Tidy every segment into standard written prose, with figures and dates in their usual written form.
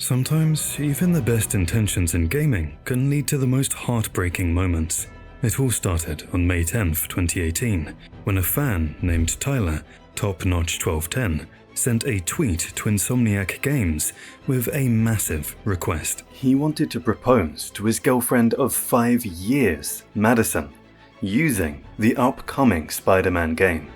Sometimes, even the best intentions in gaming can lead to the most heartbreaking moments. It all started on May 10th, 2018, when a fan named Tyler, TopNotch1210, sent a tweet to Insomniac Games with a massive request. He wanted to propose to his girlfriend of 5 years, Madison, using the upcoming Spider-Man game.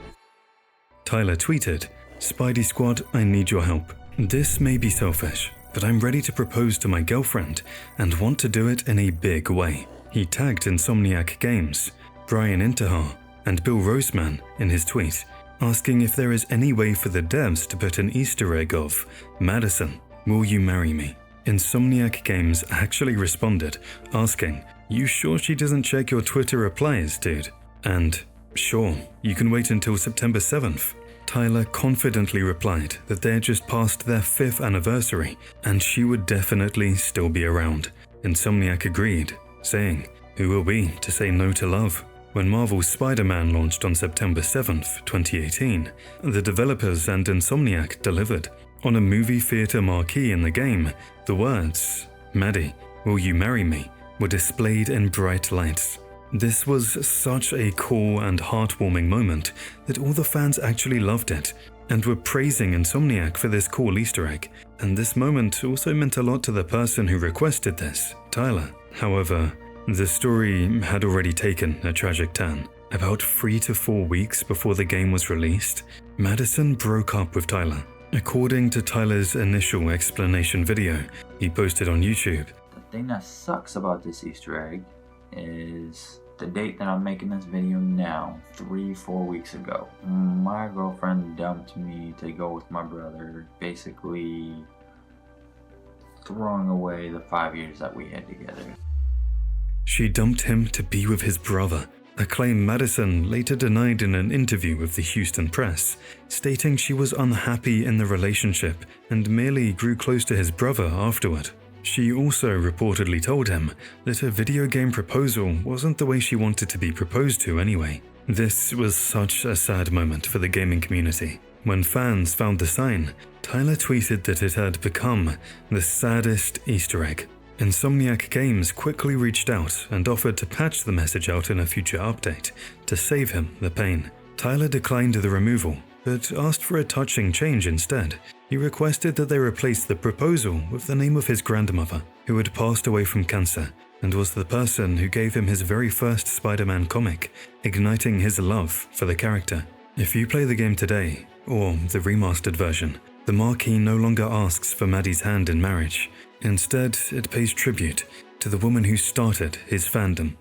Tyler tweeted, "Spidey Squad, I need your help. This may be selfish, but I'm ready to propose to my girlfriend and want to do it in a big way." He tagged Insomniac Games, Brian Intihar, and Bill Roseman in his tweet, asking if there is any way for the devs to put an Easter egg of, "Madison, will you marry me?" Insomniac Games actually responded, asking, "You sure she doesn't check your Twitter replies, dude?" And, "Sure, you can wait until September 7th. Tyler confidently replied that they had just passed their 5th anniversary and she would definitely still be around. Insomniac agreed, saying, "Who are we to say no to love?" When Marvel's Spider-Man launched on September 7th, 2018, the developers and Insomniac delivered. On a movie theater marquee in the game, the words, "Maddie, will you marry me?" were displayed in bright lights. This was such a cool and heartwarming moment that all the fans actually loved it and were praising Insomniac for this cool Easter egg, and this moment also meant a lot to the person who requested this, Tyler. However, the story had already taken a tragic turn. About 3 to 4 weeks before the game was released, Madison broke up with Tyler. According to Tyler's initial explanation video he posted on YouTube, "The thing that sucks about this Easter egg is the date that I'm making this video now, 3-4 weeks ago. My girlfriend dumped me to go with my brother, basically throwing away the 5 years that we had together." She dumped him to be with his brother, a claim Madison later denied in an interview with the Houston Press, stating she was unhappy in the relationship and merely grew close to his brother afterward. She also reportedly told him that a video game proposal wasn't the way she wanted to be proposed to anyway. This was such a sad moment for the gaming community. When fans found the sign, Tyler tweeted that it had become the saddest Easter egg. Insomniac Games quickly reached out and offered to patch the message out in a future update to save him the pain. Tyler declined the removal, but asked for a touching change instead. He requested that they replace the proposal with the name of his grandmother, who had passed away from cancer and was the person who gave him his very first Spider-Man comic, igniting his love for the character. If you play the game today, or the remastered version, the marquee no longer asks for Maddie's hand in marriage. Instead, it pays tribute to the woman who started his fandom.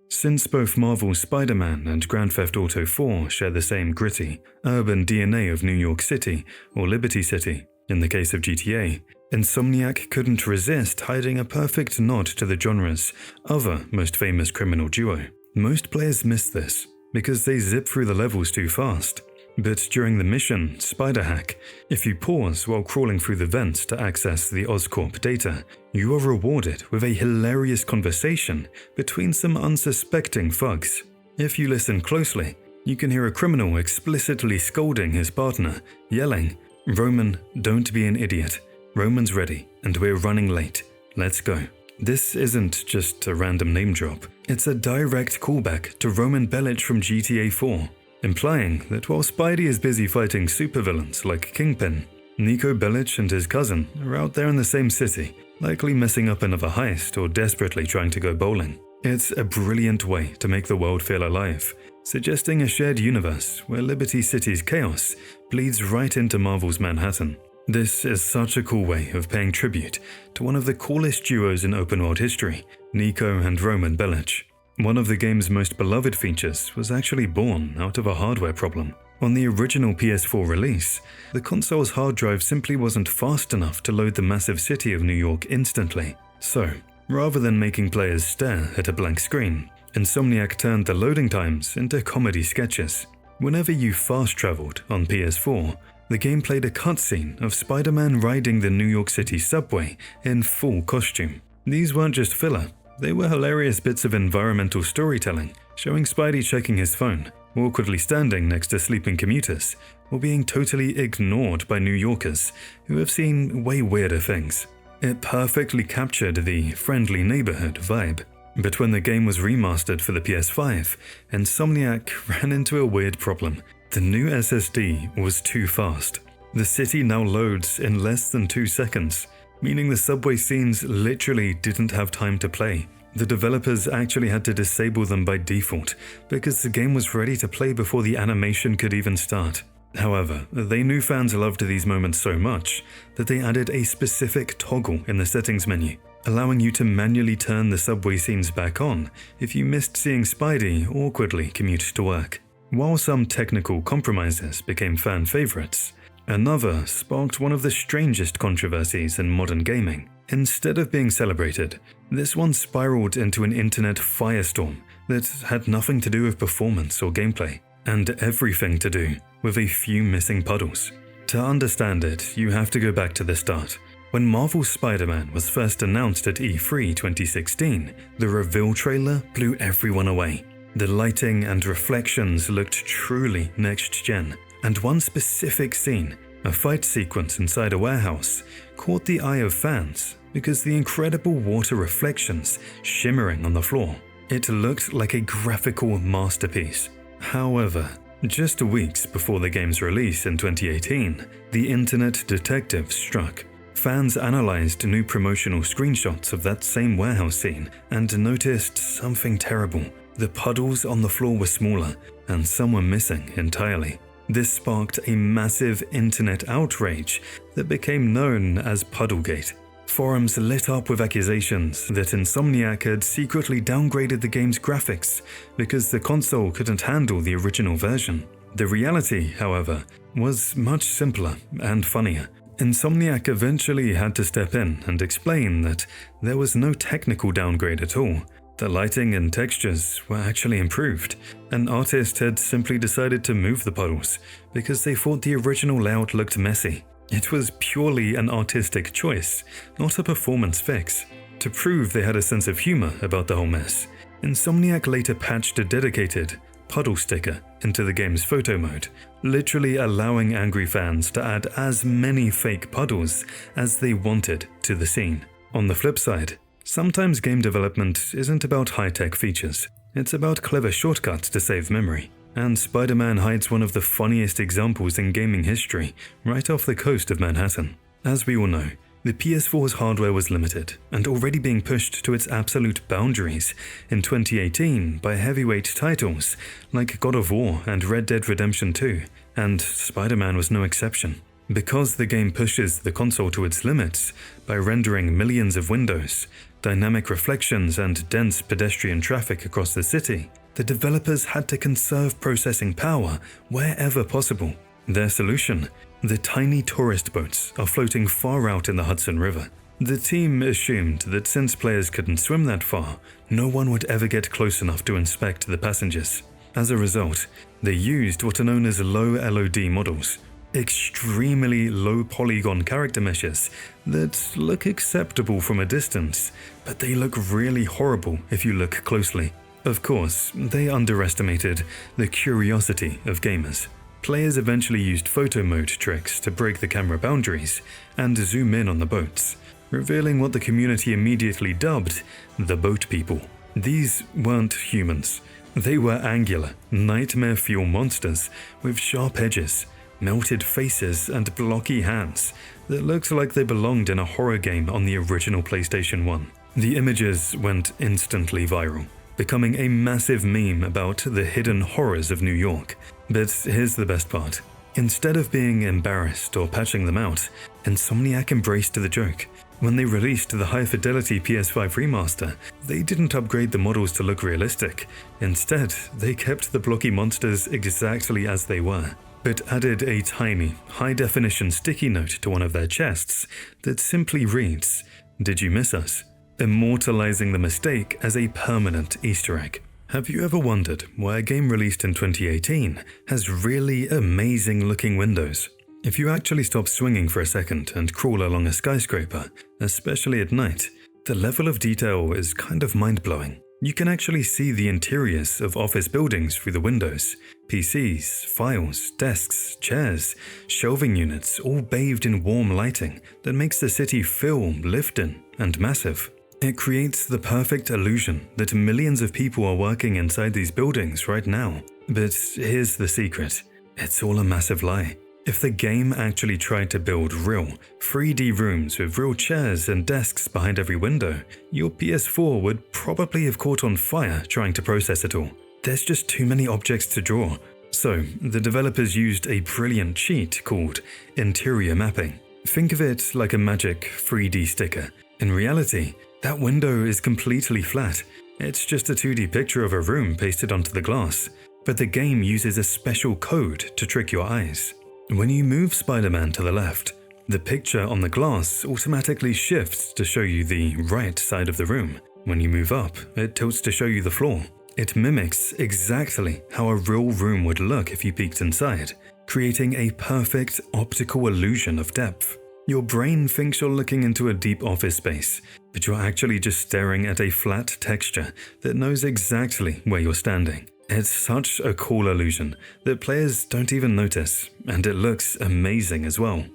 Since both Marvel's Spider-Man and Grand Theft Auto 4 share the same gritty, urban DNA of New York City or Liberty City, in the case of GTA, Insomniac couldn't resist hiding a perfect nod to the genre's other most famous criminal duo. Most players miss this because they zip through the levels too fast. But during the mission, Spider Hack, if you pause while crawling through the vents to access the Oscorp data, you are rewarded with a hilarious conversation between some unsuspecting thugs. If you listen closely, you can hear a criminal explicitly scolding his partner, yelling, "Roman, don't be an idiot. Roman's ready, and we're running late. Let's go." This isn't just a random name drop, it's a direct callback to Roman Bellic from GTA 4. Implying that while Spidey is busy fighting supervillains like Kingpin, Niko Bellic and his cousin are out there in the same city, likely messing up another heist or desperately trying to go bowling. It's a brilliant way to make the world feel alive, suggesting a shared universe where Liberty City's chaos bleeds right into Marvel's Manhattan. This is such a cool way of paying tribute to one of the coolest duos in open-world history, Niko and Roman Bellic. One of the game's most beloved features was actually born out of a hardware problem. On the original PS4 release, the console's hard drive simply wasn't fast enough to load the massive city of New York instantly. So, rather than making players stare at a blank screen, Insomniac turned the loading times into comedy sketches. Whenever you fast-traveled on PS4, the game played a cutscene of Spider-Man riding the New York City subway in full costume. These weren't just filler. They were hilarious bits of environmental storytelling, showing Spidey checking his phone, awkwardly standing next to sleeping commuters, or being totally ignored by New Yorkers who have seen way weirder things. It perfectly captured the friendly neighborhood vibe. But when the game was remastered for the PS5, Insomniac ran into a weird problem. The new SSD was too fast. The city now loads in less than 2 seconds, meaning the subway scenes literally didn't have time to play. The developers actually had to disable them by default because the game was ready to play before the animation could even start. However, they knew fans loved these moments so much that they added a specific toggle in the settings menu, allowing you to manually turn the subway scenes back on if you missed seeing Spidey awkwardly commute to work. While some technical compromises became fan favorites, another sparked one of the strangest controversies in modern gaming. Instead of being celebrated, this one spiraled into an internet firestorm that had nothing to do with performance or gameplay, and everything to do with a few missing puddles. To understand it, you have to go back to the start. When Marvel's Spider-Man was first announced at E3 2016, the reveal trailer blew everyone away. The lighting and reflections looked truly next-gen, and one specific scene, a fight sequence inside a warehouse, caught the eye of fans because the incredible water reflections shimmering on the floor. It looked like a graphical masterpiece. However, just weeks before the game's release in 2018, the internet detective struck. Fans analyzed new promotional screenshots of that same warehouse scene and noticed something terrible. The puddles on the floor were smaller, and some were missing entirely. This sparked a massive internet outrage that became known as Puddlegate. Forums lit up with accusations that Insomniac had secretly downgraded the game's graphics because the console couldn't handle the original version. The reality, however, was much simpler and funnier. Insomniac eventually had to step in and explain that there was no technical downgrade at all. The lighting and textures were actually improved. An artist had simply decided to move the puddles because they thought the original layout looked messy. It was purely an artistic choice, not a performance fix. To prove they had a sense of humor about the whole mess, Insomniac later patched a dedicated puddle sticker into the game's photo mode, literally allowing angry fans to add as many fake puddles as they wanted to the scene. On the flip side, sometimes game development isn't about high-tech features. It's about clever shortcuts to save memory. And Spider-Man hides one of the funniest examples in gaming history, right off the coast of Manhattan. As we all know, the PS4's hardware was limited and already being pushed to its absolute boundaries in 2018 by heavyweight titles like God of War and Red Dead Redemption 2, and Spider-Man was no exception. Because the game pushes the console to its limits by rendering millions of windows, dynamic reflections, and dense pedestrian traffic across the city, the developers had to conserve processing power wherever possible. Their solution? The tiny tourist boats are floating far out in the Hudson River. The team assumed that since players couldn't swim that far, no one would ever get close enough to inspect the passengers. As a result, they used what are known as low LOD models, extremely low polygon character meshes that look acceptable from a distance, but they look really horrible if you look closely. Of course, they underestimated the curiosity of gamers. Players eventually used photo mode tricks to break the camera boundaries and zoom in on the boats, revealing what the community immediately dubbed the boat people. These weren't humans. They were angular, nightmare fuel monsters with sharp edges, melted faces, and blocky hands that looked like they belonged in a horror game on the original PlayStation 1. The images went instantly viral, becoming a massive meme about the hidden horrors of New York. But here's the best part. Instead of being embarrassed or patching them out, Insomniac embraced the joke. When they released the high-fidelity PS5 remaster, they didn't upgrade the models to look realistic. Instead, they kept the blocky monsters exactly as they were, but added a tiny, high-definition sticky note to one of their chests that simply reads, "Did you miss us?" immortalizing the mistake as a permanent Easter egg. Have you ever wondered why a game released in 2018 has really amazing-looking windows? If you actually stop swinging for a second and crawl along a skyscraper, especially at night, the level of detail is kind of mind-blowing. You can actually see the interiors of office buildings through the windows. PCs, files, desks, chairs, shelving units, all bathed in warm lighting that makes the city feel lived in and massive. It creates the perfect illusion that millions of people are working inside these buildings right now. But here's the secret. It's all a massive lie. If the game actually tried to build real, 3D rooms with real chairs and desks behind every window, your PS4 would probably have caught on fire trying to process it all. There's just too many objects to draw. So, the developers used a brilliant cheat called interior mapping. Think of it like a magic 3D sticker. In reality, that window is completely flat. It's just a 2D picture of a room pasted onto the glass. But the game uses a special code to trick your eyes. When you move Spider-Man to the left, the picture on the glass automatically shifts to show you the right side of the room. When you move up, it tilts to show you the floor. It mimics exactly how a real room would look if you peeked inside, creating a perfect optical illusion of depth. Your brain thinks you're looking into a deep office space, but you're actually just staring at a flat texture that knows exactly where you're standing. It's such a cool illusion that players don't even notice, and it looks amazing as well.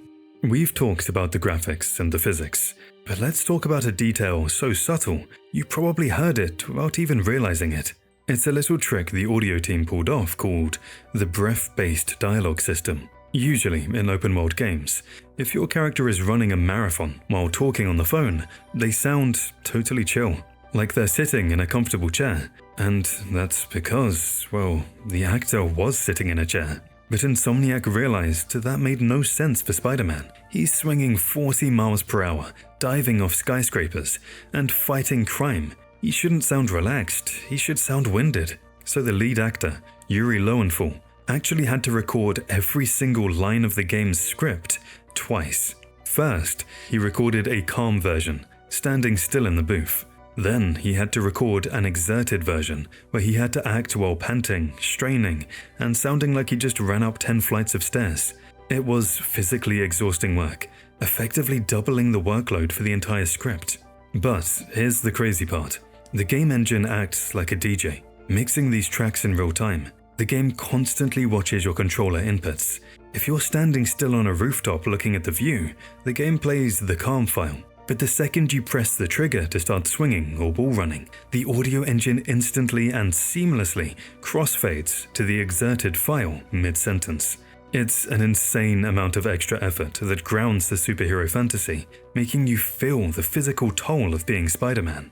We've talked about the graphics and the physics, but let's talk about a detail so subtle you probably heard it without even realizing it. It's a little trick the audio team pulled off called the breath-based dialogue system. Usually in open-world games, if your character is running a marathon while talking on the phone, they sound totally chill, like they're sitting in a comfortable chair. And that's because, well, the actor was sitting in a chair. But Insomniac realized that made no sense for Spider-Man. He's swinging 40 miles per hour, diving off skyscrapers, and fighting crime. He shouldn't sound relaxed, he should sound winded. So the lead actor, Yuri Lowenthal, actually had to record every single line of the game's script twice. First, he recorded a calm version, standing still in the booth. Then he had to record an exerted version, where he had to act while panting, straining, and sounding like he just ran up 10 flights of stairs. It was physically exhausting work, effectively doubling the workload for the entire script. But here's the crazy part. The game engine acts like a DJ, mixing these tracks in real time. The game constantly watches your controller inputs. If you're standing still on a rooftop looking at the view, the game plays the calm file. But the second you press the trigger to start swinging or wall running, the audio engine instantly and seamlessly crossfades to the exerted file mid-sentence. It's an insane amount of extra effort that grounds the superhero fantasy, making you feel the physical toll of being Spider-Man.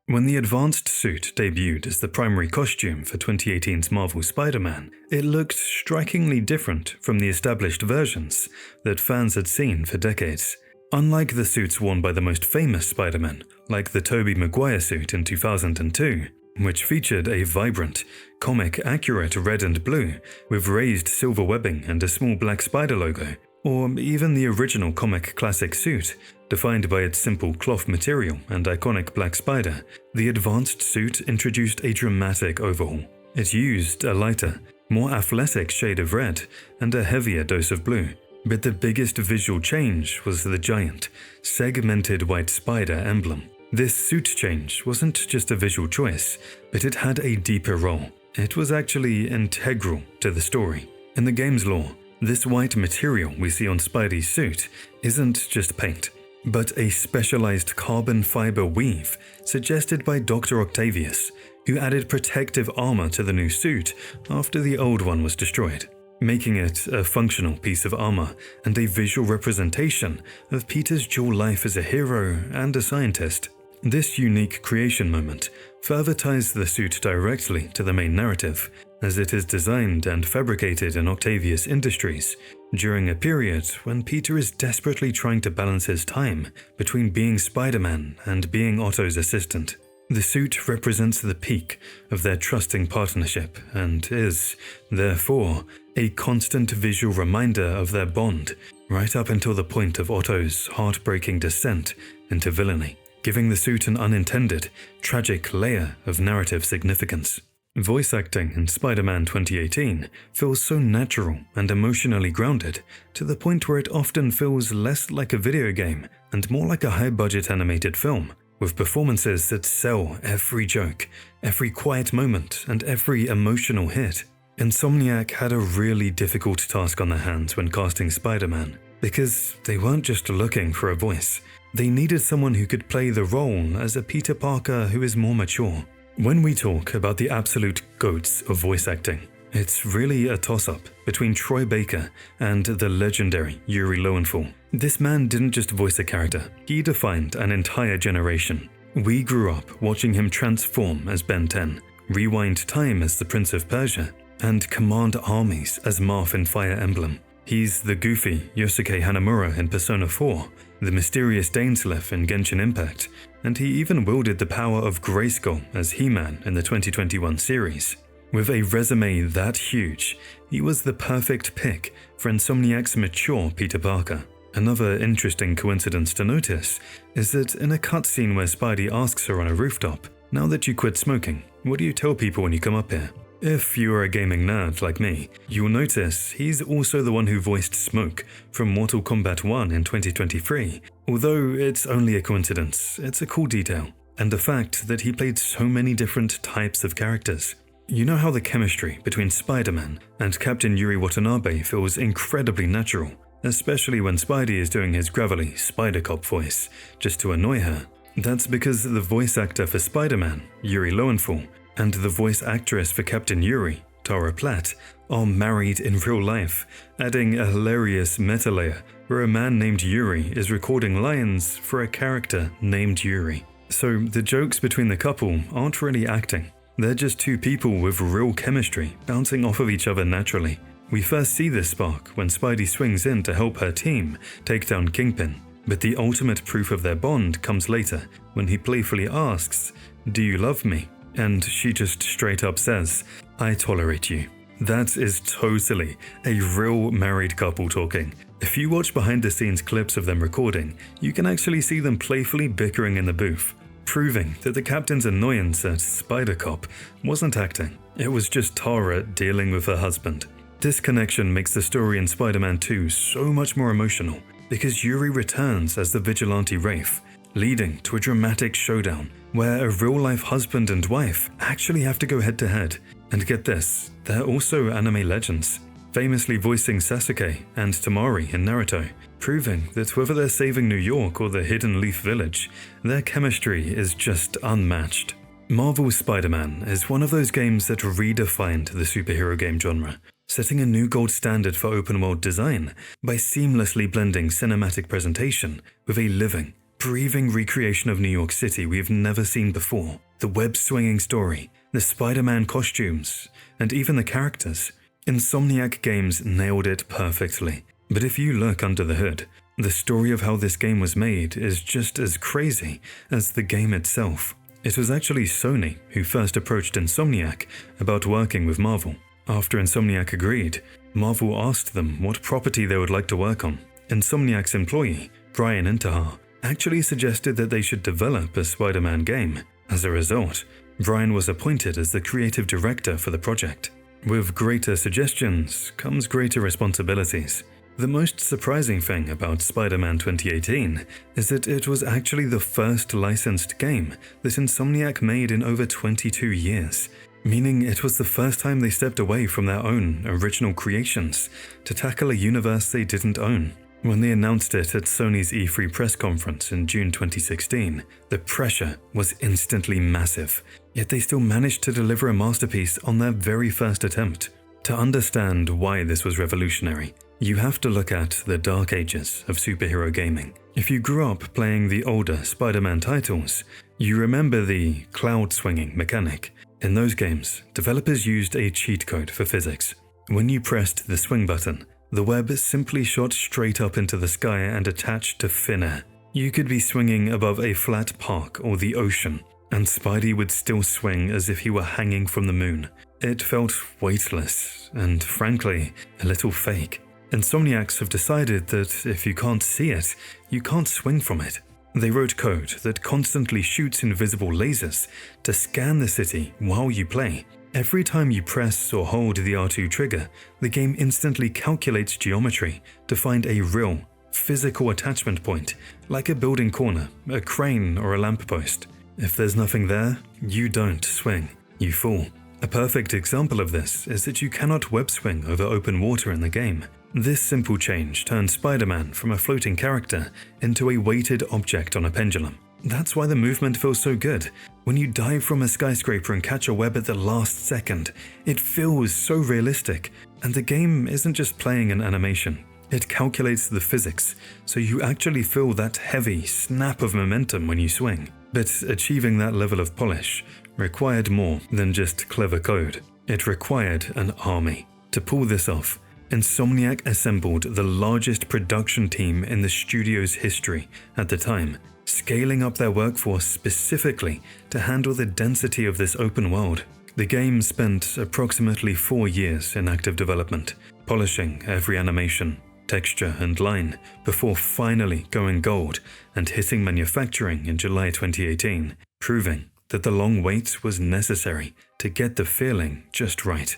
When the advanced suit debuted as the primary costume for 2018's Marvel Spider-Man, it looked strikingly different from the established versions that fans had seen for decades. Unlike the suits worn by the most famous Spider-Man, like the Tobey Maguire suit in 2002, which featured a vibrant, comic-accurate red and blue with raised silver webbing and a small black spider logo, or even the original comic classic suit, defined by its simple cloth material and iconic black spider, the advanced suit introduced a dramatic overhaul. It used a lighter, more athletic shade of red and a heavier dose of blue. But the biggest visual change was the giant, segmented white spider emblem. This suit change wasn't just a visual choice, but it had a deeper role. It was actually integral to the story. In the game's lore, this white material we see on Spidey's suit isn't just paint, but a specialized carbon fiber weave suggested by Dr. Octavius, who added protective armor to the new suit after the old one was destroyed, making it a functional piece of armor and a visual representation of Peter's dual life as a hero and a scientist. This unique creation moment further ties the suit directly to the main narrative, as it is designed and fabricated in Octavius Industries during a period when Peter is desperately trying to balance his time between being Spider-Man and being Otto's assistant. The suit represents the peak of their trusting partnership and is, therefore, a constant visual reminder of their bond right up until the point of Otto's heartbreaking descent into villainy, giving the suit an unintended, tragic layer of narrative significance. Voice acting in Spider-Man 2018 feels so natural and emotionally grounded to the point where it often feels less like a video game and more like a high-budget animated film, with performances that sell every joke, every quiet moment, and every emotional hit. Insomniac had a really difficult task on their hands when casting Spider-Man, because they weren't just looking for a voice. They needed someone who could play the role as a Peter Parker who is more mature. When we talk about the absolute goats of voice acting, it's really a toss-up between Troy Baker and the legendary Yuri Lowenthal. This man didn't just voice a character, he defined an entire generation. We grew up watching him transform as Ben 10, rewind time as the Prince of Persia, and command armies as Marth in Fire Emblem. He's the goofy Yosuke Hanamura in Persona 4, the mysterious Dainsleif in Genshin Impact, and he even wielded the power of Grayskull as He-Man in the 2021 series. With a resume that huge, he was the perfect pick for Insomniac's mature Peter Parker. Another interesting coincidence to notice is that in a cutscene where Spidey asks her on a rooftop, "Now that you quit smoking, what do you tell people when you come up here?" If you are a gaming nerd like me, you'll notice he's also the one who voiced Smoke from Mortal Kombat 1 in 2023. Although it's only a coincidence, it's a cool detail, and the fact that he played so many different types of characters. You know how the chemistry between Spider-Man and Captain Yuri Watanabe feels incredibly natural, especially when Spidey is doing his gravelly Spider-Cop voice just to annoy her. That's because the voice actor for Spider-Man, Yuri Lowenthal, and the voice actress for Captain Yuri, Tara Platt, are married in real life, adding a hilarious meta layer where a man named Yuri is recording lines for a character named Yuri. So the jokes between the couple aren't really acting. They're just two people with real chemistry bouncing off of each other naturally. We first see this spark when Spidey swings in to help her team take down Kingpin, but the ultimate proof of their bond comes later when he playfully asks, "Do you love me?" And she just straight up says, "I tolerate you." That is totally a real married couple talking. If you watch behind the scenes clips of them recording, you can actually see them playfully bickering in the booth, proving that the captain's annoyance at Spider-Cop wasn't acting. It was just Tara dealing with her husband. This connection makes the story in Spider-Man 2 so much more emotional, because Yuri returns as the vigilante Wraith, leading to a dramatic showdown where a real-life husband and wife actually have to go head-to-head. And get this, they're also anime legends, famously voicing Sasuke and Tamari in Naruto, proving that whether they're saving New York or the Hidden Leaf Village, their chemistry is just unmatched. Marvel's Spider-Man is one of those games that redefined the superhero game genre, setting a new gold standard for open-world design by seamlessly blending cinematic presentation with a living, breathing recreation of New York City we've never seen before. The web-swinging story, the Spider-Man costumes, and even the characters. Insomniac Games nailed it perfectly. But if you look under the hood, the story of how this game was made is just as crazy as the game itself. It was actually Sony who first approached Insomniac about working with Marvel. After Insomniac agreed, Marvel asked them what property they would like to work on. Insomniac's employee, Brian Intihar, actually suggested that they should develop a Spider-Man game. As a result, Brian was appointed as the creative director for the project. With greater suggestions comes greater responsibilities. The most surprising thing about Spider-Man 2018 is that it was actually the first licensed game that Insomniac made in over 22 years, meaning it was the first time they stepped away from their own original creations to tackle a universe they didn't own. When they announced it at Sony's E3 press conference in June 2016, the pressure was instantly massive, yet they still managed to deliver a masterpiece on their very first attempt. To understand why this was revolutionary, you have to look at the dark ages of superhero gaming. If you grew up playing the older Spider-Man titles, you remember the cloud-swinging mechanic. In those games, developers used a cheat code for physics. When you pressed the swing button, the web simply shot straight up into the sky and attached to thin air. You could be swinging above a flat park or the ocean, and Spidey would still swing as if he were hanging from the moon. It felt weightless and, frankly, a little fake. Insomniacs have decided that if you can't see it, you can't swing from it. They wrote code that constantly shoots invisible lasers to scan the city while you play. Every time you press or hold the R2 trigger, the game instantly calculates geometry to find a real, physical attachment point, like a building corner, a crane, or a lamppost. If there's nothing there, you don't swing, you fall. A perfect example of this is that you cannot web swing over open water in the game. This simple change turned Spider-Man from a floating character into a weighted object on a pendulum. That's why the movement feels so good. When you dive from a skyscraper and catch a web at the last second, it feels so realistic. And the game isn't just playing an animation. It calculates the physics, so you actually feel that heavy snap of momentum when you swing. But achieving that level of polish required more than just clever code. It required an army. To pull this off, Insomniac assembled the largest production team in the studio's history at the time, scaling up their workforce specifically to handle the density of this open world. The game spent approximately 4 years in active development, polishing every animation, texture, and line before finally going gold and hitting manufacturing in July 2018, proving that the long wait was necessary to get the feeling just right.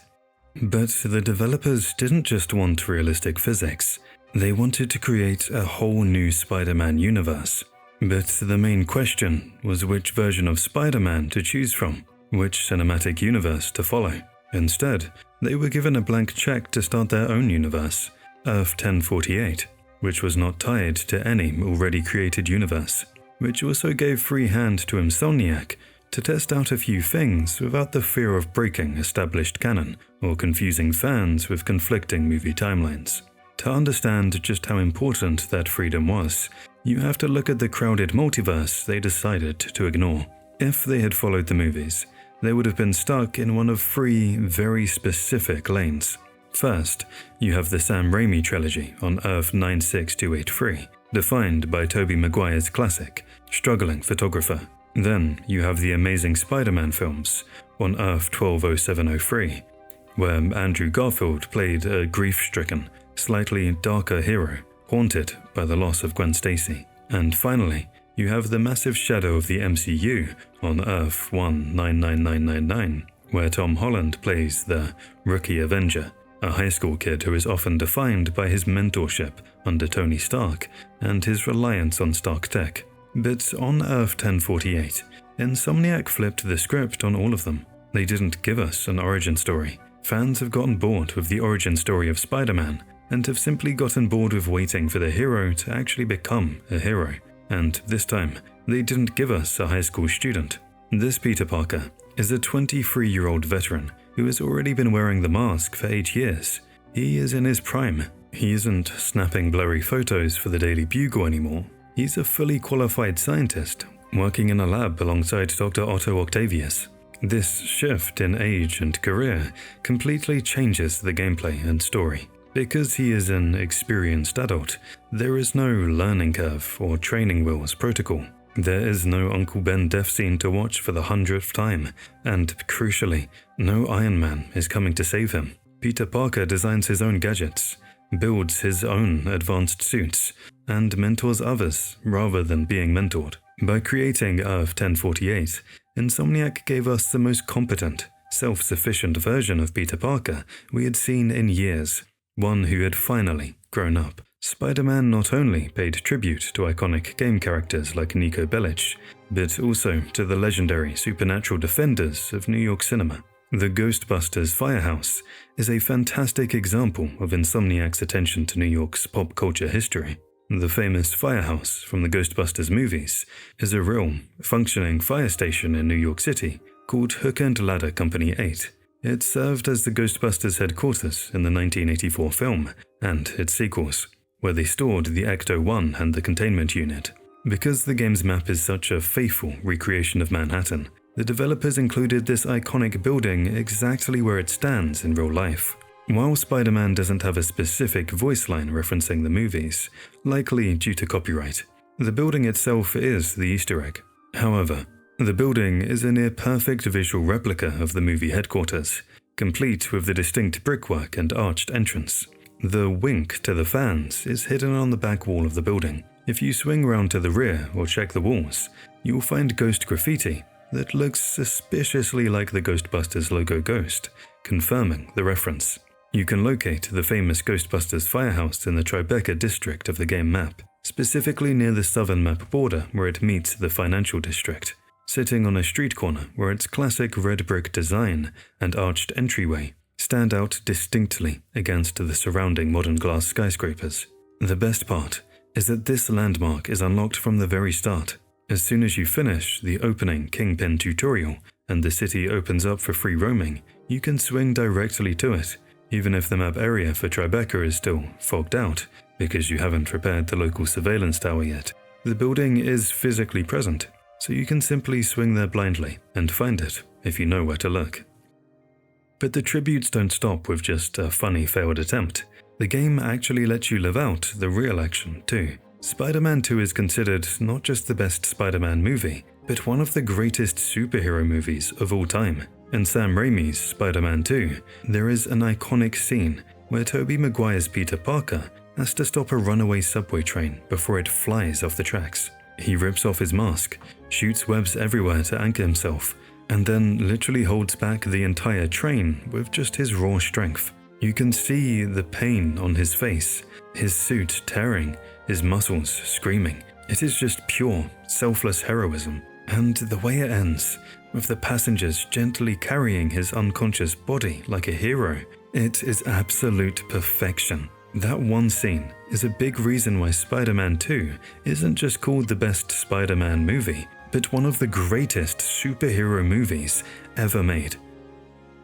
But the developers didn't just want realistic physics, they wanted to create a whole new Spider-Man universe. But the main question was which version of Spider-Man to choose from, which cinematic universe to follow. Instead, they were given a blank check to start their own universe, Earth 1048, which was not tied to any already created universe, which also gave free hand to Insomniac to test out a few things without the fear of breaking established canon or confusing fans with conflicting movie timelines. To understand just how important that freedom was, you have to look at the crowded multiverse they decided to ignore. If they had followed the movies, they would have been stuck in one of 3 very specific lanes. First, you have the Sam Raimi trilogy on Earth 96283, defined by Tobey Maguire's classic, struggling photographer. Then you have the Amazing Spider-Man films on Earth 120703, where Andrew Garfield played a grief-stricken, slightly darker hero, haunted by the loss of Gwen Stacy. And finally, you have the massive shadow of the MCU on Earth 199999, where Tom Holland plays the Rookie Avenger, a high school kid who is often defined by his mentorship under Tony Stark and his reliance on Stark tech. But on Earth 1048, Insomniac flipped the script on all of them. They didn't give us an origin story. Fans have gotten bored with the origin story of Spider-Man and have simply gotten bored with waiting for the hero to actually become a hero. And this time, they didn't give us a high school student. This Peter Parker is a 23-year-old veteran who has already been wearing the mask for 8 years. He is in his prime. He isn't snapping blurry photos for the Daily Bugle anymore. He's a fully qualified scientist, working in a lab alongside Dr. Otto Octavius. This shift in age and career completely changes the gameplay and story. Because he is an experienced adult, there is no learning curve or training wheels protocol. There is no Uncle Ben death scene to watch for the 100th time, and crucially, no Iron Man is coming to save him. Peter Parker designs his own gadgets, builds his own advanced suits, and mentors others rather than being mentored. By creating Earth 1048, Insomniac gave us the most competent, self-sufficient version of Peter Parker we had seen in years, one who had finally grown up. Spider-Man not only paid tribute to iconic game characters like Nico Bellic, but also to the legendary supernatural defenders of New York cinema. The Ghostbusters Firehouse is a fantastic example of Insomniac's attention to New York's pop culture history. The famous firehouse from the Ghostbusters movies is a real, functioning fire station in New York City called Hook and Ladder Company 8. It served as the Ghostbusters headquarters in the 1984 film and its sequels, where they stored the Ecto-1 and the containment unit. Because the game's map is such a faithful recreation of Manhattan, the developers included this iconic building exactly where it stands in real life. While Spider-Man doesn't have a specific voice line referencing the movies, likely due to copyright, the building itself is the Easter egg. However, the building is a near-perfect visual replica of the movie headquarters, complete with the distinct brickwork and arched entrance. The wink to the fans is hidden on the back wall of the building. If you swing around to the rear or check the walls, you'll find ghost graffiti that looks suspiciously like the Ghostbusters logo ghost, confirming the reference. You can locate the famous Ghostbusters firehouse in the Tribeca district of the game map, specifically near the southern map border where it meets the financial district, sitting on a street corner where its classic red brick design and arched entryway stand out distinctly against the surrounding modern glass skyscrapers. The best part is that this landmark is unlocked from the very start. As soon as you finish the opening Kingpin tutorial and the city opens up for free roaming, you can swing directly to it, even if the map area for Tribeca is still fogged out because you haven't repaired the local surveillance tower yet. The building is physically present, so you can simply swing there blindly and find it if you know where to look. But the tributes don't stop with just a funny failed attempt. The game actually lets you live out the real action too. Spider-Man 2 is considered not just the best Spider-Man movie, but one of the greatest superhero movies of all time. In Sam Raimi's Spider-Man 2, there is an iconic scene where Tobey Maguire's Peter Parker has to stop a runaway subway train before it flies off the tracks. He rips off his mask, shoots webs everywhere to anchor himself, and then literally holds back the entire train with just his raw strength. You can see the pain on his face, his suit tearing, his muscles screaming. It is just pure, selfless heroism. And the way it ends, with the passengers gently carrying his unconscious body like a hero, it is absolute perfection. That one scene is a big reason why Spider-Man 2 isn't just called the best Spider-Man movie, but one of the greatest superhero movies ever made.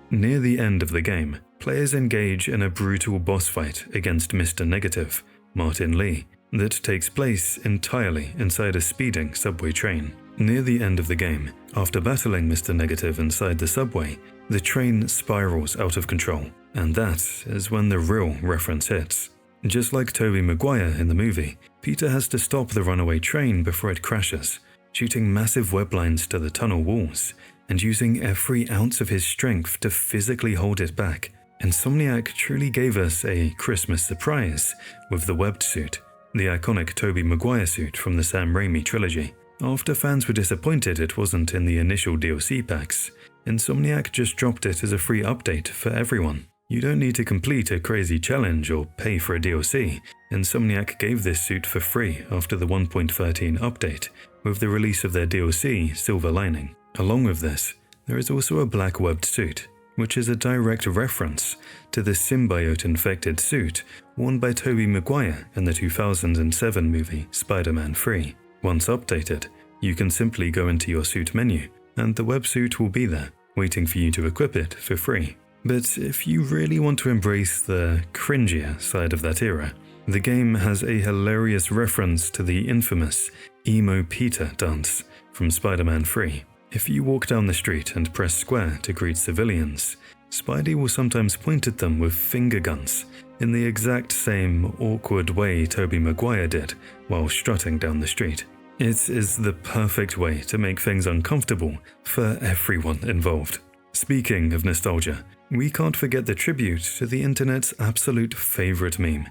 Near the end of the game, players engage in a brutal boss fight against Mr. Negative, Martin Lee, that takes place entirely inside a speeding subway train. Near the end of the game, after battling Mr. Negative inside the subway, the train spirals out of control, and that is when the real reference hits. Just like Tobey Maguire in the movie, Peter has to stop the runaway train before it crashes, shooting massive web lines to the tunnel walls, and using every ounce of his strength to physically hold it back. Insomniac truly gave us a Christmas surprise with the webbed suit, the iconic Tobey Maguire suit from the Sam Raimi trilogy. After fans were disappointed it wasn't in the initial DLC packs, Insomniac just dropped it as a free update for everyone. You don't need to complete a crazy challenge or pay for a DLC. Insomniac gave this suit for free after the 1.13 update, with the release of their DLC, Silver Lining. Along with this, there is also a black webbed suit, which is a direct reference to the symbiote-infected suit worn by Tobey Maguire in the 2007 movie Spider-Man 3. Once updated, you can simply go into your suit menu, and the web suit will be there, waiting for you to equip it for free. But if you really want to embrace the cringier side of that era, the game has a hilarious reference to the infamous Emo Peter dance from Spider-Man 3. If you walk down the street and press square to greet civilians, Spidey will sometimes point at them with finger guns in the exact same awkward way Tobey Maguire did while strutting down the street. It is the perfect way to make things uncomfortable for everyone involved. Speaking of nostalgia, we can't forget the tribute to the internet's absolute favorite meme.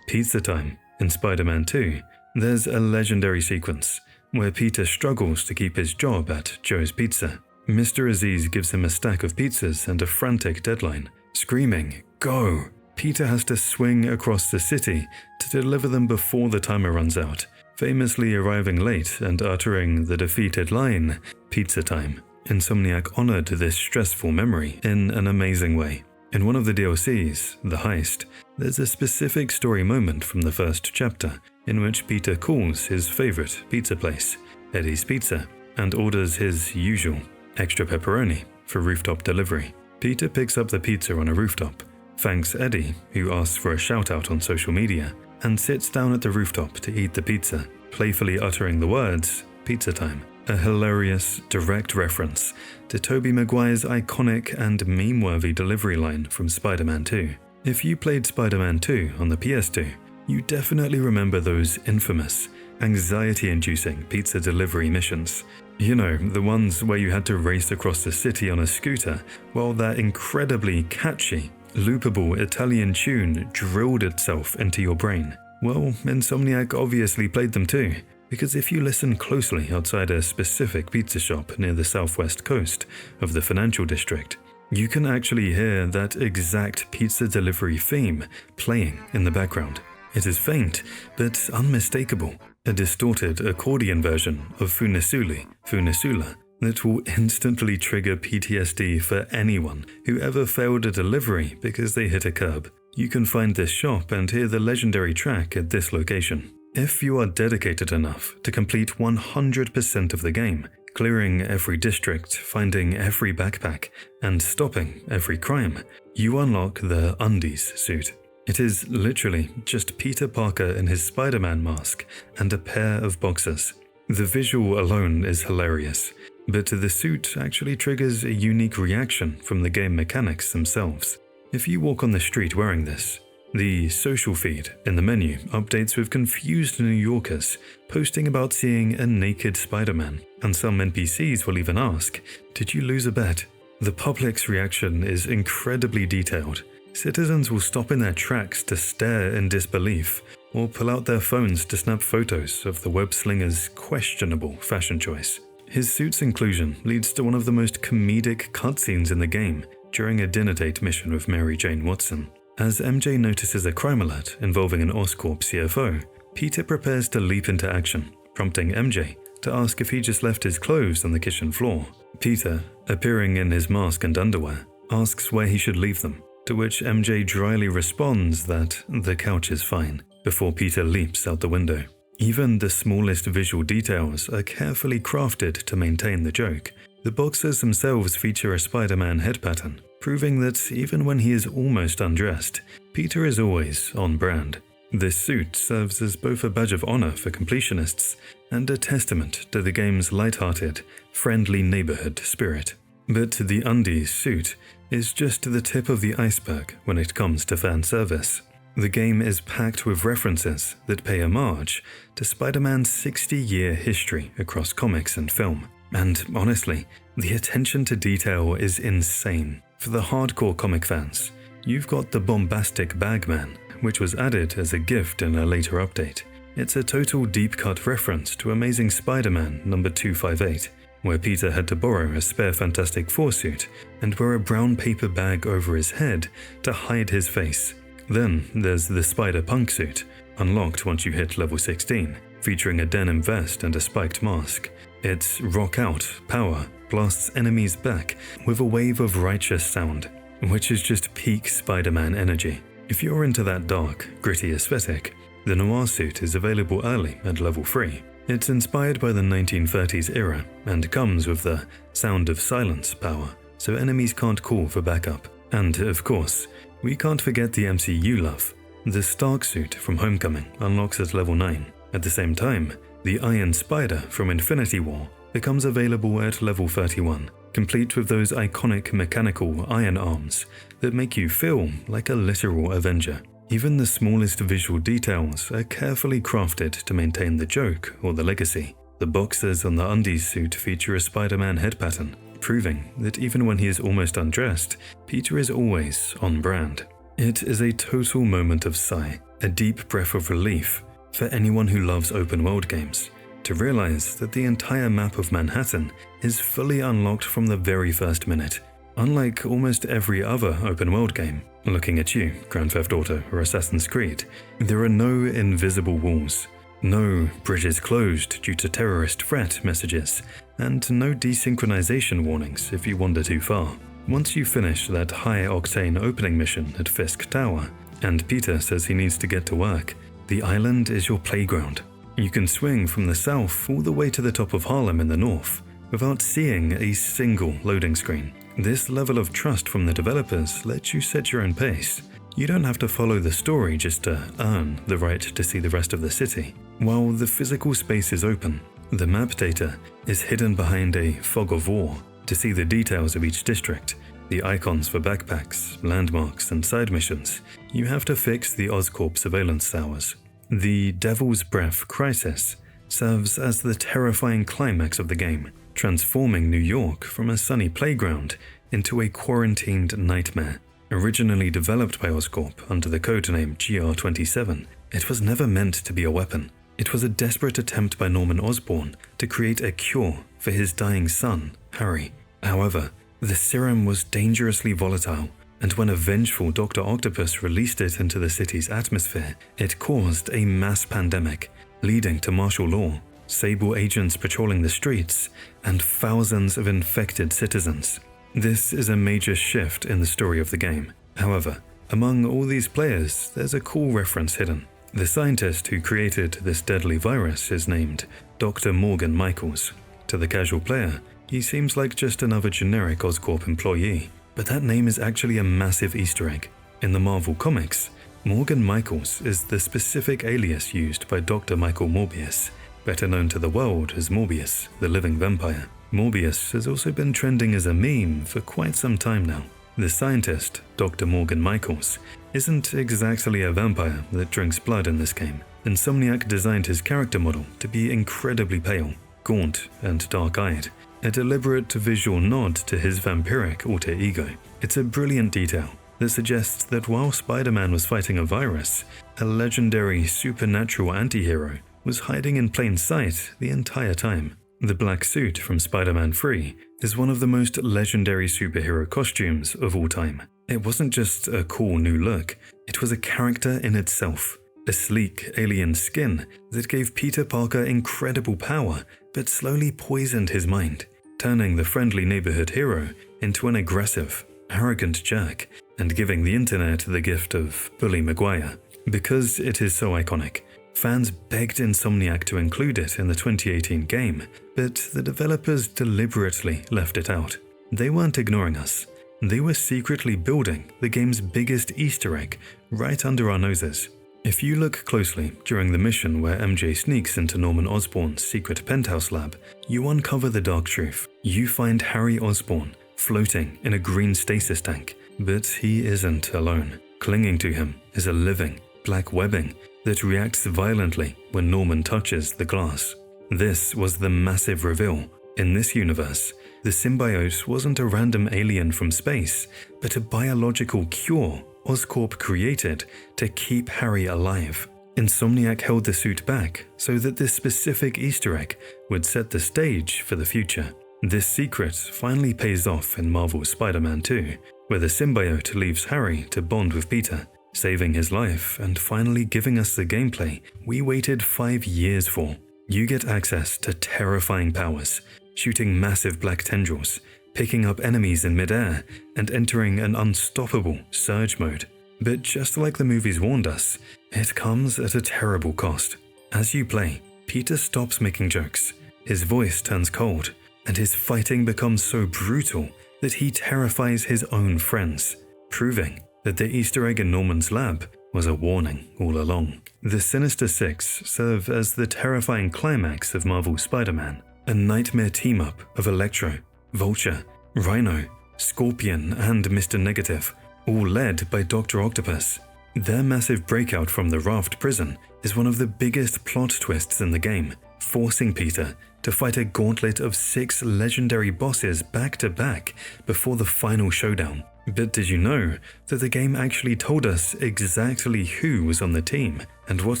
Pizza time. In Spider-Man 2, there's a legendary sequence where Peter struggles to keep his job at Joe's Pizza. Mr. Aziz gives him a stack of pizzas and a frantic deadline. Screaming, "Go!" Peter has to swing across the city to deliver them before the timer runs out, famously arriving late and uttering the defeated line, "Pizza time." Insomniac honored this stressful memory in an amazing way. In one of the DLCs, The Heist, there's a specific story moment from the first chapter in which Peter calls his favorite pizza place, Eddie's Pizza, and orders his usual extra pepperoni for rooftop delivery. Peter picks up the pizza on a rooftop, thanks Eddie, who asks for a shout-out on social media, and sits down at the rooftop to eat the pizza, playfully uttering the words, "Pizza time." A hilarious, direct reference to Tobey Maguire's iconic and meme-worthy delivery line from Spider-Man 2. If you played Spider-Man 2 on the PS2, you definitely remember those infamous, anxiety-inducing pizza delivery missions. You know, the ones where you had to race across the city on a scooter while that incredibly catchy, loopable Italian tune drilled itself into your brain. Well, Insomniac obviously played them too, because if you listen closely outside a specific pizza shop near the southwest coast of the financial district, You can actually hear that exact pizza delivery theme playing in the background. It is faint, but unmistakable, a distorted accordion version of Funisula, that will instantly trigger PTSD for anyone who ever failed a delivery because they hit a curb. You can find this shop and hear the legendary track at this location. If you are dedicated enough to complete 100% of the game, clearing every district, finding every backpack, and stopping every crime, you unlock the Undies suit. It is literally just Peter Parker in his Spider-Man mask and a pair of boxers. The visual alone is hilarious, but the suit actually triggers a unique reaction from the game mechanics themselves. If you walk on the street wearing this, the social feed in the menu updates with confused New Yorkers posting about seeing a naked Spider-Man, and some NPCs will even ask, "Did you lose a bet?" The public's reaction is incredibly detailed. Citizens will stop in their tracks to stare in disbelief, or pull out their phones to snap photos of the web-slinger's questionable fashion choice. His suit's inclusion leads to one of the most comedic cutscenes in the game during a dinner date mission with Mary Jane Watson. As MJ notices a crime alert involving an Oscorp CFO, Peter prepares to leap into action, prompting MJ to ask if he just left his clothes on the kitchen floor. Peter, appearing in his mask and underwear, asks where he should leave them, to which MJ dryly responds that the couch is fine, before Peter leaps out the window. Even the smallest visual details are carefully crafted to maintain the joke. The boxers themselves feature a Spider-Man head pattern, proving that even when he is almost undressed, Peter is always on brand. This suit serves as both a badge of honor for completionists and a testament to the game's lighthearted, friendly neighborhood spirit. But the Undies suit is just the tip of the iceberg when it comes to fan service. The game is packed with references that pay homage to Spider-Man's 60-year history across comics and film. And honestly, the attention to detail is insane. For the hardcore comic fans, you've got the bombastic Bagman, which was added as a gift in a later update. It's a total deep-cut reference to Amazing Spider-Man number 258, where Peter had to borrow a spare Fantastic Four suit and wear a brown paper bag over his head to hide his face. Then there's the Spider-Punk suit, unlocked once you hit level 16, featuring a denim vest and a spiked mask. Its rock-out power blasts enemies back with a wave of righteous sound, which is just peak Spider-Man energy. If you're into that dark, gritty aesthetic, the Noir suit is available early at level 3. It's inspired by the 1930s era and comes with the sound of silence power, so enemies can't call for backup. And of course, we can't forget the MCU love. The Stark suit from Homecoming unlocks at level 9. At the same time, the Iron Spider from Infinity War becomes available at level 31, complete with those iconic mechanical iron arms that make you feel like a literal Avenger. Even the smallest visual details are carefully crafted to maintain the joke or the legacy. The boxers on the Undies suit feature a Spider-Man head pattern, proving that even when he is almost undressed, Peter is always on brand. It is a total moment of sigh, a deep breath of relief for anyone who loves open-world games, to realize that the entire map of Manhattan is fully unlocked from the very first minute. Unlike almost every other open-world game, looking at you, Grand Theft Auto or Assassin's Creed, there are no invisible walls, no bridges closed due to terrorist threat messages, and no desynchronization warnings if you wander too far. Once you finish that high-octane opening mission at Fisk Tower, and Peter says he needs to get to work, the island is your playground. You can swing from the south all the way to the top of Harlem in the north, without seeing a single loading screen. This level of trust from the developers lets you set your own pace. You don't have to follow the story just to earn the right to see the rest of the city. While the physical space is open, the map data is hidden behind a fog of war. To see the details of each district, the icons for backpacks, landmarks, and side missions, you have to fix the Oscorp surveillance towers. The Devil's Breath Crisis serves as the terrifying climax of the game, transforming New York from a sunny playground into a quarantined nightmare. Originally developed by Oscorp under the codename GR27, it was never meant to be a weapon. It was a desperate attempt by Norman Osborn to create a cure for his dying son, Harry. However, The serum was dangerously volatile, and when a vengeful Dr. Octopus released it into the city's atmosphere, it caused a mass pandemic, leading to martial law, Sable agents patrolling the streets, and thousands of infected citizens. This is a major shift in the story of the game. However, among all these players, there's a cool reference hidden. The scientist who created this deadly virus is named Dr. Morgan Michaels. To the casual player, he seems like just another generic Oscorp employee, but that name is actually a massive Easter egg. In the Marvel Comics, Morgan Michaels is the specific alias used by Dr. Michael Morbius, better known to the world as Morbius, the living vampire. Morbius has also been trending as a meme for quite some time now. The scientist, Dr. Morgan Michaels, isn't exactly a vampire that drinks blood in this game. Insomniac designed his character model to be incredibly pale, gaunt, and dark-eyed, a deliberate visual nod to his vampiric alter ego. It's a brilliant detail that suggests that while Spider-Man was fighting a virus, a legendary supernatural anti-hero was hiding in plain sight the entire time. The black suit from Spider-Man 3 is one of the most legendary superhero costumes of all time. It wasn't just a cool new look, it was a character in itself. A sleek alien skin that gave Peter Parker incredible power but slowly poisoned his mind, turning the friendly neighborhood hero into an aggressive, arrogant jerk and giving the internet the gift of Bully Maguire. Because it is so iconic, fans begged Insomniac to include it in the 2018 game, but the developers deliberately left it out. They weren't ignoring us. They were secretly building the game's biggest Easter egg right under our noses. If you look closely during the mission where MJ sneaks into Norman Osborn's secret penthouse lab, you uncover the dark truth. You find Harry Osborn floating in a green stasis tank, but he isn't alone. Clinging to him is a living, black webbing that reacts violently when Norman touches the glass. This was the massive reveal. In this universe, the symbiote wasn't a random alien from space, but a biological cure Oscorp created to keep Harry alive. Insomniac held the suit back so that this specific Easter egg would set the stage for the future. This secret finally pays off in Marvel's Spider-Man 2, where the symbiote leaves Harry to bond with Peter, saving his life and finally giving us the gameplay we waited 5 years for. You get access to terrifying powers, shooting massive black tendrils, picking up enemies in midair, and entering an unstoppable surge mode. But just like the movies warned us, it comes at a terrible cost. As you play, Peter stops making jokes, his voice turns cold, and his fighting becomes so brutal that he terrifies his own friends, proving that the Easter egg in Norman's lab was a warning all along. The Sinister Six serve as the terrifying climax of Marvel's Spider-Man, a nightmare team-up of Electro, Vulture, Rhino, Scorpion, and Mr. Negative, all led by Dr. Octopus. Their massive breakout from the Raft prison is one of the biggest plot twists in the game, forcing Peter to fight a gauntlet of 6 legendary bosses back-to-back before the final showdown. But did you know that the game actually told us exactly who was on the team and what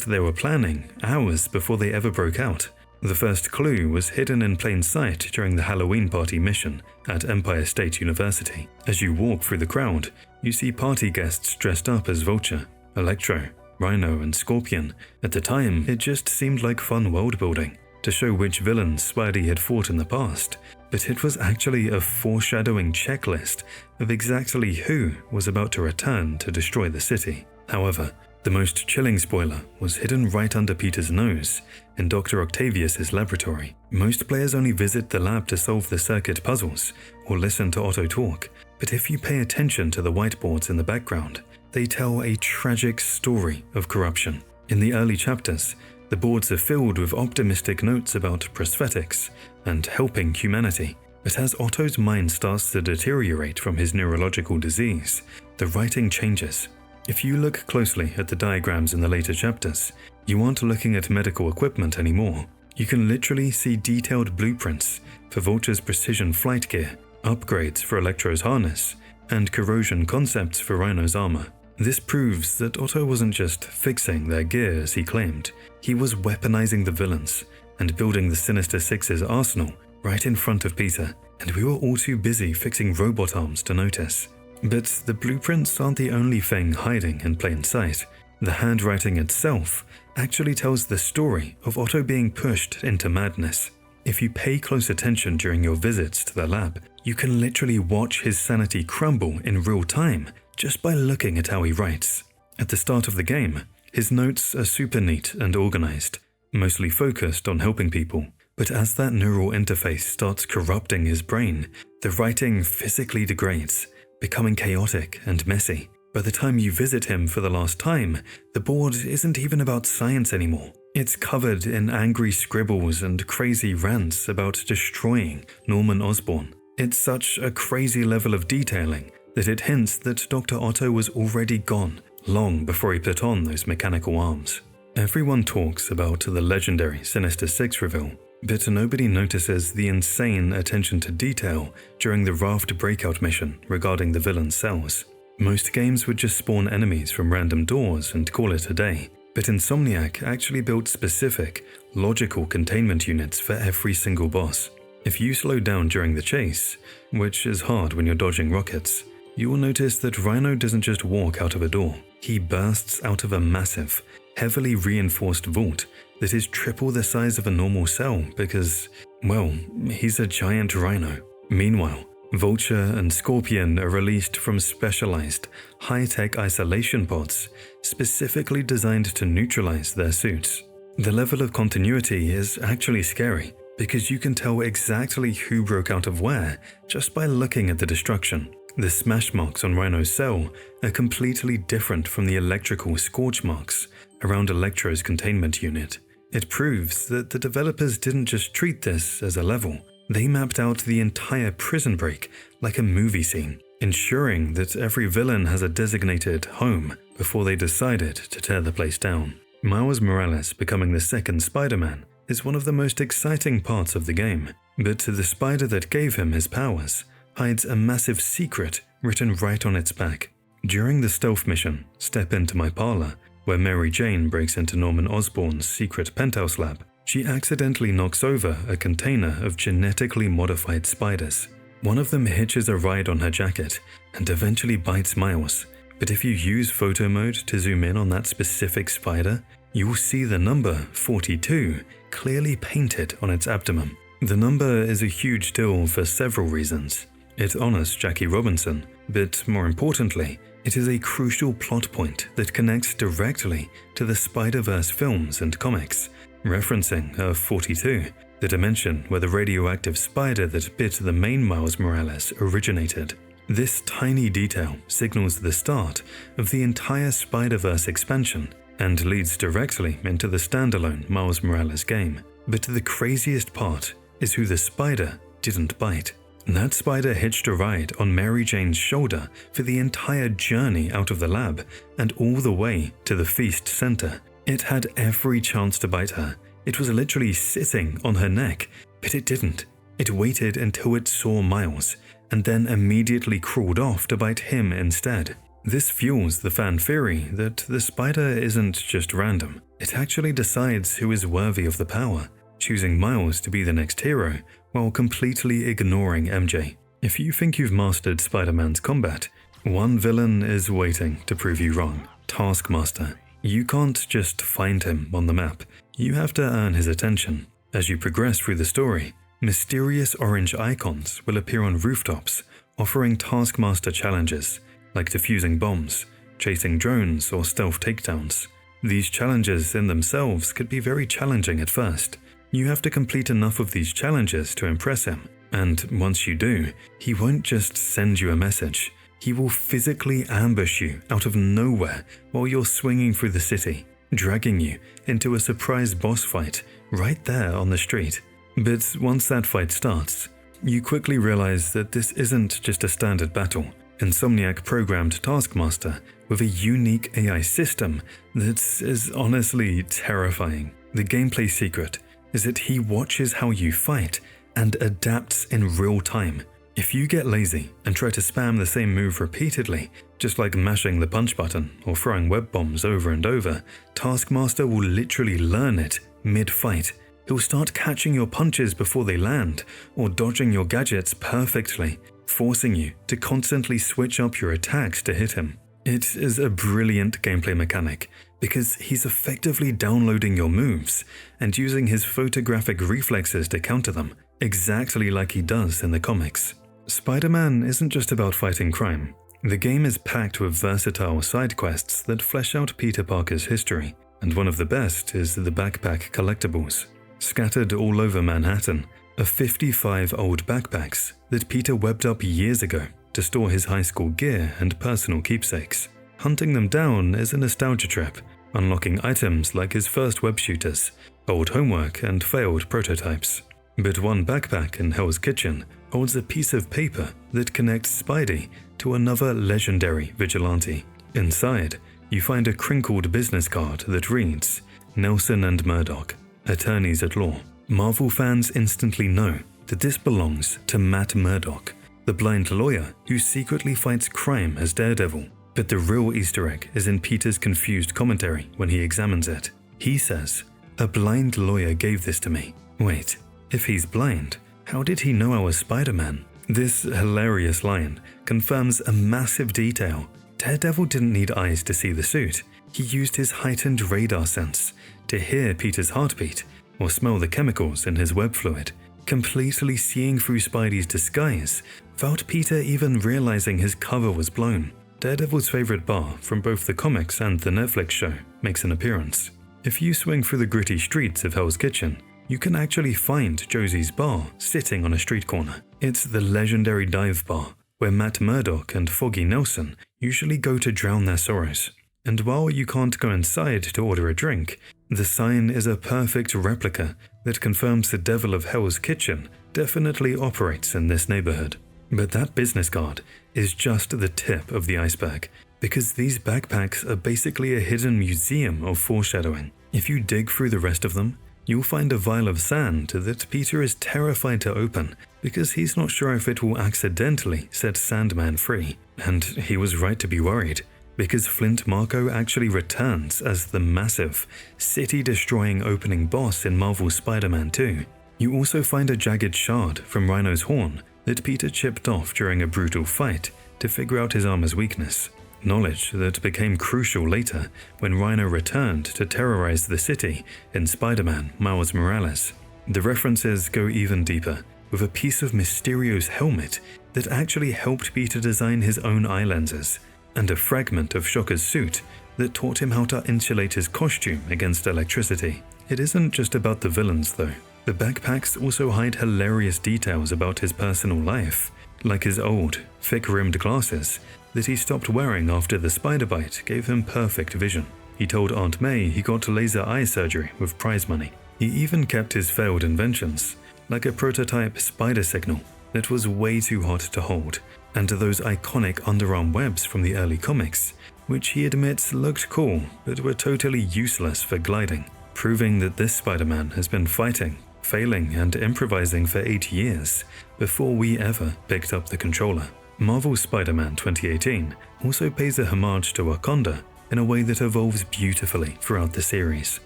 they were planning hours before they ever broke out? The first clue was hidden in plain sight during the Halloween party mission at Empire State University. As you walk through the crowd, you see party guests dressed up as Vulture, Electro, Rhino, and Scorpion. At the time, it just seemed like fun world building to show which villains Spidey had fought in the past, but it was actually a foreshadowing checklist of exactly who was about to return to destroy the city. However, the most chilling spoiler was hidden right under Peter's nose in Dr. Octavius's laboratory. Most players only visit the lab to solve the circuit puzzles or listen to Otto talk, but if you pay attention to the whiteboards in the background, they tell a tragic story of corruption. In the early chapters, the boards are filled with optimistic notes about prosthetics and helping humanity. But as Otto's mind starts to deteriorate from his neurological disease, the writing changes. If you look closely at the diagrams in the later chapters, you aren't looking at medical equipment anymore. You can literally see detailed blueprints for Vulture's precision flight gear, upgrades for Electro's harness, and corrosion concepts for Rhino's armor. This proves that Otto wasn't just fixing their gear as he claimed, he was weaponizing the villains and building the Sinister Six's arsenal right in front of Peter. and we were all too busy fixing robot arms to notice. But the blueprints aren't the only thing hiding in plain sight. The handwriting itself actually tells the story of Otto being pushed into madness. If you pay close attention during your visits to the lab, you can literally watch his sanity crumble in real time just by looking at how he writes. At the start of the game, his notes are super neat and organized, mostly focused on helping people. But as that neural interface starts corrupting his brain, the writing physically degrades, becoming chaotic and messy. By the time you visit him for the last time, the board isn't even about science anymore. It's covered in angry scribbles and crazy rants about destroying Norman Osborn. It's such a crazy level of detailing that it hints that Dr. Otto was already gone long before he put on those mechanical arms. Everyone talks about the legendary Sinister Six reveal, but nobody notices the insane attention to detail during the raft breakout mission regarding the villain's cells. Most games would just spawn enemies from random doors and call it a day, but Insomniac actually built specific, logical containment units for every single boss. If you slow down during the chase, which is hard when you're dodging rockets, you will notice that Rhino doesn't just walk out of a door. He bursts out of a massive, heavily reinforced vault that is triple the size of a normal cell because, well, he's a giant rhino. Meanwhile, Vulture and Scorpion are released from specialized, high-tech isolation pods, specifically designed to neutralize their suits. The level of continuity is actually scary, because you can tell exactly who broke out of where just by looking at the destruction. The smash marks on Rhino's cell are completely different from the electrical scorch marks around Electro's containment unit. It proves that the developers didn't just treat this as a level. They mapped out the entire prison break like a movie scene, ensuring that every villain has a designated home before they decided to tear the place down. Miles Morales becoming the second Spider-Man is one of the most exciting parts of the game, but the spider that gave him his powers hides a massive secret written right on its back. During the stealth mission, Step Into My Parlor, where Mary Jane breaks into Norman Osborn's secret penthouse lab, she accidentally knocks over a container of genetically modified spiders. One of them hitches a ride on her jacket and eventually bites Miles, but if you use photo mode to zoom in on that specific spider, you will see the number 42 clearly painted on its abdomen. The number is a huge deal for several reasons. It honors Jackie Robinson, but more importantly, it is a crucial plot point that connects directly to the Spider-Verse films and comics, referencing Earth 42, the dimension where the radioactive spider that bit the main Miles Morales originated. This tiny detail signals the start of the entire Spider-Verse expansion and leads directly into the standalone Miles Morales game. But the craziest part is who the spider didn't bite. That spider hitched a ride on Mary Jane's shoulder for the entire journey out of the lab and all the way to the feast center. It had every chance to bite her. It was literally sitting on her neck, but it didn't. It waited until it saw Miles, and then immediately crawled off to bite him instead. This fuels the fan theory that the spider isn't just random. It actually decides who is worthy of the power, choosing Miles to be the next hero while completely ignoring MJ. If you think you've mastered Spider-Man's combat, one villain is waiting to prove you wrong: Taskmaster. You can't just find him on the map. You have to earn his attention. As you progress through the story, mysterious orange icons will appear on rooftops, offering Taskmaster challenges, like defusing bombs, chasing drones, or stealth takedowns. These challenges in themselves could be very challenging at first. You have to complete enough of these challenges to impress him, and once you do, he won't just send you a message. He will physically ambush you out of nowhere while you're swinging through the city, dragging you into a surprise boss fight right there on the street. But once that fight starts, you quickly realize that this isn't just a standard battle. Insomniac programmed Taskmaster with a unique AI system that is honestly terrifying. The gameplay secret is that he watches how you fight and adapts in real time. If you get lazy and try to spam the same move repeatedly, just like mashing the punch button or throwing web bombs over and over, Taskmaster will literally learn it mid-fight, He'll start catching your punches before they land, or dodging your gadgets perfectly, forcing you to constantly switch up your attacks to hit him. It is a brilliant gameplay mechanic, because he's effectively downloading your moves and using his photographic reflexes to counter them, exactly like he does in the comics. Spider-Man isn't just about fighting crime. The game is packed with versatile side quests that flesh out Peter Parker's history, and one of the best is the backpack collectibles. Scattered all over Manhattan are 55 old backpacks that Peter webbed up years ago to store his high school gear and personal keepsakes. Hunting them down is a nostalgia trip, unlocking items like his first web shooters, old homework, and failed prototypes. But one backpack in Hell's Kitchen holds a piece of paper that connects Spidey to another legendary vigilante. Inside, you find a crinkled business card that reads, "Nelson and Murdoch, attorneys at law." Marvel fans instantly know that this belongs to Matt Murdock, the blind lawyer who secretly fights crime as Daredevil. But the real Easter egg is in Peter's confused commentary when he examines it. He says, "A blind lawyer gave this to me." Wait, if he's blind, how did he know I was Spider-Man? This hilarious line confirms a massive detail. Daredevil didn't need eyes to see the suit. He used his heightened radar sense to hear Peter's heartbeat or smell the chemicals in his web fluid, completely seeing through Spidey's disguise without Peter even realizing his cover was blown. Daredevil's favorite bar from both the comics and the Netflix show makes an appearance. If you swing through the gritty streets of Hell's Kitchen, you can actually find Josie's bar sitting on a street corner. It's the legendary dive bar where Matt Murdock and Foggy Nelson usually go to drown their sorrows. And while you can't go inside to order a drink, the sign is a perfect replica that confirms the Devil of Hell's Kitchen definitely operates in this neighborhood. But that business card is just the tip of the iceberg, because these backpacks are basically a hidden museum of foreshadowing. If you dig through the rest of them, you'll find a vial of sand that Peter is terrified to open because he's not sure if it will accidentally set Sandman free. And he was right to be worried, because Flint Marko actually returns as the massive, city-destroying opening boss in Marvel's Spider-Man 2. You also find a jagged shard from Rhino's horn that Peter chipped off during a brutal fight to figure out his armor's weakness. Knowledge that became crucial later when Rhino returned to terrorize the city in Spider-Man Miles Morales. The references go even deeper, with a piece of Mysterio's helmet that actually helped Peter design his own eye lenses, and a fragment of Shocker's suit that taught him how to insulate his costume against electricity. It isn't just about the villains though. The backpacks also hide hilarious details about his personal life, like his old, thick-rimmed glasses that he stopped wearing after the spider bite gave him perfect vision. He told Aunt May he got laser eye surgery with prize money. He even kept his failed inventions, like a prototype spider signal that was way too hot to hold, and those iconic underarm webs from the early comics, which he admits looked cool but were totally useless for gliding, proving that this Spider-Man has been fighting, failing, and improvising for 8 years before we ever picked up the controller. Marvel's Spider-Man 2018 also pays a homage to Wakanda in a way that evolves beautifully throughout the series.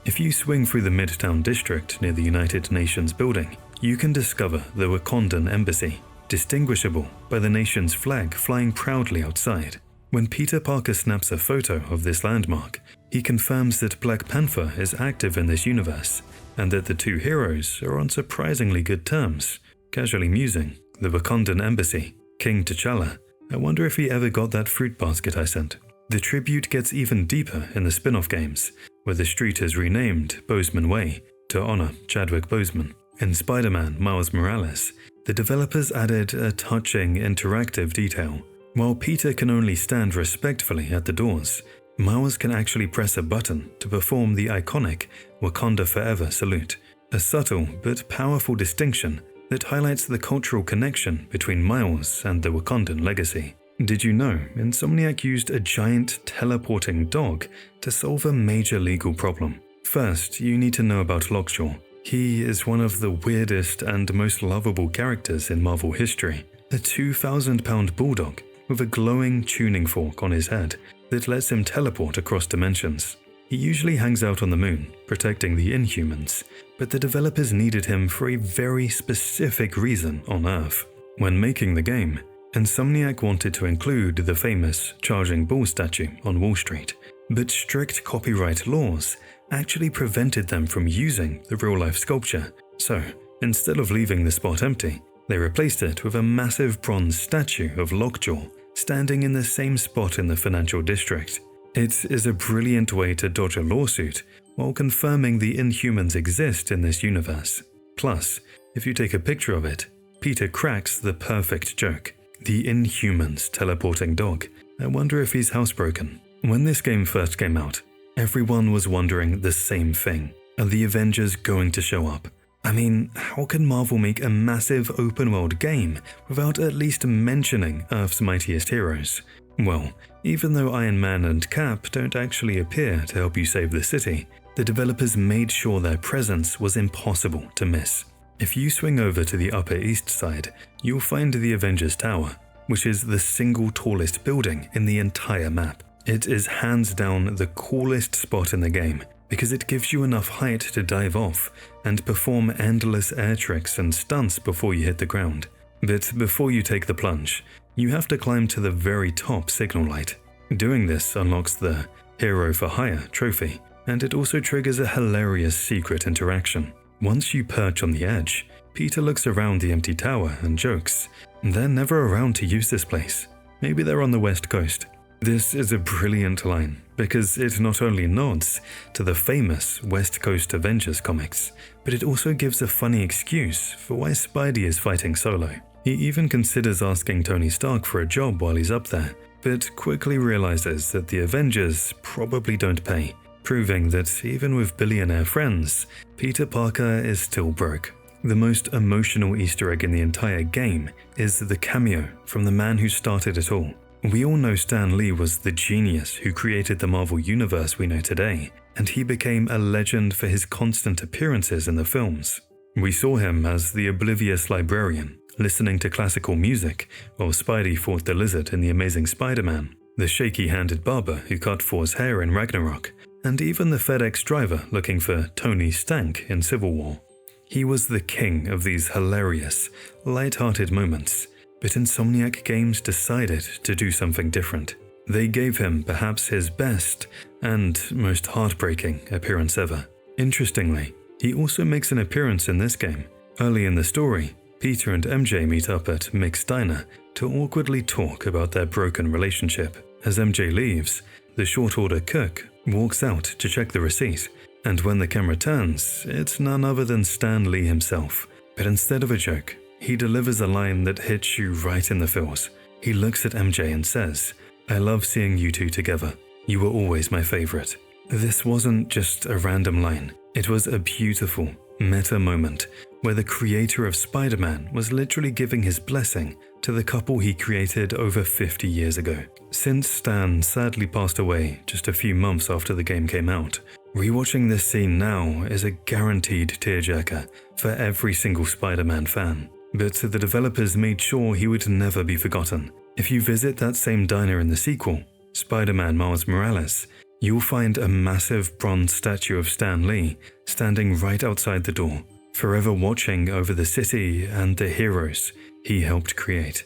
If you swing through the Midtown district near the United Nations building, you can discover the Wakandan embassy, distinguishable by the nation's flag flying proudly outside. When Peter Parker snaps a photo of this landmark, he confirms that Black Panther is active in this universe, and that the two heroes are on surprisingly good terms. Casually musing, the Wakandan embassy, King T'Challa, I wonder if he ever got that fruit basket I sent. The tribute gets even deeper in the spin-off games, where the street is renamed Bozeman Way to honor Chadwick Boseman. In Spider-Man Miles Morales, the developers added a touching interactive detail. While Peter can only stand respectfully at the doors, Miles can actually press a button to perform the iconic Wakanda Forever salute, a subtle but powerful distinction that highlights the cultural connection between Miles and the Wakandan legacy. Did you know Insomniac used a giant teleporting dog to solve a major legal problem? First, you need to know about Lockjaw. He is one of the weirdest and most lovable characters in Marvel history, a 2,000-pound bulldog with a glowing tuning fork on his head that lets him teleport across dimensions. He usually hangs out on the moon, protecting the Inhumans, but the developers needed him for a very specific reason on Earth. When making the game, Insomniac wanted to include the famous Charging Bull statue on Wall Street, but strict copyright laws actually prevented them from using the real-life sculpture. So, instead of leaving the spot empty, they replaced it with a massive bronze statue of Lockjaw, standing in the same spot in the financial district. It is a brilliant way to dodge a lawsuit while confirming the Inhumans exist in this universe. Plus, if you take a picture of it, Peter cracks the perfect joke. The Inhumans teleporting dog. I wonder if he's housebroken. When this game first came out, everyone was wondering the same thing. Are the Avengers going to show up? I mean, how can Marvel make a massive open-world game without at least mentioning Earth's mightiest heroes? Well, even though Iron Man and Cap don't actually appear to help you save the city, the developers made sure their presence was impossible to miss. If you swing over to the Upper East Side, you'll find the Avengers Tower, which is the single tallest building in the entire map. It is hands down the coolest spot in the game because it gives you enough height to dive off and perform endless air tricks and stunts before you hit the ground. But before you take the plunge, you have to climb to the very top signal light. Doing this unlocks the Hero for Hire trophy, and it also triggers a hilarious secret interaction. Once you perch on the edge, Peter looks around the empty tower and jokes, "They're never around to use this place. Maybe they're on the West Coast." This is a brilliant line because it not only nods to the famous West Coast Avengers comics, but it also gives a funny excuse for why Spidey is fighting solo. He even considers asking Tony Stark for a job while he's up there, but quickly realizes that the Avengers probably don't pay, proving that even with billionaire friends, Peter Parker is still broke. The most emotional Easter egg in the entire game is the cameo from the man who started it all. We all know Stan Lee was the genius who created the Marvel Universe we know today, and he became a legend for his constant appearances in the films. We saw him as the oblivious librarian, listening to classical music while Spidey fought the lizard in The Amazing Spider-Man, the shaky-handed barber who cut Thor's hair in Ragnarok, and even the FedEx driver looking for Tony Stank in Civil War. He was the king of these hilarious, light-hearted moments. But Insomniac Games decided to do something different. They gave him perhaps his best and most heartbreaking appearance ever. Interestingly, he also makes an appearance in this game. Early in the story, Peter and MJ meet up at Mick's Diner to awkwardly talk about their broken relationship. As MJ leaves, the short-order cook walks out to check the receipt, and when the camera turns, it's none other than Stan Lee himself. But instead of a joke, he delivers a line that hits you right in the feels. He looks at MJ and says, "I love seeing you two together. You were always my favorite." This wasn't just a random line. It was a beautiful, meta moment where the creator of Spider-Man was literally giving his blessing to the couple he created over 50 years ago. Since Stan sadly passed away just a few months after the game came out, rewatching this scene now is a guaranteed tearjerker for every single Spider-Man fan. But the developers made sure he would never be forgotten. If you visit that same diner in the sequel, Spider-Man Miles Morales, you'll find a massive bronze statue of Stan Lee standing right outside the door, forever watching over the city and the heroes he helped create.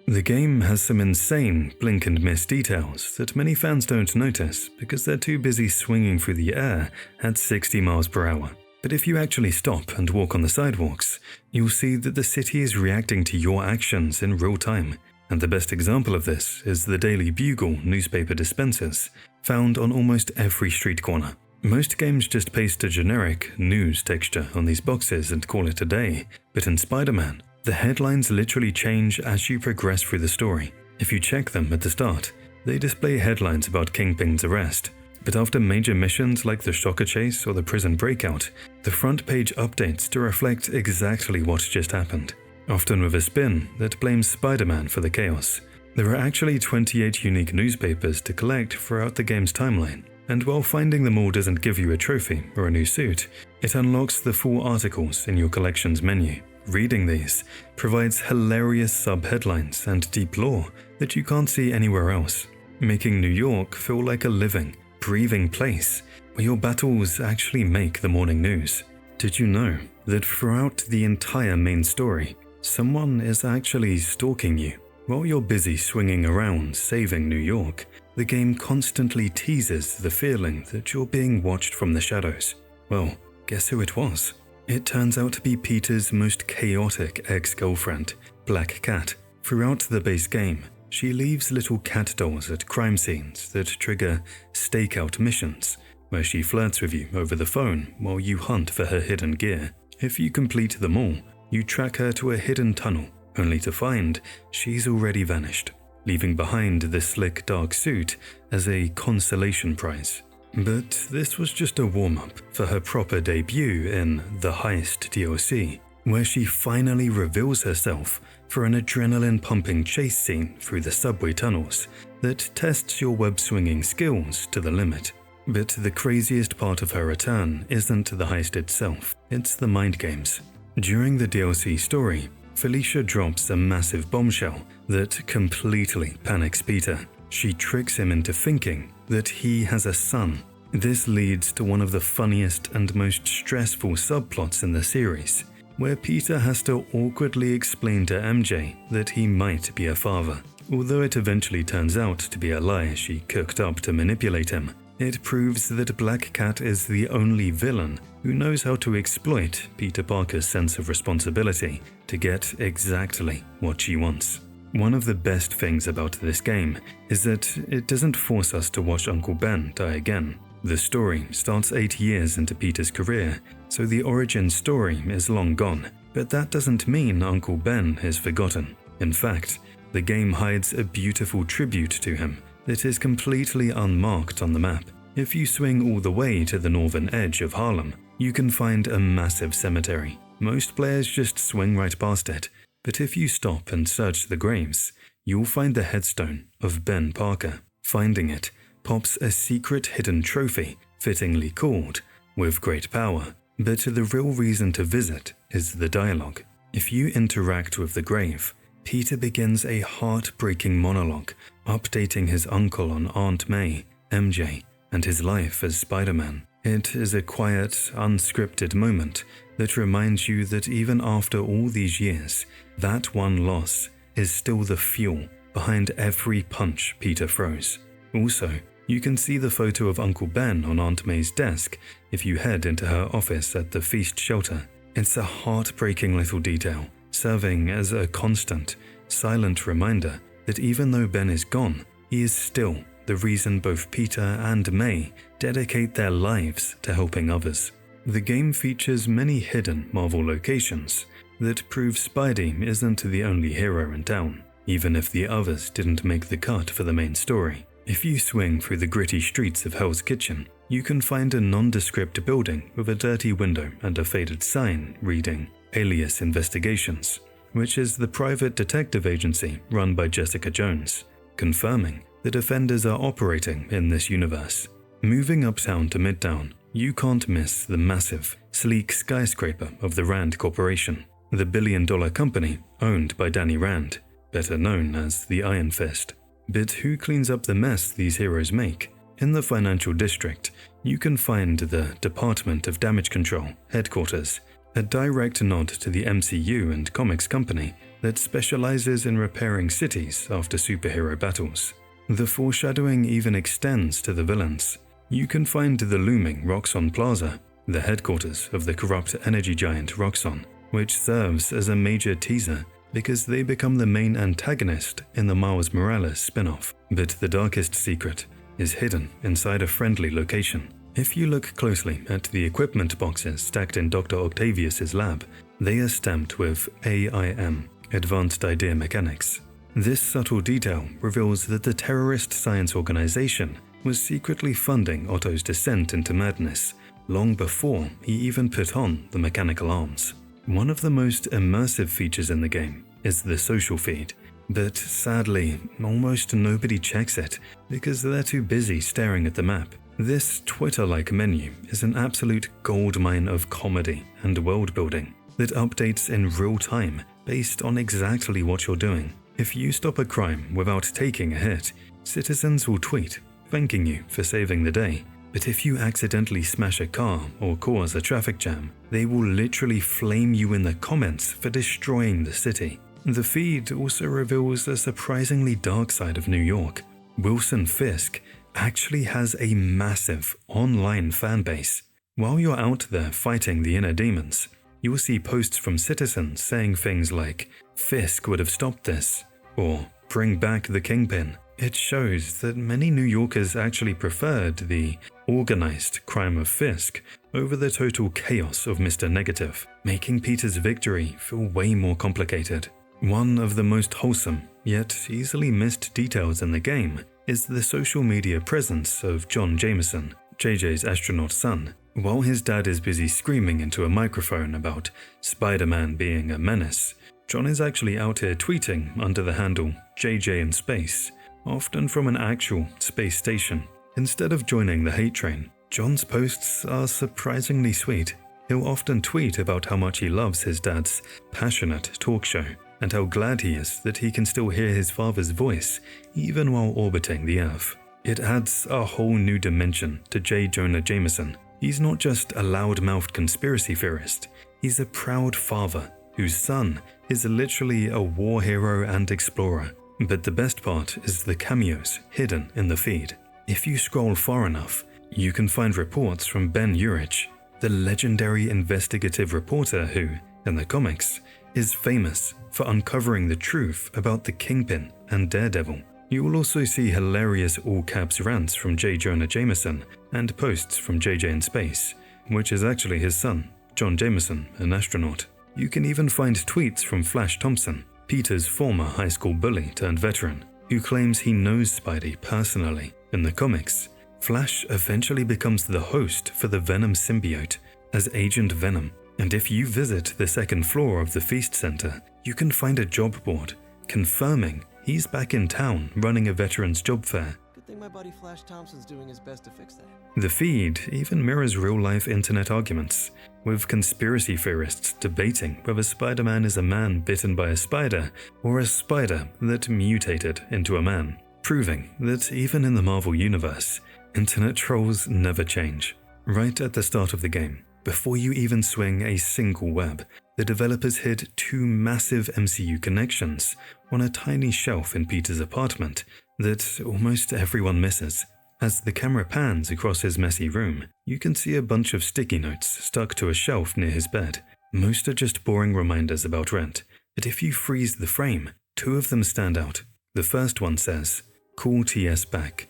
The game has some insane blink and miss details that many fans don't notice because they're too busy swinging through the air at 60 miles per hour. But if you actually stop and walk on the sidewalks, you'll see that the city is reacting to your actions in real time. And the best example of this is the Daily Bugle newspaper dispensers, found on almost every street corner. Most games just paste a generic news texture on these boxes and call it a day, but in Spider-Man, the headlines literally change as you progress through the story. If you check them at the start, they display headlines about Kingpin's arrest. But after major missions like the Shocker Chase or the Prison Breakout, the front page updates to reflect exactly what just happened, often with a spin that blames Spider-Man for the chaos. There are actually 28 unique newspapers to collect throughout the game's timeline, and while finding them all doesn't give you a trophy or a new suit, it unlocks the full articles in your collection's menu. Reading these provides hilarious sub-headlines and deep lore that you can't see anywhere else, making New York feel like a living, breathing place where your battles actually make the morning news. Did you know that throughout the entire main story, someone is actually stalking you? While you're busy swinging around saving New York, the game constantly teases the feeling that you're being watched from the shadows. Well, guess who it was? It turns out to be Peter's most chaotic ex-girlfriend, Black Cat. Throughout the base game, she leaves little cat dolls at crime scenes that trigger stakeout missions, where she flirts with you over the phone while you hunt for her hidden gear. If you complete them all, you track her to a hidden tunnel, only to find she's already vanished, leaving behind the slick dark suit as a consolation prize. But this was just a warm-up for her proper debut in the Heist DLC, where she finally reveals herself for an adrenaline-pumping chase scene through the subway tunnels that tests your web-swinging skills to the limit. But the craziest part of her return isn't the heist itself, it's the mind games. During the DLC story, Felicia drops a massive bombshell that completely panics Peter. She tricks him into thinking that he has a son. This leads to one of the funniest and most stressful subplots in the series, where Peter has to awkwardly explain to MJ that he might be a father. Although it eventually turns out to be a lie she cooked up to manipulate him, it proves that Black Cat is the only villain who knows how to exploit Peter Parker's sense of responsibility to get exactly what she wants. One of the best things about this game is that it doesn't force us to watch Uncle Ben die again. The story starts 8 years into Peter's career, so the origin story is long gone, but that doesn't mean Uncle Ben is forgotten. In fact, the game hides a beautiful tribute to him that is completely unmarked on the map. If you swing all the way to the northern edge of Harlem, you can find a massive cemetery. Most players just swing right past it, but if you stop and search the graves, you'll find the headstone of Ben Parker. Finding it pops a secret hidden trophy, fittingly called With Great Power. But the real reason to visit is the dialogue. If you interact with the grave, Peter begins a heartbreaking monologue, updating his uncle on Aunt May, MJ, and his life as Spider-Man. It is a quiet, unscripted moment that reminds you that even after all these years, that one loss is still the fuel behind every punch Peter throws. Also, you can see the photo of Uncle Ben on Aunt May's desk if you head into her office at the Feast Shelter. It's a heartbreaking little detail, serving as a constant, silent reminder that even though Ben is gone, he is still the reason both Peter and May dedicate their lives to helping others. The game features many hidden Marvel locations that prove Spidey isn't the only hero in town, even if the others didn't make the cut for the main story. If you swing through the gritty streets of Hell's Kitchen, you can find a nondescript building with a dirty window and a faded sign reading Alias Investigations, which is the private detective agency run by Jessica Jones, confirming that offenders are operating in this universe. Moving uptown to Midtown, you can't miss the massive, sleek skyscraper of the Rand Corporation, the billion-dollar company owned by Danny Rand, better known as the Iron Fist. But who cleans up the mess these heroes make? In the financial district, you can find the Department of Damage Control headquarters, a direct nod to the MCU and comics company that specializes in repairing cities after superhero battles. The foreshadowing even extends to the villains. You can find the looming Roxxon Plaza, the headquarters of the corrupt energy giant Roxxon, which serves as a major teaser because they become the main antagonist in the Miles Morales spin-off. But the darkest secret is hidden inside a friendly location. If you look closely at the equipment boxes stacked in Dr. Octavius's lab, they are stamped with AIM, Advanced Idea Mechanics. This subtle detail reveals that the terrorist science organization was secretly funding Otto's descent into madness long before he even put on the mechanical arms. One of the most immersive features in the game is the social feed, but sadly, almost nobody checks it because they're too busy staring at the map. This Twitter-like menu is an absolute goldmine of comedy and world building that updates in real time based on exactly what you're doing. If you stop a crime without taking a hit, citizens will tweet, thanking you for saving the day. But if you accidentally smash a car or cause a traffic jam, they will literally flame you in the comments for destroying the city. The feed also reveals a surprisingly dark side of New York. Wilson Fisk actually has a massive online fan base. While you're out there fighting the inner demons, you will see posts from citizens saying things like, "Fisk would have stopped this," or "Bring back the Kingpin." It shows that many New Yorkers actually preferred the organized crime of Fisk over the total chaos of Mr. Negative, making Peter's victory feel way more complicated. One of the most wholesome, yet easily missed details in the game is the social media presence of John Jameson, JJ's astronaut son. While his dad is busy screaming into a microphone about Spider-Man being a menace, John is actually out here tweeting under the handle JJ in Space, often from an actual space station. Instead of joining the hate train, John's posts are surprisingly sweet. He'll often tweet about how much he loves his dad's passionate talk show, and how glad he is that he can still hear his father's voice even while orbiting the Earth. It adds a whole new dimension to J. Jonah Jameson. He's not just a loud-mouthed conspiracy theorist, he's a proud father whose son is literally a war hero and explorer. But the best part is the cameos hidden in the feed. If you scroll far enough, you can find reports from Ben Urich, the legendary investigative reporter who, in the comics, is famous for uncovering the truth about the Kingpin and Daredevil. You will also see hilarious all-caps rants from J. Jonah Jameson and posts from JJ in Space, which is actually his son, John Jameson, an astronaut. You can even find tweets from Flash Thompson, Peter's former high school bully turned veteran, who claims he knows Spidey personally. In the comics, Flash eventually becomes the host for the Venom symbiote as Agent Venom. And if you visit the second floor of the Feast Center, you can find a job board confirming he's back in town running a veterans job fair. Good thing my buddy Flash Thompson's doing his best to fix that. The feed even mirrors real-life internet arguments, with conspiracy theorists debating whether Spider-Man is a man bitten by a spider or a spider that mutated into a man, proving that even in the Marvel Universe, internet trolls never change. Right at the start of the game, before you even swing a single web, the developers hid two massive MCU connections on a tiny shelf in Peter's apartment that almost everyone misses. As the camera pans across his messy room, you can see a bunch of sticky notes stuck to a shelf near his bed. Most are just boring reminders about rent, but if you freeze the frame, two of them stand out. The first one says, "Call TS back,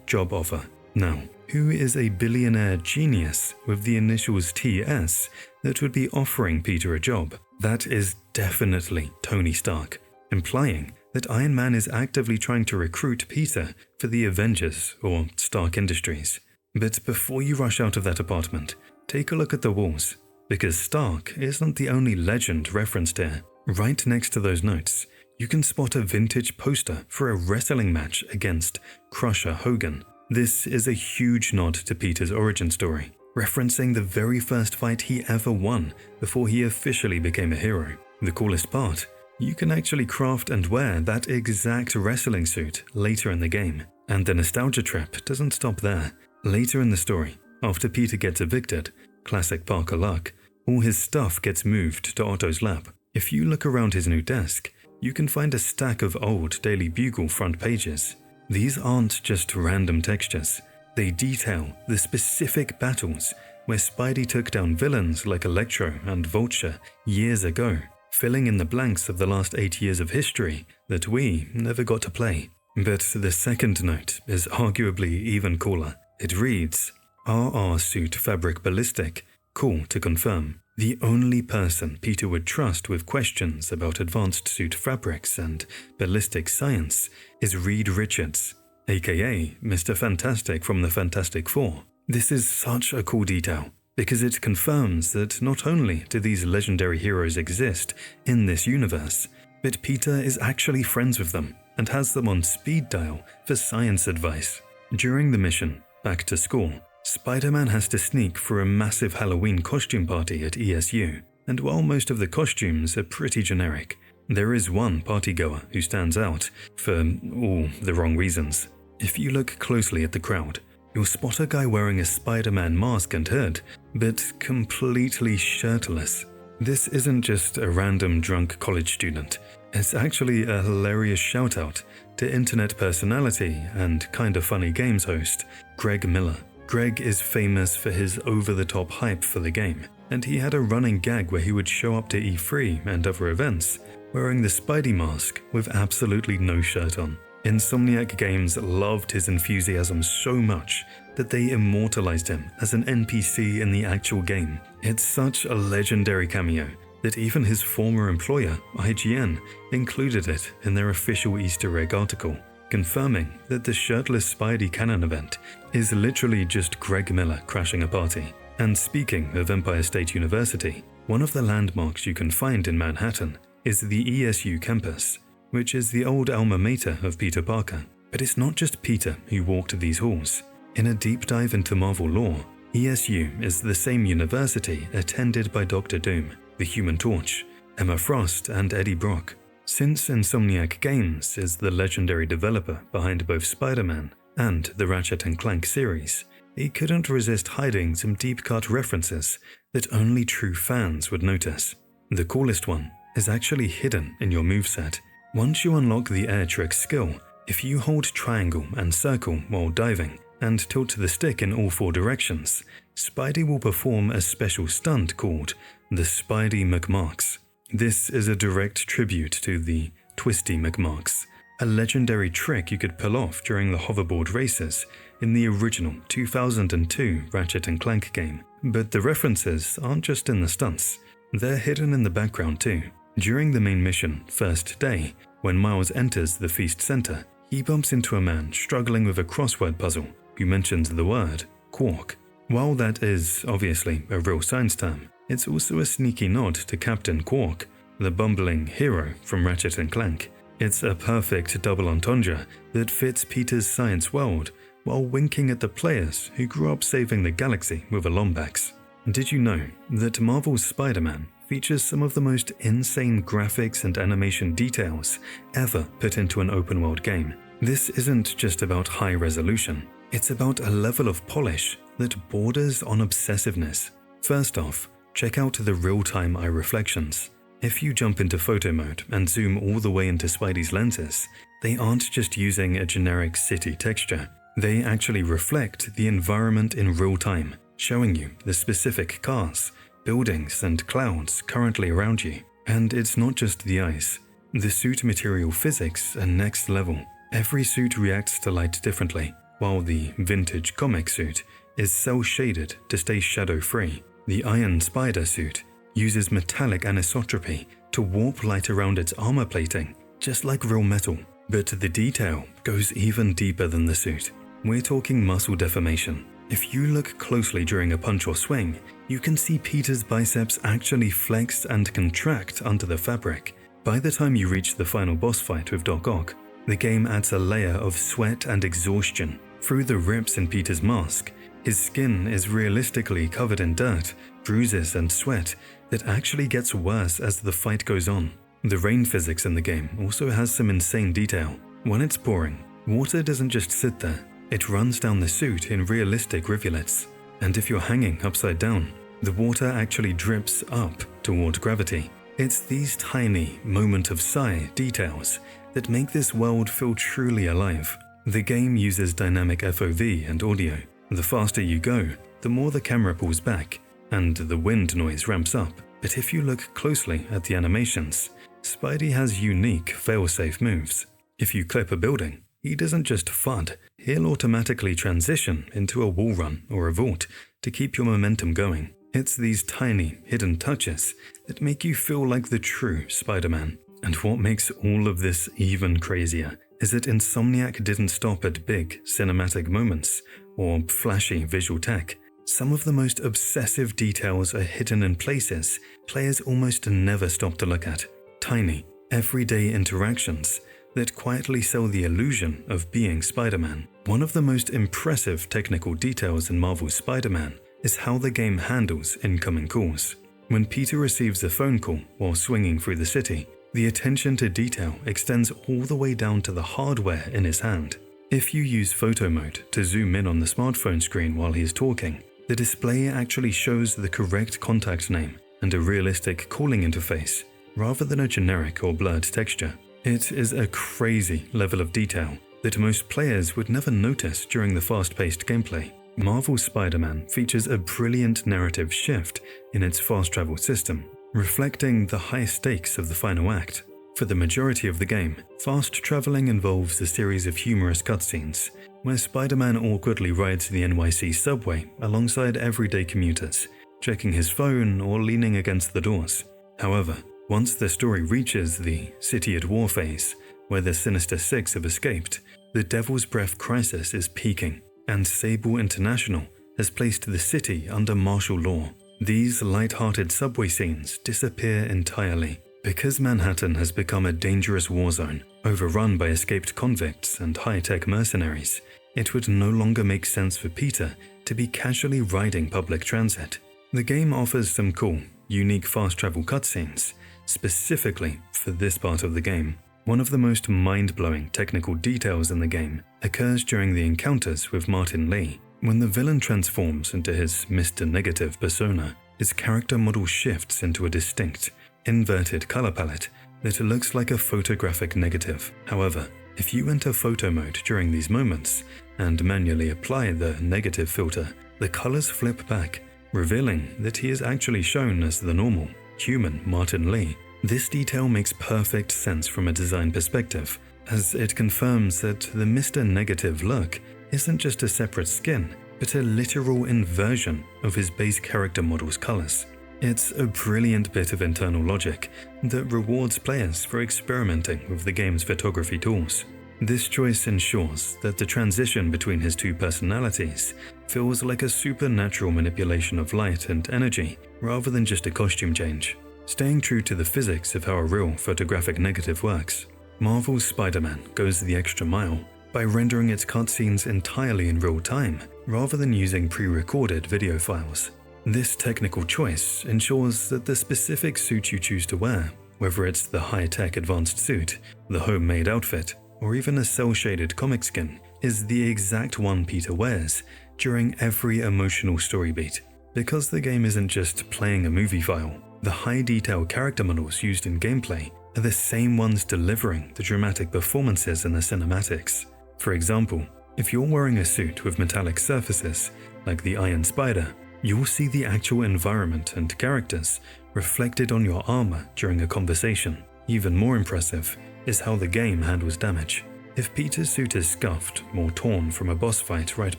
job offer." Now, who is a billionaire genius with the initials TS that would be offering Peter a job? That is definitely Tony Stark, implying that Iron Man is actively trying to recruit Peter for the Avengers or Stark Industries. But before you rush out of that apartment, take a look at the walls, because Stark isn't the only legend referenced here. Right next to those notes, you can spot a vintage poster for a wrestling match against Crusher Hogan. This is a huge nod to Peter's origin story, referencing the very first fight he ever won before he officially became a hero. The coolest part, you can actually craft and wear that exact wrestling suit later in the game. And the nostalgia trip doesn't stop there. Later in the story, after Peter gets evicted, classic Parker luck, all his stuff gets moved to Otto's lab. If you look around his new desk, you can find a stack of old Daily Bugle front pages. These aren't just random textures. They detail the specific battles where Spidey took down villains like Electro and Vulture years ago, filling in the blanks of the last 8 years of history that we never got to play. But the second note is arguably even cooler. It reads, "RR suit fabric ballistic, call to confirm." The only person Peter would trust with questions about advanced suit fabrics and ballistic science is Reed Richards, aka Mr. Fantastic from the Fantastic Four. This is such a cool detail, because it confirms that not only do these legendary heroes exist in this universe, but Peter is actually friends with them and has them on speed dial for science advice. During the mission, back to school, Spider-Man has to sneak for a massive Halloween costume party at ESU, and while most of the costumes are pretty generic, there is one partygoer who stands out for all the wrong reasons. If you look closely at the crowd, you'll spot a guy wearing a Spider-Man mask and hood, but completely shirtless. This isn't just a random drunk college student. It's actually a hilarious shout-out to internet personality and kinda funny games host, Greg Miller. Greg is famous for his over-the-top hype for the game, and he had a running gag where he would show up to E3 and other events wearing the Spidey mask with absolutely no shirt on. Insomniac Games loved his enthusiasm so much that they immortalized him as an NPC in the actual game. It's such a legendary cameo that even his former employer, IGN, included it in their official Easter egg article, confirming that the shirtless Spidey canon event is literally just Greg Miller crashing a party. And speaking of Empire State University, one of the landmarks you can find in Manhattan is the ESU campus, which is the old alma mater of Peter Parker. But it's not just Peter who walked these halls. In a deep dive into Marvel lore, ESU is the same university attended by Dr. Doom, the Human Torch, Emma Frost, and Eddie Brock. Since Insomniac Games is the legendary developer behind both Spider-Man and the Ratchet & Clank series, he couldn't resist hiding some deep-cut references that only true fans would notice. The coolest one is actually hidden in your moveset. Once you unlock the air trick skill, if you hold triangle and circle while diving and tilt the stick in all 4 directions, Spidey will perform a special stunt called the Spidey McMarks. This is a direct tribute to the Twisty McMarks, a legendary trick you could pull off during the hoverboard races in the original 2002 Ratchet & Clank game. But the references aren't just in the stunts, they're hidden in the background too. During the main mission, First Day, when Miles enters the Feast Center, he bumps into a man struggling with a crossword puzzle who mentions the word quark. While that is obviously a real science term, it's also a sneaky nod to Captain Quark, the bumbling hero from Ratchet & Clank. It's a perfect double entendre that fits Peter's science world while winking at the players who grew up saving the galaxy with a Lombax. Did you know that Marvel's Spider-Man features some of the most insane graphics and animation details ever put into an open-world game? This isn't just about high resolution, it's about a level of polish that borders on obsessiveness. First off, check out the real-time eye reflections. If you jump into photo mode and zoom all the way into Spidey's lenses, they aren't just using a generic city texture. They actually reflect the environment in real time, showing you the specific cars, buildings, and clouds currently around you. And it's not just the eyes. The suit material physics are next level. Every suit reacts to light differently, while the vintage comic suit is cel-shaded to stay shadow-free. The Iron Spider suit uses metallic anisotropy to warp light around its armor plating, just like real metal. But the detail goes even deeper than the suit. We're talking muscle deformation. If you look closely during a punch or swing, you can see Peter's biceps actually flex and contract under the fabric. By the time you reach the final boss fight with Doc Ock, the game adds a layer of sweat and exhaustion. Through the rips in Peter's mask, his skin is realistically covered in dirt, bruises, and sweat that actually gets worse as the fight goes on. The rain physics in the game also has some insane detail. When it's pouring, water doesn't just sit there. It runs down the suit in realistic rivulets. And if you're hanging upside down, the water actually drips up toward gravity. It's these tiny moment of sigh details that make this world feel truly alive. The game uses dynamic FOV and audio. The faster you go, the more the camera pulls back, and the wind noise ramps up. But if you look closely at the animations, Spidey has unique fail-safe moves. If you clip a building, he doesn't just FUD, he'll automatically transition into a wall run or a vault to keep your momentum going. It's these tiny, hidden touches that make you feel like the true Spider-Man. And what makes all of this even crazier is that Insomniac didn't stop at big cinematic moments or flashy visual tech. Some of the most obsessive details are hidden in places players almost never stop to look at. Tiny, everyday interactions that quietly sell the illusion of being Spider-Man. One of the most impressive technical details in Marvel's Spider-Man is how the game handles incoming calls. When Peter receives a phone call while swinging through the city, the attention to detail extends all the way down to the hardware in his hand. If you use photo mode to zoom in on the smartphone screen while he is talking, the display actually shows the correct contact name and a realistic calling interface, rather than a generic or blurred texture. It is a crazy level of detail that most players would never notice during the fast-paced gameplay. Marvel's Spider-Man features a brilliant narrative shift in its fast travel system, reflecting the high stakes of the final act. For the majority of the game, fast traveling involves a series of humorous cutscenes, where Spider-Man awkwardly rides the NYC subway alongside everyday commuters, checking his phone or leaning against the doors. However, once the story reaches the City at War phase, where the Sinister Six have escaped, the Devil's Breath crisis is peaking, and Sable International has placed the city under martial law. These light-hearted subway scenes disappear entirely, because Manhattan has become a dangerous war zone, overrun by escaped convicts and high-tech mercenaries. It would no longer make sense for Peter to be casually riding public transit. The game offers some cool, unique fast travel cutscenes, specifically for this part of the game. One of the most mind-blowing technical details in the game occurs during the encounters with Martin Lee. When the villain transforms into his Mr. Negative persona, his character model shifts into a distinct, inverted color palette that looks like a photographic negative. However, if you enter photo mode during these moments and manually apply the negative filter, the colors flip back, revealing that he is actually shown as the normal, human Martin Lee. This detail makes perfect sense from a design perspective, as it confirms that the Mr. Negative look isn't just a separate skin, but a literal inversion of his base character model's colors. It's a brilliant bit of internal logic that rewards players for experimenting with the game's photography tools. This choice ensures that the transition between his two personalities feels like a supernatural manipulation of light and energy rather than just a costume change. Staying true to the physics of how a real photographic negative works, Marvel's Spider-Man goes the extra mile by rendering its cutscenes entirely in real time rather than using pre-recorded video files. This technical choice ensures that the specific suit you choose to wear, whether it's the high-tech advanced suit, the homemade outfit, or even a cel-shaded comic skin, is the exact one Peter wears during every emotional story beat. Because the game isn't just playing a movie file, the high-detail character models used in gameplay are the same ones delivering the dramatic performances in the cinematics. For example, if you're wearing a suit with metallic surfaces, like the Iron Spider, you'll see the actual environment and characters reflected on your armor during a conversation. Even more impressive is how the game handles damage. If Peter's suit is scuffed or torn from a boss fight right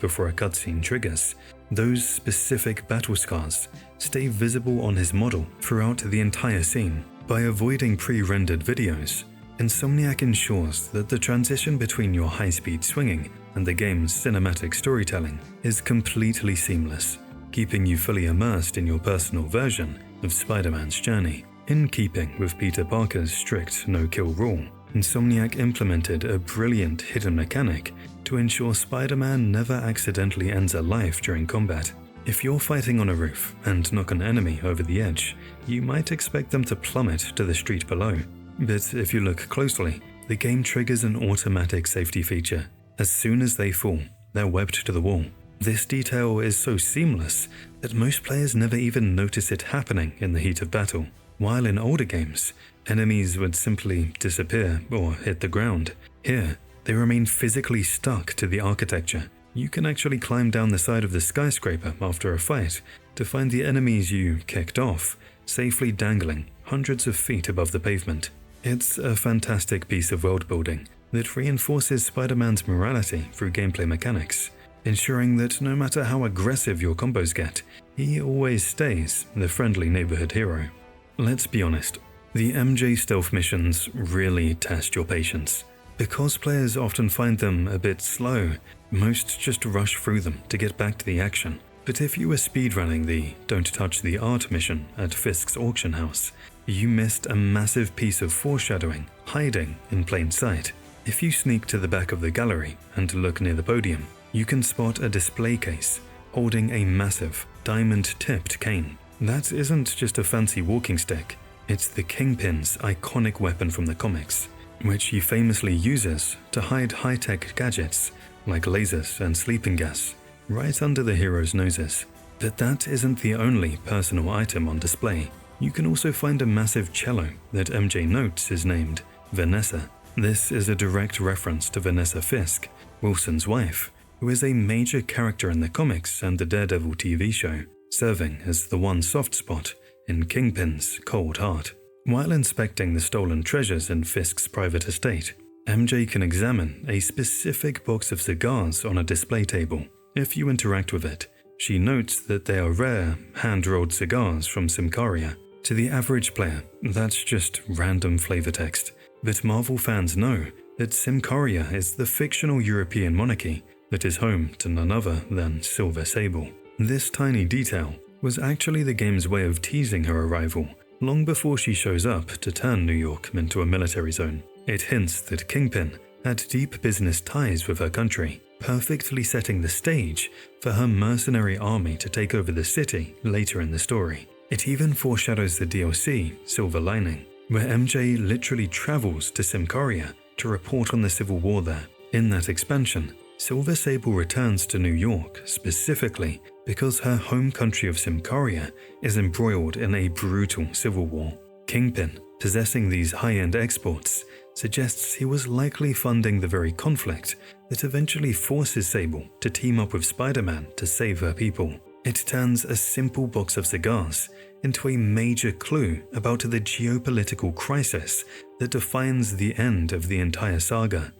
before a cutscene triggers, those specific battle scars stay visible on his model throughout the entire scene. By avoiding pre-rendered videos, Insomniac ensures that the transition between your high-speed swinging and the game's cinematic storytelling is completely seamless, keeping you fully immersed in your personal version of Spider-Man's journey. In keeping with Peter Parker's strict no-kill rule, Insomniac implemented a brilliant hidden mechanic to ensure Spider-Man never accidentally ends a life during combat. If you're fighting on a roof and knock an enemy over the edge, you might expect them to plummet to the street below. But if you look closely, the game triggers an automatic safety feature. As soon as they fall, they're webbed to the wall. This detail is so seamless that most players never even notice it happening in the heat of battle. While in older games, enemies would simply disappear or hit the ground. Here, they remain physically stuck to the architecture. You can actually climb down the side of the skyscraper after a fight to find the enemies you kicked off safely dangling hundreds of feet above the pavement. It's a fantastic piece of world building that reinforces Spider-Man's morality through gameplay mechanics, ensuring that no matter how aggressive your combos get, he always stays the friendly neighborhood hero. Let's be honest, the MJ stealth missions really test your patience. Because players often find them a bit slow, most just rush through them to get back to the action. But if you were speedrunning the Don't Touch the Art mission at Fisk's auction house, you missed a massive piece of foreshadowing hiding in plain sight. If you sneak to the back of the gallery and look near the podium, you can spot a display case holding a massive, diamond-tipped cane. That isn't just a fancy walking stick, it's the Kingpin's iconic weapon from the comics. which he famously uses to hide high-tech gadgets like lasers and sleeping gas right under the hero's noses. But that isn't the only personal item on display. You can also find a massive cello that MJ notes is named Vanessa. This is a direct reference to Vanessa Fisk, Wilson's wife, who is a major character in the comics and the Daredevil TV show, serving as the one soft spot in Kingpin's cold heart. While inspecting the stolen treasures in Fisk's private estate, MJ can examine a specific box of cigars on a display table. If you interact with it, she notes that they are rare, hand-rolled cigars from Symkaria. To the average player, that's just random flavor text. But Marvel fans know that Symkaria is the fictional European monarchy that is home to none other than Silver Sable. This tiny detail was actually the game's way of teasing her arrival, long before she shows up to turn New York into a military zone. It hints that Kingpin had deep business ties with her country, perfectly setting the stage for her mercenary army to take over the city later in the story. It even foreshadows the DLC, Silver Lining, where MJ literally travels to Symkaria to report on the civil war there. In that expansion, Silver Sable returns to New York specifically because her home country of Symkaria is embroiled in a brutal civil war. Kingpin, possessing these high-end exports, suggests he was likely funding the very conflict that eventually forces Sable to team up with Spider-Man to save her people. It turns a simple box of cigars into a major clue about the geopolitical crisis that defines the end of the entire saga.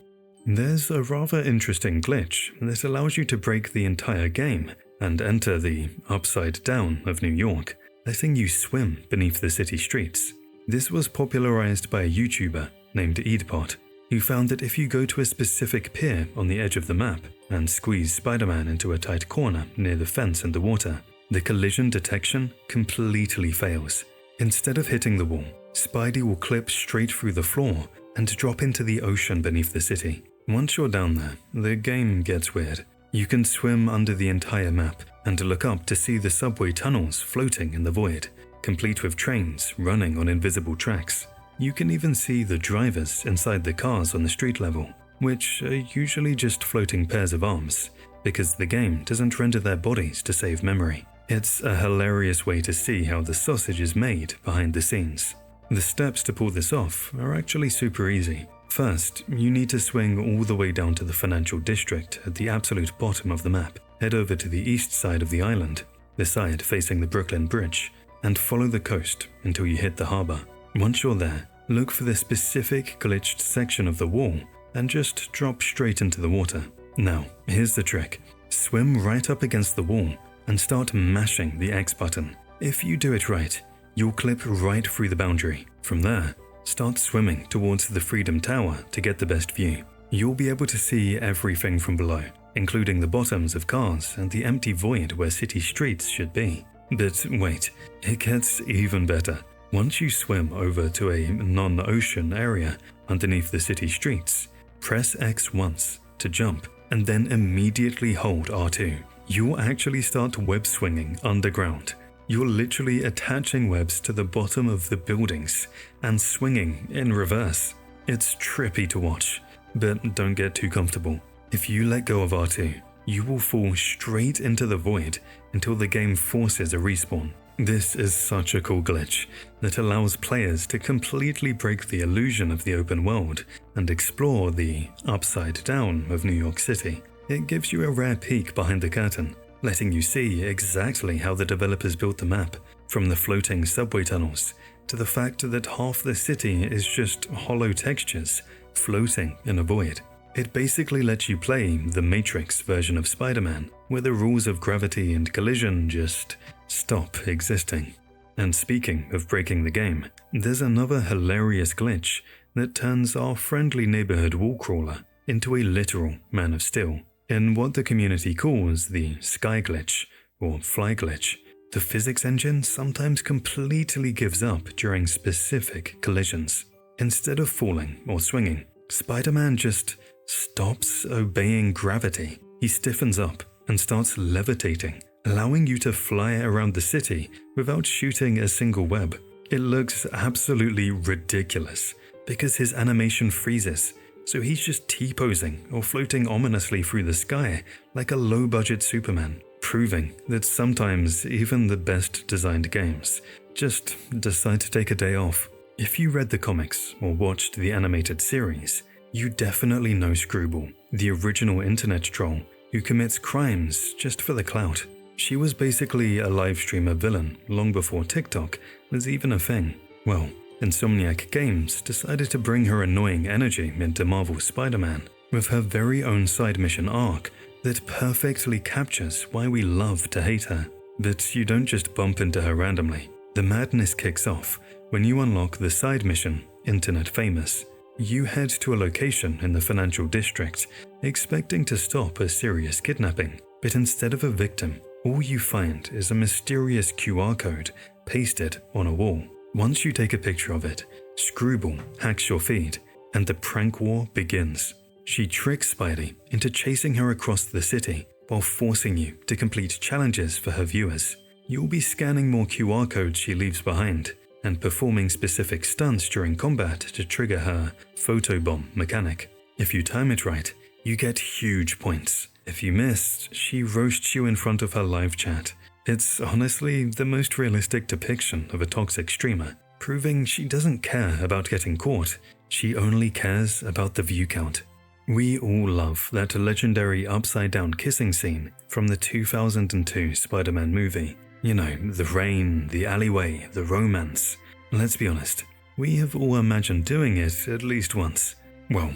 There's a rather interesting glitch that allows you to break the entire game and enter the upside down of New York, letting you swim beneath the city streets. This was popularized by a YouTuber named Eadpot, who found that if you go to a specific pier on the edge of the map and squeeze Spider-Man into a tight corner near the fence and the water, the collision detection completely fails. Instead of hitting the wall, Spidey will clip straight through the floor and drop into the ocean beneath the city. Once you're down there, the game gets weird. You can swim under the entire map and look up to see the subway tunnels floating in the void, complete with trains running on invisible tracks. You can even see the drivers inside the cars on the street level, which are usually just floating pairs of arms, because the game doesn't render their bodies to save memory. It's a hilarious way to see how the sausage is made behind the scenes. The steps to pull this off are actually super easy. First, you need to swing all the way down to the financial district at the absolute bottom of the map, head over to the east side of the island, the side facing the Brooklyn Bridge, and follow the coast until you hit the harbor. Once you're there, look for the specific glitched section of the wall and just drop straight into the water. Now, here's the trick. Swim right up against the wall and start mashing the X button. If you do it right, you'll clip right through the boundary. From there, start swimming towards the Freedom Tower to get the best view. You'll be able to see everything from below, including the bottoms of cars and the empty void where city streets should be. But wait, it gets even better. Once you swim over to a non-ocean area underneath the city streets, press X once to jump and then immediately hold R2. You'll actually start web swinging underground. You're literally attaching webs to the bottom of the buildings and swinging in reverse. It's trippy to watch, but don't get too comfortable. If you let go of R2, you will fall straight into the void until the game forces a respawn. This is such a cool glitch that allows players to completely break the illusion of the open world and explore the upside down of New York City. It gives you a rare peek behind the curtain, letting you see exactly how the developers built the map, from the floating subway tunnels to the fact that half the city is just hollow textures floating in a void. It basically lets you play the Matrix version of Spider-Man, where the rules of gravity and collision just stop existing. And speaking of breaking the game, there's another hilarious glitch that turns our friendly neighborhood wall crawler into a literal Man of Steel. In what the community calls the sky glitch or fly glitch, the physics engine sometimes completely gives up during specific collisions. Instead of falling or swinging, Spider-Man just stops obeying gravity. He stiffens up and starts levitating, allowing you to fly around the city without shooting a single web. It looks absolutely ridiculous, because his animation freezes, so he's just T-posing or floating ominously through the sky like a low-budget Superman, proving that sometimes even the best designed games just decide to take a day off. If you read the comics or watched the animated series, you definitely know Screwball, the original internet troll who commits crimes just for the clout. She was basically a live streamer villain long before TikTok was even a thing. Well, Insomniac Games decided to bring her annoying energy into Marvel's Spider-Man with her very own side mission arc that perfectly captures why we love to hate her. But you don't just bump into her randomly. The madness kicks off when you unlock the side mission, Internet Famous. You head to a location in the financial district, expecting to stop a serious kidnapping, but instead of a victim, all you find is a mysterious QR code pasted on a wall. Once you take a picture of it, Screwball hacks your feed, and the prank war begins. She tricks Spidey into chasing her across the city while forcing you to complete challenges for her viewers. You'll be scanning more QR codes she leaves behind, and performing specific stunts during combat to trigger her photobomb mechanic. If you time it right, you get huge points. If you missed, she roasts you in front of her live chat. It's honestly the most realistic depiction of a toxic streamer, proving she doesn't care about getting caught, she only cares about the view count. We all love that legendary upside-down kissing scene from the 2002 Spider-Man movie. You know, the rain, the alleyway, the romance. Let's be honest, we have all imagined doing it at least once. Well,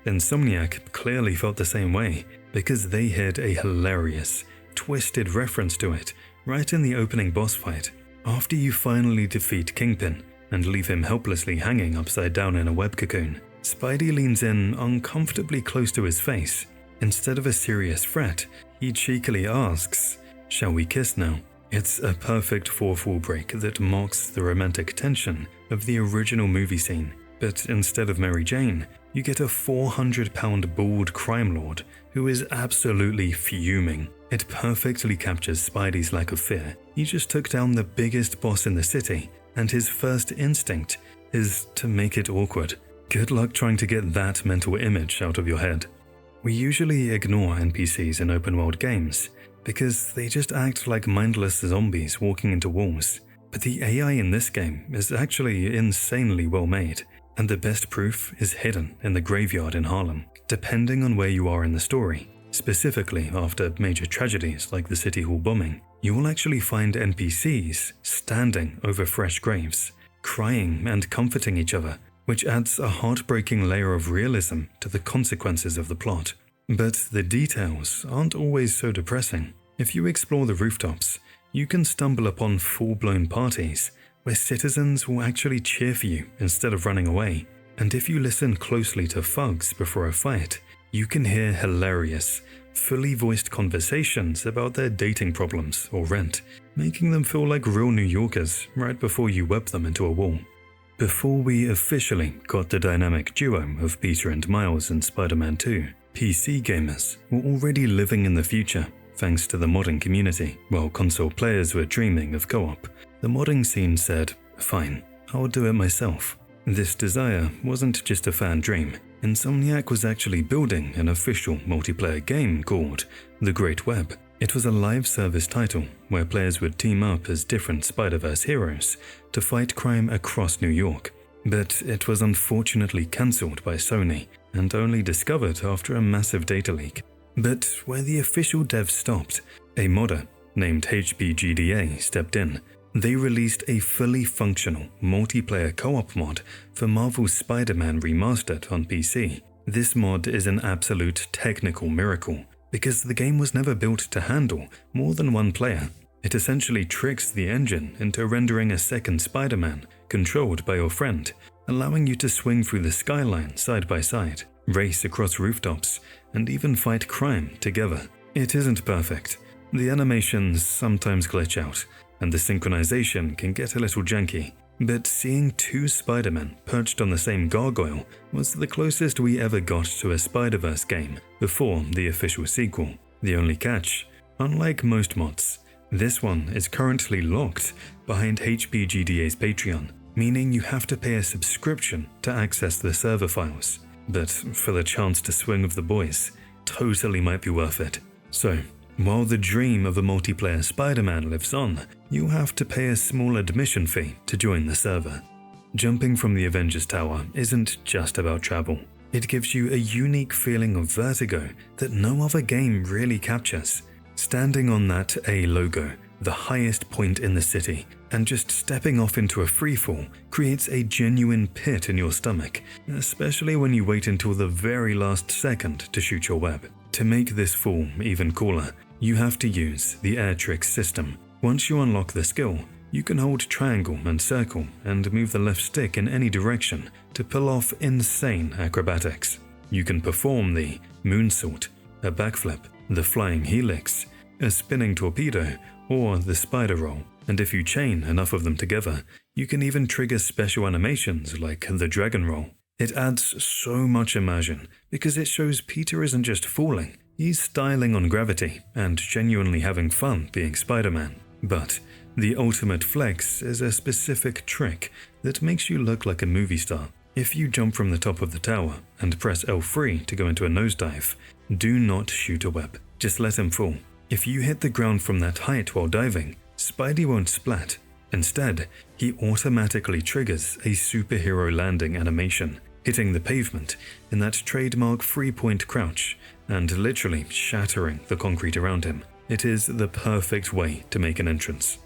Insomniac clearly felt the same way, because they hid a hilarious, twisted reference to it right in the opening boss fight. After you finally defeat Kingpin and leave him helplessly hanging upside down in a web cocoon, Spidey leans in uncomfortably close to his face. Instead of a serious threat, he cheekily asks, "Shall we kiss now?" It's a perfect fourth wall break that mocks the romantic tension of the original movie scene. But instead of Mary Jane, you get a 400-pound bald crime lord who is absolutely fuming. It perfectly captures Spidey's lack of fear. He just took down the biggest boss in the city, and his first instinct is to make it awkward. Good luck trying to get that mental image out of your head. We usually ignore NPCs in open-world games, because they just act like mindless zombies walking into walls. But the AI in this game is actually insanely well made, and the best proof is hidden in the graveyard in Harlem, depending on where you are in the story. Specifically, after major tragedies like the City Hall bombing, you will actually find NPCs standing over fresh graves, crying and comforting each other, which adds a heartbreaking layer of realism to the consequences of the plot. But the details aren't always so depressing. If you explore the rooftops, you can stumble upon full-blown parties where citizens will actually cheer for you instead of running away. And if you listen closely to thugs before a fight, you can hear hilarious, fully voiced conversations about their dating problems or rent, making them feel like real New Yorkers right before you web them into a wall. Before we officially got the dynamic duo of Peter and Miles in Spider-Man 2, PC gamers were already living in the future thanks to the modding community. While console players were dreaming of co-op, the modding scene said, "Fine, I'll do it myself." This desire wasn't just a fan dream. Insomniac was actually building an official multiplayer game called The Great Web. It was a live service title where players would team up as different Spider-Verse heroes to fight crime across New York. But it was unfortunately cancelled by Sony and only discovered after a massive data leak. But where the official dev stopped, a modder named HBGDA stepped in. They released a fully functional multiplayer co-op mod for Marvel's Spider-Man Remastered on PC. This mod is an absolute technical miracle because the game was never built to handle more than one player. It essentially tricks the engine into rendering a second Spider-Man controlled by your friend, allowing you to swing through the skyline side by side, race across rooftops, and even fight crime together. It isn't perfect. The animations sometimes glitch out, and the synchronization can get a little janky, but seeing two Spider-Men perched on the same gargoyle was the closest we ever got to a Spider-Verse game before the official sequel. The only catch, unlike most mods, this one is currently locked behind HBGDA's Patreon. meaning you have to pay a subscription to access the server files. But for the chance to swing with the boys, totally might be worth it. So, while the dream of a multiplayer Spider-Man lives on, you have to pay a small admission fee to join the server. Jumping from the Avengers Tower isn't just about travel. It gives you a unique feeling of vertigo that no other game really captures. Standing on that A logo, the highest point in the city, and just stepping off into a freefall creates a genuine pit in your stomach, especially when you wait until the very last second to shoot your web. To make this fall even cooler, you have to use the air tricks system. Once you unlock the skill, you can hold triangle and circle and move the left stick in any direction to pull off insane acrobatics. You can perform the moonsault, a backflip, the flying helix, a spinning torpedo, or the spider roll. And if you chain enough of them together, you can even trigger special animations like the dragon roll. It adds so much immersion because it shows Peter isn't just falling, he's styling on gravity and genuinely having fun being Spider-Man. But the ultimate flex is a specific trick that makes you look like a movie star. If you jump from the top of the tower and press L3 to go into a nosedive, do not shoot a web, just let him fall. If you hit the ground from that height while diving, Spidey won't splat. Instead, he automatically triggers a superhero landing animation, hitting the pavement in that trademark 3-point crouch and literally shattering the concrete around him. It is the perfect way to make an entrance.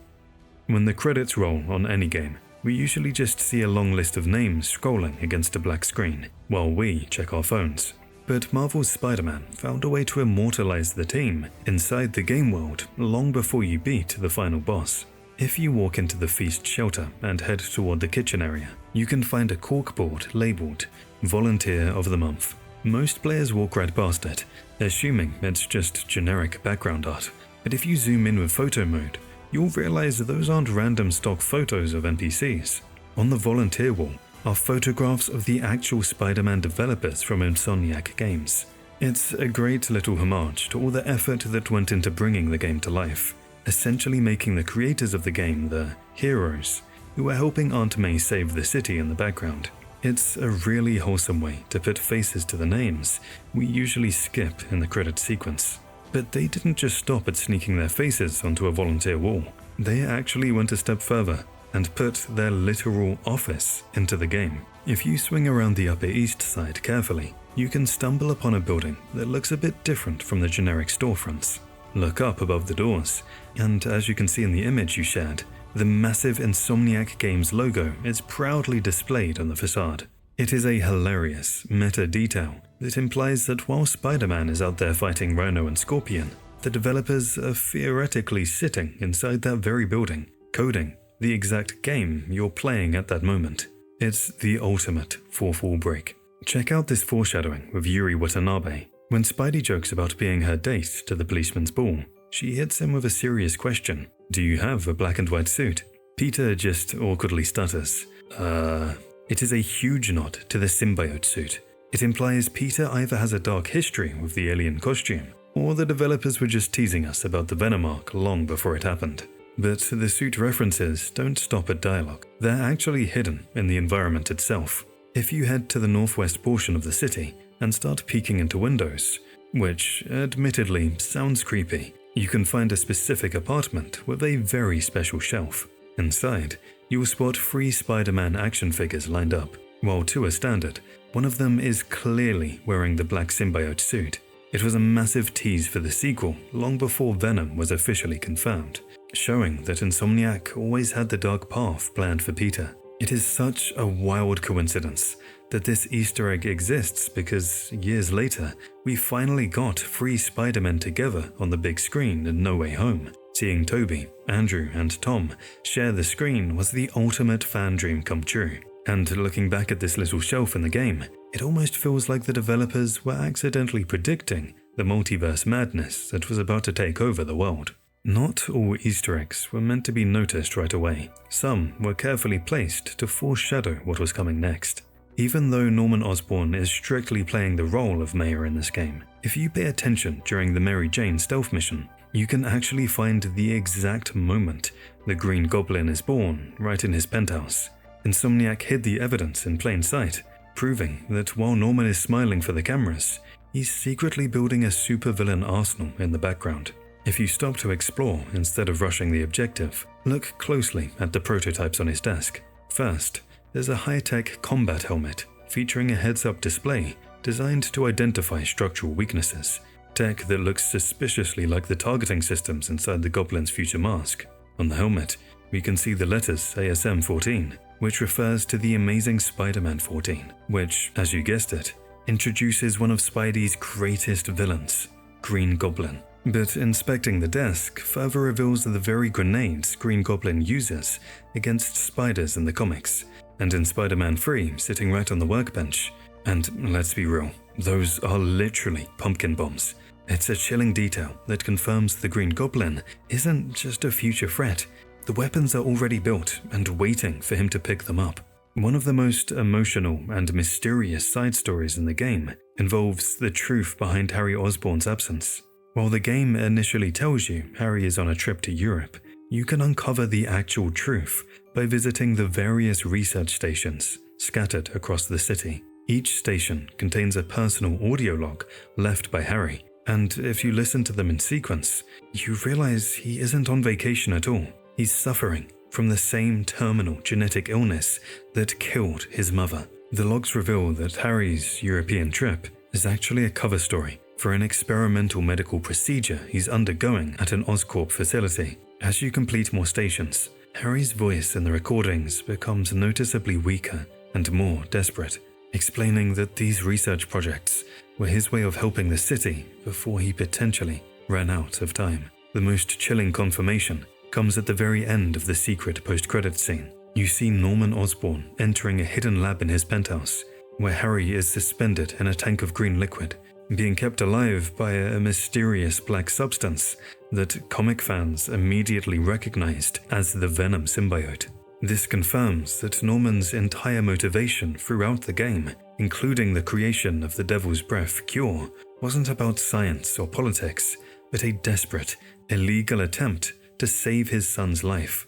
When the credits roll on any game, we usually just see a long list of names scrolling against a black screen while we check our phones. But Marvel's Spider-Man found a way to immortalize the team inside the game world long before you beat the final boss. If you walk into the feast shelter and head toward the kitchen area, you can find a corkboard labeled Volunteer of the Month. Most players walk right past it, assuming it's just generic background art. But if you zoom in with photo mode, you'll realize those aren't random stock photos of NPCs. On the volunteer wall are photographs of the actual Spider-Man developers from Insomniac Games. It's a great little homage to all the effort that went into bringing the game to life, essentially making the creators of the game the heroes who are helping Aunt May save the city in the background. It's a really wholesome way to put faces to the names we usually skip in the credit sequence. But they didn't just stop at sneaking their faces onto a volunteer wall. They actually went a step further and put their literal office into the game. If you swing around the Upper East Side carefully, you can stumble upon a building that looks a bit different from the generic storefronts. Look up above the doors, and as you can see in the image you shared, the massive Insomniac Games logo is proudly displayed on the facade. It is a hilarious meta detail that implies that while Spider-Man is out there fighting Rhino and Scorpion, the developers are theoretically sitting inside that very building, coding the exact game you're playing at that moment. It's the ultimate fourth wall break. Check out this foreshadowing with Yuri Watanabe. When Spidey jokes about being her date to the policeman's ball, she hits him with a serious question. Do you have a black and white suit? Peter just awkwardly stutters. It is a huge nod to the symbiote suit. It implies Peter either has a dark history with the alien costume, or the developers were just teasing us about the Venom arc long before it happened. But the suit references don't stop at dialogue. They're actually hidden in the environment itself. If you head to the northwest portion of the city and start peeking into windows, which admittedly sounds creepy, you can find a specific apartment with a very special shelf. Inside, you will spot 3 Spider-Man action figures lined up. While 2 are standard, one of them is clearly wearing the black symbiote suit. It was a massive tease for the sequel long before Venom was officially confirmed, showing that Insomniac always had the dark path planned for Peter. It is such a wild coincidence that this Easter egg exists because years later, we finally got 3 Spider-Men together on the big screen in No Way Home. Seeing Toby, Andrew, and Tom share the screen was the ultimate fan dream come true. And looking back at this little shelf in the game, it almost feels like the developers were accidentally predicting the multiverse madness that was about to take over the world. Not all Easter eggs were meant to be noticed right away. Some were carefully placed to foreshadow what was coming next. Even though Norman Osborn is strictly playing the role of Mayor in this game, if you pay attention during the Mary Jane stealth mission, you can actually find the exact moment the Green Goblin is born right in his penthouse. Insomniac hid the evidence in plain sight, proving that while Norman is smiling for the cameras, he's secretly building a supervillain arsenal in the background. If you stop to explore instead of rushing the objective, look closely at the prototypes on his desk. First, there's a high-tech combat helmet featuring a heads-up display designed to identify structural weaknesses, tech that looks suspiciously like the targeting systems inside the Goblin's future mask. On the helmet, we can see the letters ASM-14, which refers to the Amazing Spider-Man 14, which, as you guessed it, introduces one of Spidey's greatest villains, Green Goblin. But inspecting the desk further reveals the very grenades Green Goblin uses against spiders in the comics, and in Spider-Man 3 sitting right on the workbench. And let's be real, those are literally pumpkin bombs. It's a chilling detail that confirms the Green Goblin isn't just a future threat. The weapons are already built and waiting for him to pick them up. One of the most emotional and mysterious side stories in the game involves the truth behind Harry Osborn's absence. While the game initially tells you Harry is on a trip to Europe, you can uncover the actual truth by visiting the various research stations scattered across the city. Each station contains a personal audio log left by Harry, and if you listen to them in sequence, you realize he isn't on vacation at all. He's suffering from the same terminal genetic illness that killed his mother. The logs reveal that Harry's European trip is actually a cover story for an experimental medical procedure he's undergoing at an Oscorp facility. As you complete more stations, Harry's voice in the recordings becomes noticeably weaker and more desperate, explaining that these research projects were his way of helping the city before he potentially ran out of time. The most chilling confirmation comes at the very end of the secret post-credits scene. You see Norman Osborn entering a hidden lab in his penthouse, where Harry is suspended in a tank of green liquid, being kept alive by a mysterious black substance that comic fans immediately recognized as the Venom symbiote. This confirms that Norman's entire motivation throughout the game, including the creation of the Devil's Breath cure, wasn't about science or politics, but a desperate, illegal attempt to save his son's life.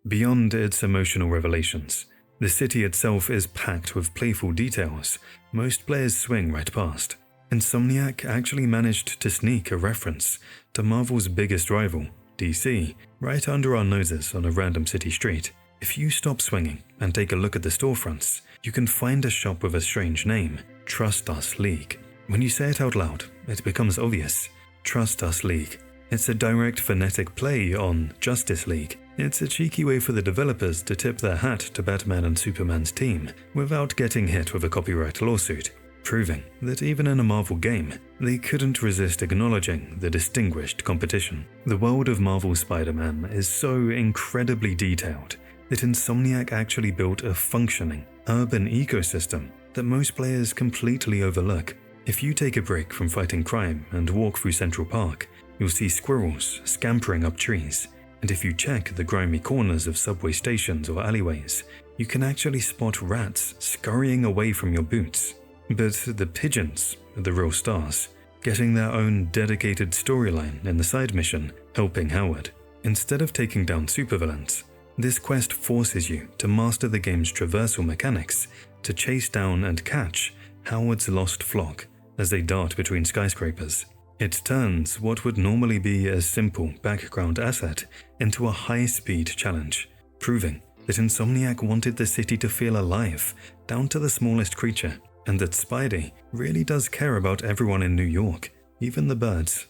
Beyond its emotional revelations, the city itself is packed with playful details most players swing right past. Insomniac actually managed to sneak a reference to Marvel's biggest rival, DC, right under our noses on a random city street. If you stop swinging and take a look at the storefronts, you can find a shop with a strange name, Trust Us League. When you say it out loud, it becomes obvious. Trust Us League. It's a direct phonetic play on Justice League. It's a cheeky way for the developers to tip their hat to Batman and Superman's team without getting hit with a copyright lawsuit, proving that even in a Marvel game, they couldn't resist acknowledging the distinguished competition. The world of Marvel Spider-Man is so incredibly detailed that Insomniac actually built a functioning, urban ecosystem that most players completely overlook. If you take a break from fighting crime and walk through Central Park, you'll see squirrels scampering up trees, and if you check the grimy corners of subway stations or alleyways, you can actually spot rats scurrying away from your boots. But the pigeons are the real stars, getting their own dedicated storyline in the side mission, helping Howard. Instead of taking down supervillains, this quest forces you to master the game's traversal mechanics to chase down and catch Howard's lost flock as they dart between skyscrapers. It turns what would normally be a simple background asset into a high-speed challenge, proving that Insomniac wanted the city to feel alive, down to the smallest creature, and that Spidey really does care about everyone in New York, even the birds.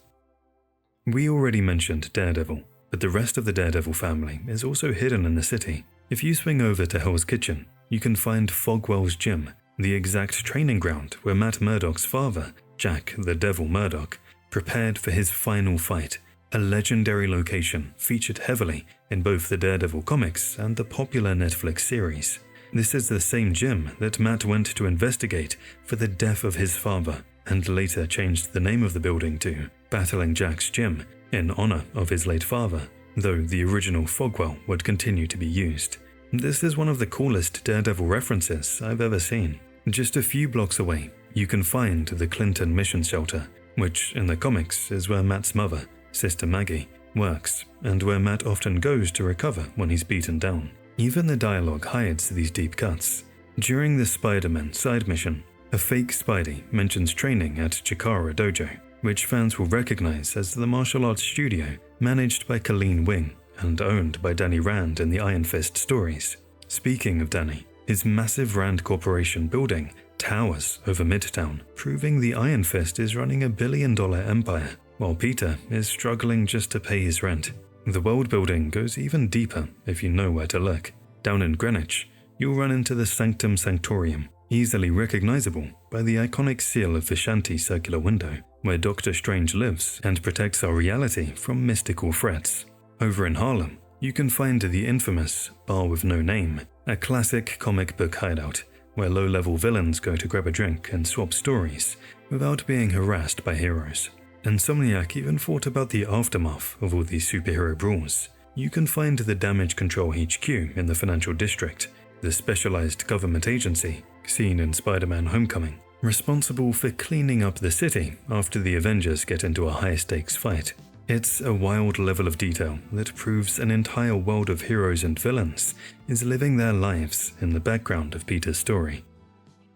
We already mentioned Daredevil, but the rest of the Daredevil family is also hidden in the city. If you swing over to Hell's Kitchen, you can find Fogwell's gym, the exact training ground where Matt Murdock's father, Jack the Devil Murdock, prepared for his final fight, a legendary location featured heavily in both the Daredevil comics and the popular Netflix series. This is the same gym that Matt went to investigate for the death of his father, and later changed the name of the building to Battling Jack's Gym in honor of his late father, though the original Fogwell would continue to be used. This is one of the coolest Daredevil references I've ever seen. Just a few blocks away, you can find the Clinton Mission Shelter, which in the comics is where Matt's mother, Sister Maggie, works, and where Matt often goes to recover when he's beaten down. Even the dialogue hides these deep cuts. During the Spider-Man side mission, a fake Spidey mentions training at Chikara Dojo, which fans will recognize as the martial arts studio managed by Colleen Wing and owned by Danny Rand in the Iron Fist stories. Speaking of Danny, his massive Rand Corporation building towers over Midtown, proving the Iron Fist is running $1 billion empire, while Peter is struggling just to pay his rent. The world building goes even deeper if you know where to look. Down in Greenwich, you'll run into the Sanctum Sanctorium, easily recognizable by the iconic seal of Vishanti's circular window, where Doctor Strange lives and protects our reality from mystical threats. Over in Harlem, you can find the infamous Bar with No Name, a classic comic book hideout where low-level villains go to grab a drink and swap stories without being harassed by heroes. Insomniac even thought about the aftermath of all these superhero brawls. You can find the Damage Control HQ in the Financial District, the specialized government agency seen in Spider-Man Homecoming, responsible for cleaning up the city after the Avengers get into a high-stakes fight. It's a wild level of detail that proves an entire world of heroes and villains is living their lives in the background of Peter's story.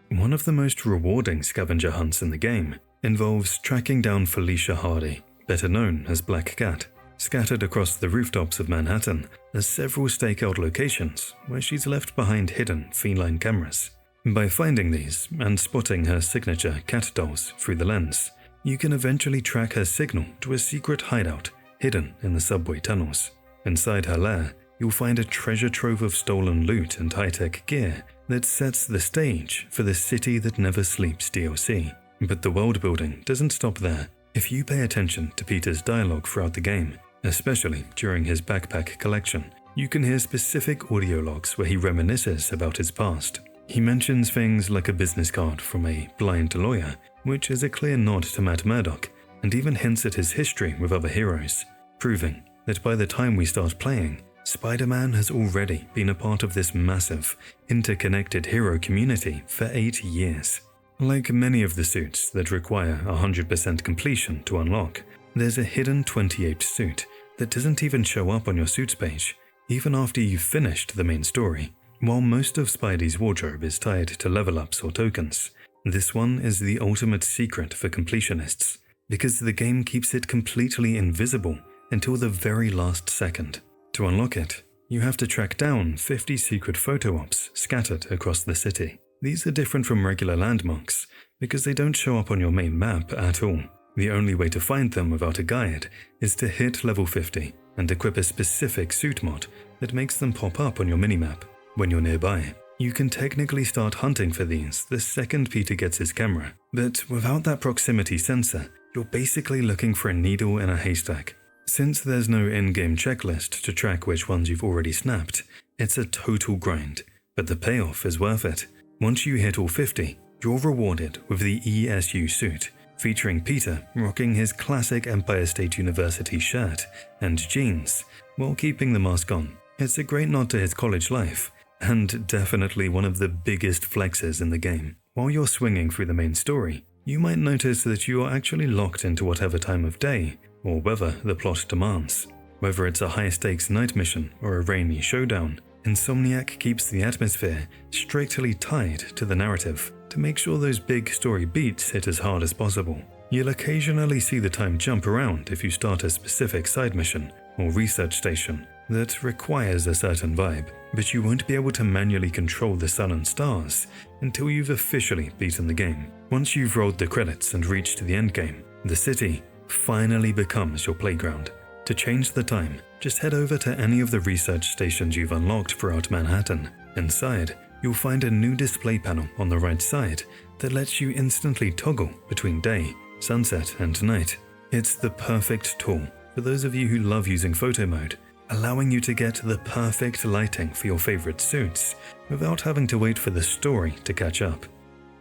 One of the most rewarding scavenger hunts in the game involves tracking down Felicia Hardy, better known as Black Cat. Scattered across the rooftops of Manhattan are several stakeout locations where she's left behind hidden feline cameras. By finding these and spotting her signature cat dolls through the lens, you can eventually track her signal to a secret hideout hidden in the subway tunnels. Inside her lair, you'll find a treasure trove of stolen loot and high-tech gear that sets the stage for the City That Never Sleeps DLC. But the world building doesn't stop there. If you pay attention to Peter's dialogue throughout the game, especially during his backpack collection, you can hear specific audio logs where he reminisces about his past. He mentions things like a business card from a blind lawyer, which is a clear nod to Matt Murdock, and even hints at his history with other heroes, proving that by the time we start playing, Spider-Man has already been a part of this massive, interconnected hero community for 8 years. Like many of the suits that require 100% completion to unlock, there's a hidden 28th suit that doesn't even show up on your suits page, even after you've finished the main story. While most of Spidey's wardrobe is tied to level ups or tokens, this one is the ultimate secret for completionists, because the game keeps it completely invisible until the very last second. To unlock it, you have to track down 50 secret photo ops scattered across the city. These are different from regular landmarks because they don't show up on your main map at all. The only way to find them without a guide is to hit level 50 and equip a specific suit mod that makes them pop up on your minimap. When you're nearby, you can technically start hunting for these the second Peter gets his camera, but without that proximity sensor, you're basically looking for a needle in a haystack. Since there's no in-game checklist to track which ones you've already snapped, it's a total grind, but the payoff is worth it. Once you hit all 50, you're rewarded with the ESU suit, featuring Peter rocking his classic Empire State University shirt and jeans while keeping the mask on. It's a great nod to his college life, and definitely one of the biggest flexes in the game. While you're swinging through the main story, you might notice that you are actually locked into whatever time of day or weather the plot demands. Whether it's a high-stakes night mission or a rainy showdown, Insomniac keeps the atmosphere strictly tied to the narrative to make sure those big story beats hit as hard as possible. You'll occasionally see the time jump around if you start a specific side mission or research station that requires a certain vibe, but you won't be able to manually control the sun and stars until you've officially beaten the game. Once you've rolled the credits and reached the endgame, the city finally becomes your playground. To change the time, just head over to any of the research stations you've unlocked throughout Manhattan. Inside, you'll find a new display panel on the right side that lets you instantly toggle between day, sunset, and night. It's the perfect tool for those of you who love using photo mode, allowing you to get the perfect lighting for your favorite suits without having to wait for the story to catch up.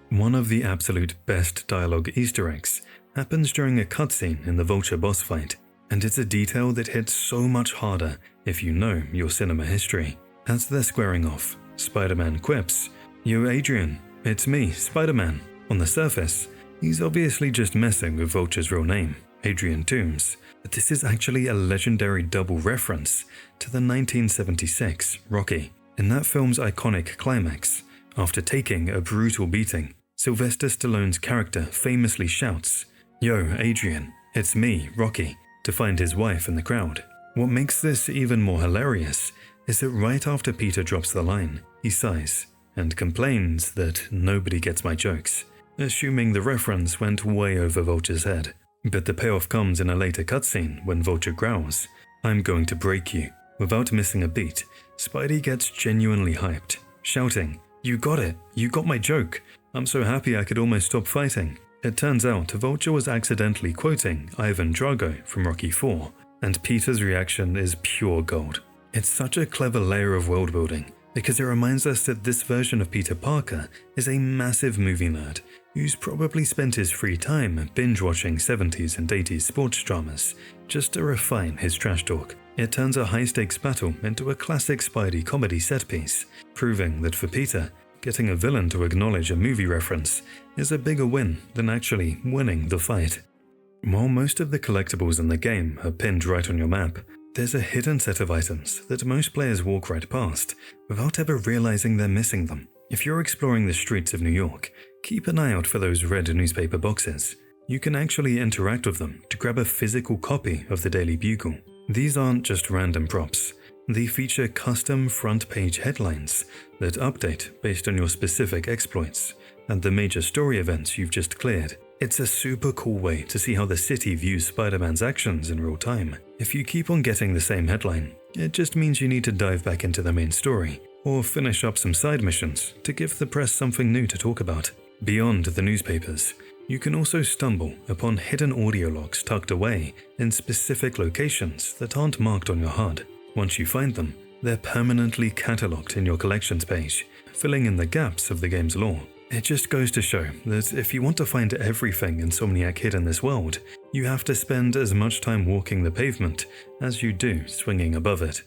One of the absolute best dialogue Easter eggs happens during a cutscene in the Vulture boss fight, and it's a detail that hits so much harder if you know your cinema history. As they're squaring off, Spider-Man quips, "Yo Adrian, it's me, Spider-Man." On the surface, he's obviously just messing with Vulture's real name, Adrian Toomes, but this is actually a legendary double reference to the 1976 Rocky. In that film's iconic climax, after taking a brutal beating, Sylvester Stallone's character famously shouts, "Yo, Adrian, it's me, Rocky," to find his wife in the crowd. What makes this even more hilarious is that right after Peter drops the line, he sighs and complains that nobody gets my jokes, assuming the reference went way over Vulture's head. But the payoff comes in a later cutscene when Vulture growls, "I'm going to break you." Without missing a beat, Spidey gets genuinely hyped, shouting, "You got it! You got my joke! I'm so happy I could almost stop fighting." It turns out Vulture was accidentally quoting Ivan Drago from Rocky IV, and Peter's reaction is pure gold. It's such a clever layer of world building, because it reminds us that this version of Peter Parker is a massive movie nerd who's probably spent his free time binge-watching 70s and 80s sports dramas just to refine his trash talk. It turns a high-stakes battle into a classic Spidey comedy set piece, proving that for Peter, getting a villain to acknowledge a movie reference is a bigger win than actually winning the fight. While most of the collectibles in the game are pinned right on your map, there's a hidden set of items that most players walk right past without ever realizing they're missing them. If you're exploring the streets of New York, keep an eye out for those red newspaper boxes. You can actually interact with them to grab a physical copy of the Daily Bugle. These aren't just random props. They feature custom front-page headlines that update based on your specific exploits and the major story events you've just cleared. It's a super cool way to see how the city views Spider-Man's actions in real time. If you keep on getting the same headline, it just means you need to dive back into the main story or finish up some side missions to give the press something new to talk about. Beyond the newspapers, you can also stumble upon hidden audio logs tucked away in specific locations that aren't marked on your HUD. Once you find them, they're permanently catalogued in your collections page, filling in the gaps of the game's lore. It just goes to show that if you want to find everything Insomniac hid in this world, you have to spend as much time walking the pavement as you do swinging above it.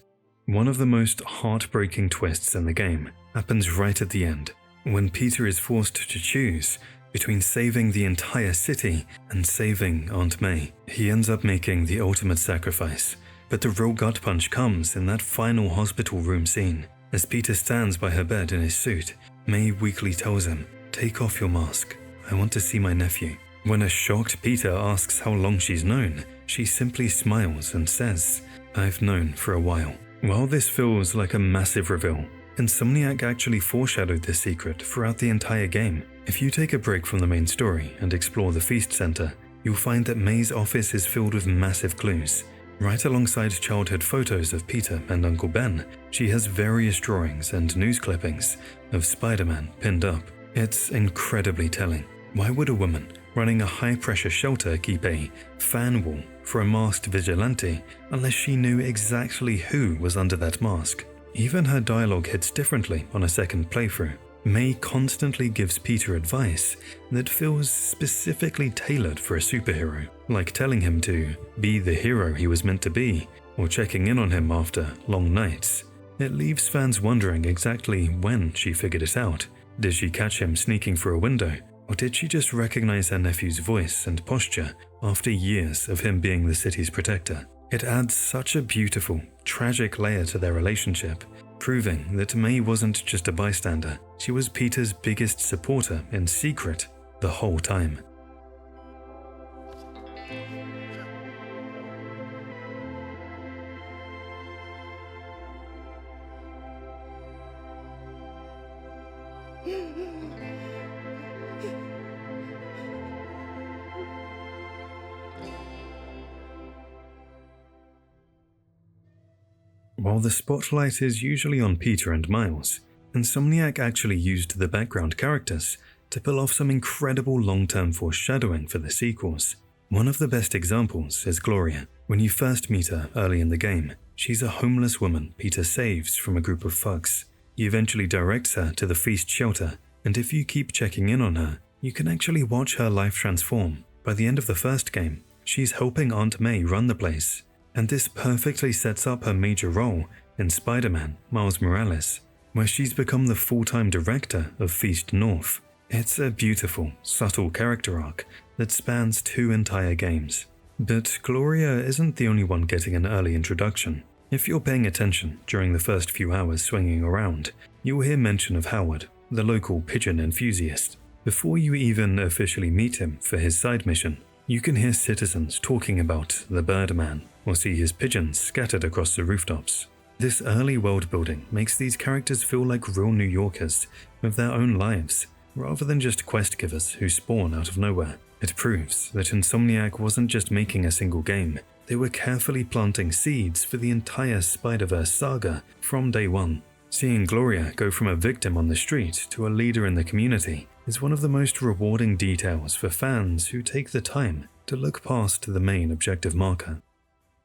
One of the most heartbreaking twists in the game happens right at the end, when Peter is forced to choose between saving the entire city and saving Aunt May. He ends up making the ultimate sacrifice, but the real gut punch comes in that final hospital room scene. As Peter stands by her bed in his suit, May weakly tells him, "Take off your mask. I want to see my nephew." When a shocked Peter asks how long she's known, she simply smiles and says, "I've known for a while." While this feels like a massive reveal, Insomniac actually foreshadowed this secret throughout the entire game. If you take a break from the main story and explore the Feast Center, you'll find that May's office is filled with massive clues. Right alongside childhood photos of Peter and Uncle Ben, she has various drawings and news clippings of Spider-Man pinned up. It's incredibly telling. Why would a woman running a high-pressure shelter keep a fan wall for a masked vigilante unless she knew exactly who was under that mask? Even her dialogue hits differently on a second playthrough. May constantly gives Peter advice that feels specifically tailored for a superhero, like telling him to be the hero he was meant to be, or checking in on him after long nights. It leaves fans wondering exactly when she figured it out. Did she catch him sneaking through a window, or did she just recognize her nephew's voice and posture after years of him being the city's protector? It adds such a beautiful, tragic layer to their relationship, proving that May wasn't just a bystander, she was Peter's biggest supporter in secret the whole time. While the spotlight is usually on Peter and Miles, Insomniac actually used the background characters to pull off some incredible long-term foreshadowing for the sequels. One of the best examples is Gloria. When you first meet her early in the game, she's a homeless woman Peter saves from a group of thugs. He eventually directs her to the Feast shelter, and if you keep checking in on her, you can actually watch her life transform. By the end of the first game, she's helping Aunt May run the place. And this perfectly sets up her major role in Spider-Man Miles Morales, where she's become the full-time director of Feast North. It's a beautiful, subtle character arc that spans 2 entire games. But Gloria isn't the only one getting an early introduction. If you're paying attention during the first few hours swinging around, you'll hear mention of Howard, the local pigeon enthusiast. Before you even officially meet him for his side mission, you can hear citizens talking about the Birdman or see his pigeons scattered across the rooftops. This early world building makes these characters feel like real New Yorkers with their own lives, rather than just quest givers who spawn out of nowhere. It proves that Insomniac wasn't just making a single game, they were carefully planting seeds for the entire Spider-Verse saga from day one. Seeing Gloria go from a victim on the street to a leader in the community is one of the most rewarding details for fans who take the time to look past the main objective marker.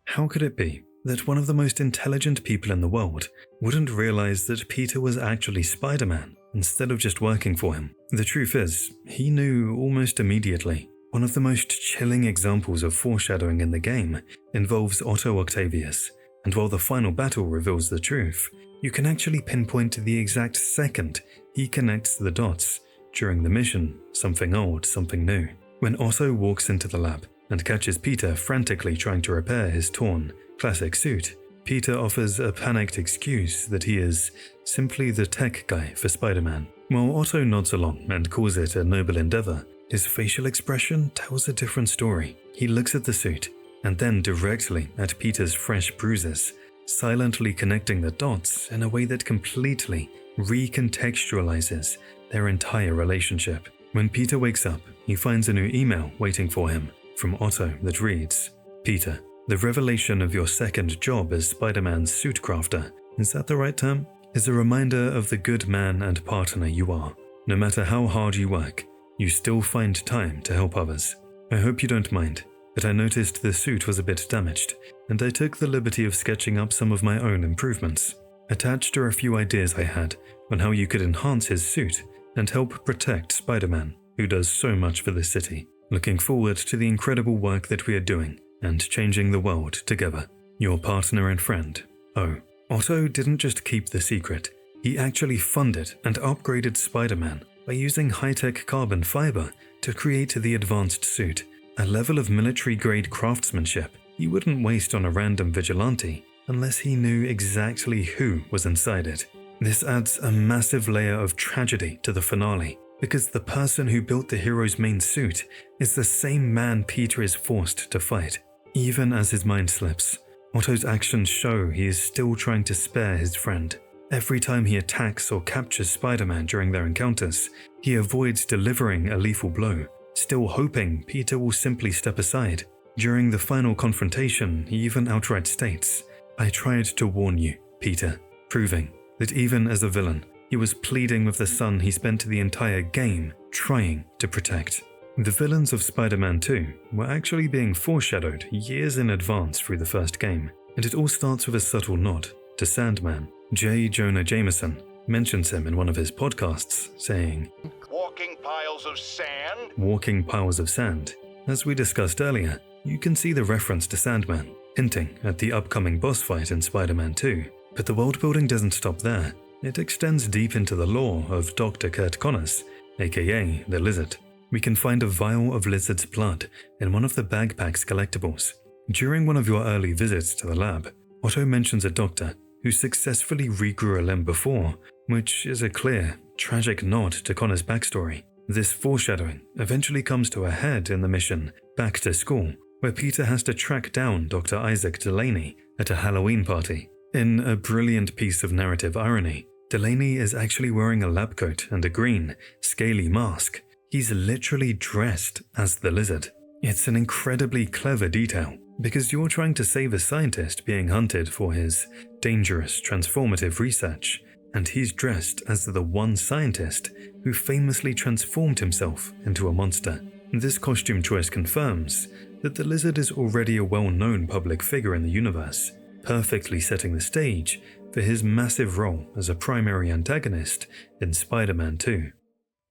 How could it be that one of the most intelligent people in the world wouldn't realize that Peter was actually Spider-Man instead of just working for him? The truth is, he knew almost immediately. One of the most chilling examples of foreshadowing in the game involves Otto Octavius, and while the final battle reveals the truth, you can actually pinpoint the exact second he connects the dots during the mission, something old, something new. When Otto walks into the lab and catches Peter frantically trying to repair his torn, classic suit, Peter offers a panicked excuse that he is simply the tech guy for Spider-Man. While Otto nods along and calls it a noble endeavor, his facial expression tells a different story. He looks at the suit, and then directly at Peter's fresh bruises, silently connecting the dots in a way that completely recontextualizes their entire relationship. When Peter wakes up, he finds a new email waiting for him from Otto that reads, "Peter, the revelation of your second job as Spider-Man's suit crafter, is that the right term? Is a reminder of the good man and partner you are. No matter how hard you work, you still find time to help others. I hope you don't mind, but I noticed the suit was a bit damaged, and I took the liberty of sketching up some of my own improvements. Attached are a few ideas I had on how you could enhance his suit and help protect Spider-Man, who does so much for this city. Looking forward to the incredible work that we are doing and changing the world together. Your partner and friend, O." Otto didn't just keep the secret, he actually funded and upgraded Spider-Man by using high-tech carbon fiber to create the advanced suit, a level of military-grade craftsmanship he wouldn't waste on a random vigilante unless he knew exactly who was inside it. This adds a massive layer of tragedy to the finale, because the person who built the hero's main suit is the same man Peter is forced to fight. Even as his mind slips, Otto's actions show he is still trying to spare his friend. Every time he attacks or captures Spider-Man during their encounters, he avoids delivering a lethal blow, still hoping Peter will simply step aside. During the final confrontation, he even outright states, "I tried to warn you, Peter," proving that even as a villain, he was pleading with the son he spent the entire game trying to protect. The villains of Spider-Man 2 were actually being foreshadowed years in advance through the first game, and it all starts with a subtle nod to Sandman. J. Jonah Jameson mentions him in one of his podcasts, saying, "Walking piles of sand?" Walking piles of sand. As we discussed earlier, you can see the reference to Sandman, hinting at the upcoming boss fight in Spider-Man 2. But the world building doesn't stop there. It extends deep into the lore of Dr. Kurt Connors, aka the Lizard. We can find a vial of Lizard's blood in one of the Bagpacks collectibles. During one of your early visits to the lab, Otto mentions a doctor who successfully regrew a limb before, which is a clear, tragic nod to Connor's backstory. This foreshadowing eventually comes to a head in the mission Back to School, where Peter has to track down Dr. Isaac Delaney at a Halloween party. In a brilliant piece of narrative irony, Delaney is actually wearing a lab coat and a green, scaly mask. He's literally dressed as the Lizard. It's an incredibly clever detail, because you're trying to save a scientist being hunted for his dangerous, transformative research, and he's dressed as the one scientist who famously transformed himself into a monster. This costume choice confirms that the Lizard is already a well-known public figure in the universe, perfectly setting the stage for his massive role as a primary antagonist in Spider-Man 2.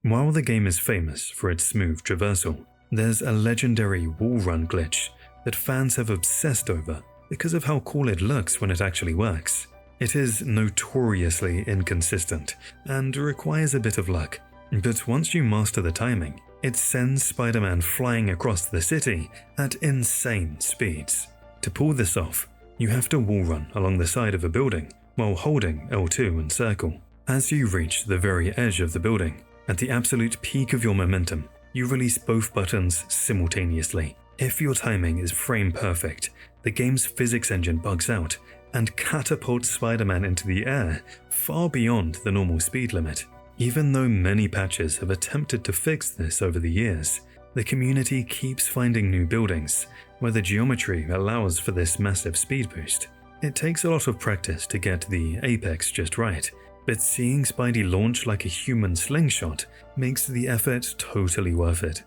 While the game is famous for its smooth traversal, there's a legendary wall run glitch that fans have obsessed over because of how cool it looks when it actually works. It is notoriously inconsistent and requires a bit of luck, but once you master the timing, it sends Spider-Man flying across the city at insane speeds. To pull this off, You have to wall run along the side of a building while holding L2 and circle. As you reach the very edge of the building, at the absolute peak of your momentum, you release both buttons simultaneously. If your timing is frame perfect, the game's physics engine bugs out and catapults Spider-Man into the air far beyond the normal speed limit. Even though many patches have attempted to fix this over the years, the community keeps finding new buildings where the geometry allows for this massive speed boost. It takes a lot of practice to get the apex just right, but seeing Spidey launch like a human slingshot makes the effort totally worth it.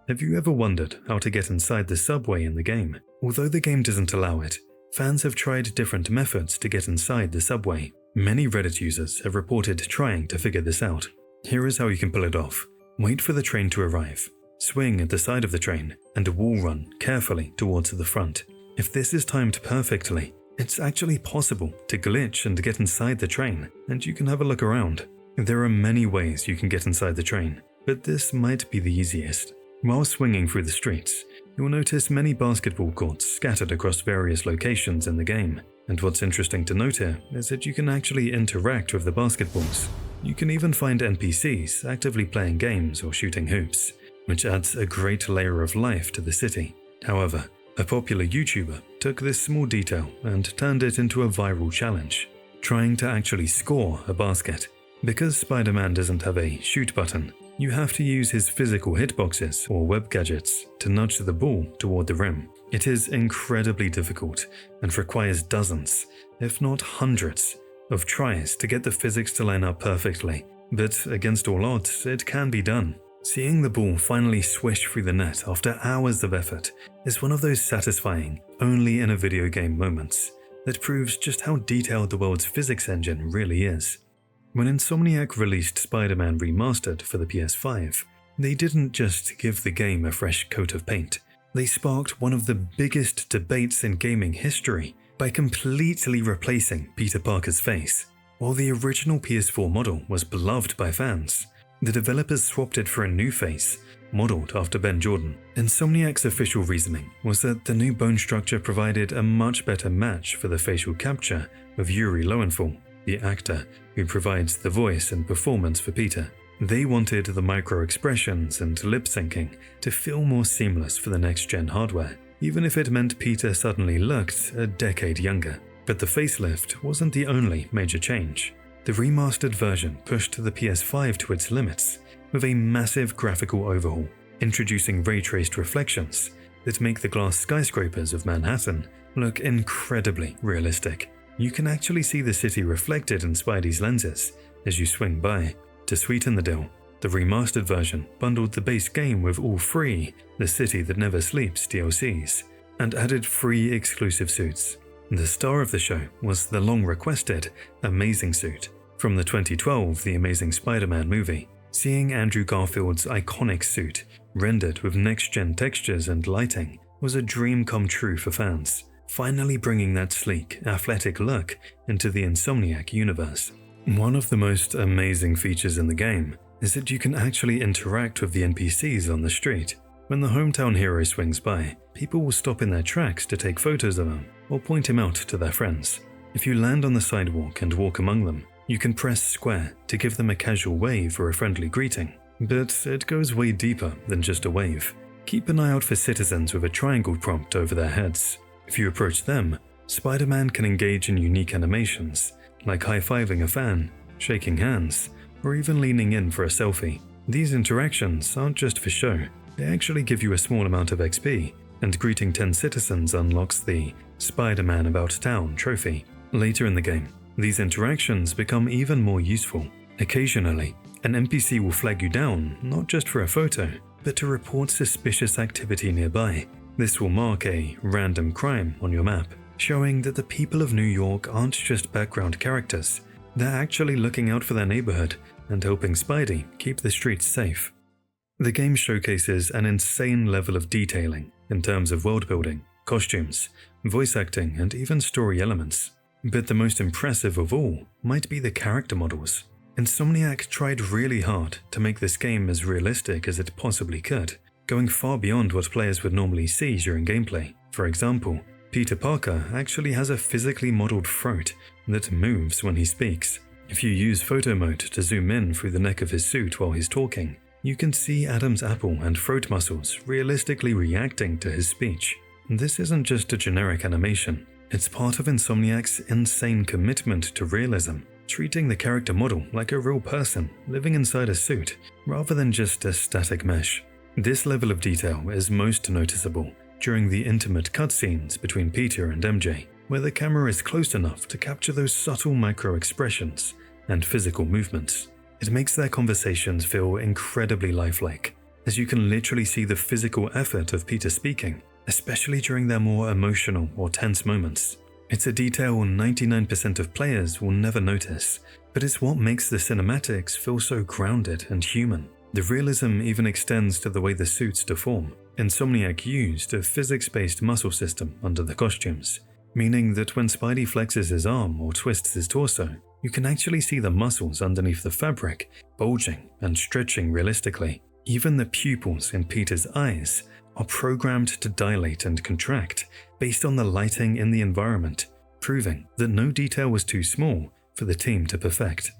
Have you ever wondered how to get inside the subway in the game? Although the game doesn't allow it, fans have tried different methods to get inside the subway. Many Reddit users have reported trying to figure this out. Here is how you can pull it off. Wait for the train to arrive, swing at the side of the train, and wall run carefully towards the front. If this is timed perfectly, it's actually possible to glitch and get inside the train, and you can have a look around. There are many ways you can get inside the train, but this might be the easiest. While swinging through the streets, you'll notice many basketball courts scattered across various locations in the game, and what's interesting to note here is that you can actually interact with the basketballs. You can even find NPCs actively playing games or shooting hoops, which adds a great layer of life to the city. However, a popular YouTuber took this small detail and turned it into a viral challenge, trying to actually score a basket. Because Spider-Man doesn't have a shoot button, you have to use his physical hitboxes or web gadgets to nudge the ball toward the rim. It is incredibly difficult and requires dozens, if not hundreds, of tries to get the physics to line up perfectly. But against all odds, it can be done. Seeing the ball finally swish through the net after hours of effort is one of those satisfying, only in a video game moments that proves just how detailed the world's physics engine really is. When Insomniac released Spider-Man Remastered for the PS5, they didn't just give the game a fresh coat of paint. They sparked one of the biggest debates in gaming history by completely replacing Peter Parker's face. While the original PS4 model was beloved by fans, the developers swapped it for a new face, modeled after Ben Jordan. Insomniac's official reasoning was that the new bone structure provided a much better match for the facial capture of Yuri Lowenthal, the actor who provides the voice and performance for Peter. They wanted the micro-expressions and lip-syncing to feel more seamless for the next-gen hardware, even if it meant Peter suddenly looked a decade younger. But the facelift wasn't the only major change. The remastered version pushed the PS5 to its limits with a massive graphical overhaul, introducing ray-traced reflections that make the glass skyscrapers of Manhattan look incredibly realistic. You can actually see the city reflected in Spidey's lenses as you swing by. To sweeten the deal, the remastered version bundled the base game with all 3 The City That Never Sleeps DLCs and added 3 exclusive suits. The star of the show was the long-requested Amazing suit from the 2012 The Amazing Spider-Man movie. Seeing Andrew Garfield's iconic suit rendered with next-gen textures and lighting was a dream come true for fans, finally bringing that sleek, athletic look into the Insomniac universe. One of the most amazing features in the game is that you can actually interact with the NPCs on the street. When the hometown hero swings by, people will stop in their tracks to take photos of him or point him out to their friends. If you land on the sidewalk and walk among them, you can press square to give them a casual wave or a friendly greeting. But it goes way deeper than just a wave. Keep an eye out for citizens with a triangle prompt over their heads. If you approach them, Spider-Man can engage in unique animations, like high-fiving a fan, shaking hands, or even leaning in for a selfie. These interactions aren't just for show, they actually give you a small amount of XP, and greeting 10 citizens unlocks the Spider-Man About Town trophy. Later in the game, these interactions become even more useful. Occasionally, an NPC will flag you down not just for a photo, but to report suspicious activity nearby. This will mark a random crime on your map, showing that the people of New York aren't just background characters, they're actually looking out for their neighborhood and helping Spidey keep the streets safe. The game showcases an insane level of detailing in terms of world building, costumes, voice acting, and even story elements. But the most impressive of all might be the character models. Insomniac tried really hard to make this game as realistic as it possibly could, going far beyond what players would normally see during gameplay. For example, Peter Parker actually has a physically modeled throat that moves when he speaks. If you use photo mode to zoom in through the neck of his suit while he's talking, you can see Adam's apple and throat muscles realistically reacting to his speech. This isn't just a generic animation, it's part of Insomniac's insane commitment to realism, treating the character model like a real person living inside a suit rather than just a static mesh. This level of detail is most noticeable during the intimate cutscenes between Peter and MJ, where the camera is close enough to capture those subtle micro-expressions and physical movements. It makes their conversations feel incredibly lifelike, as you can literally see the physical effort of Peter speaking, especially during their more emotional or tense moments. It's a detail 99% of players will never notice, but it's what makes the cinematics feel so grounded and human. The realism even extends to the way the suits deform. Insomniac used a physics-based muscle system under the costumes, meaning that when Spidey flexes his arm or twists his torso, you can actually see the muscles underneath the fabric bulging and stretching realistically. Even the pupils in Peter's eyes are programmed to dilate and contract based on the lighting in the environment, proving that no detail was too small for the team to perfect.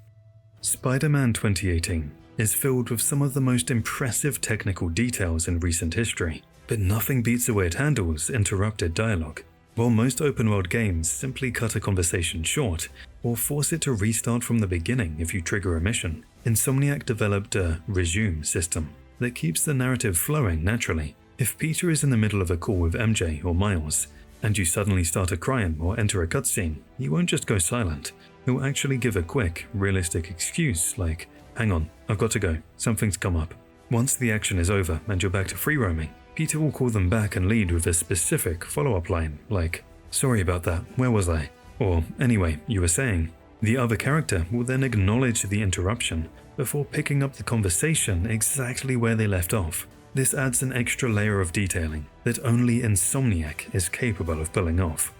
Spider-Man 2018 is filled with some of the most impressive technical details in recent history, but nothing beats the way it handles interrupted dialogue. While most open-world games simply cut a conversation short or force it to restart from the beginning if you trigger a mission, Insomniac developed a resume system that keeps the narrative flowing naturally. If Peter is in the middle of a call with MJ or Miles, and you suddenly start a crime or enter a cutscene, he won't just go silent. He'll actually give a quick, realistic excuse like, "Hang on, I've got to go, something's come up." Once the action is over and you're back to free roaming, Peter will call them back and lead with a specific follow-up line like, "Sorry about that, where was I?" Or, "Anyway, you were saying." The other character will then acknowledge the interruption before picking up the conversation exactly where they left off. This adds an extra layer of detailing that only Insomniac is capable of pulling off.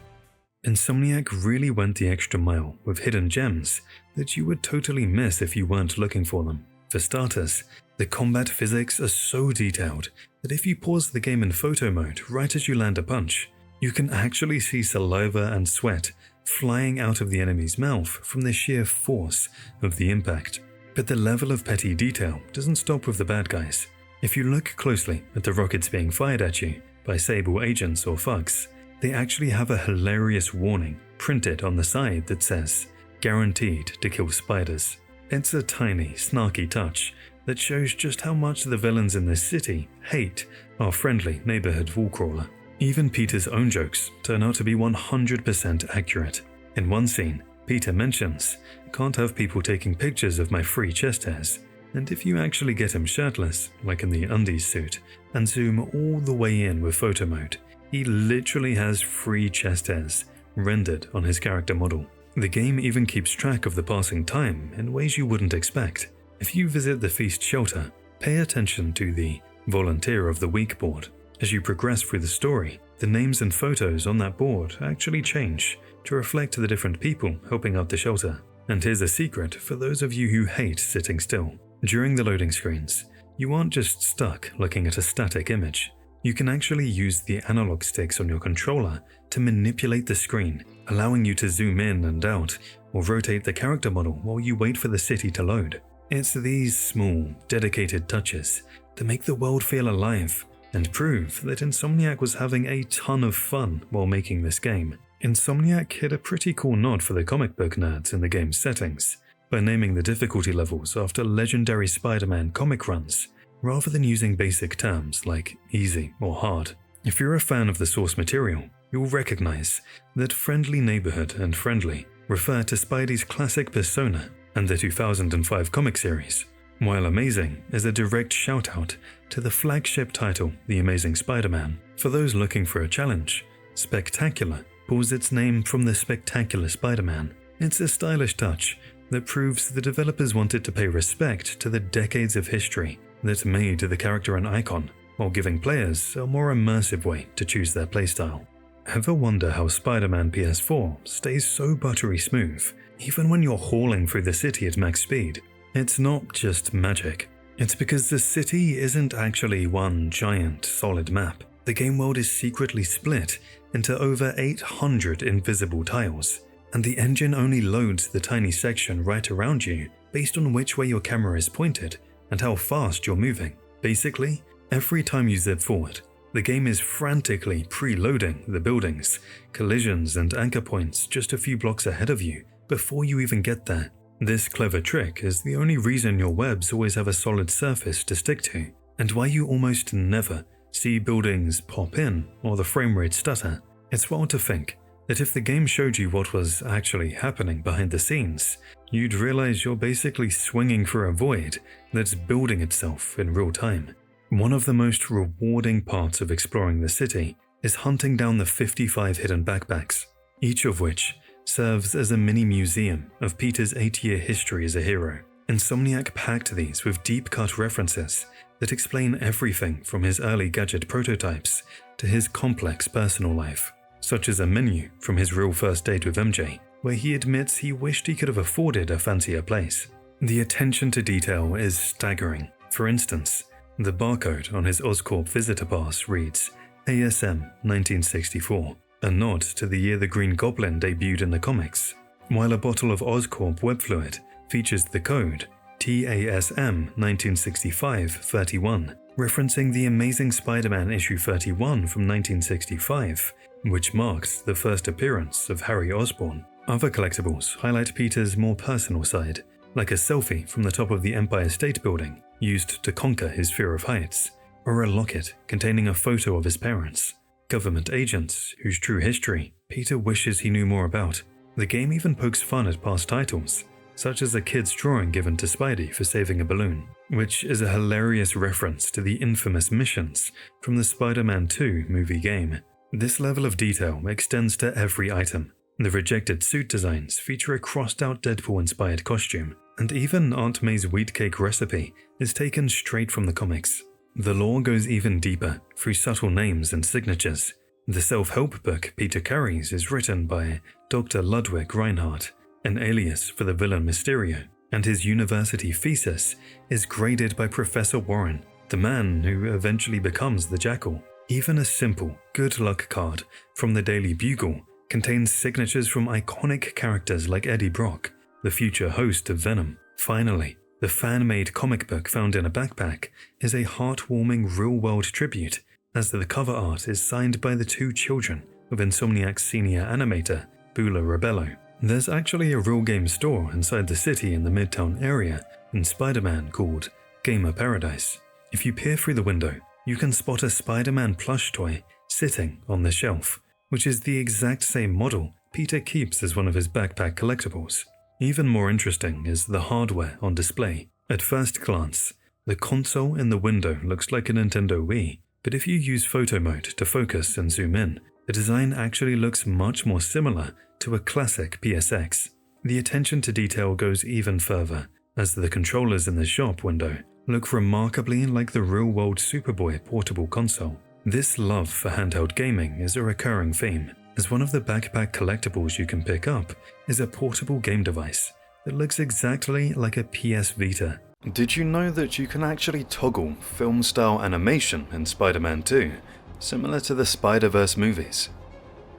Insomniac really went the extra mile with hidden gems that you would totally miss if you weren't looking for them. For starters, the combat physics are so detailed that if you pause the game in photo mode right as you land a punch, you can actually see saliva and sweat flying out of the enemy's mouth from the sheer force of the impact. But the level of petty detail doesn't stop with the bad guys. If you look closely at the rockets being fired at you by Sable agents or thugs, they actually have a hilarious warning printed on the side that says, "Guaranteed to kill spiders." It's a tiny, snarky touch that shows just how much the villains in this city hate our friendly neighborhood wallcrawler. Even Peter's own jokes turn out to be 100% accurate. In one scene, Peter mentions, "Can't have people taking pictures of my free chest hairs." And if you actually get him shirtless, like in the undies suit, and zoom all the way in with photo mode, he literally has free chest hairs rendered on his character model. The game even keeps track of the passing time in ways you wouldn't expect. If you visit the Feast shelter, pay attention to the Volunteer of the Week board. As you progress through the story, the names and photos on that board actually change to reflect the different people helping out the shelter. And here's a secret for those of you who hate sitting still. During the loading screens, you aren't just stuck looking at a static image. You can actually use the analog sticks on your controller to manipulate the screen, allowing you to zoom in and out or rotate the character model while you wait for the city to load. It's these small, dedicated touches that make the world feel alive and prove that Insomniac was having a ton of fun while making this game. Insomniac hit a pretty cool nod for the comic book nerds in the game's settings by naming the difficulty levels after legendary Spider-Man comic runs, rather than using basic terms like easy or hard. If you're a fan of the source material, you'll recognize that Friendly Neighborhood and Friendly refer to Spidey's classic persona and the 2005 comic series, while Amazing is a direct shout-out to the flagship title The Amazing Spider-Man. For those looking for a challenge, Spectacular pulls its name from the Spectacular Spider-Man. It's a stylish touch that proves the developers wanted to pay respect to the decades of history that made the character an icon, while giving players a more immersive way to choose their playstyle. Ever wonder how Spider-Man PS4 stays so buttery smooth, even when you're hauling through the city at max speed? It's not just magic. It's because the city isn't actually one giant, solid map. The game world is secretly split into over 800 invisible tiles, and the engine only loads the tiny section right around you based on which way your camera is pointed and how fast you're moving. Basically, every time you zip forward, the game is frantically preloading the buildings, collisions and anchor points just a few blocks ahead of you before you even get there. This clever trick is the only reason your webs always have a solid surface to stick to, and why you almost never see buildings pop in or the frame rate stutter. It's wild to think that if the game showed you what was actually happening behind the scenes, you'd realize you're basically swinging through a void that's building itself in real time. One of the most rewarding parts of exploring the city is hunting down the 55 hidden backpacks, each of which serves as a mini museum of Peter's 8-year history as a hero. Insomniac packed these with deep-cut references that explain everything from his early gadget prototypes to his complex personal life, such as a menu from his real first date with MJ, where he admits he wished he could have afforded a fancier place. The attention to detail is staggering. For instance, the barcode on his Oscorp visitor pass reads ASM 1964, a nod to the year the Green Goblin debuted in the comics, while a bottle of Oscorp web fluid features the code TASM 1965-31, referencing the Amazing Spider-Man issue 31 from 1965, which marks the first appearance of Harry Osborn. Other collectibles highlight Peter's more personal side, like a selfie from the top of the Empire State Building, used to conquer his fear of heights, or a locket containing a photo of his parents, government agents whose true history Peter wishes he knew more about. The game even pokes fun at past titles, such as a kid's drawing given to Spidey for saving a balloon, which is a hilarious reference to the infamous missions from the Spider-Man 2 movie game. This level of detail extends to every item. The rejected suit designs feature a crossed-out Deadpool-inspired costume, and even Aunt May's wheat cake recipe is taken straight from the comics. The lore goes even deeper through subtle names and signatures. The self-help book Peter carries is written by Dr. Ludwig Reinhardt, an alias for the villain Mysterio, and his university thesis is graded by Professor Warren, the man who eventually becomes the Jackal. Even a simple good luck card from the Daily Bugle contains signatures from iconic characters like Eddie Brock, the future host of Venom. Finally, the fan-made comic book found in a backpack is a heartwarming real-world tribute, as the cover art is signed by the two children of Insomniac's senior animator, Bula Rebello. There's actually a real game store inside the city in the Midtown area in Spider-Man called Gamer Paradise. If you peer through the window, you can spot a Spider-Man plush toy sitting on the shelf, which is the exact same model Peter keeps as one of his backpack collectibles. Even more interesting is the hardware on display. At first glance, the console in the window looks like a Nintendo Wii, but if you use photo mode to focus and zoom in, the design actually looks much more similar to a classic PSX. The attention to detail goes even further, as the controllers in the shop window look remarkably like the real-world Superboy portable console. This love for handheld gaming is a recurring theme, as one of the backpack collectibles you can pick up is a portable game device that looks exactly like a PS Vita. Did you know that you can actually toggle film-style animation in Spider-Man 2, similar to the Spider-Verse movies?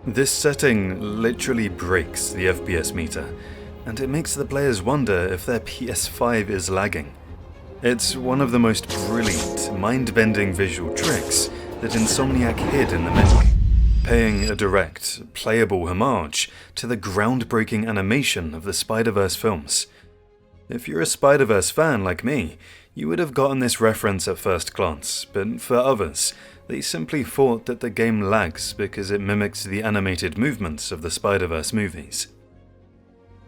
This setting literally breaks the FPS meter, and it makes the players wonder if their PS5 is lagging. It's one of the most brilliant, mind-bending visual tricks that Insomniac hid in the menu, paying a direct, playable homage to the groundbreaking animation of the Spider-Verse films. If you're a Spider-Verse fan like me, you would have gotten this reference at first glance, but for others, they simply thought that the game lags because it mimics the animated movements of the Spider-Verse movies.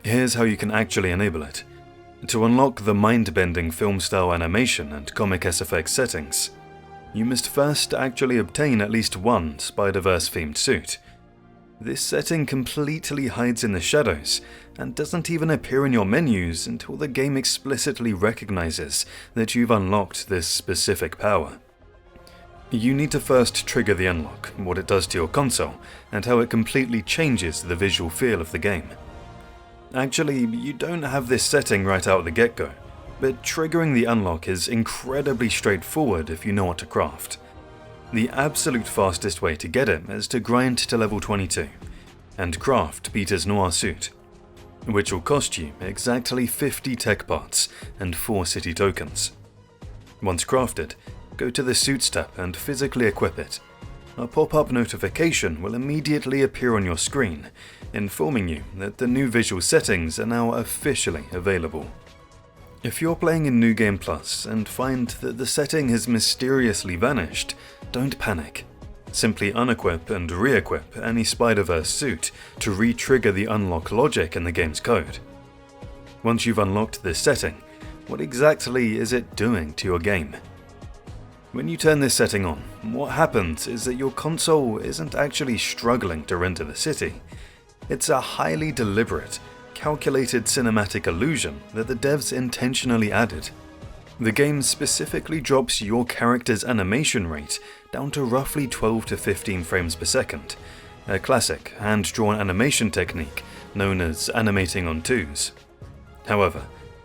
Here's how you can actually enable it. To unlock the mind-bending film-style animation and comic SFX settings, you must first actually obtain at least one Spider-Verse-themed suit. This setting completely hides in the shadows and doesn't even appear in your menus until the game explicitly recognizes that you've unlocked this specific power. You need to first trigger the unlock, what it does to your console, and how it completely changes the visual feel of the game. Actually, you don't have this setting right out of the get-go, but triggering the unlock is incredibly straightforward if you know what to craft. The absolute fastest way to get it is to grind to level 22 and craft Peter's noir suit, which will cost you exactly 50 tech parts and 4 city tokens. Once crafted, go to the Suits tab and physically equip it. A pop-up notification will immediately appear on your screen, informing you that the new visual settings are now officially available. If you're playing in New Game Plus and find that the setting has mysteriously vanished, don't panic. Simply unequip and re-equip any Spider-Verse suit to re-trigger the unlock logic in the game's code. Once you've unlocked this setting, what exactly is it doing to your game? When you turn this setting on, what happens is that your console isn't actually struggling to render the city. It's a highly deliberate, calculated cinematic illusion that the devs intentionally added. The game specifically drops your character's animation rate down to roughly 12 to 15 frames per second, a classic hand-drawn animation technique known as animating on twos. However,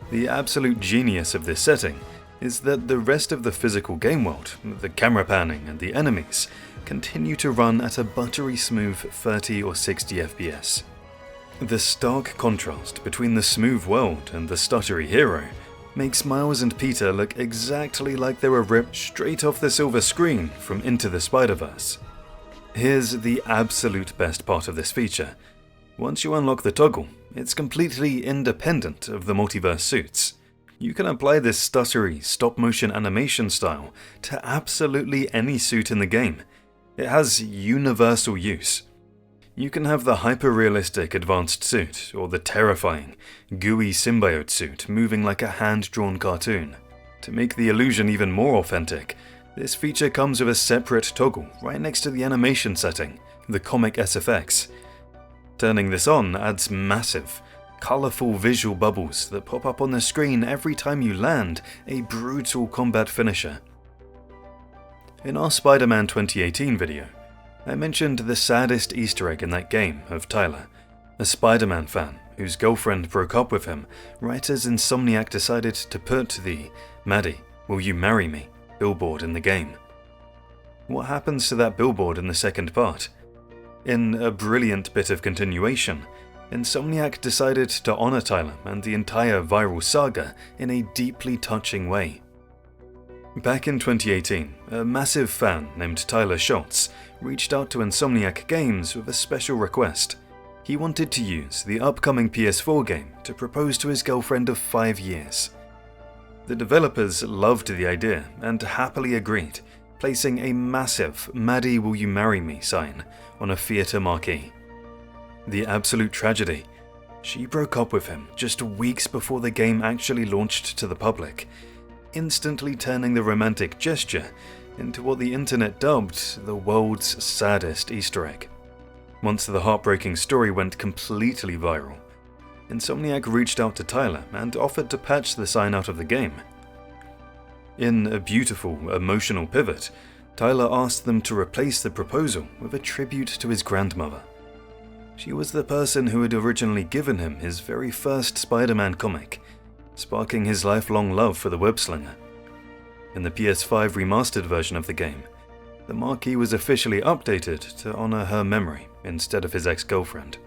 the absolute genius of this setting is that the rest of the physical game world, the camera panning and the enemies, continue to run at a buttery smooth 30 or 60 FPS. The stark contrast between the smooth world and the stuttery hero makes Miles and Peter look exactly like they were ripped straight off the silver screen from Into the Spider-Verse. Here's the absolute best part of this feature. Once you unlock the toggle, it's completely independent of the multiverse suits. You can apply this stuttery, stop-motion animation style to absolutely any suit in the game. It has universal use. You can have the hyper-realistic advanced suit, or the terrifying, gooey symbiote suit moving like a hand-drawn cartoon. To make the illusion even more authentic, this feature comes with a separate toggle right next to the animation setting, the comic SFX. Turning this on adds massive, colourful visual bubbles that pop up on the screen every time you land a brutal combat finisher. In our Spider-Man 2018 video, I mentioned the saddest Easter egg in that game of Tyler, a Spider-Man fan whose girlfriend broke up with him right as Insomniac decided to put the "Maddie, will you marry me?" billboard in the game. What happens to that billboard in the second part? In a brilliant bit of continuation, Insomniac decided to honour Tyler and the entire viral saga in a deeply touching way. Back in 2018, a massive fan named Tyler Schultz reached out to Insomniac Games with a special request. He wanted to use the upcoming PS4 game to propose to his girlfriend of 5 years. The developers loved the idea and happily agreed, placing a massive "Maddie, will you marry me?" sign on a theatre marquee. The absolute tragedy: she broke up with him just weeks before the game actually launched to the public, instantly turning the romantic gesture into what the internet dubbed the world's saddest Easter egg. Once the heartbreaking story went completely viral, Insomniac reached out to Tyler and offered to patch the sign out of the game. In a beautiful, emotional pivot, Tyler asked them to replace the proposal with a tribute to his grandmother. She was the person who had originally given him his very first Spider-Man comic, sparking his lifelong love for the web-slinger. In the PS5 remastered version of the game, the marquee was officially updated to honour her memory instead of his ex-girlfriend.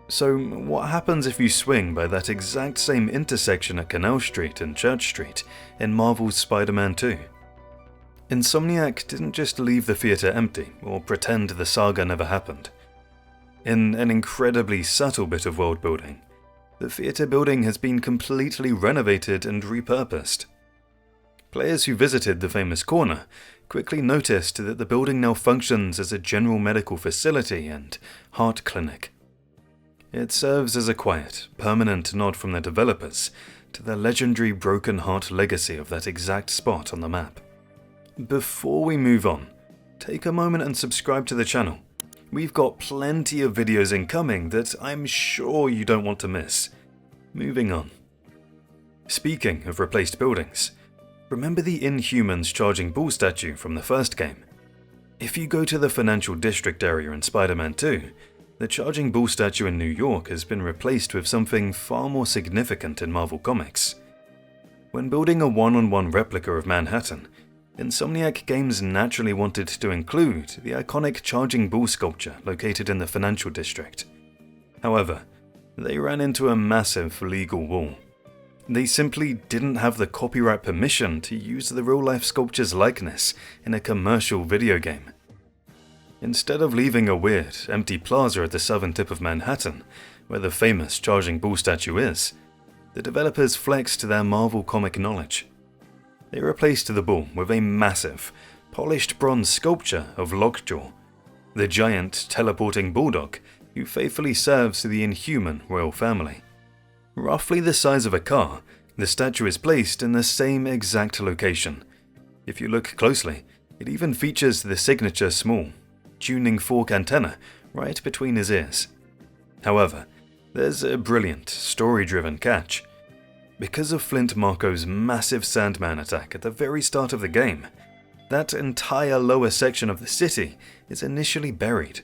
So what happens if you swing by that exact same intersection at Canal Street and Church Street in Marvel's Spider-Man 2? Insomniac didn't just leave the theatre empty or pretend the saga never happened. In an incredibly subtle bit of world building, the theatre building has been completely renovated and repurposed. Players who visited the famous corner quickly noticed that the building now functions as a general medical facility and heart clinic. It serves as a quiet, permanent nod from the developers to the legendary Broken Heart legacy of that exact spot on the map. Before we move on, take a moment and subscribe to the channel. We've got plenty of videos incoming that I'm sure you don't want to miss. Moving on. Speaking of replaced buildings, remember the Inhumans charging bull statue from the first game? If you go to the financial district area in Spider-Man 2, the charging bull statue in New York has been replaced with something far more significant in Marvel Comics. When building a one-on-one replica of Manhattan, Insomniac Games naturally wanted to include the iconic charging bull sculpture located in the financial district. However, they ran into a massive legal wall. They simply didn't have the copyright permission to use the real-life sculpture's likeness in a commercial video game. Instead of leaving a weird, empty plaza at the southern tip of Manhattan, where the famous charging bull statue is, the developers flexed their Marvel comic knowledge. They replaced the bull with a massive, polished bronze sculpture of Lockjaw, the giant teleporting bulldog who faithfully serves the Inhuman royal family. Roughly the size of a car, the statue is placed in the same exact location. If you look closely, it even features the signature small, tuning fork antenna right between his ears. However, there's a brilliant, story-driven catch. Because of Flint Marko's massive Sandman attack at the very start of the game, that entire lower section of the city is initially buried.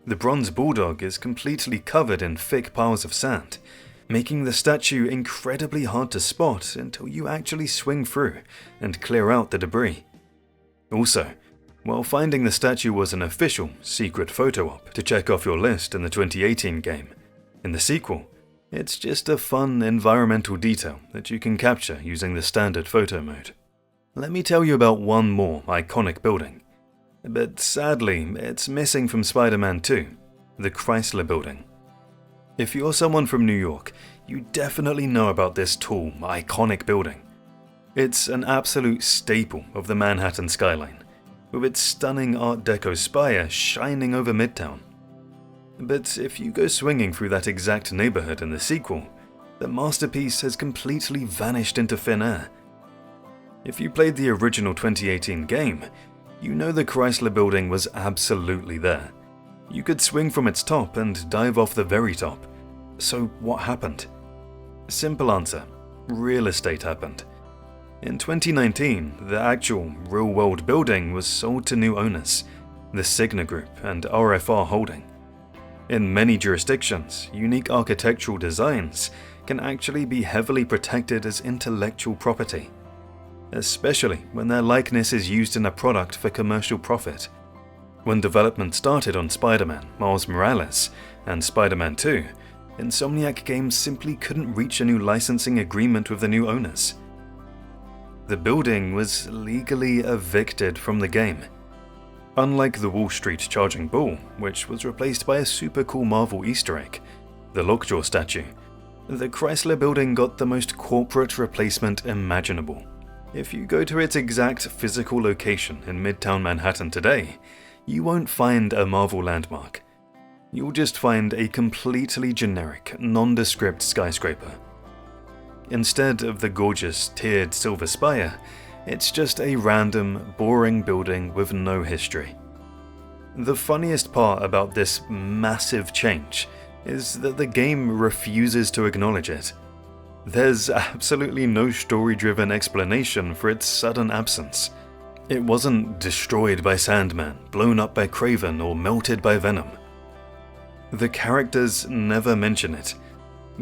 The bronze bulldog is completely covered in thick piles of sand, making the statue incredibly hard to spot until you actually swing through and clear out the debris. Also, while finding the statue was an official, secret photo op to check off your list in the 2018 game, in the sequel, it's just a fun environmental detail that you can capture using the standard photo mode. Let me tell you about one more iconic building. But sadly, it's missing from Spider-Man 2, the Chrysler Building. If you're someone from New York, you definitely know about this tall, iconic building. It's an absolute staple of the Manhattan skyline, with its stunning Art Deco spire shining over Midtown. But if you go swinging through that exact neighborhood in the sequel, the masterpiece has completely vanished into thin air. If you played the original 2018 game, you know the Chrysler Building was absolutely there. You could swing from its top and dive off the very top. So what happened? Simple answer: real estate happened. In 2019, the actual, real-world building was sold to new owners, the Cigna Group and RFR Holding. In many jurisdictions, unique architectural designs can actually be heavily protected as intellectual property, especially when their likeness is used in a product for commercial profit. When development started on Spider-Man Miles Morales and Spider-Man 2, Insomniac Games simply couldn't reach a new licensing agreement with the new owners. The building was legally evicted from the game. Unlike the Wall Street Charging Bull, which was replaced by a super cool Marvel Easter egg, the Lockjaw statue, the Chrysler Building got the most corporate replacement imaginable. If you go to its exact physical location in Midtown Manhattan today, you won't find a Marvel landmark. You'll just find a completely generic, nondescript skyscraper. Instead of the gorgeous, tiered silver spire, it's just a random, boring building with no history. The funniest part about this massive change is that the game refuses to acknowledge it. There's absolutely no story-driven explanation for its sudden absence. It wasn't destroyed by Sandman, blown up by Kraven, or melted by Venom. The characters never mention it.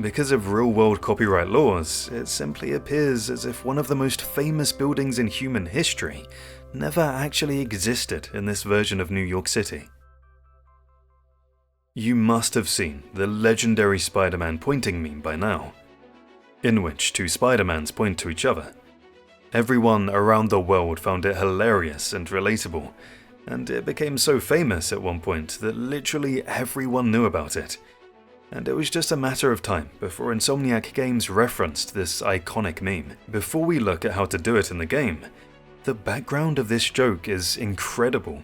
Because of real-world copyright laws, it simply appears as if one of the most famous buildings in human history never actually existed in this version of New York City. You must have seen the legendary Spider-Man pointing meme by now, in which two Spider-Mans point to each other. Everyone around the world found it hilarious and relatable, and it became so famous at one point that literally everyone knew about it. And it was just a matter of time before Insomniac Games referenced this iconic meme. Before we look at how to do it in the game, the background of this joke is incredible.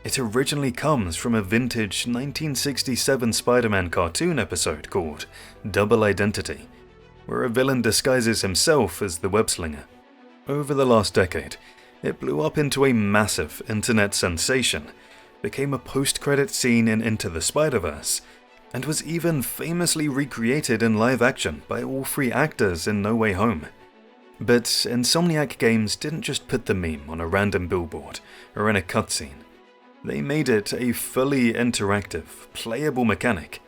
It originally comes from a vintage 1967 Spider-Man cartoon episode called Double Identity, where a villain disguises himself as the web-slinger. Over the last decade, it blew up into a massive internet sensation, became a post-credit scene in Into the Spider-Verse, and was even famously recreated in live action by all three actors in No Way Home. But Insomniac Games didn't just put the meme on a random billboard or in a cutscene. They made it a fully interactive, playable mechanic.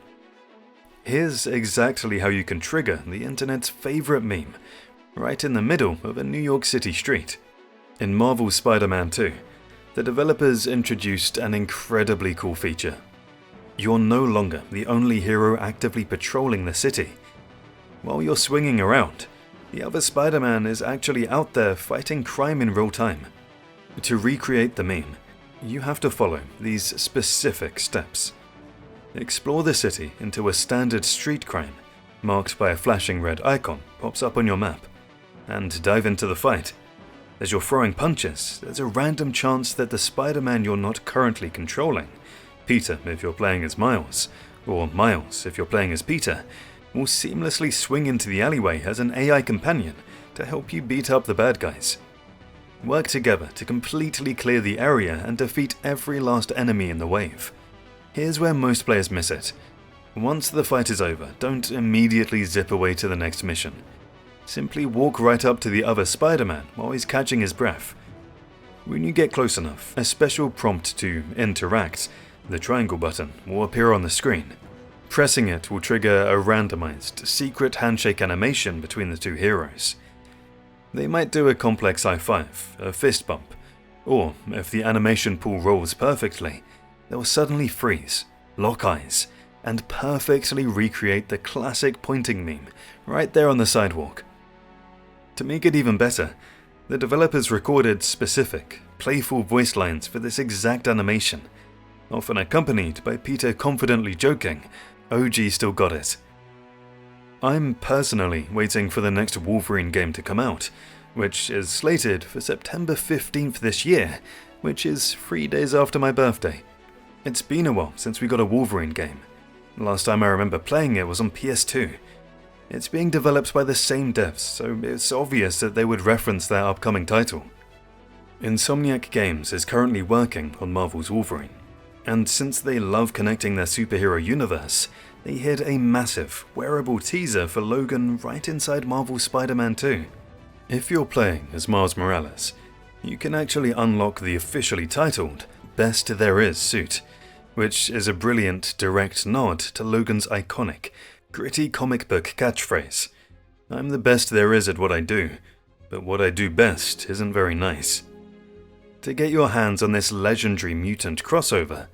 Here's exactly how you can trigger the internet's favorite meme, right in the middle of a New York City street. In Marvel's Spider-Man 2, the developers introduced an incredibly cool feature. You're no longer the only hero actively patrolling the city. While you're swinging around, the other Spider-Man is actually out there fighting crime in real time. To recreate the meme, you have to follow these specific steps. Explore the city until a standard street crime, marked by a flashing red icon, pops up on your map, and dive into the fight. As you're throwing punches, there's a random chance that the Spider-Man you're not currently controlling, Peter if you're playing as Miles, or Miles if you're playing as Peter, will seamlessly swing into the alleyway as an AI companion to help you beat up the bad guys. Work together to completely clear the area and defeat every last enemy in the wave. Here's where most players miss it. Once the fight is over, don't immediately zip away to the next mission. Simply walk right up to the other Spider-Man while he's catching his breath. When you get close enough, a special prompt to interact, the triangle button, will appear on the screen. Pressing it will trigger a randomized, secret handshake animation between the two heroes. They might do a complex high five, a fist bump, or if the animation pool rolls perfectly, they'll suddenly freeze, lock eyes, and perfectly recreate the classic pointing meme right there on the sidewalk. To make it even better, the developers recorded specific, playful voice lines for this exact animation, often accompanied by Peter confidently joking, "OG still got it." I'm personally waiting for the next Wolverine game to come out, which is slated for September 15th this year, which is 3 days after my birthday. It's been a while since we got a Wolverine game. Last time I remember playing it was on PS2. It's being developed by the same devs, so it's obvious that they would reference their upcoming title. Insomniac Games is currently working on Marvel's Wolverine, and since they love connecting their superhero universe, they hid a massive, wearable teaser for Logan right inside Marvel's Spider-Man 2. If you're playing as Miles Morales, you can actually unlock the officially titled Best There Is suit, which is a brilliant, direct nod to Logan's iconic, gritty comic book catchphrase, "I'm the best there is at what I do, but what I do best isn't very nice." To get your hands on this legendary mutant crossover,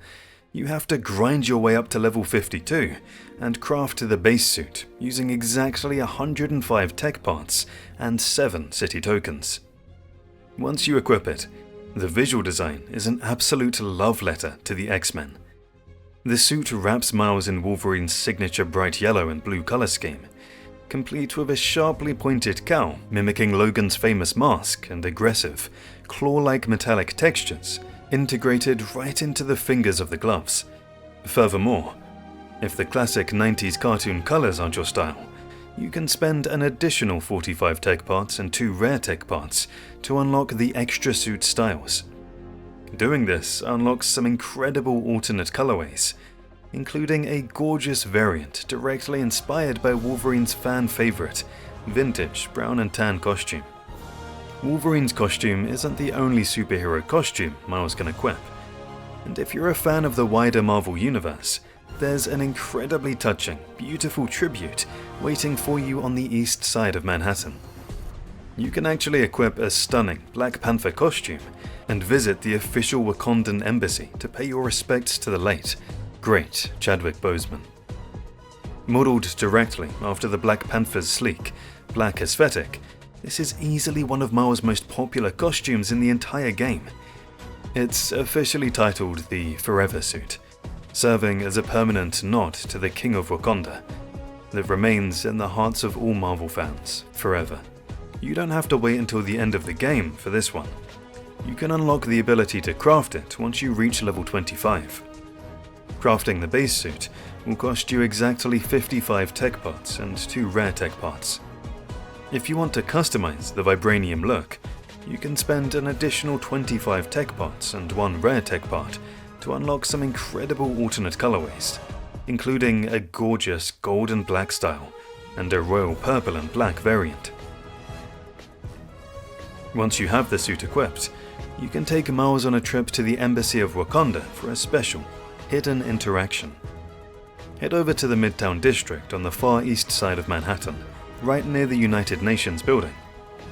you have to grind your way up to level 52 and craft the base suit using exactly 105 tech parts and 7 city tokens. Once you equip it, the visual design is an absolute love letter to the X-Men. The suit wraps Miles in Wolverine's signature bright yellow and blue color scheme, complete with a sharply pointed cowl mimicking Logan's famous mask and aggressive, claw-like metallic textures integrated right into the fingers of the gloves. Furthermore, if the classic 90s cartoon colors aren't your style, you can spend an additional 45 tech parts and 2 rare tech parts to unlock the extra suit styles. Doing this unlocks some incredible alternate colorways, including a gorgeous variant directly inspired by Wolverine's fan favorite, vintage brown and tan costume. Wolverine's costume isn't the only superhero costume Miles can equip, and if you're a fan of the wider Marvel universe, there's an incredibly touching, beautiful tribute waiting for you on the east side of Manhattan. You can actually equip a stunning Black Panther costume and visit the official Wakandan embassy to pay your respects to the late, great Chadwick Boseman. Modeled directly after the Black Panther's sleek, black aesthetic, this is easily one of Miles' most popular costumes in the entire game. It's officially titled the Forever suit, serving as a permanent nod to the King of Wakanda that remains in the hearts of all Marvel fans forever. You don't have to wait until the end of the game for this one. You can unlock the ability to craft it once you reach level 25. Crafting the base suit will cost you exactly 55 tech parts and 2 rare tech parts. If you want to customize the vibranium look, you can spend an additional 25 tech parts and 1 rare tech part to unlock some incredible alternate colorways, including a gorgeous gold and black style and a royal purple and black variant. Once you have the suit equipped, you can take Miles on a trip to the Embassy of Wakanda for a special, hidden interaction. Head over to the Midtown District on the far east side of Manhattan, right near the United Nations building.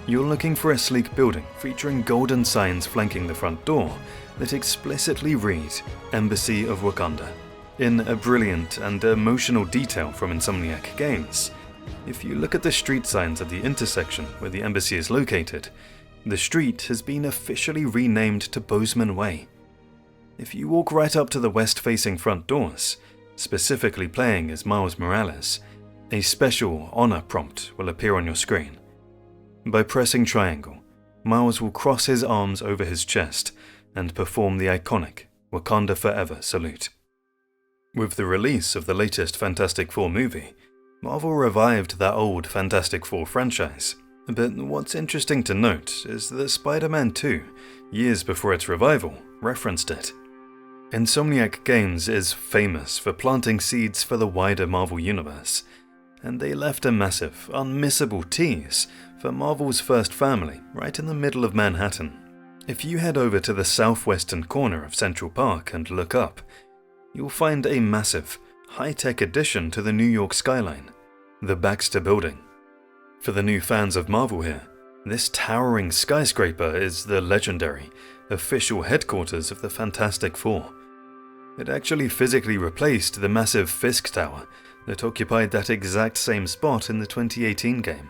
You're looking for a sleek building featuring golden signs flanking the front door that explicitly read Embassy of Wakanda, in a brilliant and emotional detail from Insomniac Games. If you look at the street signs at the intersection where the embassy is located, the street has been officially renamed to Bozeman Way. If you walk right up to the west-facing front doors, specifically playing as Miles Morales, a special honor prompt will appear on your screen. By pressing triangle, Miles will cross his arms over his chest and perform the iconic Wakanda Forever salute. With the release of the latest Fantastic Four movie, Marvel revived that old Fantastic Four franchise. But what's interesting to note is that Spider-Man 2, years before its revival, referenced it. Insomniac Games is famous for planting seeds for the wider Marvel universe, and they left a massive, unmissable tease for Marvel's first family right in the middle of Manhattan. If you head over to the southwestern corner of Central Park and look up, you'll find a massive, high-tech addition to the New York skyline, the Baxter Building. For the new fans of Marvel here, this towering skyscraper is the legendary, official headquarters of the Fantastic Four. It actually physically replaced the massive Fisk Tower that occupied that exact same spot in the 2018 game.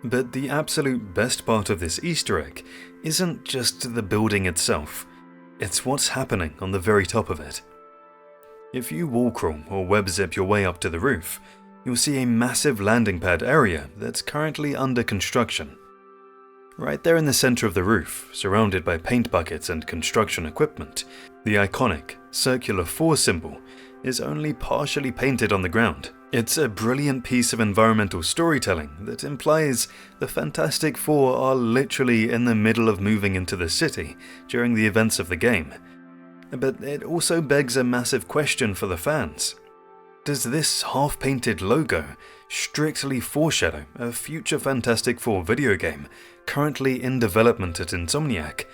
But the absolute best part of this Easter egg isn't just the building itself, it's what's happening on the very top of it. If you wall crawl or web zip your way up to the roof, you'll see a massive landing pad area that's currently under construction. Right there in the center of the roof, surrounded by paint buckets and construction equipment, the iconic circular 4 symbol is only partially painted on the ground. It's a brilliant piece of environmental storytelling that implies the Fantastic Four are literally in the middle of moving into the city during the events of the game. But it also begs a massive question for the fans. Does this half-painted logo strictly foreshadow a future Fantastic Four video game currently in development at Insomniac?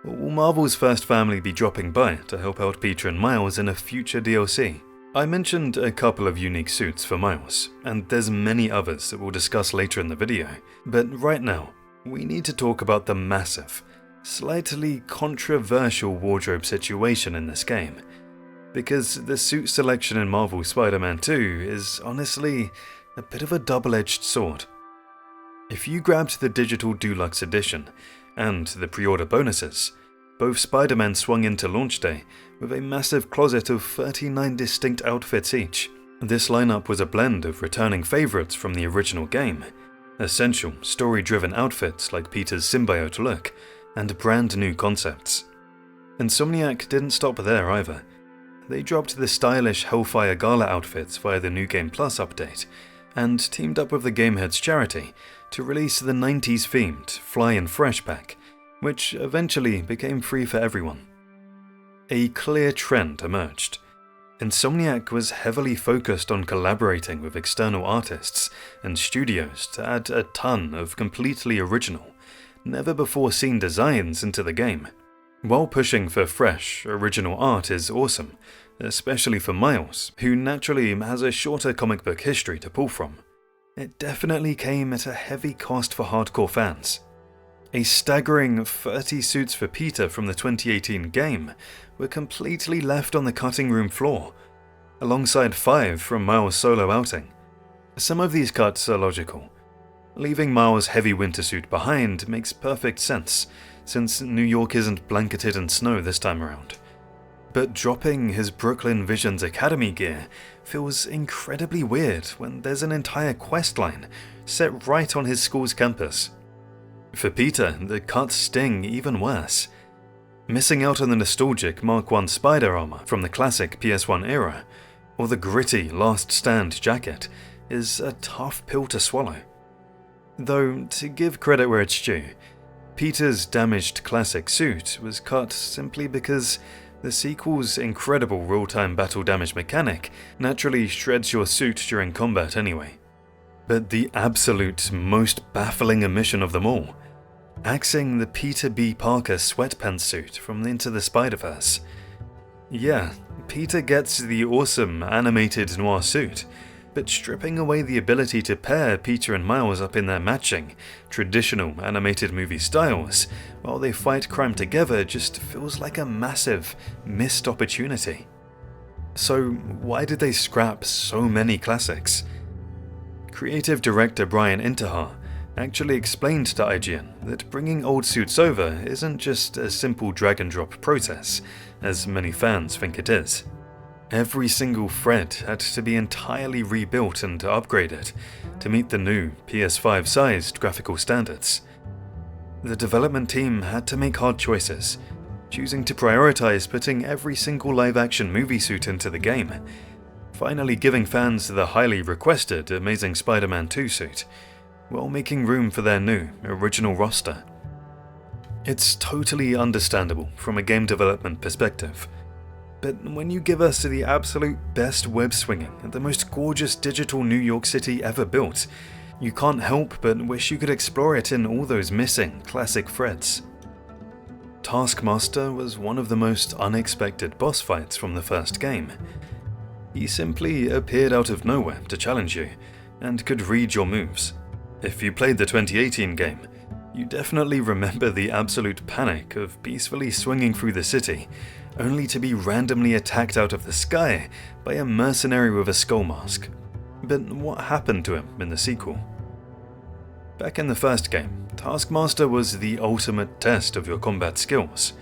Or will Marvel's first family be dropping by to help out Peter and Miles in a future DLC? I mentioned a couple of unique suits for Miles, and there's many others that we'll discuss later in the video, but right now, we need to talk about the massive, slightly controversial wardrobe situation in this game, because the suit selection in Marvel Spider-Man 2 is honestly a bit of a double-edged sword. If you grabbed the digital deluxe edition and the pre-order bonuses, both Spider-Man swung into launch day with a massive closet of 39 distinct outfits each. This lineup was a blend of returning favorites from the original game, essential story-driven outfits like Peter's symbiote look, and brand new concepts. Insomniac didn't stop there either. They dropped the stylish Hellfire Gala outfits via the New Game Plus update, and teamed up with the Gamehead's charity to release the 90s-themed Fly and Fresh pack, which eventually became free for everyone. A clear trend emerged. Insomniac was heavily focused on collaborating with external artists and studios to add a ton of completely original, never-before-seen designs into the game. While pushing for fresh, original art is awesome, especially for Miles, who naturally has a shorter comic book history to pull from, it definitely came at a heavy cost for hardcore fans. A staggering 30 suits for Peter from the 2018 game were completely left on the cutting room floor, alongside 5 from Miles' solo outing. Some of these cuts are logical. Leaving Miles' heavy winter suit behind makes perfect sense, since New York isn't blanketed in snow this time around. But dropping his Brooklyn Visions Academy gear feels incredibly weird when there's an entire questline set right on his school's campus. For Peter, the cuts sting even worse. Missing out on the nostalgic Mark I spider armor from the classic PS1 era, or the gritty Last Stand jacket, is a tough pill to swallow. Though, to give credit where it's due, Peter's damaged classic suit was cut simply because the sequel's incredible real-time battle damage mechanic naturally shreds your suit during combat anyway. But the absolute most baffling omission of them all, axing the Peter B. Parker sweatpants suit from Into the Spider-Verse. Yeah, Peter gets the awesome animated noir suit, but stripping away the ability to pair Peter and Miles up in their matching, traditional animated movie styles, while they fight crime together just feels like a massive, missed opportunity. So why did they scrap so many classics? Creative director Brian Intihar actually explained to IGN that bringing old suits over isn't just a simple drag-and-drop process, as many fans think it is. Every single thread had to be entirely rebuilt and upgraded to meet the new PS5-sized graphical standards. The development team had to make hard choices, choosing to prioritize putting every single live-action movie suit into the game, finally giving fans the highly requested Amazing Spider-Man 2 suit, while making room for their new, original roster. It's totally understandable from a game development perspective, but when you give us the absolute best web-swinging and the most gorgeous digital New York City ever built, you can't help but wish you could explore it in all those missing classic threads. Taskmaster was one of the most unexpected boss fights from the first game. He simply appeared out of nowhere to challenge you, and could read your moves. If you played the 2018 game, you definitely remember the absolute panic of peacefully swinging through the city, only to be randomly attacked out of the sky by a mercenary with a skull mask. But what happened to him in the sequel? Back in the first game, Taskmaster was the ultimate test of your combat skills.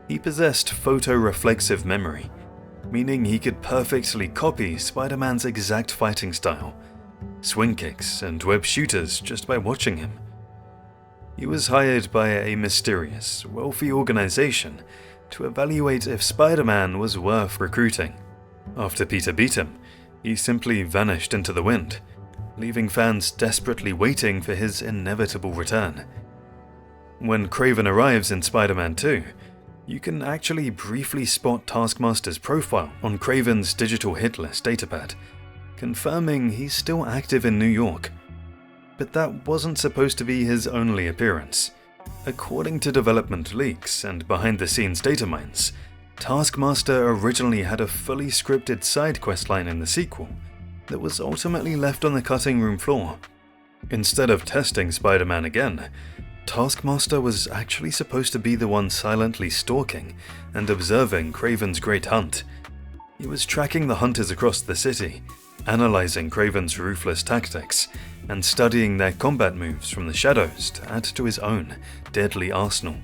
He possessed photoreflexive memory, meaning he could perfectly copy Spider-Man's exact fighting style, swing kicks and web shooters just by watching him. He was hired by a mysterious, wealthy organization to evaluate if Spider-Man was worth recruiting. After Peter beat him, he simply vanished into the wind, leaving fans desperately waiting for his inevitable return. When Kraven arrives in Spider-Man 2, you can actually briefly spot Taskmaster's profile on Kraven's digital hit list datapad, confirming he's still active in New York. But that wasn't supposed to be his only appearance. According to development leaks and behind-the-scenes data mines, Taskmaster originally had a fully scripted side quest line in the sequel that was ultimately left on the cutting room floor. Instead of testing Spider-Man again, Taskmaster was actually supposed to be the one silently stalking and observing Kraven's great hunt. He was tracking the hunters across the city, analyzing Kraven's ruthless tactics, and studying their combat moves from the shadows to add to his own deadly arsenal.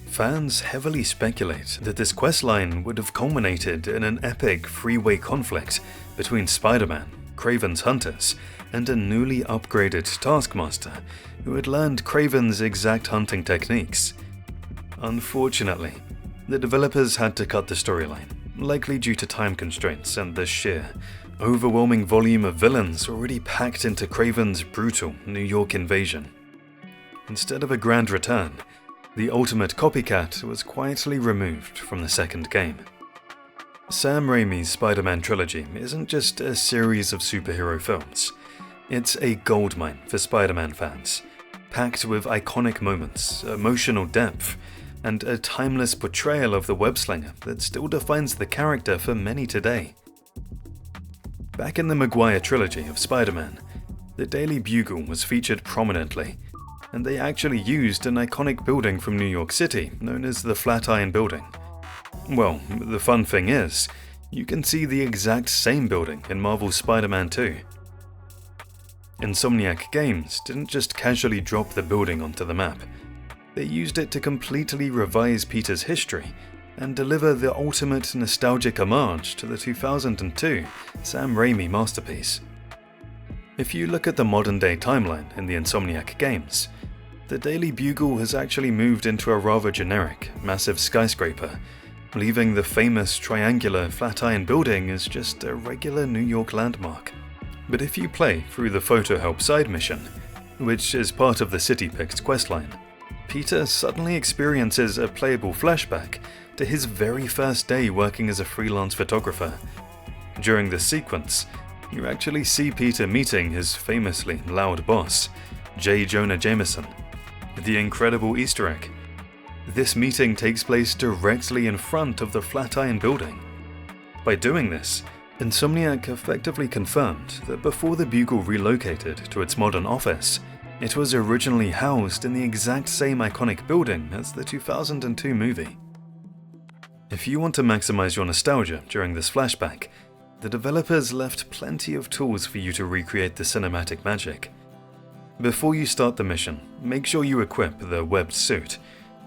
Fans heavily speculate that this questline would have culminated in an epic three-way conflict between Spider-Man, Kraven's hunters, and a newly upgraded Taskmaster who had learned Kraven's exact hunting techniques. Unfortunately, the developers had to cut the storyline, likely due to time constraints and the sheer, overwhelming volume of villains already packed into Kraven's brutal New York invasion. Instead of a grand return, the ultimate copycat was quietly removed from the second game. Sam Raimi's Spider-Man trilogy isn't just a series of superhero films. It's a goldmine for Spider-Man fans, packed with iconic moments, emotional depth, and a timeless portrayal of the web-slinger that still defines the character for many today. Back in the Maguire trilogy of Spider-Man, the Daily Bugle was featured prominently, and they actually used an iconic building from New York City known as the Flatiron Building. Well, the fun thing is, you can see the exact same building in Marvel's Spider-Man 2. Insomniac Games didn't just casually drop the building onto the map. They used it to completely revise Peter's history and deliver the ultimate nostalgic homage to the 2002 Sam Raimi masterpiece. If you look at the modern-day timeline in the Insomniac games, the Daily Bugle has actually moved into a rather generic, massive skyscraper, leaving the famous triangular Flatiron building as just a regular New York landmark. But if you play through the Photo Help side mission, which is part of the City Picked questline, Peter suddenly experiences a playable flashback to his very first day working as a freelance photographer. During this sequence, you actually see Peter meeting his famously loud boss, J. Jonah Jameson. The incredible Easter egg. This meeting takes place directly in front of the Flatiron building. By doing this, Insomniac effectively confirmed that before the Bugle relocated to its modern office, it was originally housed in the exact same iconic building as the 2002 movie. If you want to maximize your nostalgia during this flashback, the developers left plenty of tools for you to recreate the cinematic magic. Before you start the mission, make sure you equip the webbed suit,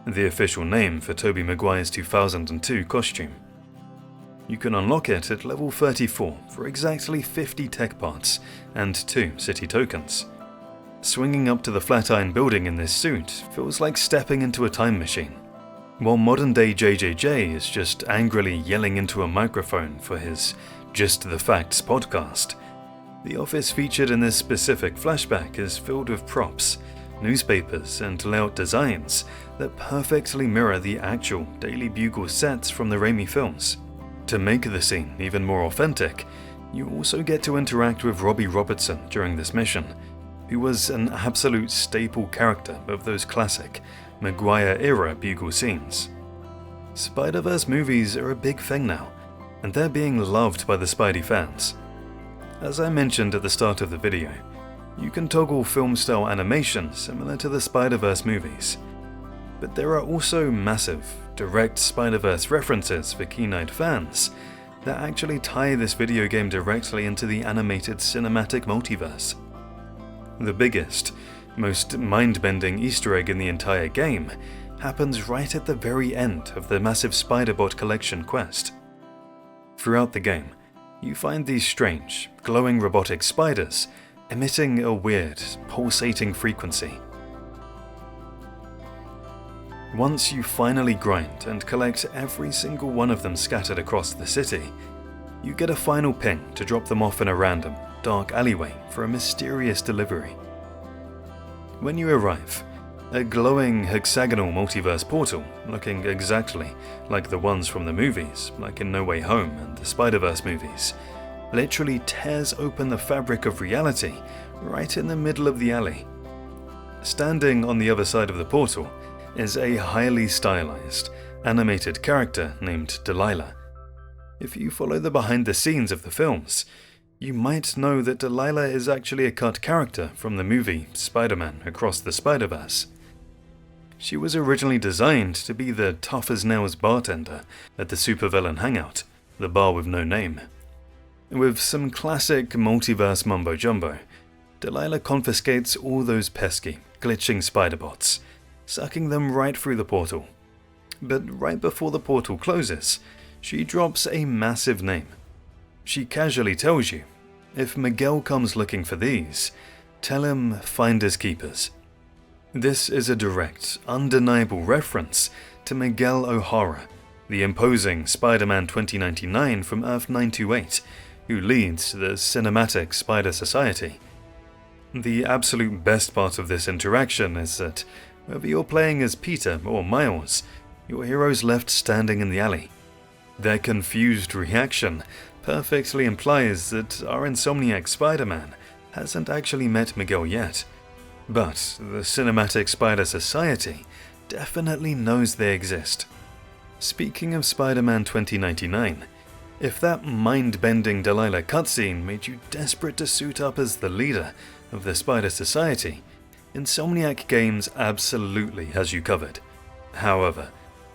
the official name for Tobey Maguire's 2002 costume. You can unlock it at level 34 for exactly 50 tech parts and 2 city tokens. Swinging up to the Flatiron building in this suit feels like stepping into a time machine. While modern-day JJJ is just angrily yelling into a microphone for his Just the Facts podcast, the office featured in this specific flashback is filled with props, newspapers, and layout designs that perfectly mirror the actual Daily Bugle sets from the Raimi films. To make the scene even more authentic, you also get to interact with Robbie Robertson during this mission, who was an absolute staple character of those classic Maguire-era Bugle scenes. Spider-Verse movies are a big thing now, and they're being loved by the Spidey fans. As I mentioned at the start of the video, you can toggle film-style animation similar to the Spider-Verse movies. But there are also massive, direct Spider-Verse references for keen-eyed fans that actually tie this video game directly into the animated cinematic multiverse. The biggest, most mind-bending Easter egg in the entire game happens right at the very end of the massive Spider-Bot collection quest. Throughout the game, you find these strange, glowing robotic spiders emitting a weird, pulsating frequency. Once you finally grind and collect every single one of them scattered across the city, you get a final ping to drop them off in a random, dark alleyway for a mysterious delivery. When you arrive, a glowing hexagonal multiverse portal, looking exactly like the ones from the movies, like in No Way Home and the Spider-Verse movies, literally tears open the fabric of reality right in the middle of the alley. Standing on the other side of the portal is a highly stylized, animated character named Delilah. If you follow the behind the scenes of the films, you might know that Delilah is actually a cut character from the movie Spider-Man Across the Spider-Verse. She was originally designed to be the tough-as-nails bartender at the supervillain hangout, the bar with no name. With some classic multiverse mumbo-jumbo, Delilah confiscates all those pesky, glitching spider-bots, sucking them right through the portal. But right before the portal closes, she drops a massive name. She casually tells you, if Miguel comes looking for these, tell him finders keepers. This is a direct, undeniable reference to Miguel O'Hara, the imposing Spider-Man 2099 from Earth 928, who leads the cinematic Spider Society. The absolute best part of this interaction is that, whether you're playing as Peter or Miles, your hero's left standing in the alley. Their confused reaction perfectly implies that our Insomniac Spider-Man hasn't actually met Miguel yet. But the Cinematic Spider Society definitely knows they exist. Speaking of Spider-Man 2099, if that mind-bending Delilah cutscene made you desperate to suit up as the leader of the Spider Society, Insomniac Games absolutely has you covered. However,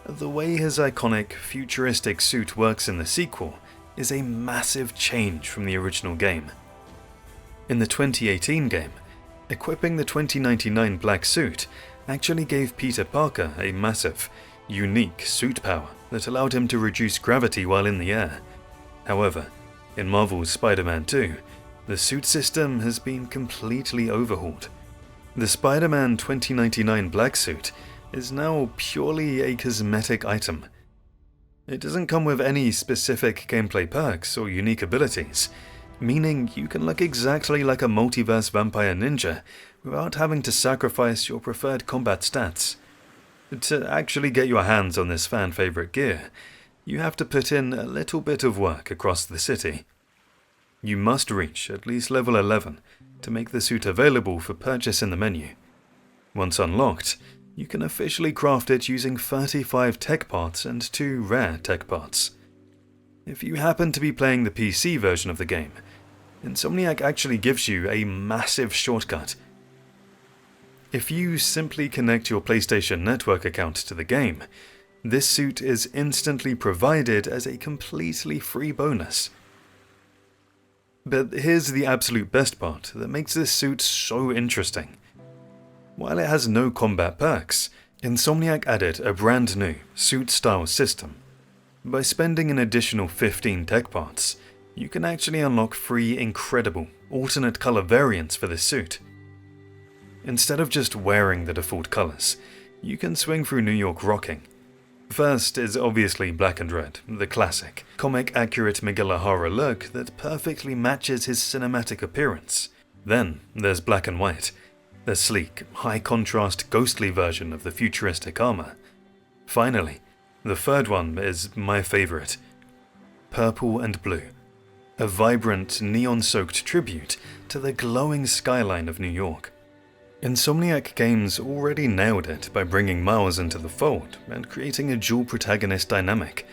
the way his iconic, futuristic suit works in the sequel is a massive change from the original game. In the 2018 game, equipping the 2099 black suit actually gave Peter Parker a massive, unique suit power that allowed him to reduce gravity while in the air. However, in Marvel's Spider-Man 2, the suit system has been completely overhauled. The Spider-Man 2099 black suit is now purely a cosmetic item. It doesn't come with any specific gameplay perks or unique abilities, meaning you can look exactly like a multiverse vampire ninja without having to sacrifice your preferred combat stats. To actually get your hands on this fan-favorite gear, you have to put in a little bit of work across the city. You must reach at least level 11 to make the suit available for purchase in the menu. Once unlocked, you can officially craft it using 35 tech parts and 2 rare tech parts. If you happen to be playing the PC version of the game, Insomniac actually gives you a massive shortcut. If you simply connect your PlayStation Network account to the game, this suit is instantly provided as a completely free bonus. But here's the absolute best part that makes this suit so interesting. While it has no combat perks, Insomniac added a brand new suit-style system. By spending an additional 15 tech parts, you can actually unlock 3 incredible alternate color variants for this suit. Instead of just wearing the default colors, you can swing through New York rocking. First is obviously black and red, the classic, comic-accurate Miguel O'Hara look that perfectly matches his cinematic appearance. Then there's black and white, the sleek, high-contrast, ghostly version of the futuristic armor. Finally, the third one is my favorite, purple and blue, a vibrant, neon-soaked tribute to the glowing skyline of New York. Insomniac Games already nailed it by bringing Miles into the fold and creating a dual protagonist dynamic,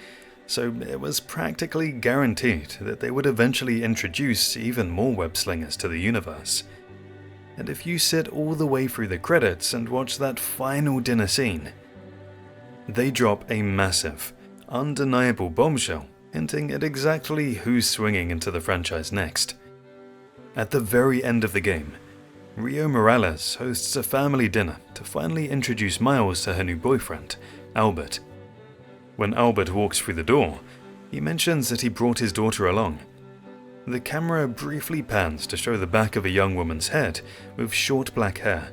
so it was practically guaranteed that they would eventually introduce even more web-slingers to the universe. And if you sit all the way through the credits and watch that final dinner scene, they drop a massive, undeniable bombshell hinting at exactly who's swinging into the franchise next. At the very end of the game, Rio Morales hosts a family dinner to finally introduce Miles to her new boyfriend, Albert. When Albert walks through the door, he mentions that he brought his daughter along. The camera briefly pans to show the back of a young woman's head with short black hair,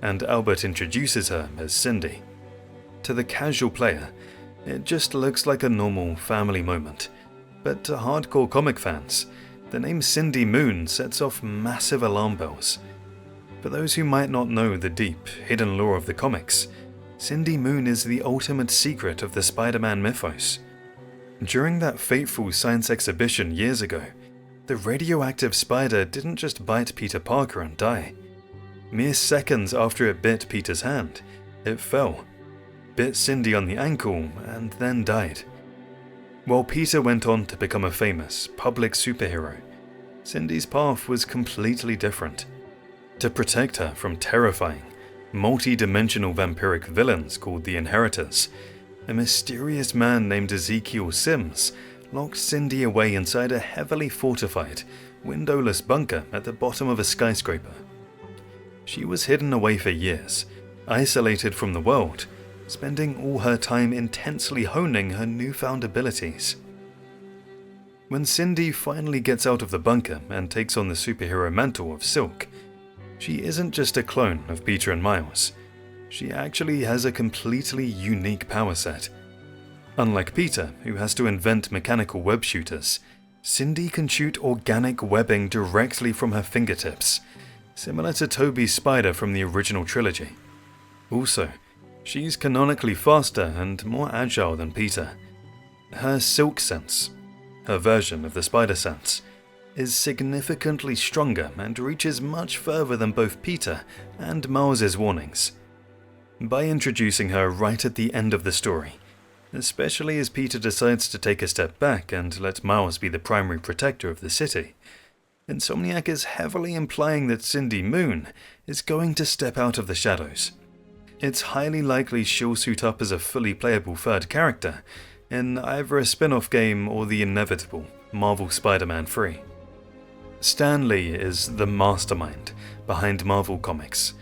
and Albert introduces her as Cindy. To the casual player, it just looks like a normal family moment, but to hardcore comic fans, the name Cindy Moon sets off massive alarm bells. For those who might not know the deep, hidden lore of the comics, Cindy Moon is the ultimate secret of the Spider-Man mythos. During that fateful science exhibition years ago, the radioactive spider didn't just bite Peter Parker and die. Mere seconds after it bit Peter's hand, it fell, bit Cindy on the ankle, and then died. While Peter went on to become a famous, public superhero, Cindy's path was completely different. To protect her from terrifying, multi-dimensional vampiric villains called the Inheritors, a mysterious man named Ezekiel Sims locked Cindy away inside a heavily fortified, windowless bunker at the bottom of a skyscraper. She was hidden away for years, isolated from the world, spending all her time intensely honing her newfound abilities. When Cindy finally gets out of the bunker and takes on the superhero mantle of Silk, she isn't just a clone of Peter and Miles. She actually has a completely unique power set. Unlike Peter, who has to invent mechanical web shooters, Cindy can shoot organic webbing directly from her fingertips, similar to Tobey's spider from the original trilogy. Also, she's canonically faster and more agile than Peter. Her Silk Sense, her version of the Spider Sense, is significantly stronger and reaches much further than both Peter and Miles' warnings. By introducing her right at the end of the story, especially as Peter decides to take a step back and let Miles be the primary protector of the city, Insomniac is heavily implying that Cindy Moon is going to step out of the shadows. It's highly likely she'll suit up as a fully playable third character in either a spin-off game or the inevitable Marvel Spider-Man 3. Stan Lee is the mastermind behind Marvel Comics,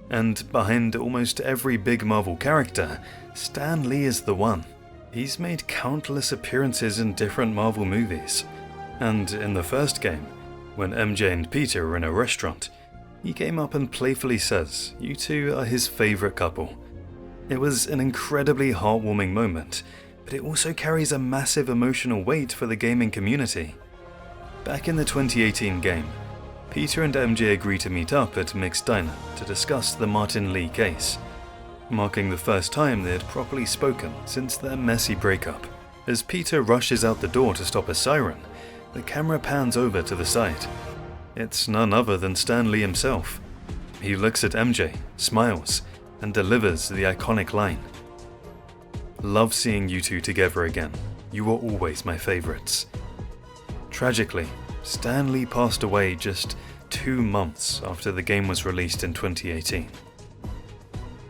and behind almost every big Marvel character, Stan Lee is the one. He's made countless appearances in different Marvel movies, and in the first game, when MJ and Peter are in a restaurant, he came up and playfully says, "You two are his favorite couple." It was an incredibly heartwarming moment, but it also carries a massive emotional weight for the gaming community. Back in the 2018 game, Peter and MJ agree to meet up at Mick's Diner to discuss the Martin Lee case, marking the first time they had properly spoken since their messy breakup. As Peter rushes out the door to stop a siren, the camera pans over to the side. It's none other than Stan Lee himself. He looks at MJ, smiles, and delivers the iconic line, "Love seeing you two together again. you were always my favorites. Tragically, Stan Lee passed away just 2 months after the game was released in 2018.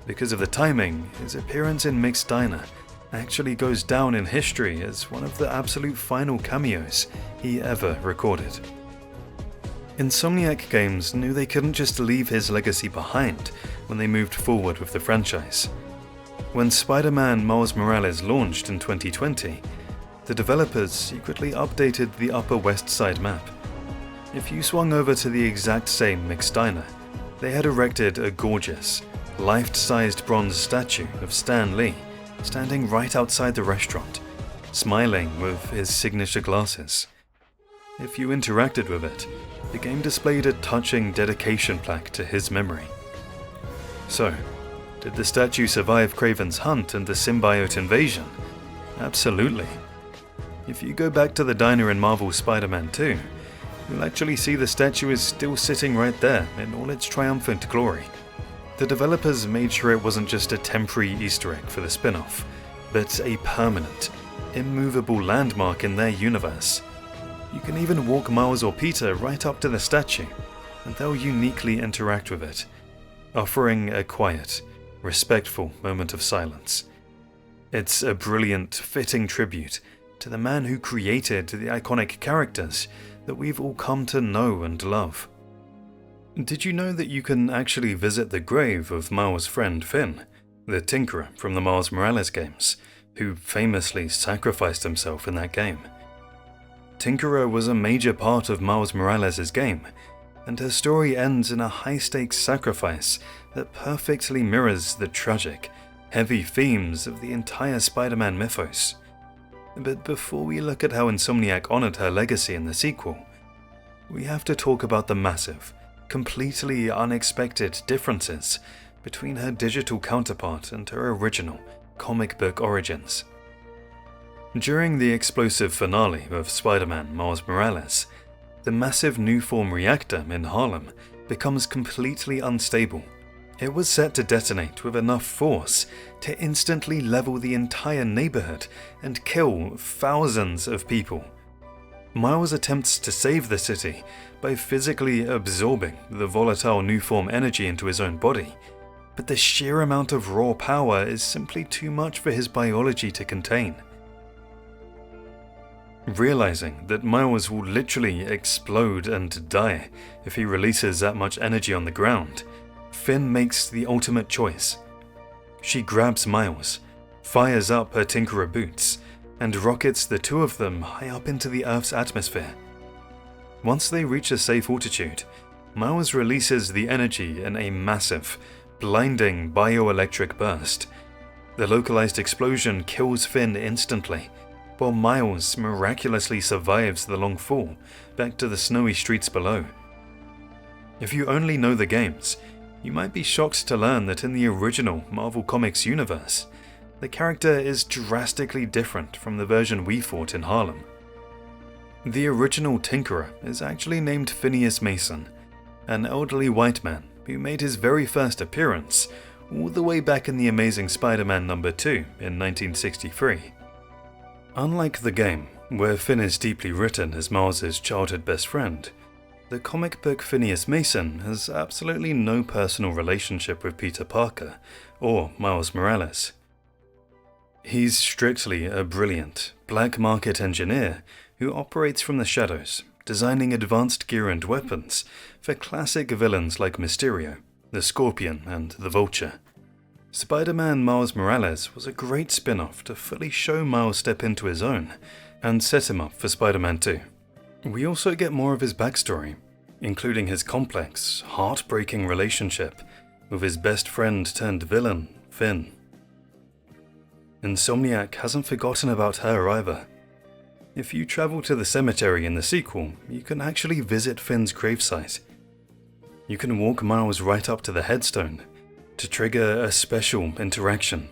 Because of the timing, his appearance in Mick's Diner actually goes down in history as one of the absolute final cameos he ever recorded. Insomniac Games knew they couldn't just leave his legacy behind when they moved forward with the franchise. When Spider-Man Miles Morales launched in 2020, the developers secretly updated the Upper West Side map. If you swung over to the exact same Mick's Diner, they had erected a gorgeous, life-sized bronze statue of Stan Lee standing right outside the restaurant, smiling with his signature glasses. If you interacted with it, the game displayed a touching dedication plaque to his memory. So, did the statue survive Kraven's hunt and the symbiote invasion? Absolutely. If you go back to the diner in Marvel's Spider-Man 2, you'll actually see the statue is still sitting right there in all its triumphant glory. The developers made sure it wasn't just a temporary Easter egg for the spin-off, but a permanent, immovable landmark in their universe. You can even walk Miles or Peter right up to the statue, and they'll uniquely interact with it, offering a quiet, respectful moment of silence. It's a brilliant, fitting tribute to the man who created the iconic characters that we've all come to know and love. Did you know that you can actually visit the grave of Miles' friend Finn, the Tinkerer from the Miles Morales games, who famously sacrificed himself in that game? Tinkerer was a major part of Miles Morales' game, and her story ends in a high-stakes sacrifice that perfectly mirrors the tragic, heavy themes of the entire Spider-Man mythos. But before we look at how Insomniac honored her legacy in the sequel, we have to talk about the massive, completely unexpected differences between her digital counterpart and her original comic book origins. During the explosive finale of Spider-Man Miles Morales, the massive new-form reactor in Harlem becomes completely unstable. It was set to detonate with enough force to instantly level the entire neighborhood and kill thousands of people. Miles attempts to save the city by physically absorbing the volatile new-form energy into his own body, but the sheer amount of raw power is simply too much for his biology to contain. Realizing that Miles will literally explode and die if he releases that much energy on the ground, Finn makes the ultimate choice. She grabs Miles, fires up her Tinkerer boots, and rockets the two of them high up into the Earth's atmosphere. Once they reach a safe altitude, Miles releases the energy in a massive, blinding bioelectric burst. The localized explosion kills Finn instantly, while Miles miraculously survives the long fall back to the snowy streets below. If you only know the games, you might be shocked to learn that in the original Marvel Comics universe, the character is drastically different from the version we fought in Harlem. The original Tinkerer is actually named Phineas Mason, an elderly white man who made his very first appearance all the way back in The Amazing Spider-Man #2 in 1963. Unlike the game, where Finn is deeply written as Miles' childhood best friend, the comic book Phineas Mason has absolutely no personal relationship with Peter Parker or Miles Morales. He's strictly a brilliant, black market engineer who operates from the shadows, designing advanced gear and weapons for classic villains like Mysterio, the Scorpion, and the Vulture. Spider-Man Miles Morales was a great spin-off to fully show Miles step into his own and set him up for Spider-Man 2. We also get more of his backstory, including his complex, heartbreaking relationship with his best friend turned villain, Finn. Insomniac hasn't forgotten about her either. If you travel to the cemetery in the sequel, you can actually visit Finn's gravesite. You can walk Miles right up to the headstone to trigger a special interaction.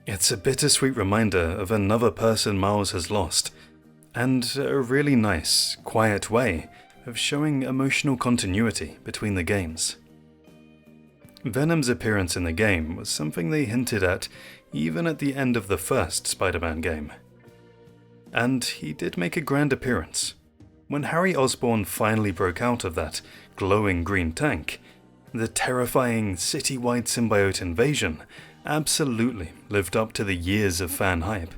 It's a bittersweet reminder of another person Miles has lost, and a really nice, quiet way of showing emotional continuity between the games. Venom's appearance in the game was something they hinted at even at the end of the first Spider-Man game. And he did make a grand appearance. When Harry Osborn finally broke out of that glowing green tank, the terrifying citywide symbiote invasion absolutely lived up to the years of fan hype.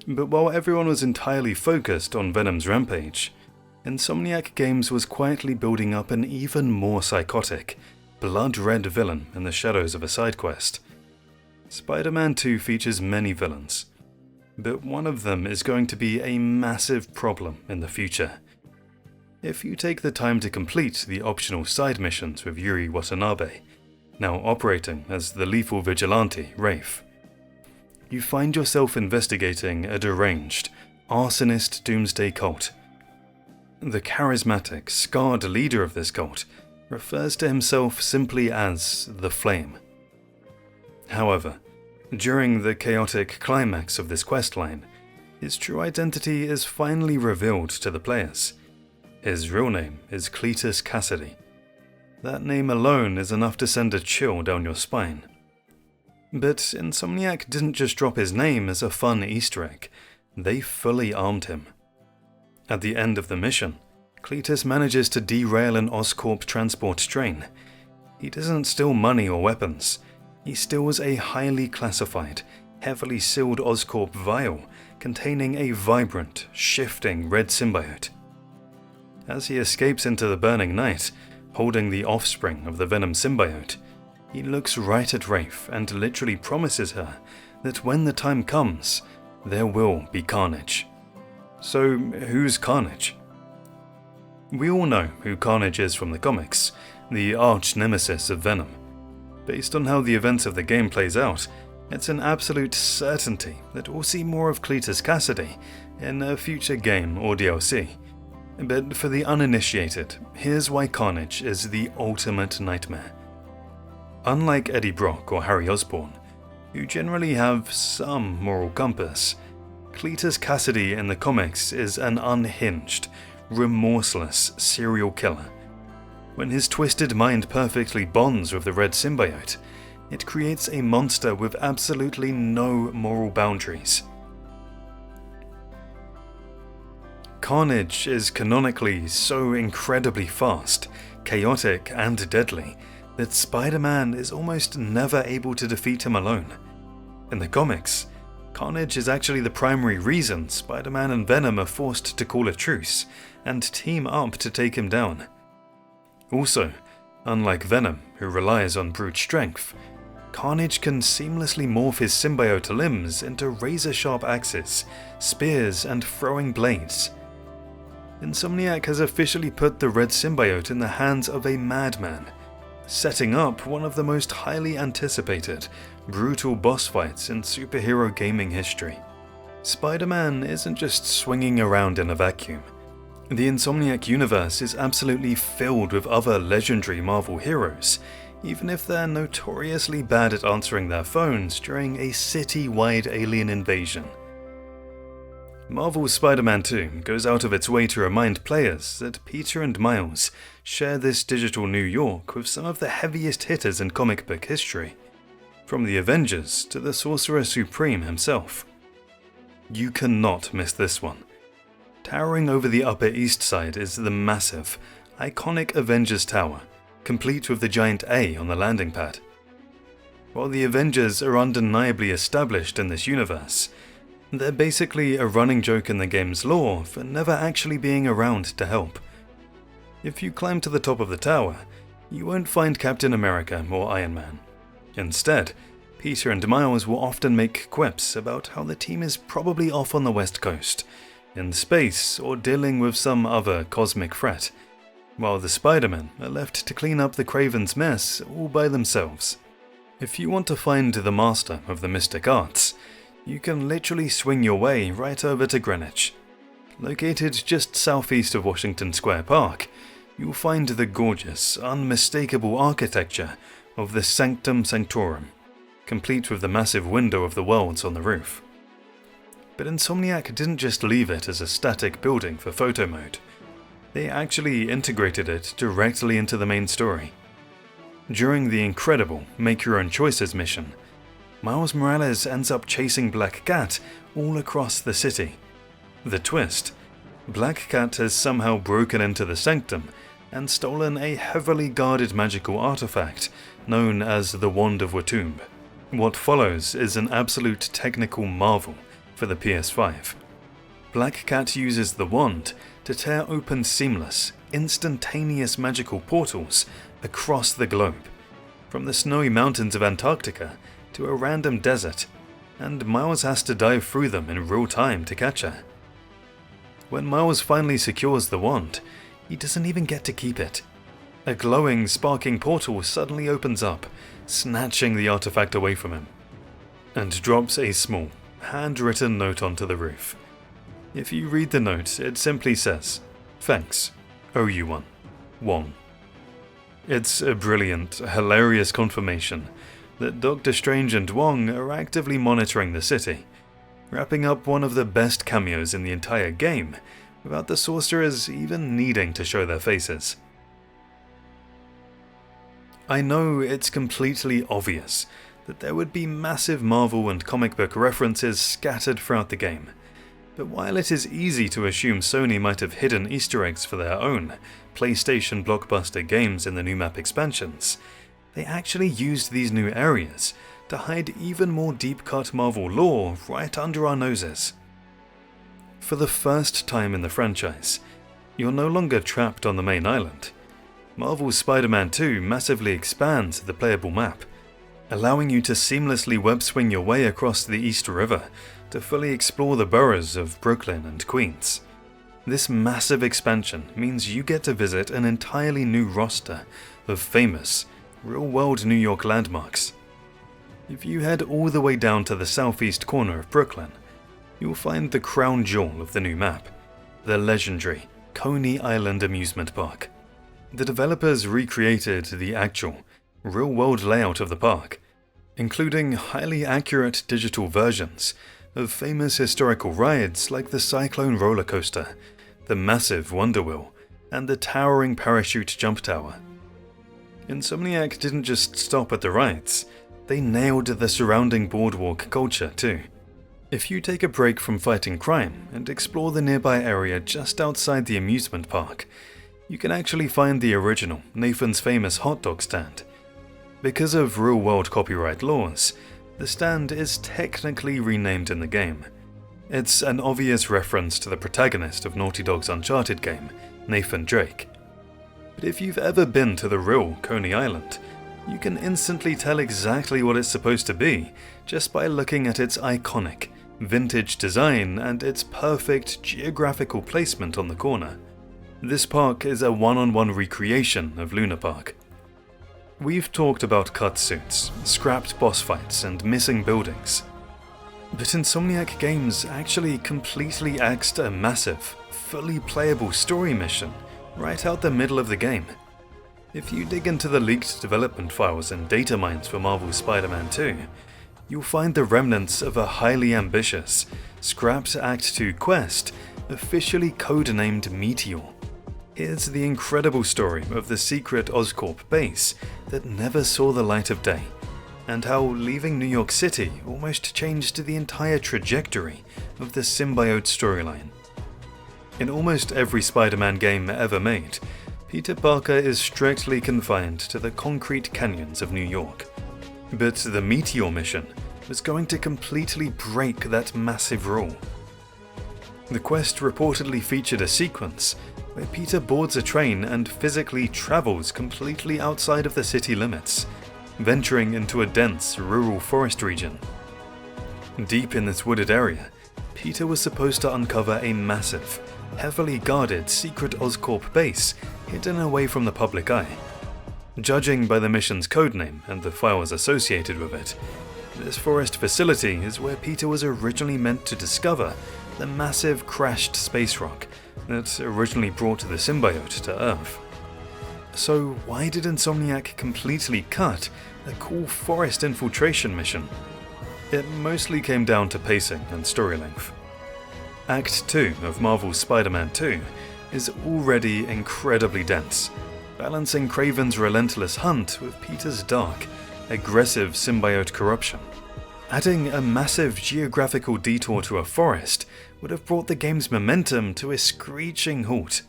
But while everyone was entirely focused on Venom's rampage, Insomniac Games was quietly building up an even more psychotic, blood-red villain in the shadows of a side quest. Spider-Man 2 features many villains, but one of them is going to be a massive problem in the future. If you take the time to complete the optional side missions with Yuri Watanabe, now operating as the lethal vigilante, Rafe, you find yourself investigating a deranged, arsonist doomsday cult. The charismatic, scarred leader of this cult refers to himself simply as the Flame. However, during the chaotic climax of this questline, his true identity is finally revealed to the players. His real name is Cletus Cassidy. That name alone is enough to send a chill down your spine. But Insomniac didn't just drop his name as a fun Easter egg, they fully armed him. At the end of the mission, Cletus manages to derail an Oscorp transport train. He doesn't steal money or weapons, he steals a highly classified, heavily sealed Oscorp vial containing a vibrant, shifting red symbiote. As he escapes into the burning night, holding the offspring of the Venom symbiote, he looks right at Rafe and literally promises her that when the time comes, there will be carnage. So, who's Carnage? We all know who Carnage is from the comics, the arch-nemesis of Venom. Based on how the events of the game plays out, it's an absolute certainty that we'll see more of Cletus Cassidy in a future game or DLC. But for the uninitiated, here's why Carnage is the ultimate nightmare. Unlike Eddie Brock or Harry Osborn, who generally have some moral compass, Cletus Cassidy in the comics is an unhinged, remorseless serial killer. When his twisted mind perfectly bonds with the red symbiote, it creates a monster with absolutely no moral boundaries. Carnage is canonically so incredibly fast, chaotic, and deadly that Spider-Man is almost never able to defeat him alone. In the comics, Carnage is actually the primary reason Spider-Man and Venom are forced to call a truce and team up to take him down. Also, unlike Venom, who relies on brute strength, Carnage can seamlessly morph his symbiote limbs into razor-sharp axes, spears, and throwing blades. Insomniac has officially put the red symbiote in the hands of a madman, setting up one of the most highly anticipated, brutal boss fights in superhero gaming history. Spider-Man isn't just swinging around in a vacuum. The Insomniac universe is absolutely filled with other legendary Marvel heroes, even if they're notoriously bad at answering their phones during a city-wide alien invasion. Marvel's Spider-Man 2 goes out of its way to remind players that Peter and Miles share this digital New York with some of the heaviest hitters in comic book history, from the Avengers to the Sorcerer Supreme himself. You cannot miss this one. Towering over the Upper East Side is the massive, iconic Avengers Tower, complete with the giant A on the landing pad. While the Avengers are undeniably established in this universe, they're basically a running joke in the game's lore for never actually being around to help. If you climb to the top of the tower, you won't find Captain America or Iron Man. Instead, Peter and Miles will often make quips about how the team is probably off on the West Coast, in space or dealing with some other cosmic threat, while the Spider-Men are left to clean up the Kraven's mess all by themselves. If you want to find the master of the mystic arts, you can literally swing your way right over to Greenwich. Located just southeast of Washington Square Park, you'll find the gorgeous, unmistakable architecture of the Sanctum Sanctorum, complete with the massive window of the worlds on the roof. But Insomniac didn't just leave it as a static building for photo mode. They actually integrated it directly into the main story. During the incredible Make Your Own Choices mission, Miles Morales ends up chasing Black Cat all across the city. The twist: Black Cat has somehow broken into the sanctum and stolen a heavily guarded magical artifact known as the Wand of Watumb. What follows is an absolute technical marvel for the PS5. Black Cat uses the wand to tear open seamless, instantaneous magical portals across the globe, from the snowy mountains of Antarctica to a random desert, and Miles has to dive through them in real time to catch her. When Miles finally secures the wand, he doesn't even get to keep it. A glowing, sparking portal suddenly opens up, snatching the artifact away from him, and drops a small, handwritten note onto the roof. If you read the note, it simply says, "Thanks, owe you one, Wong." It's a brilliant, hilarious confirmation that Doctor Strange and Wong are actively monitoring the city, wrapping up one of the best cameos in the entire game without the sorcerers even needing to show their faces. I know it's completely obvious that there would be massive Marvel and comic book references scattered throughout the game, but while it is easy to assume Sony might have hidden Easter eggs for their own PlayStation blockbuster games in the new map expansions, they actually used these new areas to hide even more deep-cut Marvel lore right under our noses. For the first time in the franchise, you're no longer trapped on the main island. Marvel's Spider-Man 2 massively expands the playable map, allowing you to seamlessly web-swing your way across the East River to fully explore the boroughs of Brooklyn and Queens. This massive expansion means you get to visit an entirely new roster of famous, real-world New York landmarks. If you head all the way down to the southeast corner of Brooklyn, you'll find the crown jewel of the new map, the legendary Coney Island amusement park. The developers recreated the actual, real-world layout of the park, including highly accurate digital versions of famous historical rides like the Cyclone roller coaster, the massive Wonder Wheel, and the towering parachute jump tower. Insomniac didn't just stop at the rides, they nailed the surrounding boardwalk culture too. If you take a break from fighting crime and explore the nearby area just outside the amusement park, you can actually find the original Nathan's Famous hot dog stand. Because of real-world copyright laws, the stand is technically renamed in the game. It's an obvious reference to the protagonist of Naughty Dog's Uncharted game, Nathan Drake. But if you've ever been to the real Coney Island, you can instantly tell exactly what it's supposed to be just by looking at its iconic, vintage design and its perfect geographical placement on the corner. This park is a one-on-one recreation of Luna Park. We've talked about cutscenes, scrapped boss fights, and missing buildings. But Insomniac Games actually completely axed a massive, fully playable story mission right out the middle of the game. If you dig into the leaked development files and data mines for Marvel's Spider-Man 2, you'll find the remnants of a highly ambitious, scrapped Act 2 quest officially codenamed Meteor. Here's the incredible story of the secret Oscorp base that never saw the light of day, and how leaving New York City almost changed the entire trajectory of the symbiote storyline. In almost every Spider-Man game ever made, Peter Parker is strictly confined to the concrete canyons of New York. But the Meteor mission was going to completely break that massive rule. The quest reportedly featured a sequence where Peter boards a train and physically travels completely outside of the city limits, venturing into a dense, rural forest region. Deep in this wooded area, Peter was supposed to uncover a massive, heavily guarded secret Oscorp base hidden away from the public eye. Judging by the mission's codename and the files associated with it, this forest facility is where Peter was originally meant to discover the massive crashed space rock that originally brought the symbiote to Earth. So why did Insomniac completely cut a cool forest infiltration mission? It mostly came down to pacing and story length. Act 2 of Marvel's Spider-Man 2 is already incredibly dense, balancing Kraven's relentless hunt with Peter's dark, aggressive symbiote corruption. Adding a massive geographical detour to a forest would have brought the game's momentum to a screeching halt.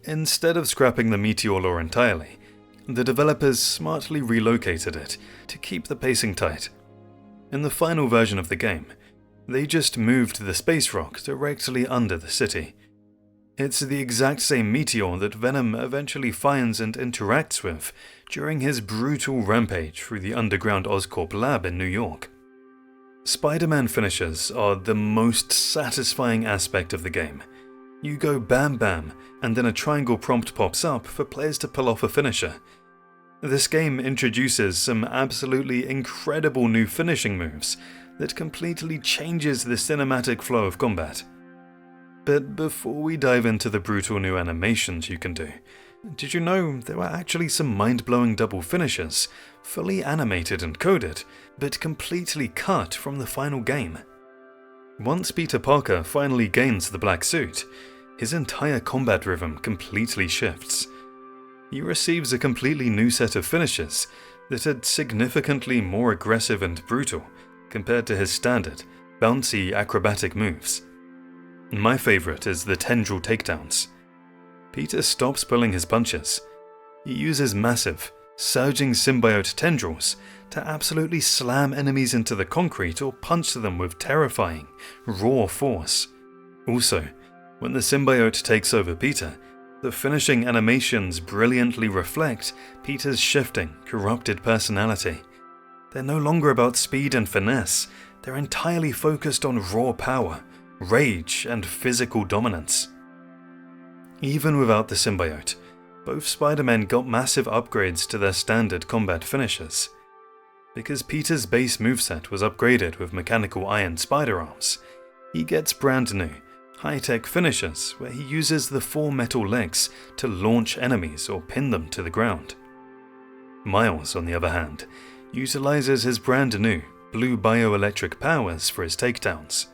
Instead of scrapping the meteor lore entirely, the developers smartly relocated it to keep the pacing tight. In the final version of the game, they just moved the space rock directly under the city. It's the exact same meteor that Venom eventually finds and interacts with during his brutal rampage through the underground Oscorp lab in New York. Spider-Man finishes are the most satisfying aspect of the game. You go bam bam, and then a triangle prompt pops up for players to pull off a finisher. This game introduces some absolutely incredible new finishing moves that completely changes the cinematic flow of combat. But before we dive into the brutal new animations you can do, did you know there were actually some mind-blowing double finishers, fully animated and coded, but completely cut from the final game? Once Peter Parker finally gains the black suit, his entire combat rhythm completely shifts. He receives a completely new set of finishes that are significantly more aggressive and brutal compared to his standard, bouncy acrobatic moves. My favourite is the tendril takedowns. Peter stops pulling his punches. He uses massive, surging symbiote tendrils to absolutely slam enemies into the concrete or punch them with terrifying, raw force. Also, when the symbiote takes over Peter, the finishing animations brilliantly reflect Peter's shifting, corrupted personality. They're no longer about speed and finesse, they're entirely focused on raw power, rage, and physical dominance. Even without the symbiote, both Spider-Men got massive upgrades to their standard combat finishes. Because Peter's base moveset was upgraded with mechanical iron spider arms, he gets brand new, high-tech finishes where he uses the 4 metal legs to launch enemies or pin them to the ground. Miles, on the other hand, utilizes his brand new blue bioelectric powers for his takedowns.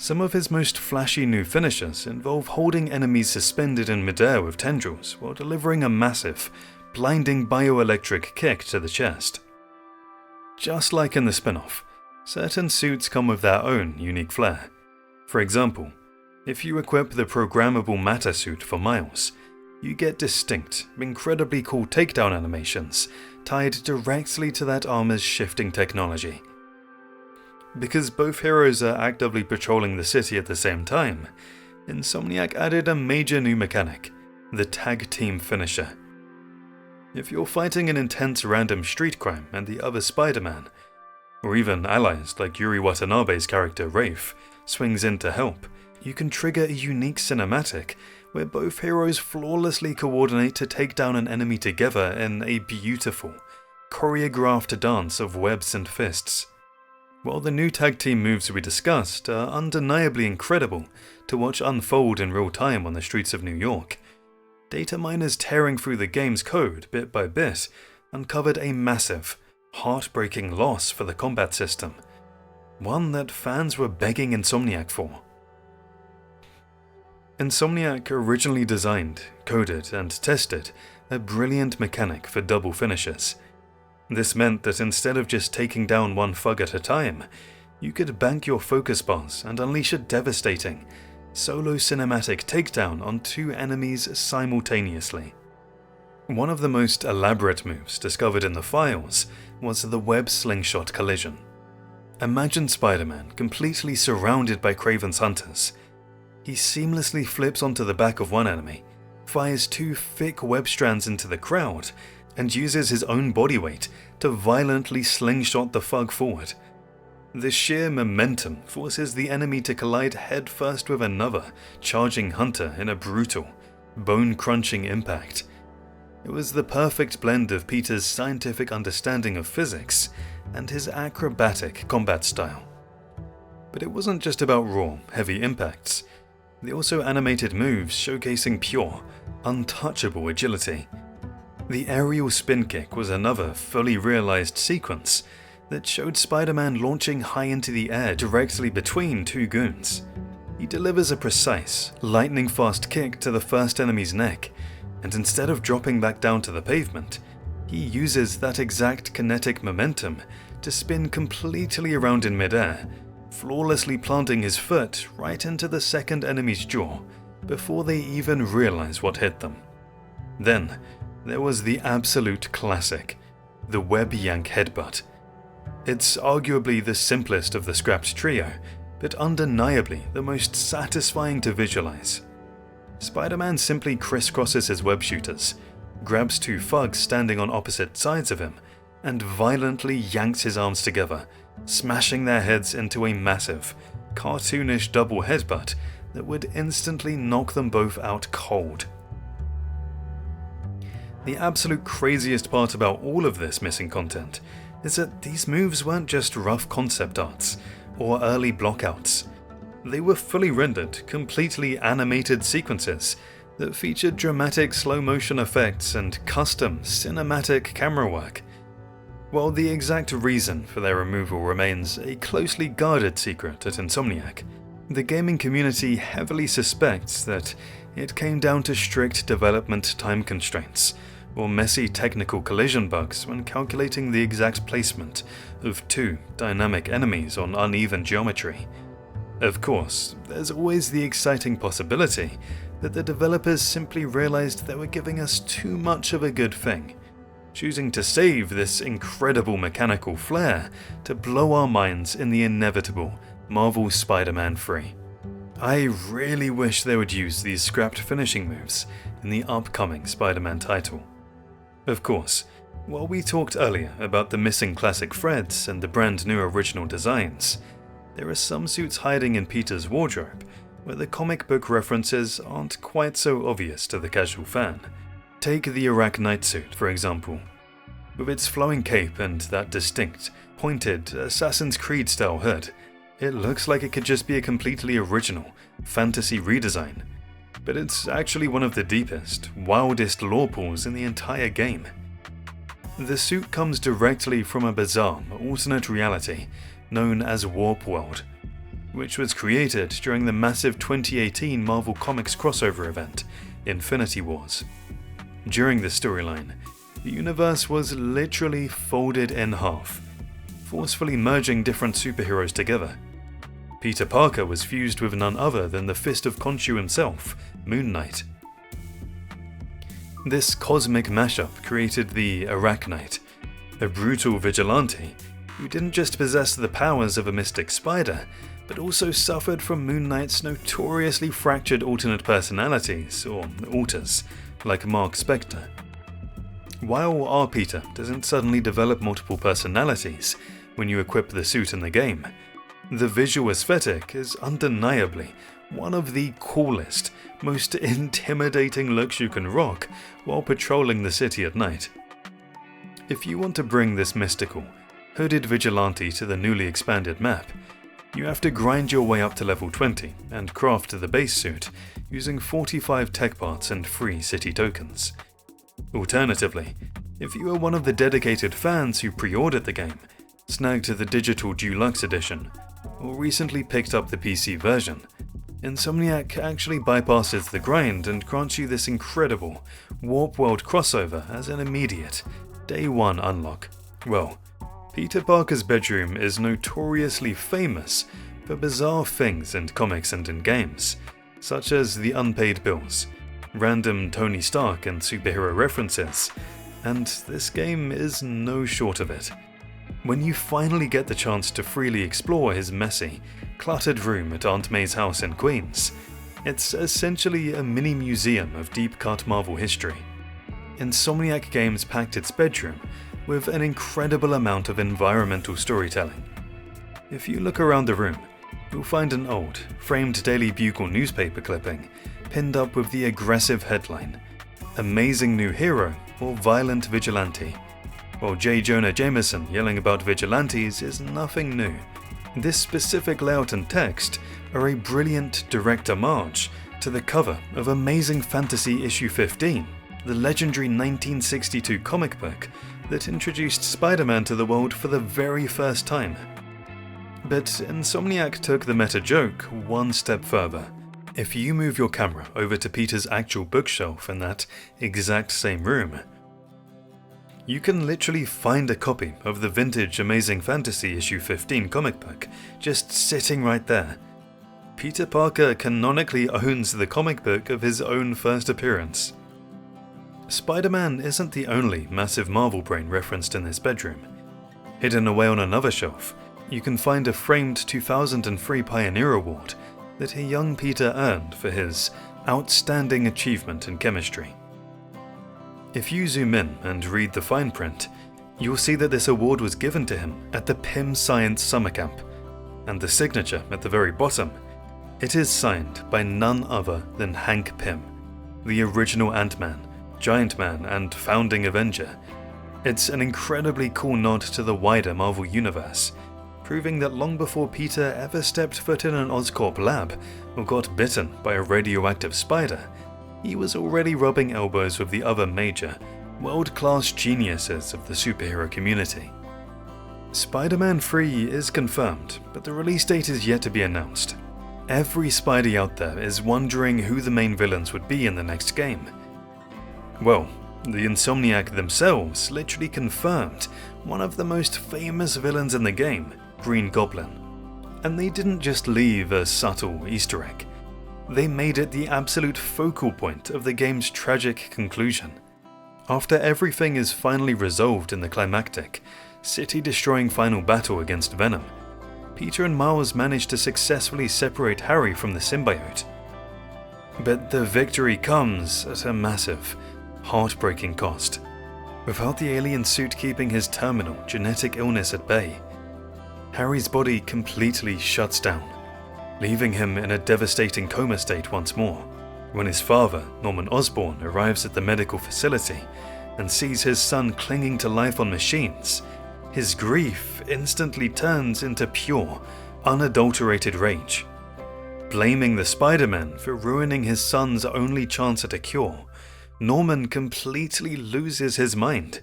Some of his most flashy new finishes involve holding enemies suspended in midair with tendrils while delivering a massive, blinding bioelectric kick to the chest. Just like in the spin-off, certain suits come with their own unique flair. For example, if you equip the programmable matter suit for Miles, you get distinct, incredibly cool takedown animations tied directly to that armor's shifting technology. Because both heroes are actively patrolling the city at the same time, Insomniac added a major new mechanic, the tag team finisher. If you're fighting an intense random street crime and the other Spider-Man, or even allies like Yuri Watanabe's character Rafe, swings in to help, you can trigger a unique cinematic where both heroes flawlessly coordinate to take down an enemy together in a beautiful, choreographed dance of webs and fists. While the new tag team moves we discussed are undeniably incredible to watch unfold in real time on the streets of New York, data miners tearing through the game's code bit by bit uncovered a massive, heartbreaking loss for the combat system, one that fans were begging Insomniac for. Insomniac originally designed, coded, and tested a brilliant mechanic for double finishes. This meant that instead of just taking down one thug at a time, you could bank your focus bars and unleash a devastating, solo cinematic takedown on 2 enemies simultaneously. One of the most elaborate moves discovered in the files was the web slingshot collision. Imagine Spider-Man completely surrounded by Kraven's hunters. He seamlessly flips onto the back of one enemy, fires 2 thick web strands into the crowd, and uses his own body weight to violently slingshot the thug forward. The sheer momentum forces the enemy to collide headfirst with another charging hunter in a brutal, bone-crunching impact. It was the perfect blend of Peter's scientific understanding of physics and his acrobatic combat style. But it wasn't just about raw, heavy impacts. They also animated moves showcasing pure, untouchable agility. The aerial spin kick was another fully realized sequence that showed Spider-Man launching high into the air directly between 2 goons. He delivers a precise, lightning-fast kick to the first enemy's neck, and instead of dropping back down to the pavement, he uses that exact kinetic momentum to spin completely around in midair, flawlessly planting his foot right into the second enemy's jaw before they even realize what hit them. Then, there was the absolute classic, the web yank headbutt. It's arguably the simplest of the scrapped trio, but undeniably the most satisfying to visualize. Spider-Man simply crisscrosses his web shooters, grabs two thugs standing on opposite sides of him, and violently yanks his arms together, smashing their heads into a massive, cartoonish double headbutt that would instantly knock them both out cold. The absolute craziest part about all of this missing content is that these moves weren't just rough concept arts or early blockouts. They were fully rendered, completely animated sequences that featured dramatic slow-motion effects and custom cinematic camera work. While the exact reason for their removal remains a closely guarded secret at Insomniac, the gaming community heavily suspects that it came down to strict development time constraints or messy technical collision bugs when calculating the exact placement of two dynamic enemies on uneven geometry. Of course, there's always the exciting possibility that the developers simply realized they were giving us too much of a good thing, choosing to save this incredible mechanical flair to blow our minds in the inevitable Marvel Spider-Man 3. I really wish they would use these scrapped finishing moves in the upcoming Spider-Man title. Of course, while we talked earlier about the missing classic threads and the brand new original designs, there are some suits hiding in Peter's wardrobe where the comic book references aren't quite so obvious to the casual fan. Take the Arachnite suit, for example. With its flowing cape and that distinct, pointed Assassin's Creed-style hood, it looks like it could just be a completely original, fantasy redesign. But it's actually one of the deepest, wildest lore pools in the entire game. The suit comes directly from a bizarre, alternate reality known as Warp World, which was created during the massive 2018 Marvel Comics crossover event, Infinity Wars. During this storyline, the universe was literally folded in half, forcefully merging different superheroes together. Peter Parker was fused with none other than the Fist of Khonshu himself, Moon Knight. This cosmic mashup created the Arachnite, a brutal vigilante who didn't just possess the powers of a mystic spider, but also suffered from Moon Knight's notoriously fractured alternate personalities, or alters, like Mark Spector. While our Peter doesn't suddenly develop multiple personalities when you equip the suit in the game, the visual aesthetic is undeniably one of the coolest, most intimidating looks you can rock while patrolling the city at night. If you want to bring this mystical, hooded vigilante to the newly expanded map, you have to grind your way up to level 20 and craft the base suit using 45 tech parts and 3 city tokens. Alternatively, if you are one of the dedicated fans who pre-ordered the game, snagged the digital deluxe edition, or recently picked up the PC version, Insomniac actually bypasses the grind and grants you this incredible Warp World crossover as an immediate, day one unlock. Well, Peter Parker's bedroom is notoriously famous for bizarre things in comics and in games, such as the unpaid bills, random Tony Stark and superhero references, and this game is no short of it. When you finally get the chance to freely explore his messy, cluttered room at Aunt May's house in Queens, it's essentially a mini museum of deep-cut Marvel history. Insomniac Games packed its bedroom with an incredible amount of environmental storytelling. If you look around the room, you'll find an old, framed Daily Bugle newspaper clipping pinned up with the aggressive headline, "Amazing New Hero or Violent Vigilante." While J. Jonah Jameson yelling about vigilantes is nothing new, this specific layout and text are a brilliant direct homage to the cover of Amazing Fantasy issue 15, the legendary 1962 comic book that introduced Spider-Man to the world for the very first time. But Insomniac took the meta joke one step further. If you move your camera over to Peter's actual bookshelf in that exact same room, You can literally find a copy of the vintage Amazing Fantasy issue 15 comic book just sitting right there. Peter Parker canonically owns the comic book of his own first appearance. Spider-Man isn't the only massive Marvel brain referenced in this bedroom. Hidden away on another shelf, you can find a framed 2003 Pioneer Award that a young Peter earned for his outstanding achievement in chemistry. If you zoom in and read the fine print, you'll see that this award was given to him at the Pym Science Summer Camp, and the signature at the very bottom, it is signed by none other than Hank Pym, the original Ant-Man, Giant Man, and founding Avenger. It's an incredibly cool nod to the wider Marvel Universe, proving that long before Peter ever stepped foot in an Oscorp lab or got bitten by a radioactive spider, he was already rubbing elbows with the other major, world-class geniuses of the superhero community. Spider-Man 3 is confirmed, but the release date is yet to be announced. Every Spidey out there is wondering who the main villains would be in the next game. Well, the Insomniac themselves literally confirmed one of the most famous villains in the game, Green Goblin. And they didn't just leave a subtle Easter egg. They made it the absolute focal point of the game's tragic conclusion. After everything is finally resolved in the climactic, city-destroying final battle against Venom, Peter and Miles manage to successfully separate Harry from the symbiote. But the victory comes at a massive, heartbreaking cost. Without the alien suit keeping his terminal genetic illness at bay, Harry's body completely shuts down, leaving him in a devastating coma state once more. When his father, Norman Osborn, arrives at the medical facility and sees his son clinging to life on machines, his grief instantly turns into pure, unadulterated rage. Blaming the Spider-Man for ruining his son's only chance at a cure, Norman completely loses his mind.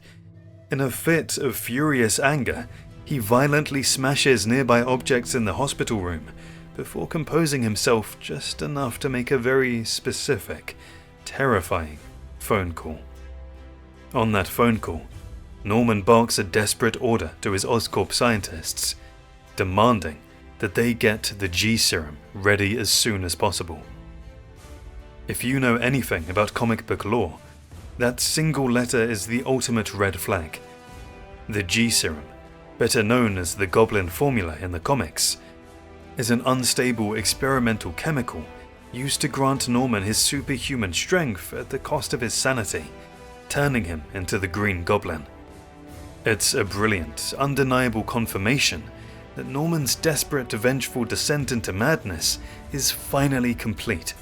In a fit of furious anger, he violently smashes nearby objects in the hospital room before composing himself just enough to make a very specific, terrifying phone call. On that phone call, Norman barks a desperate order to his Oscorp scientists, demanding that they get the G serum ready as soon as possible. If you know anything about comic book lore, that single letter is the ultimate red flag. The G serum, better known as the Goblin formula in the comics, is an unstable experimental chemical used to grant Norman his superhuman strength at the cost of his sanity, turning him into the Green Goblin. It's a brilliant, undeniable confirmation that Norman's desperate, vengeful descent into madness is finally complete.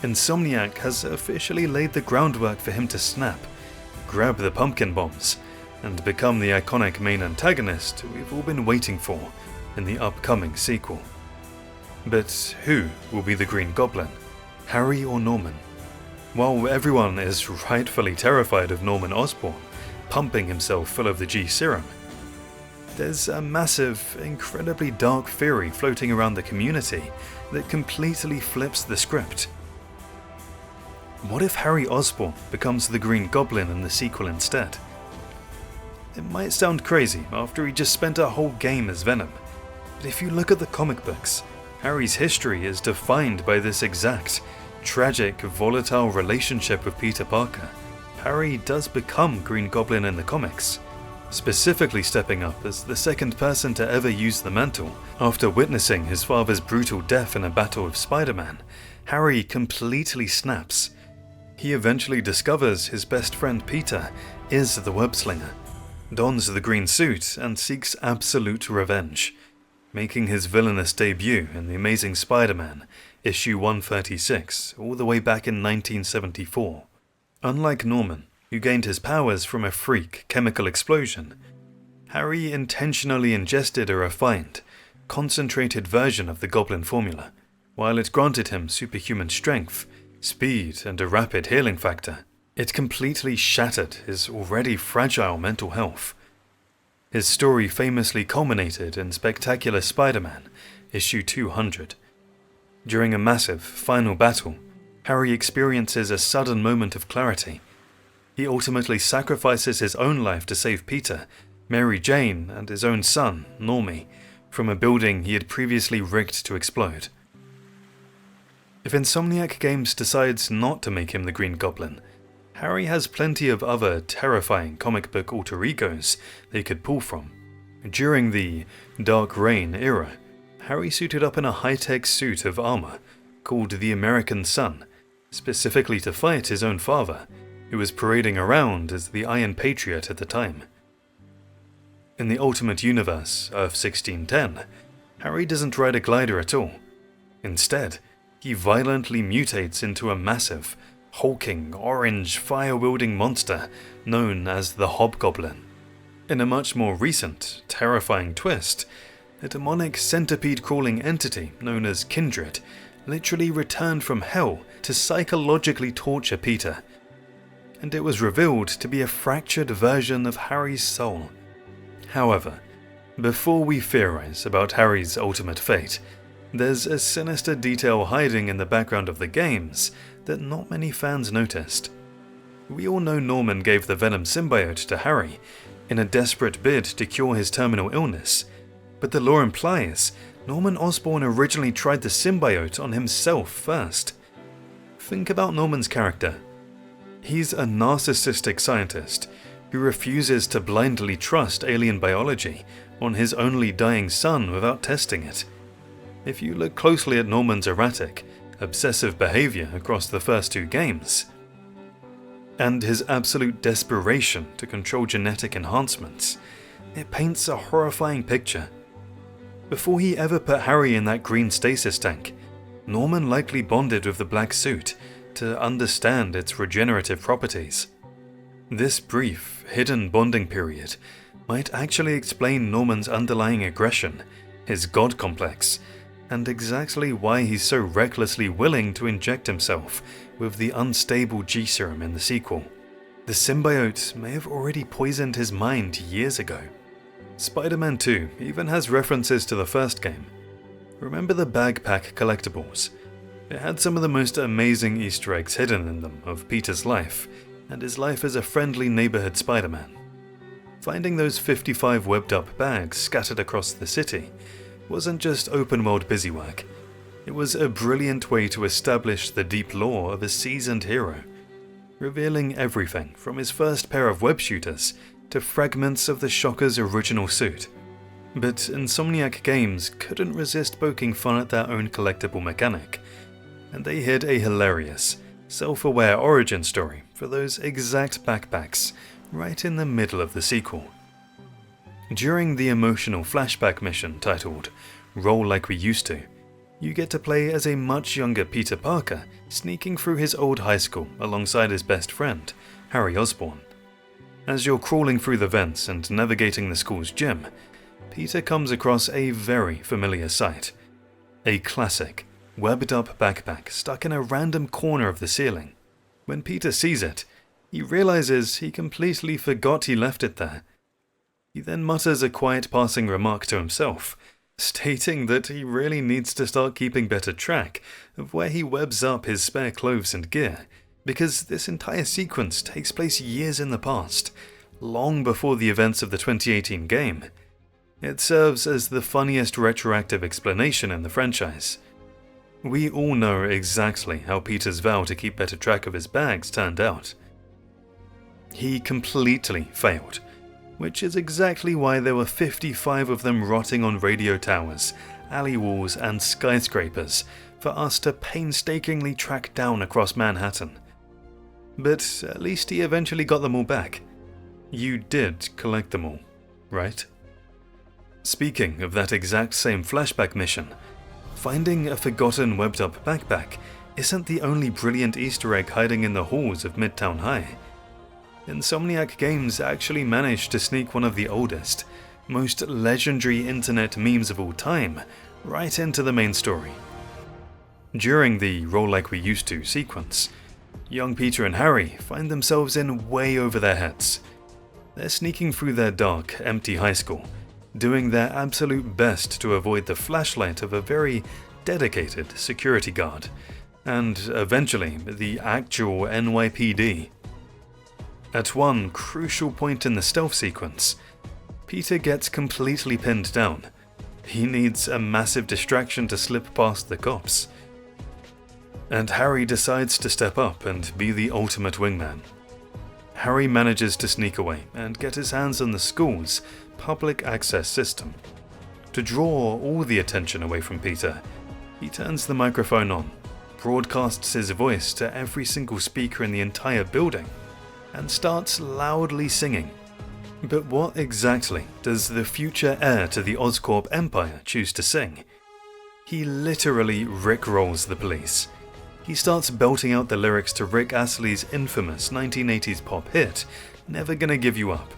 Insomniac has officially laid the groundwork for him to snap, grab the pumpkin bombs, and become the iconic main antagonist we've all been waiting for in the upcoming sequel. But who will be the Green Goblin, Harry or Norman? While everyone is rightfully terrified of Norman Osborn pumping himself full of the G serum, there's a massive, incredibly dark theory floating around the community that completely flips the script. What if Harry Osborn becomes the Green Goblin in the sequel instead? It might sound crazy after he just spent a whole game as Venom, but if you look at the comic books, Harry's history is defined by this exact, tragic, volatile relationship with Peter Parker. Harry does become Green Goblin in the comics, specifically stepping up as the second person to ever use the mantle. After witnessing his father's brutal death in a battle with Spider-Man, Harry completely snaps. He eventually discovers his best friend Peter is the web-slinger, dons the green suit, and seeks absolute revenge, making his villainous debut in The Amazing Spider-Man, issue 136, all the way back in 1974. Unlike Norman, who gained his powers from a freak chemical explosion, Harry intentionally ingested a refined, concentrated version of the Goblin formula, while it granted him superhuman strength, speed, and a rapid healing factor. It completely shattered his already fragile mental health. His story famously culminated in Spectacular Spider-Man, issue 200. During a massive, final battle, Harry experiences a sudden moment of clarity. He ultimately sacrifices his own life to save Peter, Mary Jane, and his own son, Normie, from a building he had previously rigged to explode. If Insomniac Games decides not to make him the Green Goblin, Harry has plenty of other terrifying comic book alter egos they could pull from. During the Dark Reign era, Harry suited up in a high-tech suit of armor called the American Sun, specifically to fight his own father, who was parading around as the Iron Patriot at the time. In the Ultimate Universe, Earth 1610, Harry doesn't ride a glider at all. Instead, he violently mutates into a massive, hulking, orange, fire-wielding monster known as the Hobgoblin. In a much more recent, terrifying twist, a demonic centipede-crawling entity known as Kindred literally returned from hell to psychologically torture Peter, and it was revealed to be a fractured version of Harry's soul. However, before we theorize about Harry's ultimate fate, there's a sinister detail hiding in the background of the games that not many fans noticed. We all know Norman gave the Venom symbiote to Harry in a desperate bid to cure his terminal illness, but the lore implies Norman Osborn originally tried the symbiote on himself first. Think about Norman's character. He's a narcissistic scientist who refuses to blindly trust alien biology on his only dying son without testing it. If you look closely at Norman's erratic, obsessive behavior across the first two games, and his absolute desperation to control genetic enhancements, it paints a horrifying picture. Before he ever put Harry in that green stasis tank, Norman likely bonded with the black suit to understand its regenerative properties. This brief, hidden bonding period might actually explain Norman's underlying aggression, his god complex, and exactly why he's so recklessly willing to inject himself with the unstable G-serum in the sequel. The symbiote may have already poisoned his mind years ago. Spider-Man 2 even has references to the first game. Remember the Bagpack collectibles? It had some of the most amazing Easter eggs hidden in them of Peter's life, and his life as a friendly neighborhood Spider-Man. Finding those 55 webbed-up bags scattered across the city wasn't just open-world busywork. It was a brilliant way to establish the deep lore of a seasoned hero, revealing everything from his first pair of web shooters to fragments of the Shocker's original suit. But Insomniac Games couldn't resist poking fun at their own collectible mechanic, and they hid a hilarious, self-aware origin story for those exact backpacks right in the middle of the sequel. During the emotional flashback mission titled Roll Like We Used To, you get to play as a much younger Peter Parker sneaking through his old high school alongside his best friend, Harry Osborn. As you're crawling through the vents and navigating the school's gym, Peter comes across a very familiar sight. A classic, webbed-up backpack stuck in a random corner of the ceiling. When Peter sees it, he realizes he completely forgot he left it there. He then mutters a quiet passing remark to himself, stating that he really needs to start keeping better track of where he webs up his spare clothes and gear, because this entire sequence takes place years in the past, long before the events of the 2018 game. It serves as the funniest retroactive explanation in the franchise. We all know exactly how Peter's vow to keep better track of his bags turned out. He completely failed, which is exactly why there were 55 of them rotting on radio towers, alley walls, and skyscrapers for us to painstakingly track down across Manhattan. But at least he eventually got them all back. You did collect them all, right? Speaking of that exact same flashback mission, finding a forgotten webbed-up backpack isn't the only brilliant Easter egg hiding in the halls of Midtown High. Insomniac Games actually managed to sneak one of the oldest, most legendary internet memes of all time right into the main story. During the Roll Like We Used To sequence, young Peter and Harry find themselves in way over their heads. They're sneaking through their dark, empty high school, doing their absolute best to avoid the flashlight of a very dedicated security guard, and eventually the actual NYPD. At one crucial point in the stealth sequence, Peter gets completely pinned down. He needs a massive distraction to slip past the cops. And Harry decides to step up and be the ultimate wingman. Harry manages to sneak away and get his hands on the school's public access system. To draw all the attention away from Peter, he turns the microphone on, broadcasts his voice to every single speaker in the entire building, and starts loudly singing. But what exactly does the future heir to the Oscorp Empire choose to sing? He literally rickrolls the police. He starts belting out the lyrics to Rick Astley's infamous 1980s pop hit, Never Gonna Give You Up.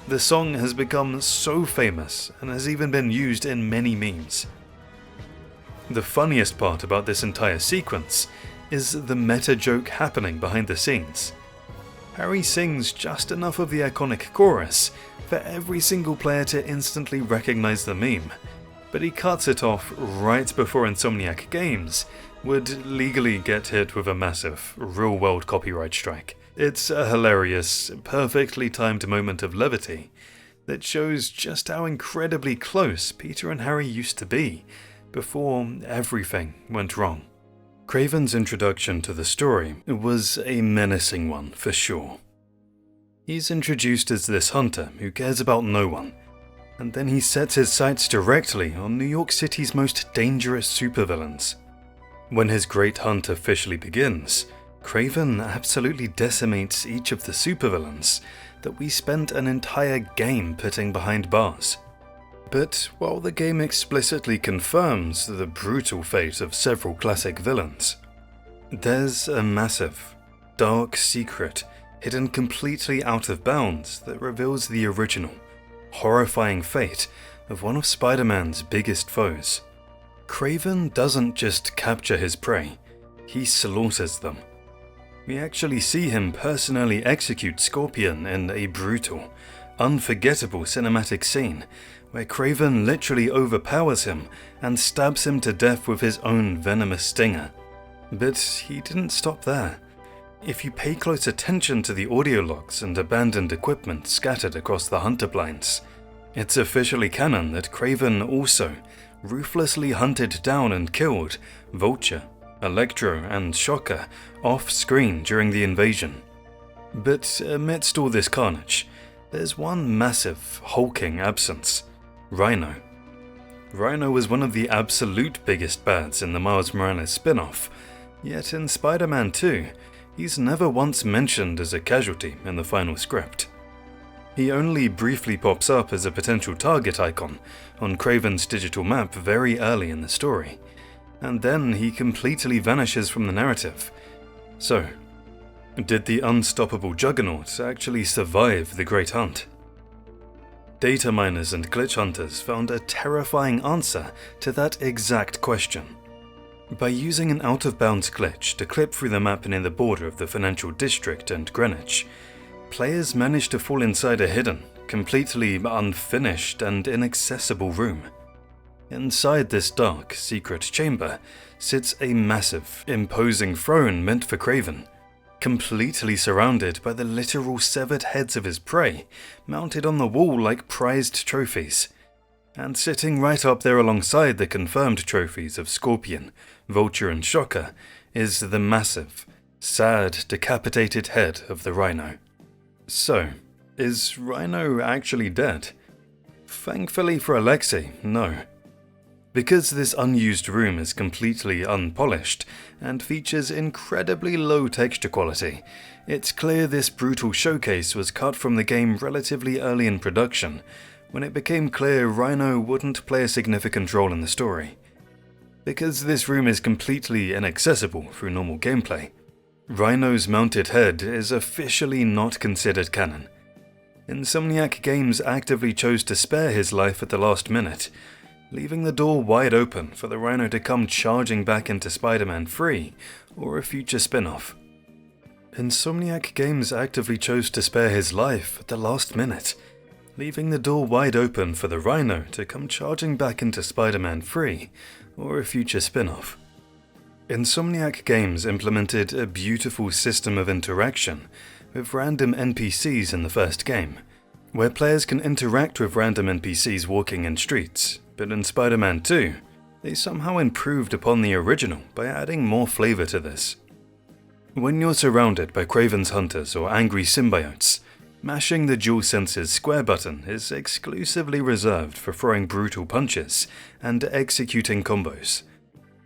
The song has become so famous and has even been used in many memes. The funniest part about this entire sequence is the meta joke happening behind the scenes. Harry sings just enough of the iconic chorus for every single player to instantly recognize the meme, but he cuts it off right before Insomniac Games would legally get hit with a massive, real-world copyright strike. It's a hilarious, perfectly timed moment of levity that shows just how incredibly close Peter and Harry used to be before everything went wrong. Craven's introduction to the story was a menacing one for sure. He's introduced as this hunter who cares about no one, and then he sets his sights directly on New York City's most dangerous supervillains. When his great hunt officially begins, Craven absolutely decimates each of the supervillains that we spent an entire game putting behind bars. But while the game explicitly confirms the brutal fate of several classic villains, there's a massive, dark secret hidden completely out of bounds that reveals the original, horrifying fate of one of Spider-Man's biggest foes. Craven doesn't just capture his prey, he slaughters them. We actually see him personally execute Scorpion in a brutal, unforgettable cinematic scene where Craven literally overpowers him and stabs him to death with his own venomous stinger. But he didn't stop there. If you pay close attention to the audio logs and abandoned equipment scattered across the hunter blinds, it's officially canon that Craven also ruthlessly hunted down and killed Vulture, Electro, and Shocker off-screen during the invasion. But amidst all this carnage, there's one massive, hulking absence: Rhino. Rhino was one of the absolute biggest bads in the Miles Morales spin-off, yet in Spider-Man 2, he's never once mentioned as a casualty in the final script. He only briefly pops up as a potential target icon on Craven's digital map very early in the story, and then he completely vanishes from the narrative. So, did the unstoppable Juggernaut actually survive the Great Hunt? Data miners and glitch hunters found a terrifying answer to that exact question. By using an out-of-bounds glitch to clip through the map near the border of the financial district and Greenwich, players managed to fall inside a hidden, completely unfinished and inaccessible room. Inside this dark, secret chamber sits a massive, imposing throne meant for Craven, completely surrounded by the literal severed heads of his prey, mounted on the wall like prized trophies. And sitting right up there alongside the confirmed trophies of Scorpion, Vulture, and Shocker is the massive, sad, decapitated head of the Rhino. So, is Rhino actually dead? Thankfully for Alexei, no. Because this unused room is completely unpolished and features incredibly low texture quality, it's clear this brutal showcase was cut from the game relatively early in production, when it became clear Rhino wouldn't play a significant role in the story. Because this room is completely inaccessible through normal gameplay, Rhino's mounted head is officially not considered canon. Insomniac Games actively chose to spare his life at the last minute, leaving the door wide open for the Rhino to come charging back into Spider-Man 3 or a future spin-off. Insomniac Games actively chose to spare his life at the last minute, leaving the door wide open for the Rhino to come charging back into Spider-Man 3 or a future spin-off. Insomniac Games implemented a beautiful system of interaction with random NPCs in the first game, where players can interact with random NPCs walking in streets, but in Spider-Man 2, they somehow improved upon the original by adding more flavor to this. When you're surrounded by Kraven's hunters or angry symbiotes, mashing the DualSense's square button is exclusively reserved for throwing brutal punches and executing combos.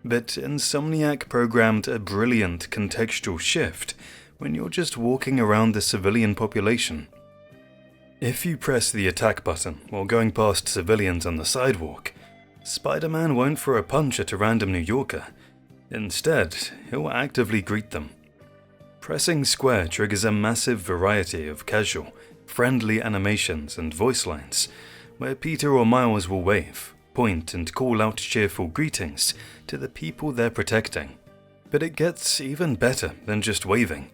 But Insomniac programmed a brilliant contextual shift when you're just walking around the civilian population. If you press the attack button while going past civilians on the sidewalk, Spider-Man won't throw a punch at a random New Yorker. Instead, he'll actively greet them. Pressing square triggers a massive variety of casual, friendly animations and voice lines, where Peter or Miles will wave, point and call out cheerful greetings to the people they're protecting. But it gets even better than just waving.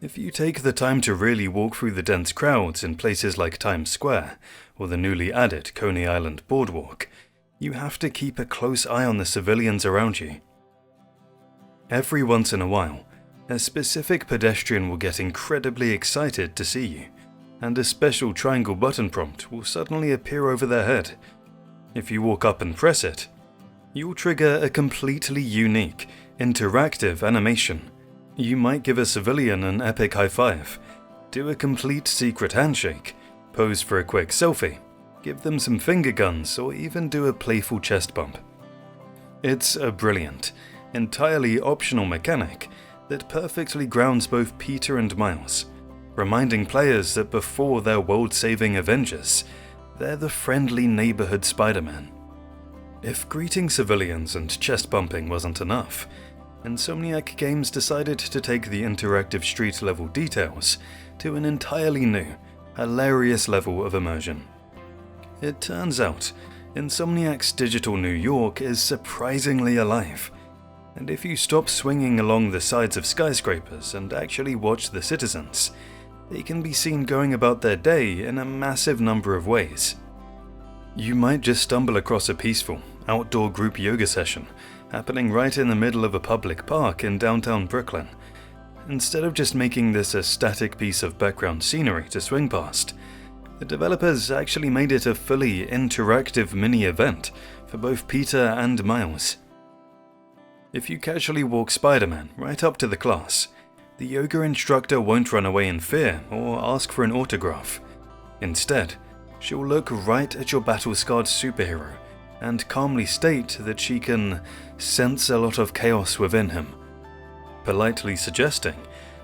If you take the time to really walk through the dense crowds in places like Times Square or the newly added Coney Island Boardwalk, you have to keep a close eye on the civilians around you. Every once in a while, a specific pedestrian will get incredibly excited to see you, and a special triangle button prompt will suddenly appear over their head. If you walk up and press it, you'll trigger a completely unique, interactive animation. You might give a civilian an epic high five, do a complete secret handshake, pose for a quick selfie, give them some finger guns, or even do a playful chest bump. It's a brilliant, entirely optional mechanic that perfectly grounds both Peter and Miles, reminding players that before they're world-saving Avengers, they're the friendly neighborhood Spider-Man. If greeting civilians and chest bumping wasn't enough, Insomniac Games decided to take the interactive street-level details to an entirely new, hilarious level of immersion. It turns out, Insomniac's digital New York is surprisingly alive, and if you stop swinging along the sides of skyscrapers and actually watch the citizens, they can be seen going about their day in a massive number of ways. You might just stumble across a peaceful, outdoor group yoga session happening right in the middle of a public park in downtown Brooklyn. Instead of just making this a static piece of background scenery to swing past, the developers actually made it a fully interactive mini-event for both Peter and Miles. If you casually walk Spider-Man right up to the class, the yoga instructor won't run away in fear or ask for an autograph. Instead, she'll look right at your battle-scarred superhero and calmly state that she can sense a lot of chaos within him, politely suggesting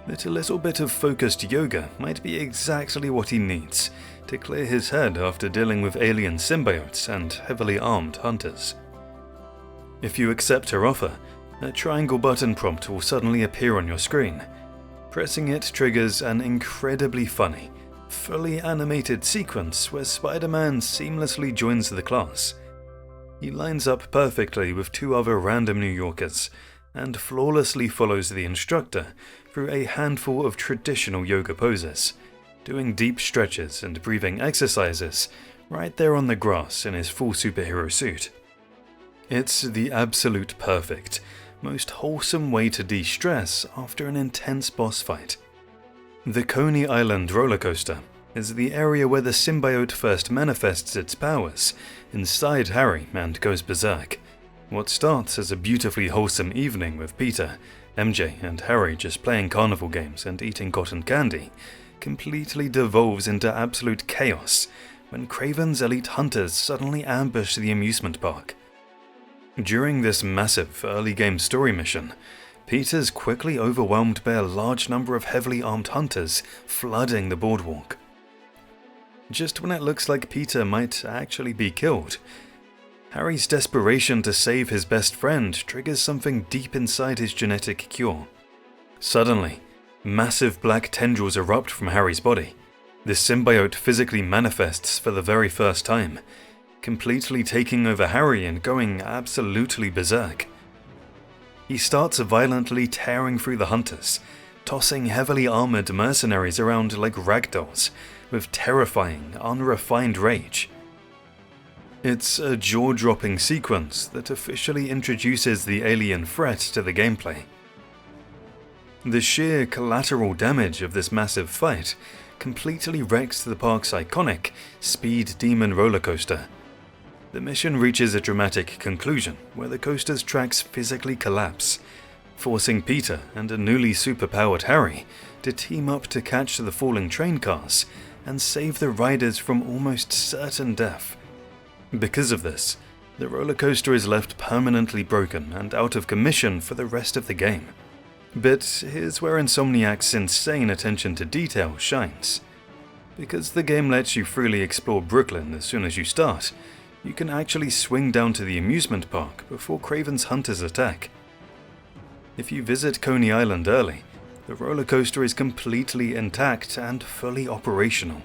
that a little bit of focused yoga might be exactly what he needs to clear his head after dealing with alien symbiotes and heavily armed hunters. If you accept her offer, a triangle button prompt will suddenly appear on your screen. Pressing it triggers an incredibly funny, fully animated sequence where Spider-Man seamlessly joins the class. He lines up perfectly with two other random New Yorkers and flawlessly follows the instructor through a handful of traditional yoga poses, doing deep stretches and breathing exercises right there on the grass in his full superhero suit. It's the absolute perfect, most wholesome way to de-stress after an intense boss fight. The Coney Island roller coaster is the area where the symbiote first manifests its powers inside Harry and goes berserk. What starts as a beautifully wholesome evening with Peter, MJ and Harry just playing carnival games and eating cotton candy completely devolves into absolute chaos when Kraven's elite hunters suddenly ambush the amusement park. During this massive early game story mission, Peter's quickly overwhelmed by a large number of heavily armed hunters flooding the boardwalk. Just when it looks like Peter might actually be killed, Harry's desperation to save his best friend triggers something deep inside his genetic cure. Suddenly, massive black tendrils erupt from Harry's body. The symbiote physically manifests for the very first time, completely taking over Harry and going absolutely berserk. He starts violently tearing through the hunters, tossing heavily armored mercenaries around like ragdolls, with terrifying, unrefined rage. It's a jaw-dropping sequence that officially introduces the alien threat to the gameplay. The sheer collateral damage of this massive fight completely wrecks the park's iconic Speed Demon roller coaster. The mission reaches a dramatic conclusion where the coaster's tracks physically collapse, forcing Peter and a newly superpowered Harry to team up to catch the falling train cars and save the riders from almost certain death. Because of this, the roller coaster is left permanently broken and out of commission for the rest of the game. But here's where Insomniac's insane attention to detail shines. Because the game lets you freely explore Brooklyn as soon as you start, you can actually swing down to the amusement park before Kraven's hunters attack. If you visit Coney Island early, the roller coaster is completely intact and fully operational.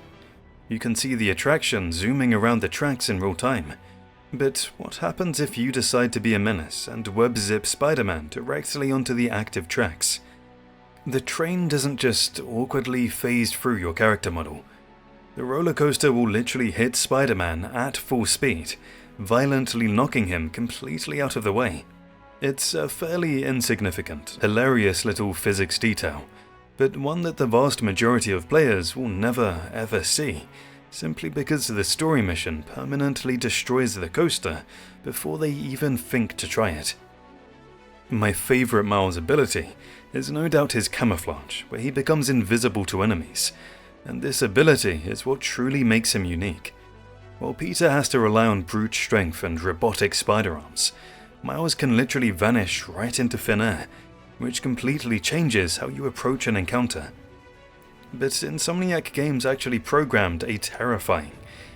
You can see the attraction zooming around the tracks in real time. But what happens if you decide to be a menace and web-zip Spider-Man directly onto the active tracks? The train doesn't just awkwardly phase through your character model. The roller coaster will literally hit Spider-Man at full speed, violently knocking him completely out of the way. It's a fairly insignificant, hilarious little physics detail, but one that the vast majority of players will never ever see, simply because the story mission permanently destroys the coaster before they even think to try it. My favorite Miles' ability is no doubt his camouflage, where he becomes invisible to enemies, and this ability is what truly makes him unique. While Peter has to rely on brute strength and robotic spider arms, Miles can literally vanish right into thin air, which completely changes how you approach an encounter. But Insomniac Games actually programmed a terrifying,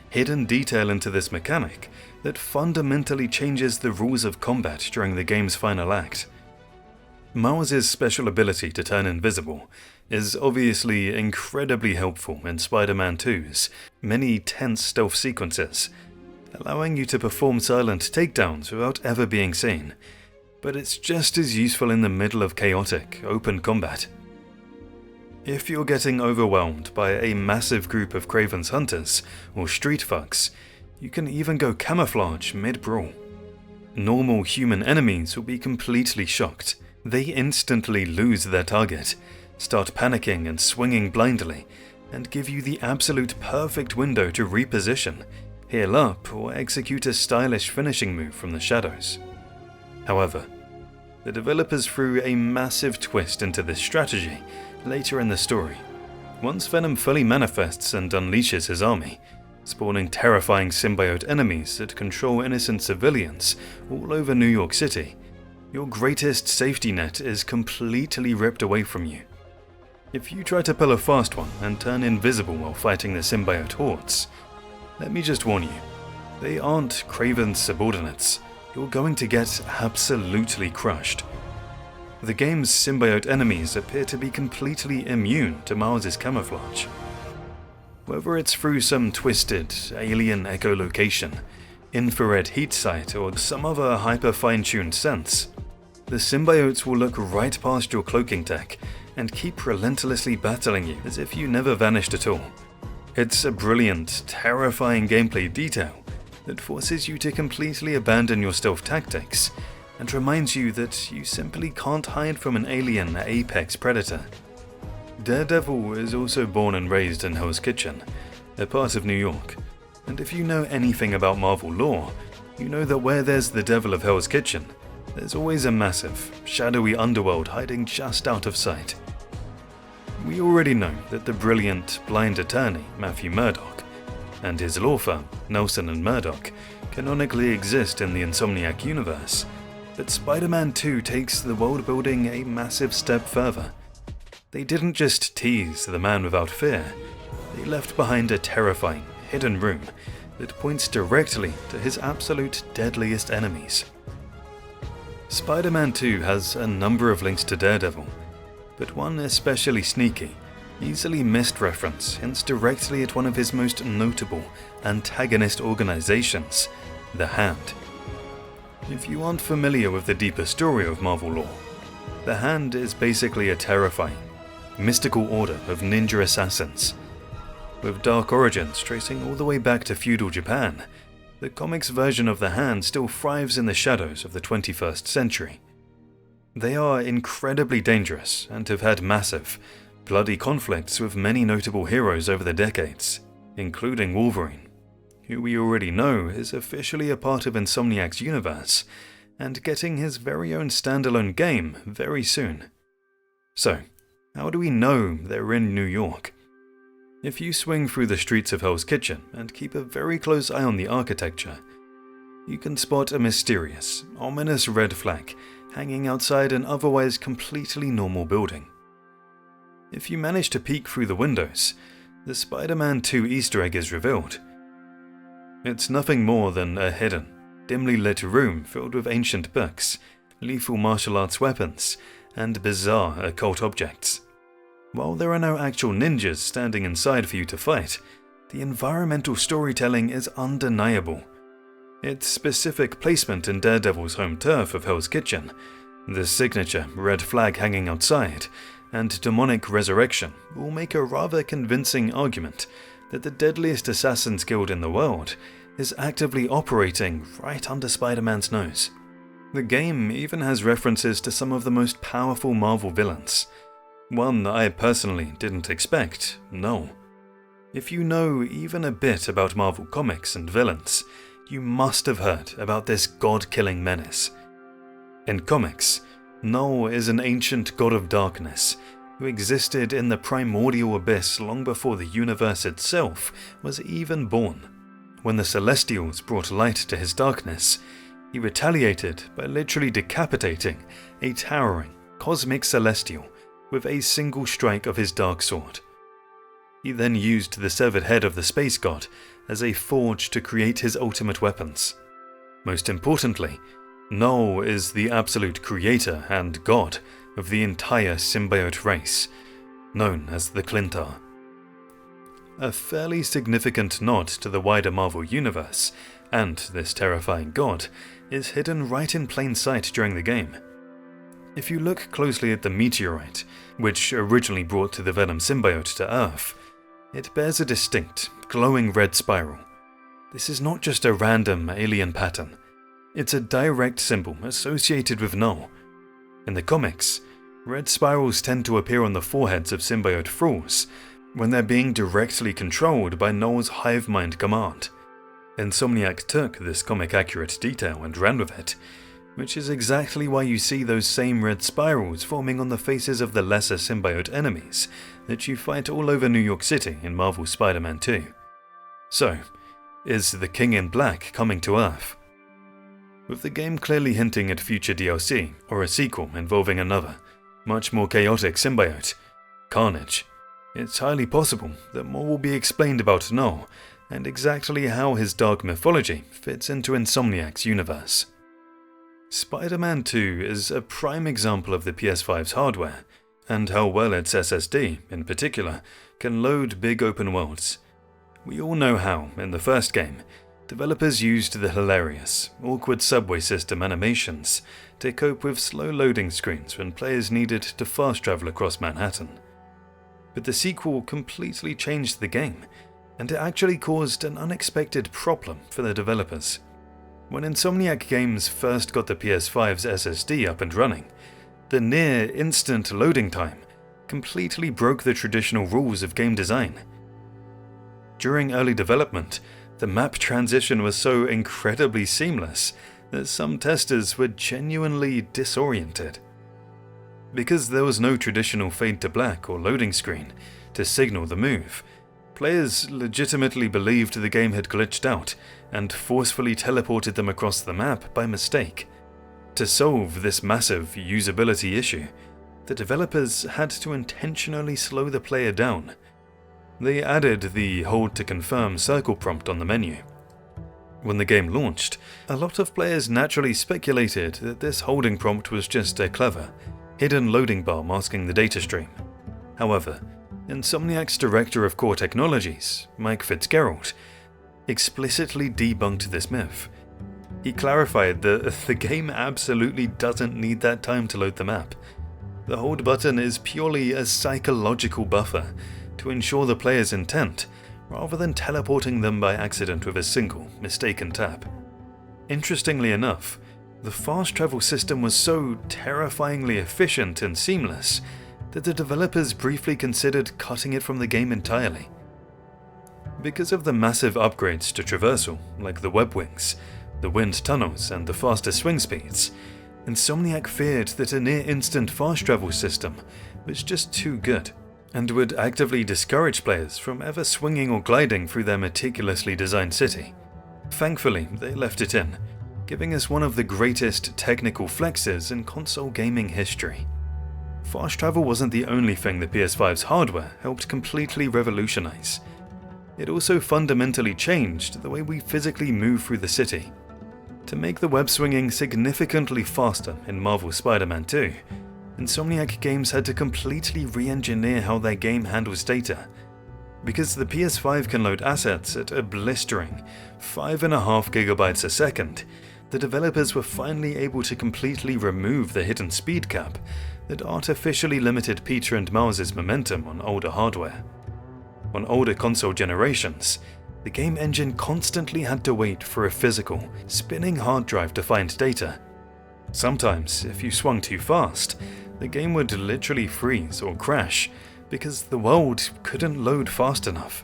hidden detail into this mechanic that fundamentally changes the rules of combat during the game's final act. Miles' special ability to turn invisible is obviously incredibly helpful in Spider-Man 2's many tense stealth sequences, allowing you to perform silent takedowns without ever being seen, but it's just as useful in the middle of chaotic, open combat. If you're getting overwhelmed by a massive group of Kraven's hunters or street thugs, you can even go camouflage mid-brawl. Normal human enemies will be completely shocked. They instantly lose their target, start panicking and swinging blindly, and give you the absolute perfect window to reposition, heal up, or execute a stylish finishing move from the shadows. However, the developers threw a massive twist into this strategy later in the story. Once Venom fully manifests and unleashes his army, spawning terrifying symbiote enemies that control innocent civilians all over New York City, your greatest safety net is completely ripped away from you. If you try to pull a fast one and turn invisible while fighting the symbiote hordes, let me just warn you, they aren't Kraven's subordinates. You're going to get absolutely crushed. The game's symbiote enemies appear to be completely immune to Miles' camouflage. Whether it's through some twisted alien echolocation, infrared heat sight, or some other hyper fine-tuned sense, the symbiotes will look right past your cloaking tech and keep relentlessly battling you as if you never vanished at all. It's a brilliant, terrifying gameplay detail that forces you to completely abandon your stealth tactics and reminds you that you simply can't hide from an alien apex predator. Daredevil is also born and raised in Hell's Kitchen, a part of New York, and if you know anything about Marvel lore, you know that where there's the devil of Hell's Kitchen, there's always a massive, shadowy underworld hiding just out of sight. We already know that the brilliant, blind attorney, Matthew Murdock, and his law firm, Nelson and Murdock, canonically exist in the Insomniac universe, but Spider-Man 2 takes the world building a massive step further. They didn't just tease the man without fear, they left behind a terrifying, hidden room that points directly to his absolute deadliest enemies. Spider-Man 2 has a number of links to Daredevil, but one especially sneaky, easily missed reference hints directly at one of his most notable antagonist organizations, the Hand. If you aren't familiar with the deeper story of Marvel lore, the Hand is basically a terrifying, mystical order of ninja assassins. With dark origins tracing all the way back to feudal Japan, the comics version of the Hand still thrives in the shadows of the 21st century. They are incredibly dangerous and have had massive, bloody conflicts with many notable heroes over the decades, including Wolverine, who we already know is officially a part of Insomniac's universe and getting his very own standalone game very soon. So, how do we know they're in New York? If you swing through the streets of Hell's Kitchen and keep a very close eye on the architecture, you can spot a mysterious, ominous red flag hanging outside an otherwise completely normal building. If you manage to peek through the windows, the Spider-Man 2 Easter egg is revealed. It's nothing more than a hidden, dimly lit room filled with ancient books, lethal martial arts weapons, and bizarre occult objects. While there are no actual ninjas standing inside for you to fight, the environmental storytelling is undeniable. Its specific placement in Daredevil's home turf of Hell's Kitchen, the signature red flag hanging outside, and demonic resurrection will make a rather convincing argument that the deadliest assassins guild in the world is actively operating right under Spider-Man's nose. The game even has references to some of the most powerful Marvel villains. One I personally didn't expect, no. If you know even a bit about Marvel comics and villains, you must have heard about this god-killing menace. In comics, Null is an ancient god of darkness who existed in the primordial abyss long before the universe itself was even born. When the Celestials brought light to his darkness, he retaliated by literally decapitating a towering, cosmic Celestial with a single strike of his dark sword. He then used the severed head of the space god as a forge to create his ultimate weapons. Most importantly, Null is the absolute creator and god of the entire symbiote race, known as the Clintar. A fairly significant nod to the wider Marvel universe and this terrifying god is hidden right in plain sight during the game. If you look closely at the meteorite, which originally brought the Venom symbiote to Earth, it bears a distinct, glowing red spiral. This is not just a random alien pattern. It's a direct symbol associated with Null. In the comics, red spirals tend to appear on the foreheads of symbiote thralls when they're being directly controlled by Null's hive mind command. Insomniac took this comic-accurate detail and ran with it, which is exactly why you see those same red spirals forming on the faces of the lesser symbiote enemies that you fight all over New York City in Marvel's Spider-Man 2. So, is the King in Black coming to Earth? With the game clearly hinting at future DLC or a sequel involving another, much more chaotic symbiote, Carnage, it's highly possible that more will be explained about Null and exactly how his dark mythology fits into Insomniac's universe. Spider-Man 2 is a prime example of the PS5's hardware, and how well its SSD, in particular, can load big open worlds. We all know how, in the first game, developers used the hilarious, awkward subway system animations to cope with slow loading screens when players needed to fast travel across Manhattan. But the sequel completely changed the game, and it actually caused an unexpected problem for the developers. When Insomniac Games first got the PS5's SSD up and running, the near-instant loading time completely broke the traditional rules of game design. During early development, the map transition was so incredibly seamless that some testers were genuinely disoriented. Because there was no traditional fade to black or loading screen to signal the move, players legitimately believed the game had glitched out and forcefully teleported them across the map by mistake. To solve this massive usability issue, the developers had to intentionally slow the player down. They added the hold to confirm circle prompt on the menu. When the game launched, a lot of players naturally speculated that this holding prompt was just a clever, hidden loading bar masking the data stream. However, Insomniac's Director of Core Technologies, Mike Fitzgerald, explicitly debunked this myth. He clarified that the game absolutely doesn't need that time to load the map. The hold button is purely a psychological buffer to ensure the player's intent, rather than teleporting them by accident with a single, mistaken tap. Interestingly enough, The fast travel system was so terrifyingly efficient and seamless that the developers briefly considered cutting it from the game entirely. Because of the massive upgrades to traversal, like the web wings, the wind tunnels, and the faster swing speeds, Insomniac feared that a near-instant fast travel system was just too good, and would actively discourage players from ever swinging or gliding through their meticulously designed city. Thankfully, they left it in, giving us one of the greatest technical flexes in console gaming history. Fast travel wasn't the only thing the PS5's hardware helped completely revolutionize. It also fundamentally changed the way we physically move through the city. To make the web swinging significantly faster in Marvel's Spider-Man 2, Insomniac Games had to completely re-engineer how their game handles data. Because the PS5 can load assets at a blistering 5.5 GB a second, the developers were finally able to completely remove the hidden speed cap that artificially limited Peter and Miles' momentum on older hardware. On older console generations, the game engine constantly had to wait for a physical, spinning hard drive to find data. Sometimes, if you swung too fast, the game would literally freeze or crash because the world couldn't load fast enough.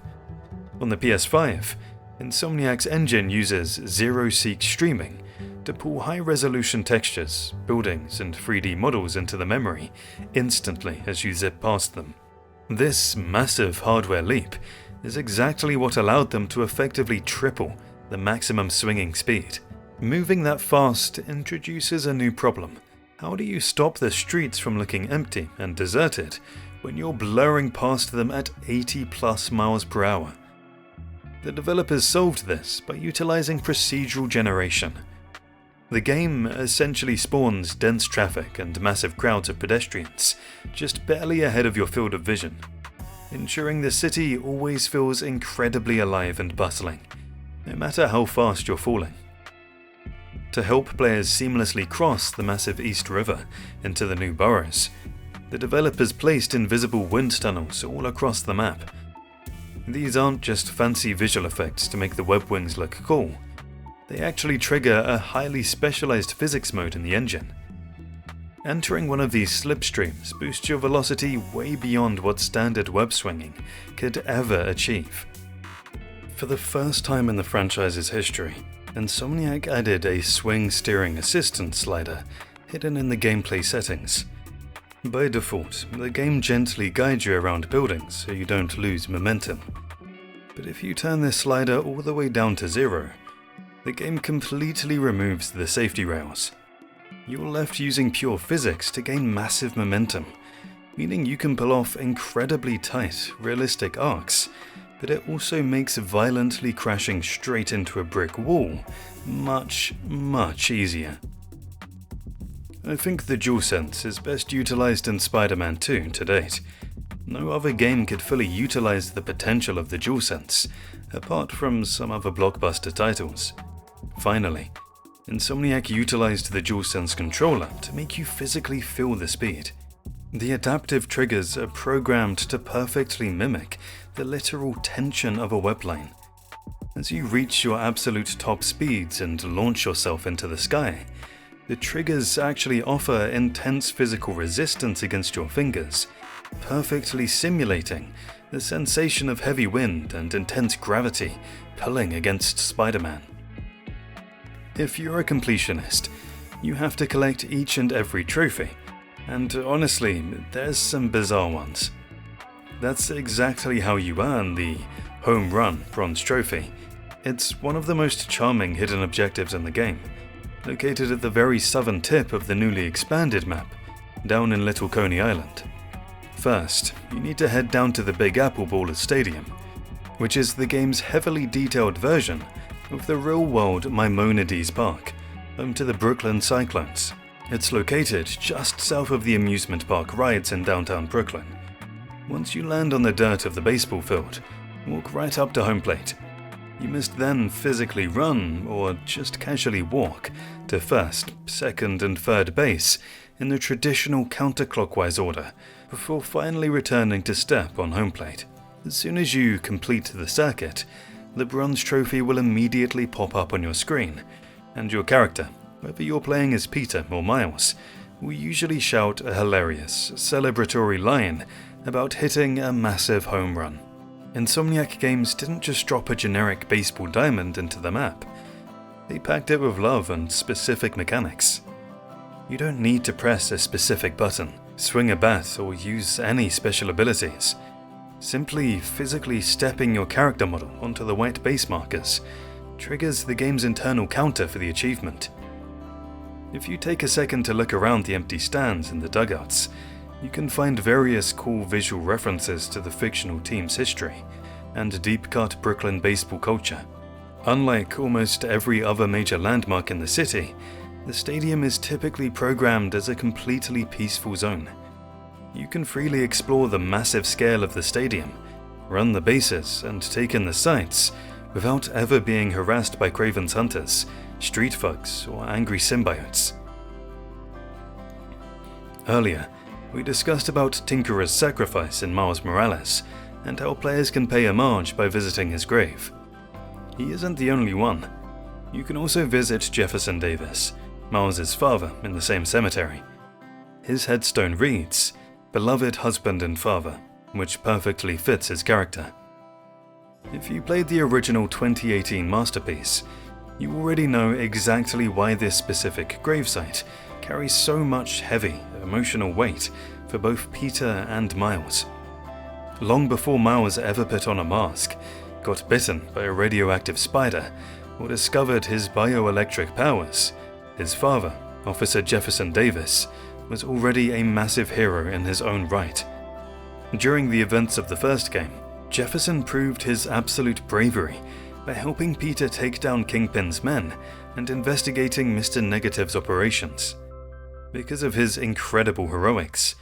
On the PS5, Insomniac's engine uses zero-seek streaming to pull high-resolution textures, buildings, and 3D models into the memory instantly as you zip past them. This massive hardware leap is exactly what allowed them to effectively triple the maximum swinging speed. Moving that fast introduces a new problem. How do you stop the streets from looking empty and deserted when you're blurring past them at 80+ miles per hour? The developers solved this by utilizing procedural generation. The game essentially spawns dense traffic and massive crowds of pedestrians just barely ahead of your field of vision, ensuring the city always feels incredibly alive and bustling, no matter how fast you're falling. To help players seamlessly cross the massive East River into the new boroughs, the developers placed invisible wind tunnels all across the map. These aren't just fancy visual effects to make the web wings look cool. They actually trigger a highly specialized physics mode in the engine. Entering one of these slipstreams boosts your velocity way beyond what standard web swinging could ever achieve. For the first time in the franchise's history, Insomniac added a swing steering assistance slider hidden in the gameplay settings. By default, the game gently guides you around buildings so you don't lose momentum. But if you turn this slider all the way down to 0, the game completely removes the safety rails. You're left using pure physics to gain massive momentum, meaning you can pull off incredibly tight, realistic arcs, but it also makes violently crashing straight into a brick wall much easier. I think the DualSense is best utilized in Spider-Man 2 to date. No other game could fully utilize the potential of the DualSense, apart from some other blockbuster titles. Finally, Insomniac utilized the DualSense controller to make you physically feel the speed. The adaptive triggers are programmed to perfectly mimic the literal tension of a web line. As you reach your absolute top speeds and launch yourself into the sky, the triggers actually offer intense physical resistance against your fingers, perfectly simulating the sensation of heavy wind and intense gravity pulling against Spider-Man. If you're a completionist, you have to collect each and every trophy, and honestly, there's some bizarre ones. That's exactly how you earn the Home Run Bronze Trophy. It's one of the most charming hidden objectives in the game, located at the very southern tip of the newly expanded map, down in Little Coney Island. First, you need to head down to the Big Apple Ballers Stadium, which is the game's heavily detailed version of the real-world Maimonides Park, home to the Brooklyn Cyclones. It's located just south of the amusement park rides in downtown Brooklyn. Once you land on the dirt of the baseball field, walk right up to home plate. You must then physically run, or just casually walk, to first, second, and third base in the traditional counterclockwise order, before finally returning to step on home plate. As soon as you complete the circuit, the bronze trophy will immediately pop up on your screen, and your character, Whether you're playing as Peter or Miles, we usually shout a hilarious, celebratory line about hitting a massive home run. Insomniac Games didn't just drop a generic baseball diamond into the map. They packed it with love and specific mechanics. You don't need to press a specific button, swing a bat, or use any special abilities. Simply physically stepping your character model onto the white base markers triggers the game's internal counter for the achievement. If you take a second to look around the empty stands and the dugouts, you can find various cool visual references to the fictional team's history and deep-cut Brooklyn baseball culture. Unlike almost every other major landmark in the city, the stadium is typically programmed as a completely peaceful zone. You can freely explore the massive scale of the stadium, run the bases, and take in the sights without ever being harassed by Craven's hunters, street thugs, or angry symbiotes. Earlier, we discussed about Tinkerer's sacrifice in Miles Morales, and how players can pay homage by visiting his grave. He isn't the only one. You can also visit Jefferson Davis, Miles' father, in the same cemetery. His headstone reads, "Beloved husband and father," which perfectly fits his character. If you played the original 2018 masterpiece, you already know exactly why this specific gravesite carries so much heavy, emotional weight for both Peter and Miles. Long before Miles ever put on a mask, got bitten by a radioactive spider, or discovered his bioelectric powers, his father, Officer Jefferson Davis, was already a massive hero in his own right. During the events of the first game, Jefferson proved his absolute bravery by helping Peter take down Kingpin's men and investigating Mr. Negative's operations. Because of his incredible heroics,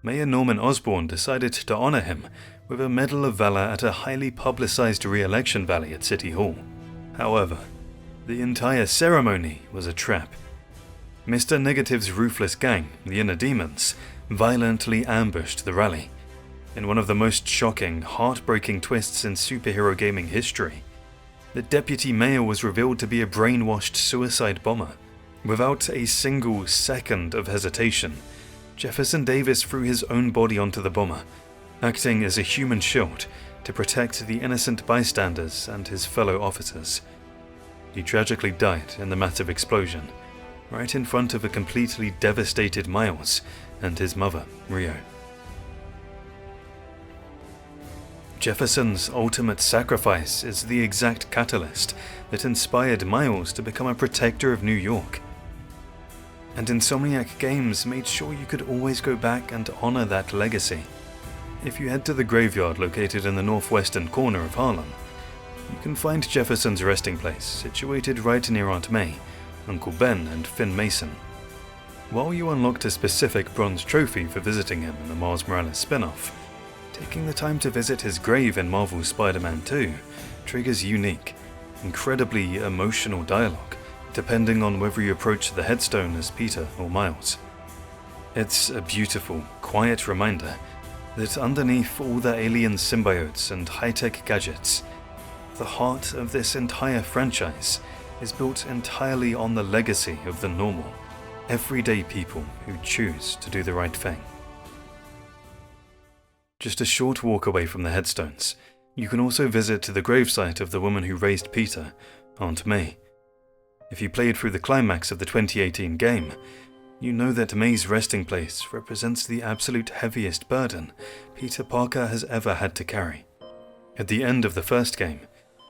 Mayor Norman Osborn decided to honor him with a Medal of Valor at a highly publicized re-election rally at City Hall. However, the entire ceremony was a trap. Mr. Negative's ruthless gang, the Inner Demons, violently ambushed the rally. In one of the most shocking, heartbreaking twists in superhero gaming history, the deputy mayor was revealed to be a brainwashed suicide bomber. Without a single second of hesitation, Jefferson Davis threw his own body onto the bomber, acting as a human shield to protect the innocent bystanders and his fellow officers. He tragically died in the massive explosion, right in front of a completely devastated Miles and his mother, Rio. Jefferson's ultimate sacrifice is the exact catalyst that inspired Miles to become a protector of New York. And Insomniac Games made sure you could always go back and honor that legacy. If you head to the graveyard located in the northwestern corner of Harlem, you can find Jefferson's resting place, situated right near Aunt May, Uncle Ben, and Finn Mason. While you unlocked a specific bronze trophy for visiting him in the Miles Morales spin-off, taking the time to visit his grave in Marvel's Spider-Man 2 triggers unique, incredibly emotional dialogue, depending on whether you approach the headstone as Peter or Miles. It's a beautiful, quiet reminder that underneath all the alien symbiotes and high-tech gadgets, the heart of this entire franchise is built entirely on the legacy of the normal, everyday people who choose to do the right thing. Just a short walk away from the headstones, you can also visit the gravesite of the woman who raised Peter, Aunt May. If you played through the climax of the 2018 game, you know that May's resting place represents the absolute heaviest burden Peter Parker has ever had to carry. At the end of the first game,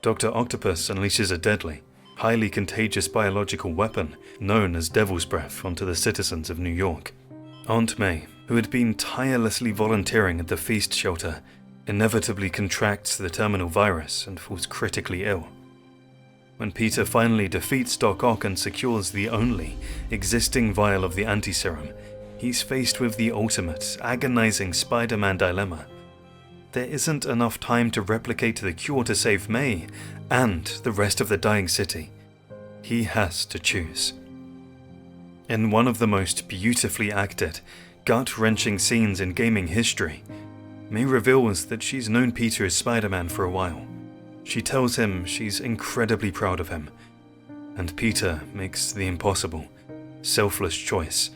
Dr. Octopus unleashes a deadly, highly contagious biological weapon known as Devil's Breath onto the citizens of New York. Aunt May, who had been tirelessly volunteering at the feast shelter, inevitably contracts the terminal virus and falls critically ill. When Peter finally defeats Doc Ock and secures the only existing vial of the anti-serum, he's faced with the ultimate, agonizing Spider-Man dilemma. There isn't enough time to replicate the cure to save May and the rest of the dying city. He has to choose. In one of the most beautifully acted, gut-wrenching scenes in gaming history, May reveals that she's known Peter as Spider-Man for a while. She tells him she's incredibly proud of him, and Peter makes the impossible, selfless choice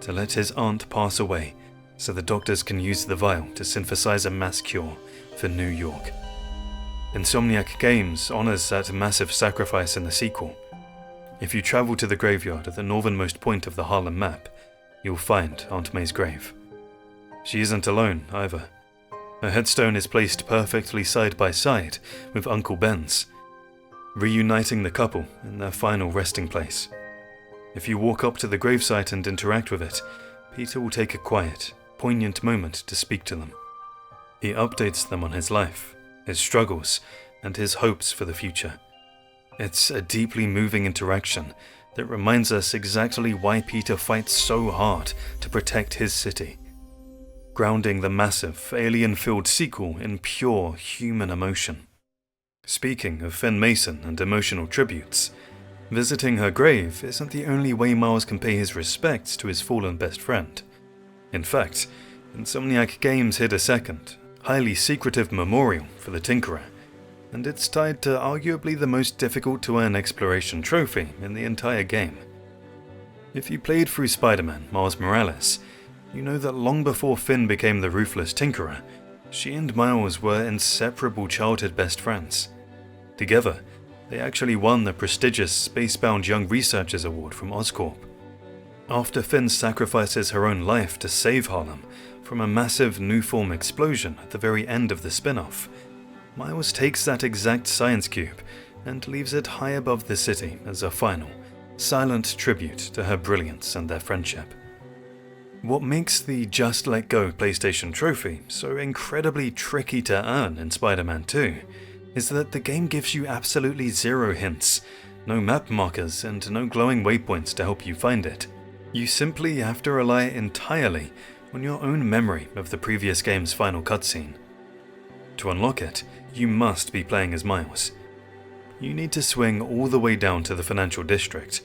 to let his aunt pass away so the doctors can use the vial to synthesize a mass cure for New York. Insomniac Games honors that massive sacrifice in the sequel. If you travel to the graveyard at the northernmost point of the Harlem map, you'll find Aunt May's grave. She isn't alone either. Her headstone is placed perfectly side by side with Uncle Ben's, reuniting the couple in their final resting place. If you walk up to the gravesite and interact with it, Peter will take a quiet, poignant moment to speak to them. He updates them on his life, his struggles, and his hopes for the future. It's a deeply moving interaction that reminds us exactly why Peter fights so hard to protect his city, grounding the massive, alien-filled sequel in pure human emotion. Speaking of Finn Mason and emotional tributes, visiting her grave isn't the only way Miles can pay his respects to his fallen best friend. In fact, Insomniac Games hid a second, highly secretive memorial for the Tinkerer, and it's tied to arguably the most difficult to earn exploration trophy in the entire game. If you played through Spider-Man Miles Morales, you know that long before Finn became the ruthless Tinkerer, she and Miles were inseparable childhood best friends. Together, they actually won the prestigious Spacebound Young Researchers Award from Oscorp. After Finn sacrifices her own life to save Harlem from a massive Nuform explosion at the very end of the spin-off, Miles takes that exact science cube and leaves it high above the city as a final, silent tribute to her brilliance and their friendship. What makes the Just Let Go PlayStation trophy so incredibly tricky to earn in Spider-Man 2 is that the game gives you absolutely zero hints, no map markers, and no glowing waypoints to help you find it. You simply have to rely entirely on your own memory of the previous game's final cutscene. To unlock it, you must be playing as Miles. You need to swing all the way down to the financial district,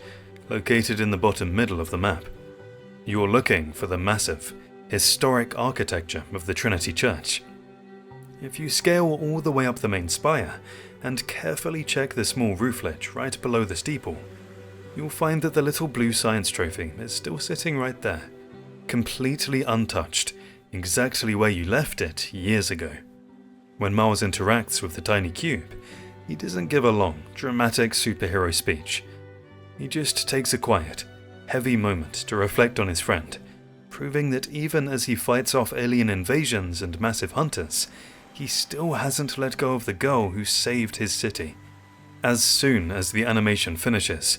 located in the bottom middle of the map. You're looking for the massive, historic architecture of the Trinity Church. If you scale all the way up the main spire and carefully check the small rooflet right below the steeple, you'll find that the little blue science trophy is still sitting right there, completely untouched, exactly where you left it years ago. When Miles interacts with the tiny cube, he doesn't give a long, dramatic superhero speech. He just takes a quiet, heavy moment to reflect on his friend, proving that even as he fights off alien invasions and massive hunters, he still hasn't let go of the girl who saved his city. As soon as the animation finishes,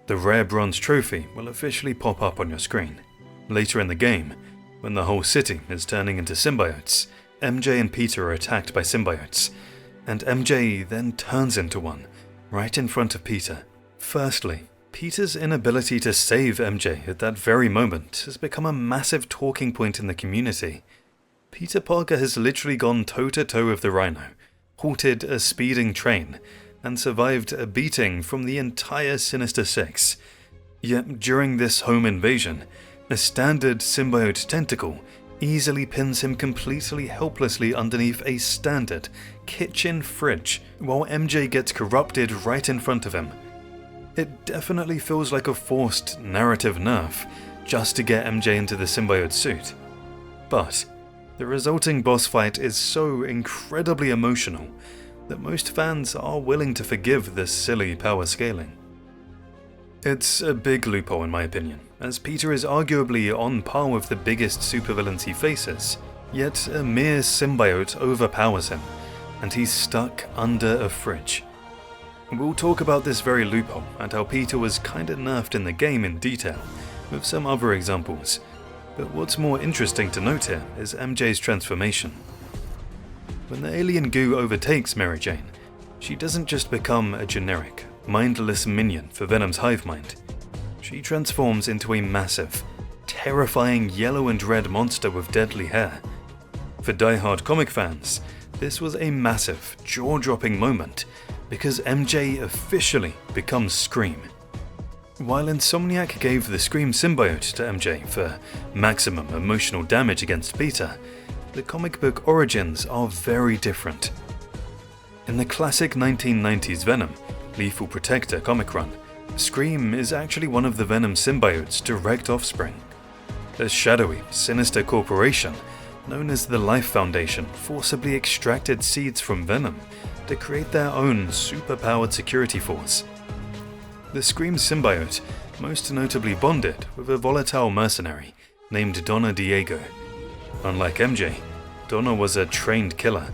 the rare bronze trophy will officially pop up on your screen. Later in the game, when the whole city is turning into symbiotes, MJ and Peter are attacked by symbiotes, and MJ then turns into one, right in front of Peter. Firstly, Peter's inability to save MJ at that very moment has become a massive talking point in the community. Peter Parker has literally gone toe-to-toe with the Rhino, halted a speeding train, and survived a beating from the entire Sinister Six. Yet during this home invasion, a standard symbiote tentacle easily pins him completely helplessly underneath a standard kitchen fridge, while MJ gets corrupted right in front of him. It definitely feels like a forced narrative nerf just to get MJ into the symbiote suit. But the resulting boss fight is so incredibly emotional that most fans are willing to forgive this silly power scaling. It's a big loophole in my opinion, as Peter is arguably on par with the biggest supervillains he faces, yet a mere symbiote overpowers him, and he's stuck under a fridge. We'll talk about this very loophole and how Peter was kinda nerfed in the game in detail, with some other examples, but what's more interesting to note here is MJ's transformation. When the alien goo overtakes Mary Jane, she doesn't just become a generic, mindless minion for Venom's hive mind. She transforms into a massive, terrifying yellow and red monster with deadly hair. For die-hard comic fans, this was a massive, jaw-dropping moment because MJ officially becomes Scream. While Insomniac gave the Scream symbiote to MJ for maximum emotional damage against Peter, the comic book origins are very different. In the classic 1990s Venom, Lethal Protector comic run, Scream is actually one of the Venom symbiote's direct offspring. A shadowy, sinister corporation known as the Life Foundation forcibly extracted seeds from Venom to create their own super-powered security force. The Scream symbiote most notably bonded with a volatile mercenary named Donna Diego. Unlike MJ, Donna was a trained killer,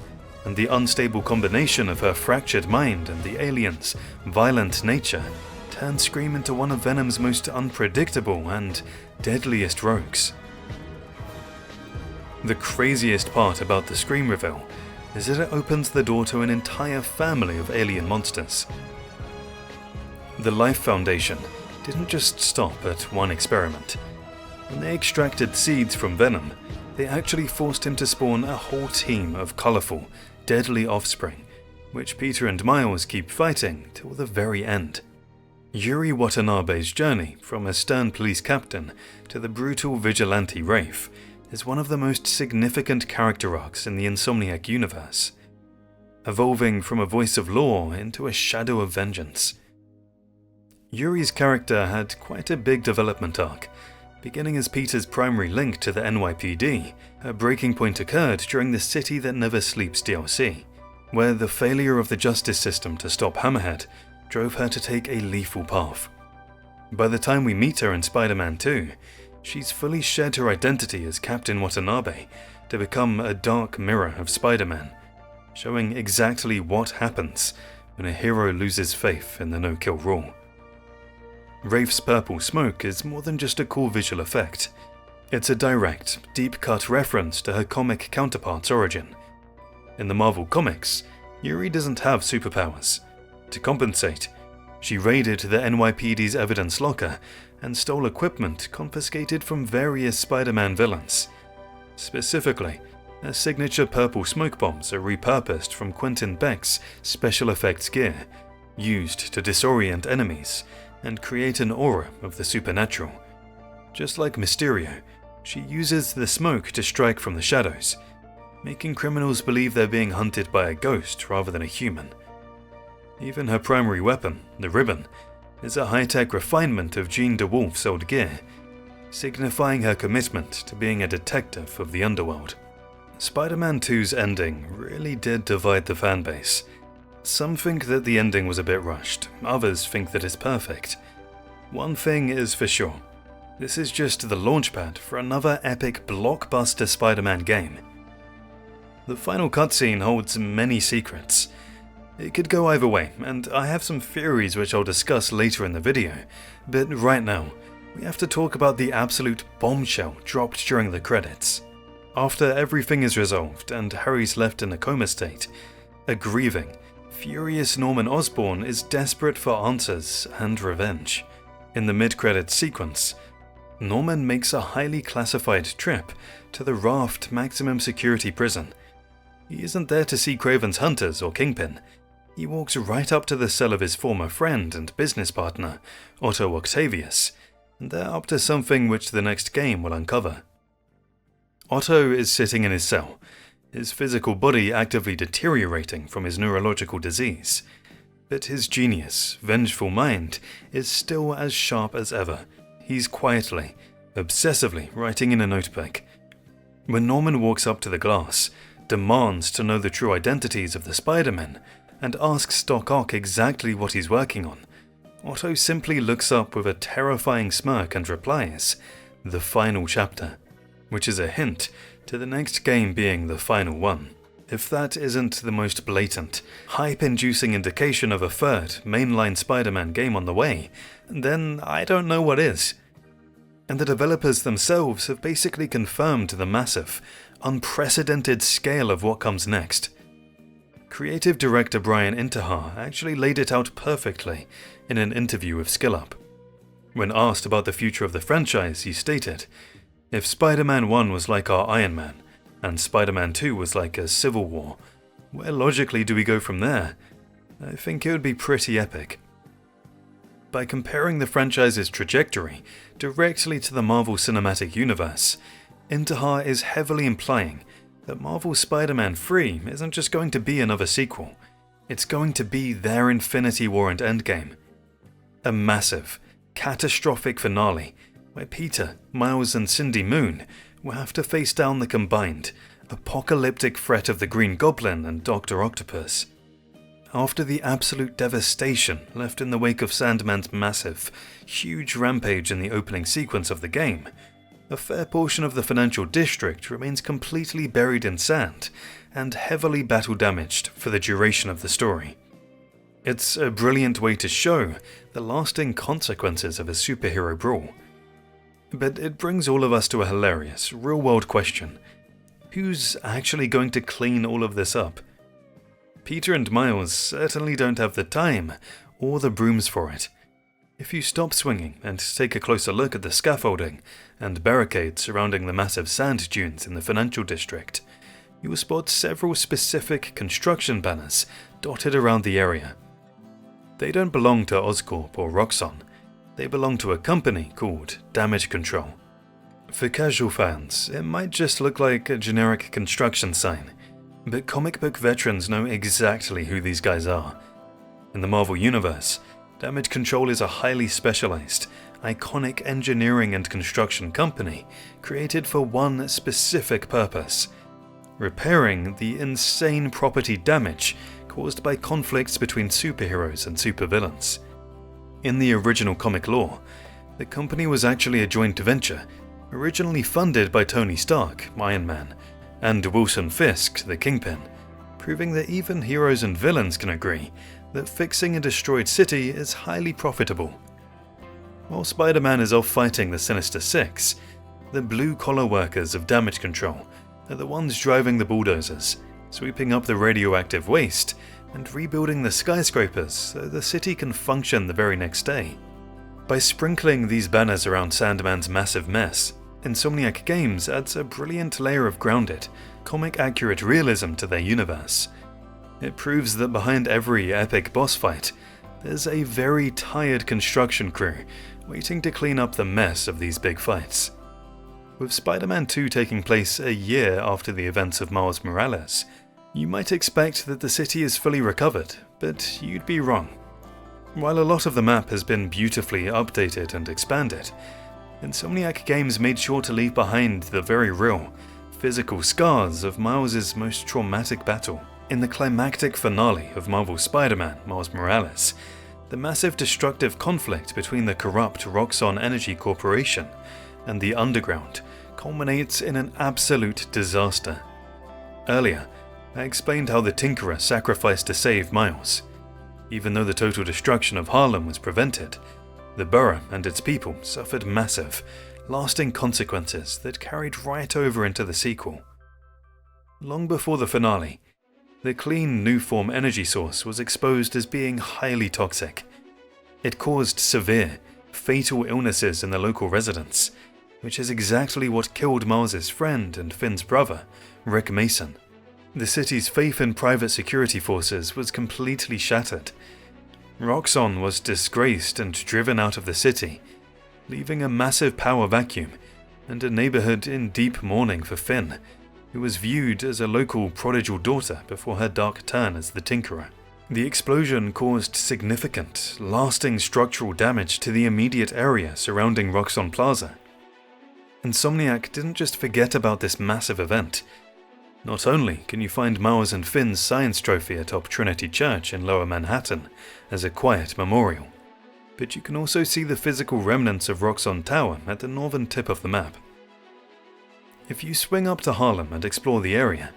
and the unstable combination of her fractured mind and the alien's violent nature turned Scream into one of Venom's most unpredictable and deadliest rogues. The craziest part about the Scream reveal is that it opens the door to an entire family of alien monsters. The Life Foundation didn't just stop at one experiment. When they extracted seeds from Venom, they actually forced him to spawn a whole team of colourful, deadly offspring, which Peter and Miles keep fighting till the very end. Yuri Watanabe's journey from a stern police captain to the brutal vigilante Rafe is one of the most significant character arcs in the Insomniac universe, evolving from a voice of law into a shadow of vengeance. Yuri's character had quite a big development arc, beginning as Peter's primary link to the NYPD. A breaking point occurred during the City That Never Sleeps DLC, where the failure of the justice system to stop Hammerhead drove her to take a lethal path. By the time we meet her in Spider-Man 2, she's fully shed her identity as Captain Watanabe to become a dark mirror of Spider-Man, showing exactly what happens when a hero loses faith in the no-kill rule. Rafe's purple smoke is more than just a cool visual effect. It's a direct, deep-cut reference to her comic counterpart's origin. In the Marvel Comics, Yuri doesn't have superpowers. To compensate, she raided the NYPD's evidence locker and stole equipment confiscated from various Spider-Man villains. Specifically, her signature purple smoke bombs are repurposed from Quentin Beck's special effects gear, used to disorient enemies and create an aura of the supernatural. Just like Mysterio, she uses the smoke to strike from the shadows, making criminals believe they're being hunted by a ghost rather than a human. Even her primary weapon, the ribbon, is a high-tech refinement of Jean DeWolf's old gear, signifying her commitment to being a detective of the underworld. Spider-Man 2's ending really did divide the fanbase. Some think that the ending was a bit rushed, others think that it's perfect. One thing is for sure, this is just the launchpad for another epic blockbuster Spider-Man game. The final cutscene holds many secrets. It could go either way, and I have some theories which I'll discuss later in the video, but right now, we have to talk about the absolute bombshell dropped during the credits. After everything is resolved and Harry's left in a coma state, a grieving, furious Norman Osborn is desperate for answers and revenge. In the mid-credits sequence, Norman makes a highly classified trip to the Raft maximum security prison. He isn't there to see Kraven's hunters or Kingpin. He walks right up to the cell of his former friend and business partner, Otto Octavius, and they're up to something which the next game will uncover. Otto is sitting in his cell, his physical body actively deteriorating from his neurological disease, but his genius, vengeful mind is still as sharp as ever. He's quietly, obsessively writing in a notebook. When Norman walks up to the glass, demands to know the true identities of the Spider-Men, and asks Doc Ock exactly what he's working on, Otto simply looks up with a terrifying smirk and replies, "The final chapter," which is a hint to the next game being the final one. If that isn't the most blatant, hype-inducing indication of a third, mainline Spider-Man game on the way, then I don't know what is. And the developers themselves have basically confirmed the massive, unprecedented scale of what comes next. Creative director Brian Intihar actually laid it out perfectly in an interview with SkillUp. When asked about the future of the franchise, he stated, "If Spider-Man 1 was like our Iron Man, and Spider-Man 2 was like a Civil War, where logically do we go from there? I think it would be pretty epic." By comparing the franchise's trajectory directly to the Marvel Cinematic Universe, Intihar is heavily implying that Marvel's Spider-Man 3 isn't just going to be another sequel, it's going to be their Infinity War and Endgame. A massive, catastrophic finale where Peter, Miles and Cindy Moon will have to face down the combined, apocalyptic threat of the Green Goblin and Dr. Octopus. After the absolute devastation left in the wake of Sandman's massive, huge rampage in the opening sequence of the game, a fair portion of the financial district remains completely buried in sand and heavily battle damaged for the duration of the story. It's a brilliant way to show the lasting consequences of a superhero brawl. But it brings all of us to a hilarious, real-world question. Who's actually going to clean all of this up? Peter and Miles certainly don't have the time or the brooms for it. If you stop swinging and take a closer look at the scaffolding and barricades surrounding the massive sand dunes in the financial district, you will spot several specific construction banners dotted around the area. They don't belong to Oscorp or Roxxon. They belong to a company called Damage Control. For casual fans, it might just look like a generic construction sign, but comic book veterans know exactly who these guys are. In the Marvel Universe, Damage Control is a highly specialized, iconic engineering and construction company created for one specific purpose: repairing the insane property damage caused by conflicts between superheroes and supervillains. In the original comic lore, the company was actually a joint venture, originally funded by Tony Stark, Iron Man, and Wilson Fisk, the Kingpin, proving that even heroes and villains can agree that fixing a destroyed city is highly profitable. While Spider-Man is off fighting the Sinister Six, the blue-collar workers of Damage Control are the ones driving the bulldozers, sweeping up the radioactive waste and rebuilding the skyscrapers so the city can function the very next day. By sprinkling these banners around Sandman's massive mess, Insomniac Games adds a brilliant layer of grounded, comic-accurate realism to their universe. It proves that behind every epic boss fight, there's a very tired construction crew waiting to clean up the mess of these big fights. With Spider-Man 2 taking place a year after the events of Miles Morales, you might expect that the city is fully recovered, but you'd be wrong. While a lot of the map has been beautifully updated and expanded, Insomniac Games made sure to leave behind the very real, physical scars of Miles' most traumatic battle. In the climactic finale of Marvel's Spider-Man, Miles Morales, the massive destructive conflict between the corrupt Roxxon Energy Corporation and the Underground culminates in an absolute disaster. Earlier, I explained how the Tinkerer sacrificed to save Miles. Even though the total destruction of Harlem was prevented, the borough and its people suffered massive, lasting consequences that carried right over into the sequel. Long before the finale, the clean Nuform energy source was exposed as being highly toxic. It caused severe, fatal illnesses in the local residents, which is exactly what killed Miles' friend and Finn's brother, Rick Mason. The city's faith in private security forces was completely shattered. Roxxon was disgraced and driven out of the city, leaving a massive power vacuum and a neighborhood in deep mourning for Finn, who was viewed as a local prodigal daughter before her dark turn as the Tinkerer. The explosion caused significant, lasting structural damage to the immediate area surrounding Roxxon Plaza. Insomniac didn't just forget about this massive event. Not only can you find Miles and Finn's science trophy atop Trinity Church in Lower Manhattan as a quiet memorial, but you can also see the physical remnants of Roxxon Tower at the northern tip of the map. If you swing up to Harlem and explore the area,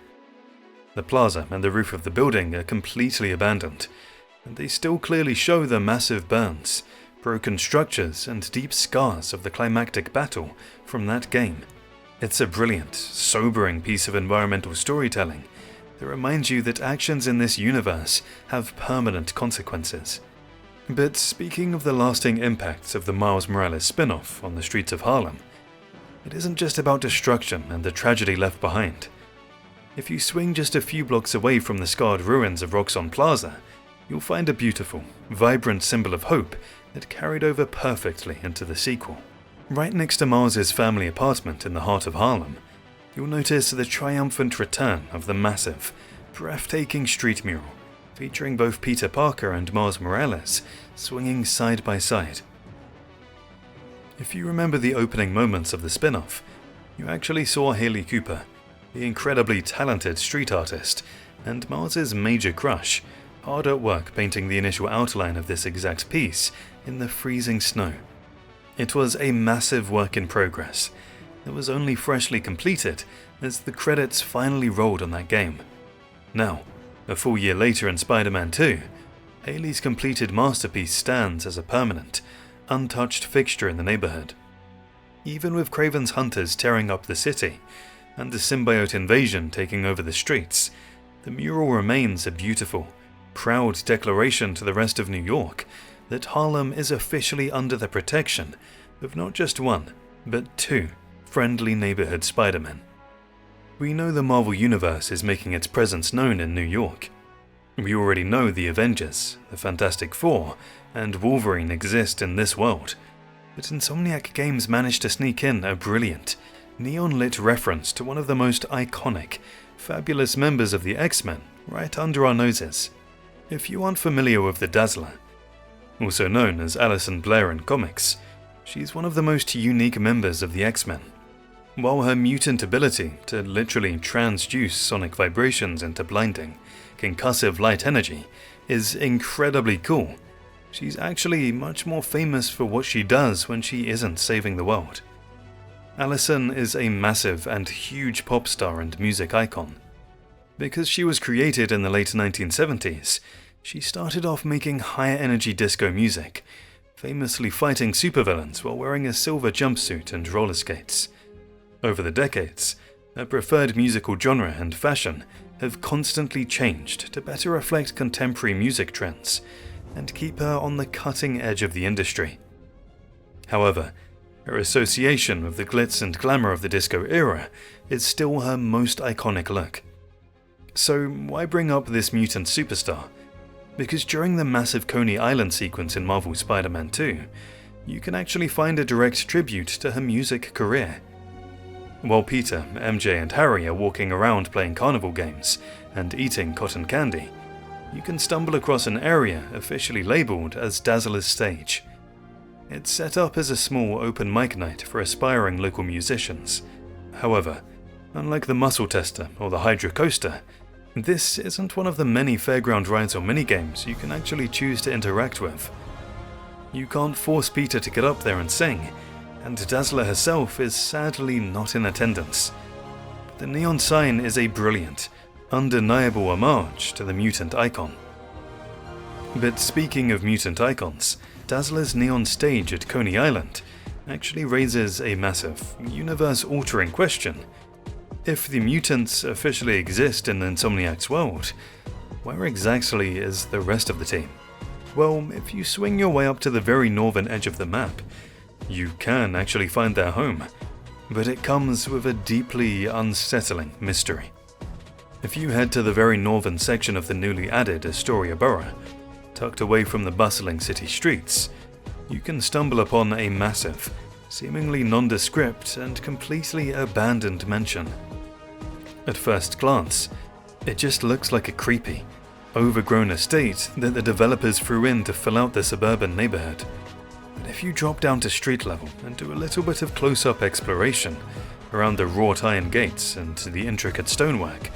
the plaza and the roof of the building are completely abandoned, and they still clearly show the massive burns, broken structures, and deep scars of the climactic battle from that game. It's a brilliant, sobering piece of environmental storytelling that reminds you that actions in this universe have permanent consequences. But speaking of the lasting impacts of the Miles Morales spin-off on the streets of Harlem, it isn't just about destruction and the tragedy left behind. If you swing just a few blocks away from the scarred ruins of Roxxon Plaza, you'll find a beautiful, vibrant symbol of hope that carried over perfectly into the sequel. Right next to Miles' family apartment in the heart of Harlem, you'll notice the triumphant return of the massive, breathtaking street mural, featuring both Peter Parker and Miles Morales swinging side by side. If you remember the opening moments of the spin-off, you actually saw Hayley Cooper, the incredibly talented street artist, and Miles's major crush, hard at work painting the initial outline of this exact piece in the freezing snow. It was a massive work in progress that was only freshly completed as the credits finally rolled on that game. Now, a full year later in Spider-Man 2, Hayley's completed masterpiece stands as a permanent, untouched fixture in the neighborhood. Even with Kraven's hunters tearing up the city and the symbiote invasion taking over the streets, the mural remains a beautiful, proud declaration to the rest of New York that Harlem is officially under the protection of not just one, but two friendly neighborhood Spider-Men. We know the Marvel Universe is making its presence known in New York. We already know the Avengers, the Fantastic Four, and Wolverine exist in this world, but Insomniac Games managed to sneak in a brilliant, neon-lit reference to one of the most iconic, fabulous members of the X-Men right under our noses. If you aren't familiar with the Dazzler, also known as Alison Blair in comics, she's one of the most unique members of the X-Men. While her mutant ability to literally transduce sonic vibrations into blinding, concussive light energy is incredibly cool, she's actually much more famous for what she does when she isn't saving the world. Alison is a massive and huge pop star and music icon. Because she was created in the late 1970s, she started off making higher energy disco music, famously fighting supervillains while wearing a silver jumpsuit and roller skates. Over the decades, her preferred musical genre and fashion have constantly changed to better reflect contemporary music trends and keep her on the cutting edge of the industry. However, her association with the glitz and glamour of the disco era is still her most iconic look. So why bring up this mutant superstar? Because during the massive Coney Island sequence in Marvel's Spider-Man 2, you can actually find a direct tribute to her music career. While Peter, MJ, and Harry are walking around playing carnival games and eating cotton candy, you can stumble across an area officially labeled as Dazzler's Stage. It's set up as a small open mic night for aspiring local musicians. However, unlike the Muscle Tester or the Hydra Coaster, this isn't one of the many fairground rides or minigames you can actually choose to interact with. You can't force Peter to get up there and sing, and Dazzler herself is sadly not in attendance. The neon sign is a brilliant, undeniable homage to the mutant icon. But speaking of mutant icons, Dazzler's neon stage at Coney Island actually raises a massive, universe-altering question. If the mutants officially exist in Insomniac's world, where exactly is the rest of the team? Well, if you swing your way up to the very northern edge of the map, you can actually find their home, but it comes with a deeply unsettling mystery. If you head to the very northern section of the newly added Astoria Borough, tucked away from the bustling city streets, you can stumble upon a massive, seemingly nondescript and completely abandoned mansion. At first glance, it just looks like a creepy, overgrown estate that the developers threw in to fill out the suburban neighborhood. But if you drop down to street level and do a little bit of close-up exploration around the wrought iron gates and the intricate stonework,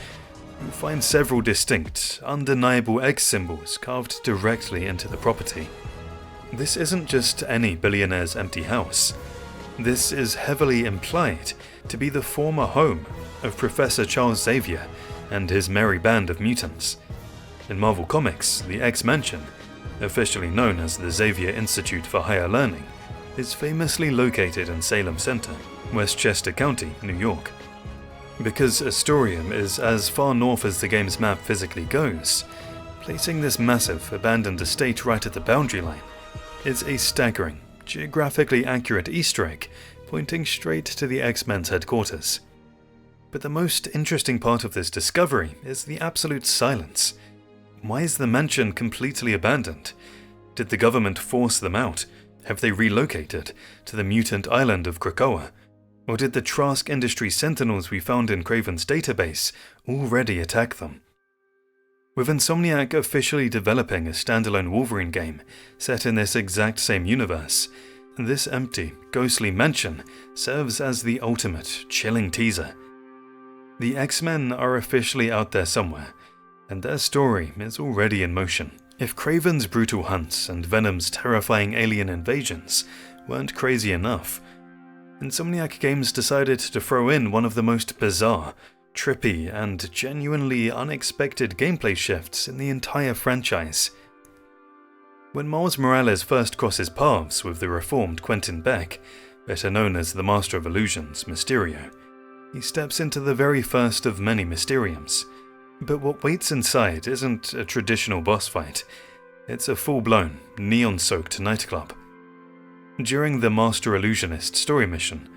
you'll find several distinct, undeniable X symbols carved directly into the property. This isn't just any billionaire's empty house. This is heavily implied to be the former home of Professor Charles Xavier and his merry band of mutants. In Marvel Comics, the X-Mansion, officially known as the Xavier Institute for Higher Learning, is famously located in Salem Center, Westchester County, New York. Because Astoria is as far north as the game's map physically goes, placing this massive, abandoned estate right at the boundary line is a staggering, geographically accurate Easter egg pointing straight to the X-Men's headquarters. But the most interesting part of this discovery is the absolute silence. Why is the mansion completely abandoned? Did the government force them out? Have they relocated to the mutant island of Krakoa? Or did the Trask Industries sentinels we found in Kraven's database already attack them? With Insomniac officially developing a standalone Wolverine game set in this exact same universe, this empty, ghostly mansion serves as the ultimate, chilling teaser. The X-Men are officially out there somewhere, and their story is already in motion. If Kraven's brutal hunts and Venom's terrifying alien invasions weren't crazy enough, Insomniac Games decided to throw in one of the most bizarre, trippy, and genuinely unexpected gameplay shifts in the entire franchise. When Miles Morales first crosses paths with the reformed Quentin Beck, better known as the Master of Illusions, Mysterio, he steps into the very first of many Mysteriums. But what waits inside isn't a traditional boss fight, it's a full-blown, neon-soaked nightclub. During the Master Illusionist story mission,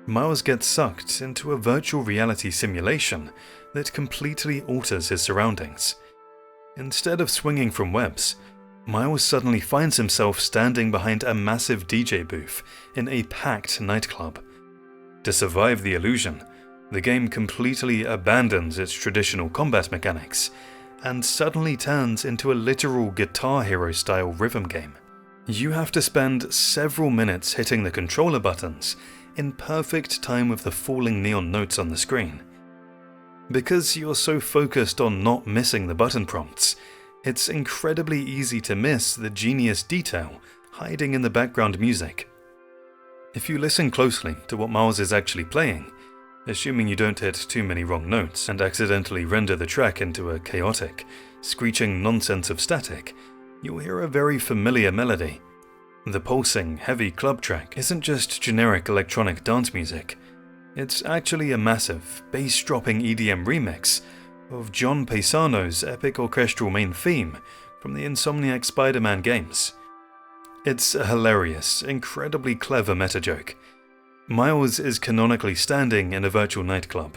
Miles gets sucked into a virtual reality simulation that completely alters his surroundings. Instead of swinging from webs, Miles suddenly finds himself standing behind a massive DJ booth in a packed nightclub. To survive the illusion, the game completely abandons its traditional combat mechanics and suddenly turns into a literal Guitar Hero-style rhythm game. You have to spend several minutes hitting the controller buttons in perfect time with the falling neon notes on the screen. Because you're so focused on not missing the button prompts, it's incredibly easy to miss the genius detail hiding in the background music. If you listen closely to what Miles is actually playing, assuming you don't hit too many wrong notes and accidentally render the track into a chaotic, screeching nonsense of static, you'll hear a very familiar melody. The pulsing, heavy club track isn't just generic electronic dance music, it's actually a massive, bass-dropping EDM remix of John Paisano's epic orchestral main theme from the Insomniac Spider-Man games. It's a hilarious, incredibly clever meta-joke. Miles is canonically standing in a virtual nightclub,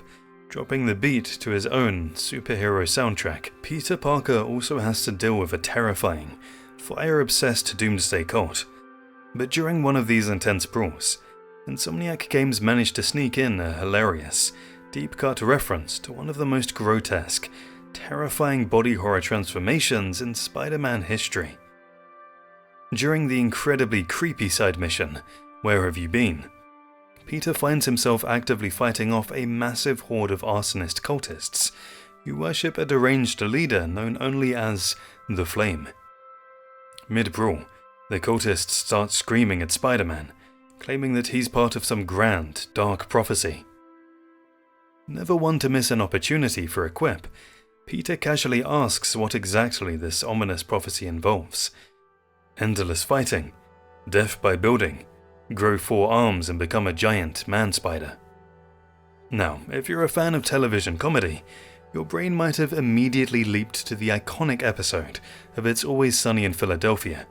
dropping the beat to his own superhero soundtrack. Peter Parker also has to deal with a terrifying, fire-obsessed doomsday cult. But during one of these intense brawls, Insomniac Games managed to sneak in a hilarious, deep-cut reference to one of the most grotesque, terrifying body horror transformations in Spider-Man history. During the incredibly creepy side mission, Where Have You Been?, Peter finds himself actively fighting off a massive horde of arsonist cultists who worship a deranged leader known only as the Flame. Mid-brawl, the cultists start screaming at Spider-Man, claiming that he's part of some grand, dark prophecy. Never one to miss an opportunity for a quip, Peter casually asks what exactly this ominous prophecy involves. Endless fighting, death by building, grow 4 arms and become a giant man-spider. Now, if you're a fan of television comedy, your brain might have immediately leaped to the iconic episode of It's Always Sunny in Philadelphia,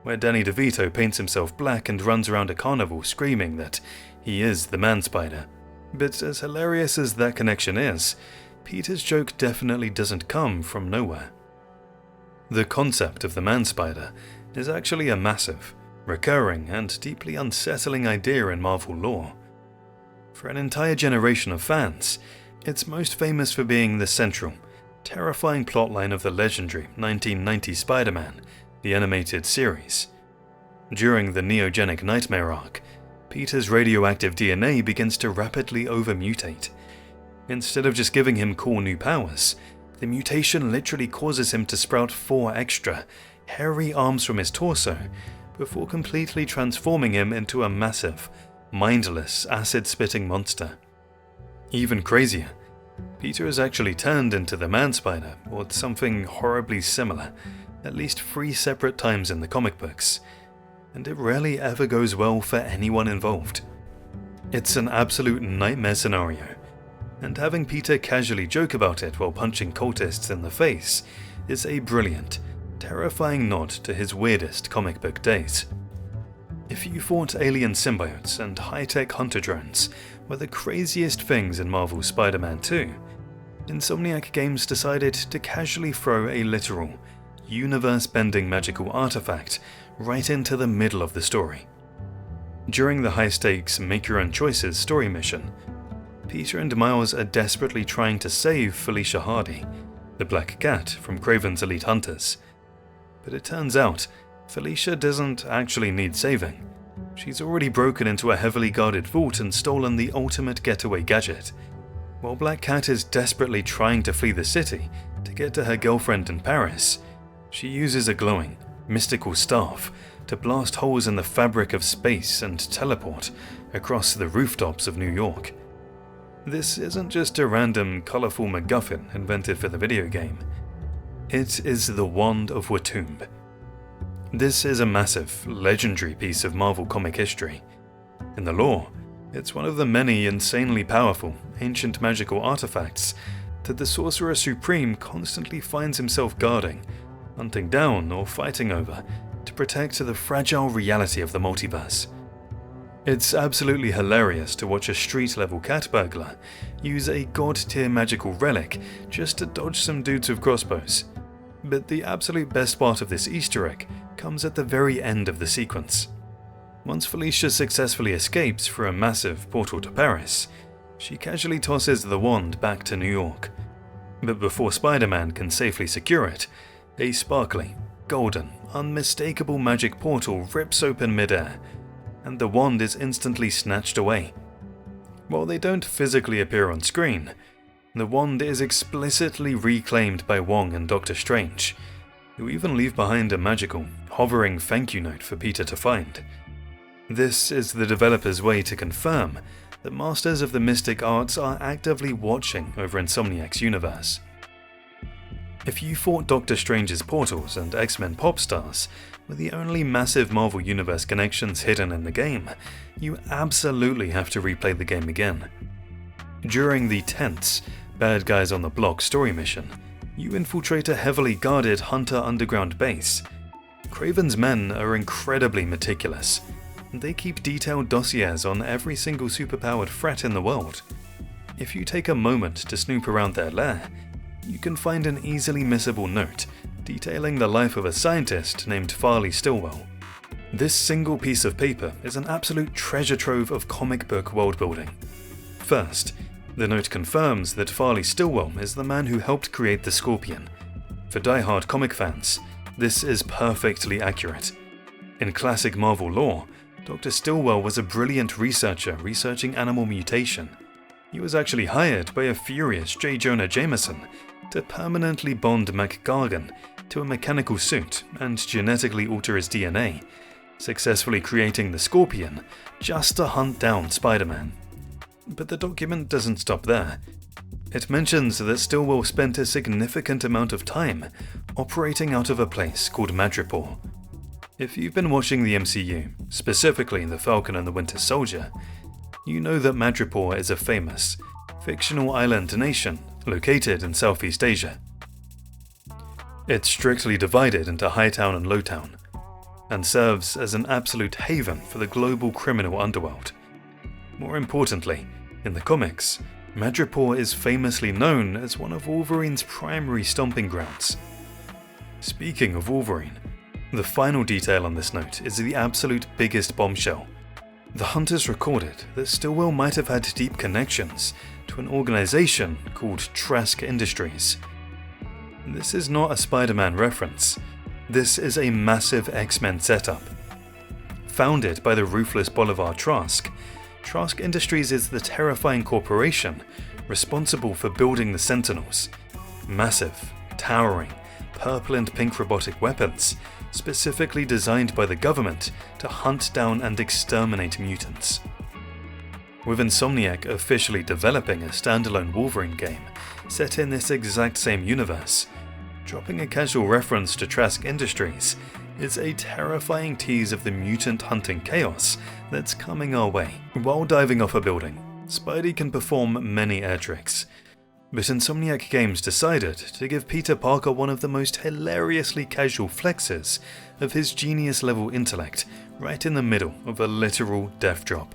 where Danny DeVito paints himself black and runs around a carnival screaming that he is the man-spider. But as hilarious as that connection is, Peter's joke definitely doesn't come from nowhere. The concept of the man-spider is actually a massive, recurring, and deeply unsettling idea in Marvel lore. For an entire generation of fans, it's most famous for being the central, terrifying plotline of the legendary 1990 Spider-Man, the animated series. During the neogenic nightmare arc, Peter's radioactive DNA begins to rapidly overmutate. Instead of just giving him cool new powers, the mutation literally causes him to sprout 4 extra, hairy arms from his torso, before completely transforming him into a massive, mindless, acid-spitting monster. Even crazier, Peter is actually turned into the man-spider, or something horribly similar, at least 3 separate times in the comic books, and it rarely ever goes well for anyone involved. It's an absolute nightmare scenario, and having Peter casually joke about it while punching cultists in the face is a brilliant, terrifying nod to his weirdest comic book days. If you thought alien symbiotes and high-tech hunter drones were the craziest things in Marvel's Spider-Man 2, Insomniac Games decided to casually throw a literal, universe-bending magical artifact right into the middle of the story. During the high-stakes Make Your Own Choices story mission, Peter and Miles are desperately trying to save Felicia Hardy, the Black Cat from Kraven's Elite Hunters. But it turns out, Felicia doesn't actually need saving. She's already broken into a heavily guarded vault and stolen the ultimate getaway gadget. While Black Cat is desperately trying to flee the city to get to her girlfriend in Paris, she uses a glowing, mystical staff to blast holes in the fabric of space and teleport across the rooftops of New York. This isn't just a random, colourful MacGuffin invented for the video game. It is the Wand of Watumb. This is a massive, legendary piece of Marvel comic history. In the lore, it's one of the many insanely powerful, ancient magical artifacts that the Sorcerer Supreme constantly finds himself guarding, hunting down or fighting over to protect the fragile reality of the multiverse. It's absolutely hilarious to watch a street-level cat burglar use a god-tier magical relic just to dodge some dudes with crossbows. But the absolute best part of this Easter egg comes at the very end of the sequence. Once Felicia successfully escapes through a massive portal to Paris, she casually tosses the wand back to New York. But before Spider-Man can safely secure it, a sparkly, golden, unmistakable magic portal rips open mid-air, and the wand is instantly snatched away. While they don't physically appear on screen, the wand is explicitly reclaimed by Wong and Doctor Strange, who even leave behind a magical, hovering thank you note for Peter to find. This is the developers' way to confirm that masters of the mystic arts are actively watching over Insomniac's universe. If you thought Doctor Strange's portals and X-Men pop stars were the only massive Marvel Universe connections hidden in the game, you absolutely have to replay the game again. During the tense Bad Guys on the Block story mission, you infiltrate a heavily guarded Hunter underground base. Kraven's men are incredibly meticulous, and they keep detailed dossiers on every single superpowered threat in the world. If you take a moment to snoop around their lair, you can find an easily missable note detailing the life of a scientist named Farley Stillwell. This single piece of paper is an absolute treasure trove of comic book world building. First, the note confirms that Farley Stillwell is the man who helped create the Scorpion. For die-hard comic fans, this is perfectly accurate. In classic Marvel lore, Dr. Stillwell was a brilliant researcher researching animal mutation. He was actually hired by a furious J. Jonah Jameson to permanently bond McGargan to a mechanical suit and genetically alter his DNA, successfully creating the Scorpion just to hunt down Spider-Man. But the document doesn't stop there. It mentions that Stillwell spent a significant amount of time operating out of a place called Madripoor. If you've been watching the MCU, specifically The Falcon and the Winter Soldier, you know that Madripoor is a famous, fictional island nation located in Southeast Asia. It's strictly divided into Hightown and Lowtown, and serves as an absolute haven for the global criminal underworld. More importantly, in the comics, Madripoor is famously known as one of Wolverine's primary stomping grounds. Speaking of Wolverine, the final detail on this note is the absolute biggest bombshell. The hunters recorded that Stillwell might have had deep connections to an organization called Trask Industries. This is not a Spider-Man reference. This is a massive X-Men setup. Founded by the ruthless Bolivar Trask, Trask Industries is the terrifying corporation responsible for building the Sentinels. Massive, towering, purple and pink robotic weapons, specifically designed by the government to hunt down and exterminate mutants. With Insomniac officially developing a standalone Wolverine game set in this exact same universe, dropping a casual reference to Trask Industries is a terrifying tease of the mutant hunting chaos that's coming our way. While diving off a building, Spidey can perform many air tricks, but Insomniac Games decided to give Peter Parker one of the most hilariously casual flexes of his genius-level intellect right in the middle of a literal death drop.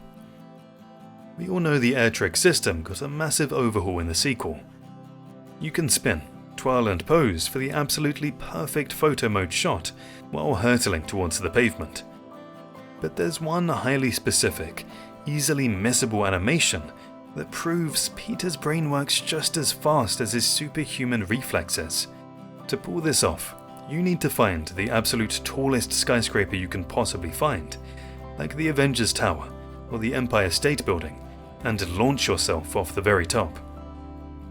We all know the air trick system got a massive overhaul in the sequel. You can spin, twirl and pose for the absolutely perfect photo mode shot while hurtling towards the pavement. But there's one highly specific, easily missable animation that proves Peter's brain works just as fast as his superhuman reflexes. To pull this off, you need to find the absolute tallest skyscraper you can possibly find, like the Avengers Tower or the Empire State Building, and launch yourself off the very top.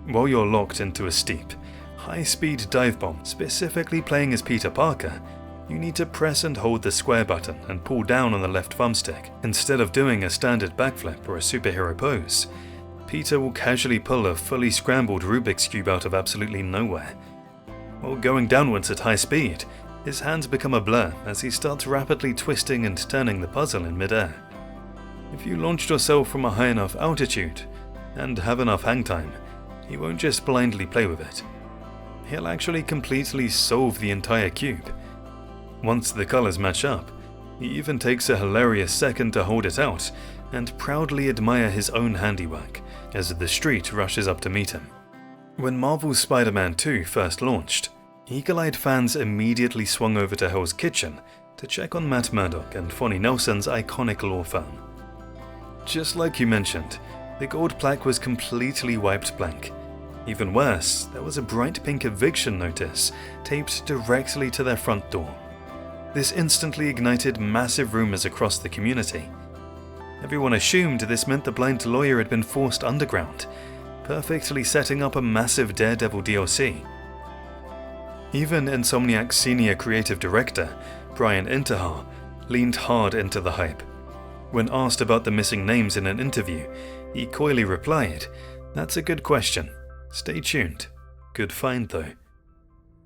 While you're locked into a steep, high-speed dive bomb specifically playing as Peter Parker, you need to press and hold the square button and pull down on the left thumbstick. Instead of doing a standard backflip or a superhero pose, Peter will casually pull a fully scrambled Rubik's Cube out of absolutely nowhere. While going downwards at high speed, his hands become a blur as he starts rapidly twisting and turning the puzzle in midair. If you launched yourself from a high enough altitude and have enough hang time, he won't just blindly play with it. He'll actually completely solve the entire cube. Once the colors match up, he even takes a hilarious second to hold it out and proudly admire his own handiwork as the street rushes up to meet him. When Marvel's Spider-Man 2 first launched, eagle-eyed fans immediately swung over to Hell's Kitchen to check on Matt Murdock and Fonnie Nelson's iconic law firm. Just like you mentioned, the gold plaque was completely wiped blank. Even worse, there was a bright pink eviction notice taped directly to their front door. This instantly ignited massive rumors across the community. Everyone assumed this meant the blind lawyer had been forced underground, perfectly setting up a massive Daredevil DLC. Even Insomniac's senior creative director, Brian Intihar, leaned hard into the hype. When asked about the missing names in an interview, he coyly replied, "That's a good question. Stay tuned. Good find though."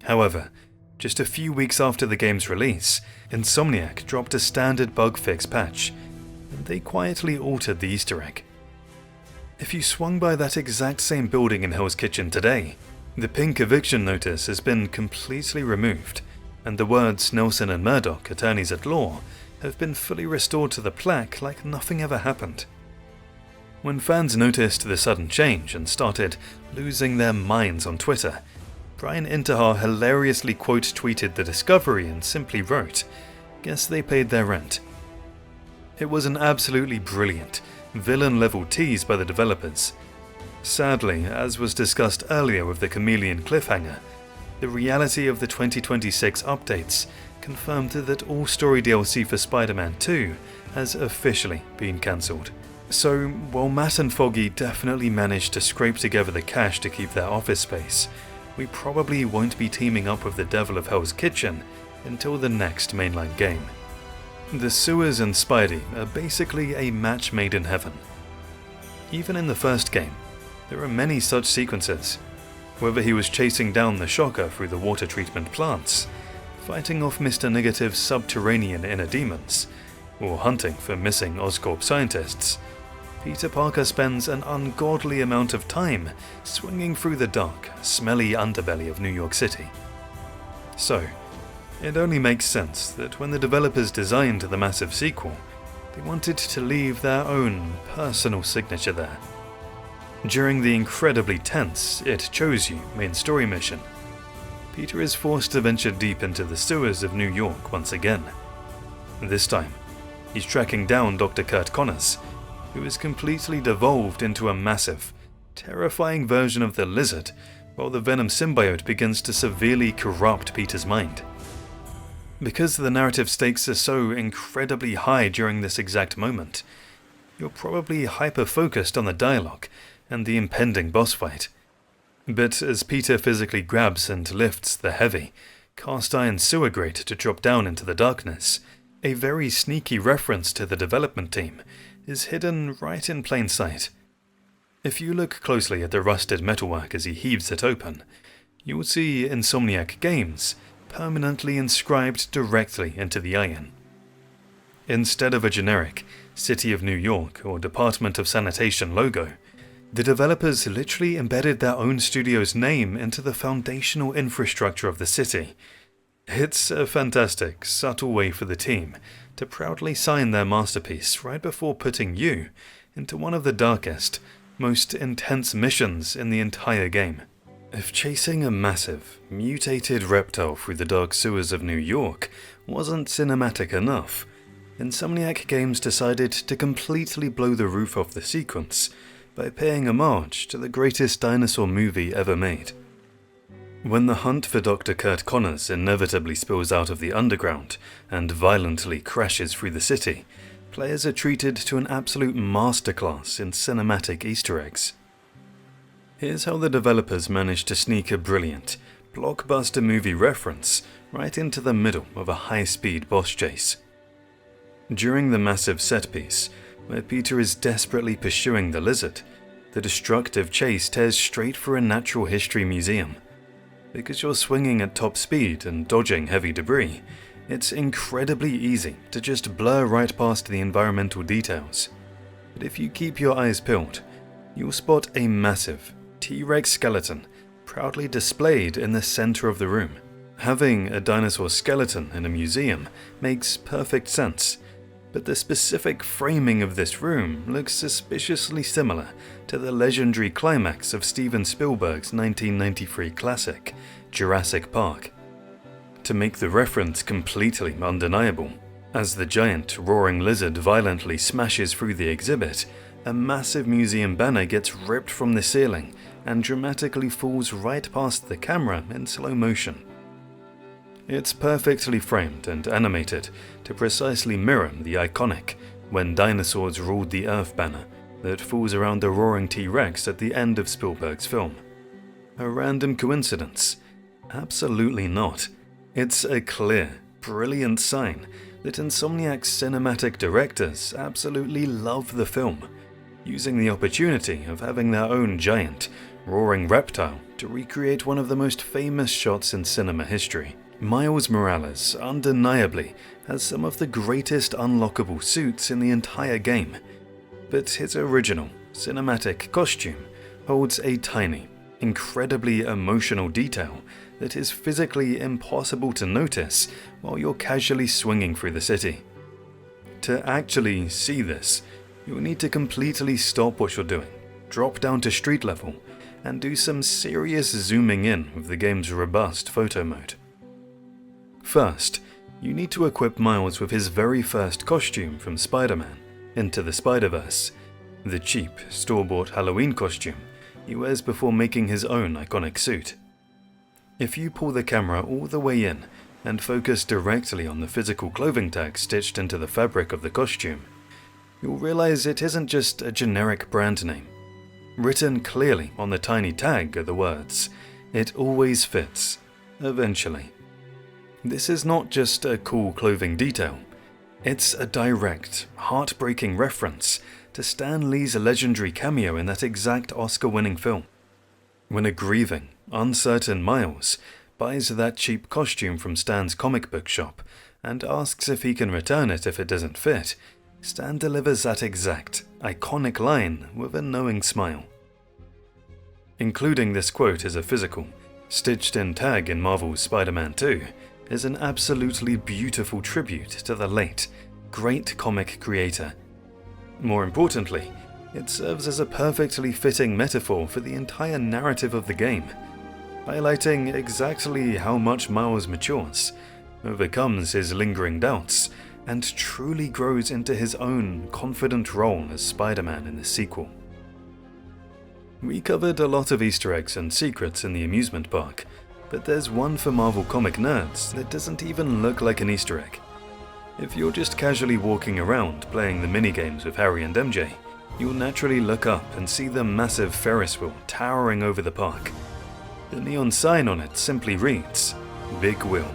However, just a few weeks after the game's release, Insomniac dropped a standard bug fix patch, and they quietly altered the Easter egg. If you swung by that exact same building in Hell's Kitchen today, the pink eviction notice has been completely removed, and the words Nelson and Murdoch, attorneys at law, have been fully restored to the plaque like nothing ever happened. When fans noticed the sudden change and started losing their minds on Twitter, Brian Intihar hilariously quote-tweeted the discovery and simply wrote, "Guess they paid their rent." It was an absolutely brilliant, villain-level tease by the developers. Sadly, as was discussed earlier with the Chameleon cliffhanger, the reality of the 2026 updates confirmed that all story DLC for Spider-Man 2 has officially been cancelled. So, while Matt and Foggy definitely managed to scrape together the cash to keep their office space, we probably won't be teaming up with the Devil of Hell's Kitchen until the next mainline game. The sewers and Spidey are basically a match made in heaven. Even in the first game, there are many such sequences. Whether he was chasing down the Shocker through the water treatment plants, fighting off Mr. Negative's subterranean inner demons, or hunting for missing Oscorp scientists, Peter Parker spends an ungodly amount of time swinging through the dark, smelly underbelly of New York City. So, it only makes sense that when the developers designed the massive sequel, they wanted to leave their own personal signature there. During the incredibly tense It Chose You main story mission, Peter is forced to venture deep into the sewers of New York once again. This time, he's tracking down Dr. Kurt Connors, who is completely devolved into a massive, terrifying version of the Lizard, while the Venom symbiote begins to severely corrupt Peter's mind. Because the narrative stakes are so incredibly high during this exact moment, you're probably hyper-focused on the dialogue and the impending boss fight. But as Peter physically grabs and lifts the heavy, cast-iron sewer grate to drop down into the darkness, a very sneaky reference to the development team is hidden right in plain sight. If you look closely at the rusted metalwork as he heaves it open, you will see Insomniac Games permanently inscribed directly into the iron. Instead of a generic City of New York or Department of Sanitation logo, the developers literally embedded their own studio's name into the foundational infrastructure of the city. It's a fantastic, subtle way for the team to proudly sign their masterpiece right before putting you into one of the darkest, most intense missions in the entire game. If chasing a massive, mutated reptile through the dark sewers of New York wasn't cinematic enough, Insomniac Games decided to completely blow the roof off the sequence by paying homage to the greatest dinosaur movie ever made. When the hunt for Dr. Kurt Connors inevitably spills out of the underground and violently crashes through the city, players are treated to an absolute masterclass in cinematic Easter eggs. Here's how the developers managed to sneak a brilliant, blockbuster movie reference right into the middle of a high-speed boss chase. During the massive set piece, where Peter is desperately pursuing the lizard, the destructive chase tears straight for a natural history museum. Because you're swinging at top speed and dodging heavy debris, it's incredibly easy to just blur right past the environmental details. But if you keep your eyes peeled, you'll spot a massive T-Rex skeleton proudly displayed in the center of the room. Having a dinosaur skeleton in a museum makes perfect sense, but the specific framing of this room looks suspiciously similar to the legendary climax of Steven Spielberg's 1993 classic, Jurassic Park. To make the reference completely undeniable, as the giant roaring lizard violently smashes through the exhibit, a massive museum banner gets ripped from the ceiling and dramatically falls right past the camera in slow motion. It's perfectly framed and animated to precisely mirror the iconic "When Dinosaurs Ruled the Earth" banner that falls around the roaring T-Rex at the end of Spielberg's film. A random coincidence? Absolutely not. It's a clear, brilliant sign that Insomniac's cinematic directors absolutely love the film, using the opportunity of having their own giant, roaring reptile to recreate one of the most famous shots in cinema history. Miles Morales undeniably has some of the greatest unlockable suits in the entire game, but his original cinematic costume holds a tiny, incredibly emotional detail that is physically impossible to notice while you're casually swinging through the city. To actually see this, you'll need to completely stop what you're doing, drop down to street level, and do some serious zooming in with the game's robust photo mode. First, you need to equip Miles with his very first costume from Spider-Man, Into the Spider-Verse, the cheap, store-bought Halloween costume he wears before making his own iconic suit. If you pull the camera all the way in and focus directly on the physical clothing tag stitched into the fabric of the costume, you'll realize it isn't just a generic brand name. Written clearly on the tiny tag are the words, "It always fits, eventually." This is not just a cool clothing detail, it's a direct, heartbreaking reference to Stan Lee's legendary cameo in that exact Oscar-winning film. When a grieving, uncertain Miles buys that cheap costume from Stan's comic book shop and asks if he can return it if it doesn't fit, Stan delivers that exact, iconic line with a knowing smile. Including this quote as a physical, stitched-in tag in Marvel's Spider-Man 2 is an absolutely beautiful tribute to the late, great comic creator. More importantly, it serves as a perfectly fitting metaphor for the entire narrative of the game, highlighting exactly how much Miles matures, overcomes his lingering doubts, and truly grows into his own confident role as Spider-Man in the sequel. We covered a lot of Easter eggs and secrets in the amusement park, but there's one for Marvel comic nerds that doesn't even look like an Easter egg. If you're just casually walking around playing the minigames with Harry and MJ, you'll naturally look up and see the massive Ferris wheel towering over the park. The neon sign on it simply reads, "Big Wheel."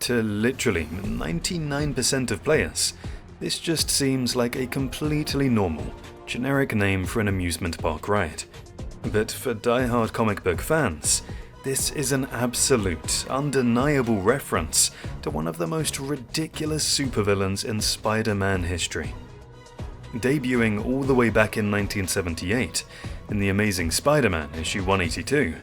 To literally 99% of players, this just seems like a completely normal, generic name for an amusement park ride. But for die-hard comic book fans, this is an absolute, undeniable reference to one of the most ridiculous supervillains in Spider-Man history. Debuting all the way back in 1978, in The Amazing Spider-Man issue 182,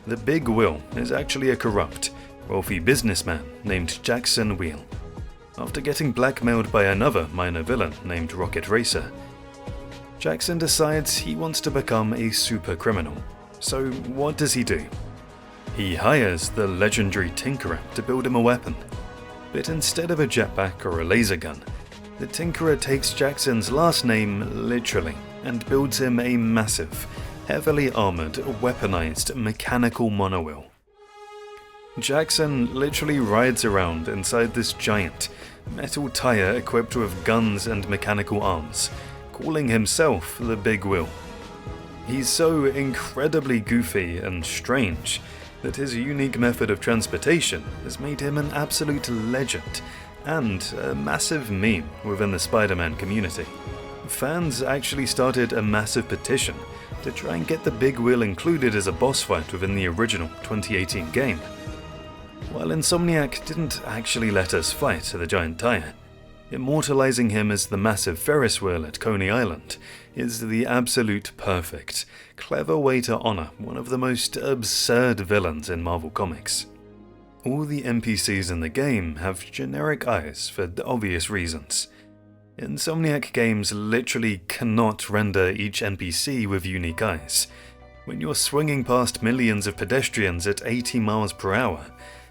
the Big Will is actually a corrupt, wealthy businessman named Jackson Wheel. After getting blackmailed by another minor villain named Rocket Racer, Jackson decides he wants to become a super criminal. So what does he do? He hires the legendary Tinkerer to build him a weapon. But instead of a jetpack or a laser gun, the Tinkerer takes Jackson's last name literally and builds him a massive, heavily armored, weaponized mechanical monowheel. Jackson literally rides around inside this giant, metal tire equipped with guns and mechanical arms, calling himself the Big Wheel. He's so incredibly goofy and strange that his unique method of transportation has made him an absolute legend and a massive meme within the Spider-Man community. Fans actually started a massive petition to try and get the Big Wheel included as a boss fight within the original 2018 game. While Insomniac didn't actually let us fight the giant tire, immortalizing him as the massive Ferris wheel at Coney Island is the absolute perfect, clever way to honor one of the most absurd villains in Marvel Comics. All the NPCs in the game have generic eyes for obvious reasons. Insomniac games literally cannot render each NPC with unique eyes. When you're swinging past millions of pedestrians at 80 miles per hour,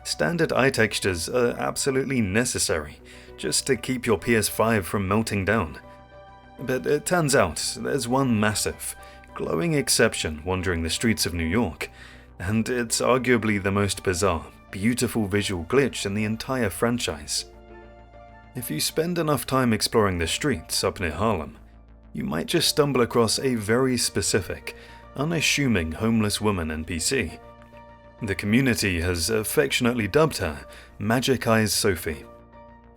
standard eye textures are absolutely necessary just to keep your PS5 from melting down. But it turns out there's one massive, glowing exception wandering the streets of New York, and it's arguably the most bizarre, beautiful visual glitch in the entire franchise. If you spend enough time exploring the streets up near Harlem, you might just stumble across a very specific, unassuming homeless woman NPC. The community has affectionately dubbed her Magic Eyes Sophie.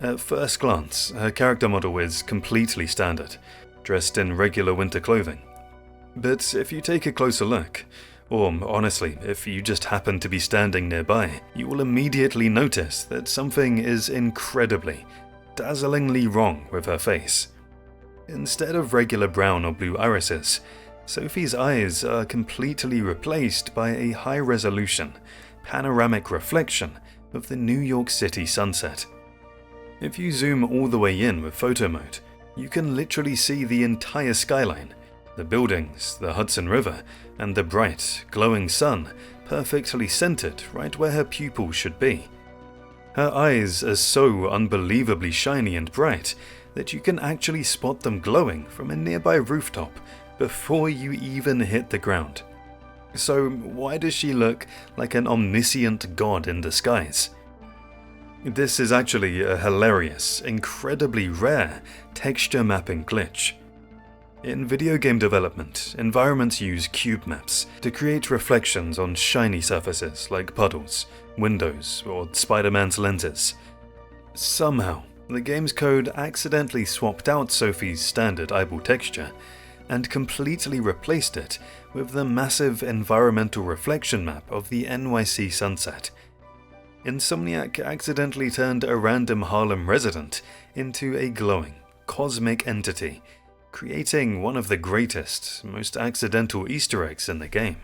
At first glance, her character model is completely standard, dressed in regular winter clothing. But if you take a closer look, or honestly, if you just happen to be standing nearby, you will immediately notice that something is incredibly, dazzlingly wrong with her face. Instead of regular brown or blue irises, Sophie's eyes are completely replaced by a high-resolution, panoramic reflection of the New York City sunset. If you zoom all the way in with photo mode, you can literally see the entire skyline, the buildings, the Hudson River, and the bright, glowing sun perfectly centered right where her pupils should be. Her eyes are so unbelievably shiny and bright that you can actually spot them glowing from a nearby rooftop before you even hit the ground. So why does she look like an omniscient god in disguise? This is actually a hilarious, incredibly rare texture mapping glitch. In video game development, environments use cube maps to create reflections on shiny surfaces like puddles, windows, or Spider-Man's lenses. Somehow, the game's code accidentally swapped out Sophie's standard eyeball texture and completely replaced it with the massive environmental reflection map of the NYC sunset. Insomniac accidentally turned a random Harlem resident into a glowing, cosmic entity, creating one of the greatest, most accidental Easter eggs in the game.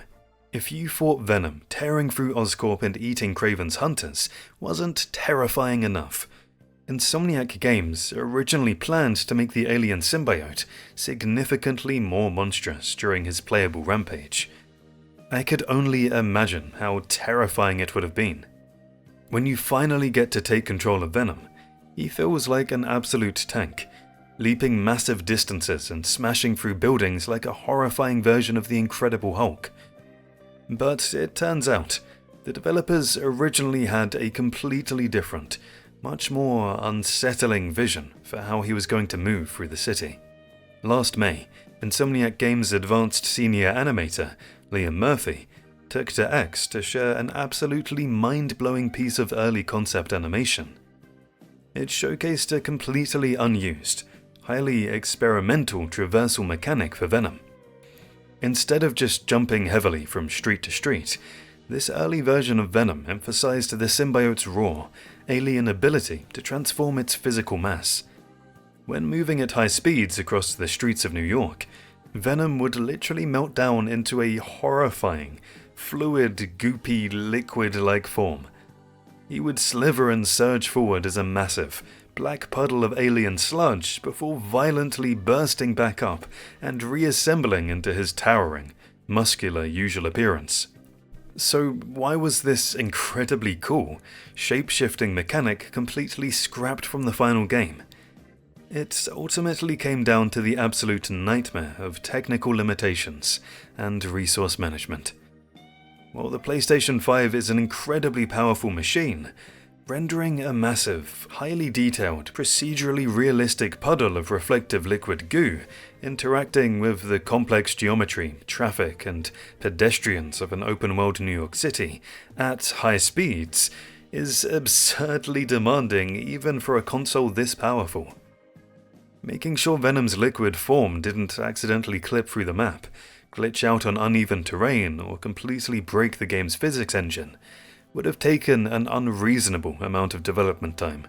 If you thought Venom tearing through Oscorp and eating Kraven's hunters wasn't terrifying enough, Insomniac Games originally planned to make the alien symbiote significantly more monstrous during his playable rampage. I could only imagine how terrifying it would have been. When you finally get to take control of Venom, he feels like an absolute tank, leaping massive distances and smashing through buildings like a horrifying version of the Incredible Hulk. But it turns out, the developers originally had a completely different, much more unsettling vision for how he was going to move through the city. Last May, Insomniac Games' advanced senior animator, Liam Murphy, took to X to share an absolutely mind-blowing piece of early concept animation. It showcased a completely unused, highly experimental traversal mechanic for Venom. Instead of just jumping heavily from street to street, this early version of Venom emphasized the symbiote's raw, alien ability to transform its physical mass. When moving at high speeds across the streets of New York, Venom would literally melt down into a horrifying, fluid, goopy, liquid-like form. He would sliver and surge forward as a massive, black puddle of alien sludge before violently bursting back up and reassembling into his towering, muscular usual appearance. So why was this incredibly cool, shape-shifting mechanic completely scrapped from the final game? It ultimately came down to the absolute nightmare of technical limitations and resource management. While the PlayStation 5 is an incredibly powerful machine, rendering a massive, highly detailed, procedurally realistic puddle of reflective liquid goo interacting with the complex geometry, traffic, and pedestrians of an open-world New York City at high speeds is absurdly demanding even for a console this powerful. Making sure Venom's liquid form didn't accidentally clip through the map, glitch out on uneven terrain, or completely break the game's physics engine would have taken an unreasonable amount of development time.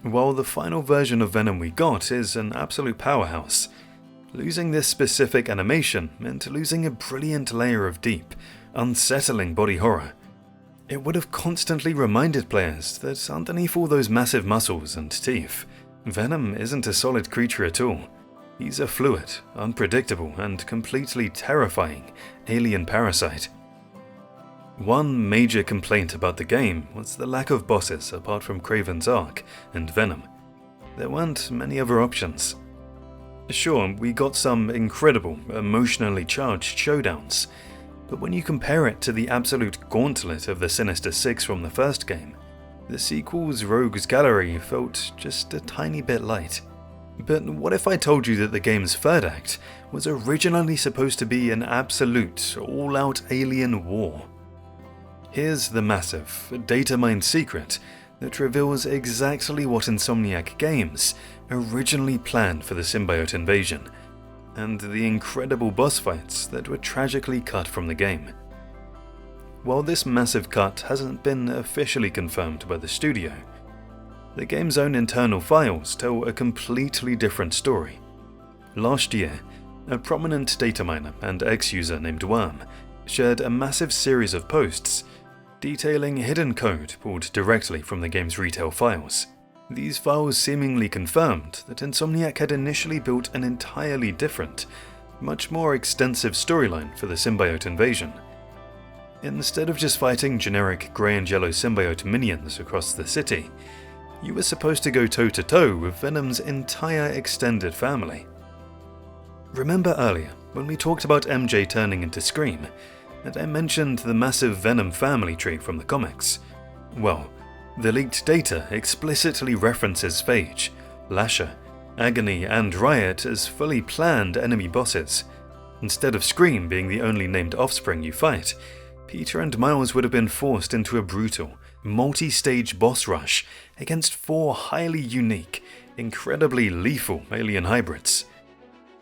While the final version of Venom we got is an absolute powerhouse, losing this specific animation meant losing a brilliant layer of deep, unsettling body horror. It would have constantly reminded players that underneath all those massive muscles and teeth, Venom isn't a solid creature at all. He's a fluid, unpredictable, and completely terrifying alien parasite. One major complaint about the game was the lack of bosses apart from Kraven's Ark and Venom. There weren't many other options. Sure, we got some incredible, emotionally charged showdowns, but when you compare it to the absolute gauntlet of the Sinister Six from the first game, the sequel's Rogues Gallery felt just a tiny bit light. But what if I told you that the game's third act was originally supposed to be an absolute, all-out alien war? Here's the massive, data-mined secret that reveals exactly what Insomniac Games originally planned for the symbiote invasion, and the incredible boss fights that were tragically cut from the game. While this massive cut hasn't been officially confirmed by the studio, the game's own internal files tell a completely different story. Last year, a prominent data miner and ex-user named Worm shared a massive series of posts detailing hidden code pulled directly from the game's retail files. These files seemingly confirmed that Insomniac had initially built an entirely different, much more extensive storyline for the symbiote invasion. Instead of just fighting generic grey and yellow symbiote minions across the city, you were supposed to go toe-to-toe with Venom's entire extended family. Remember earlier, when we talked about MJ turning into Scream, that I mentioned the massive Venom family tree from the comics? Well, the leaked data explicitly references Phage, Lasher, Agony, and Riot as fully planned enemy bosses. Instead of Scream being the only named offspring you fight, Peter and Miles would have been forced into a brutal, multi-stage boss rush against 4 highly unique, incredibly lethal alien hybrids.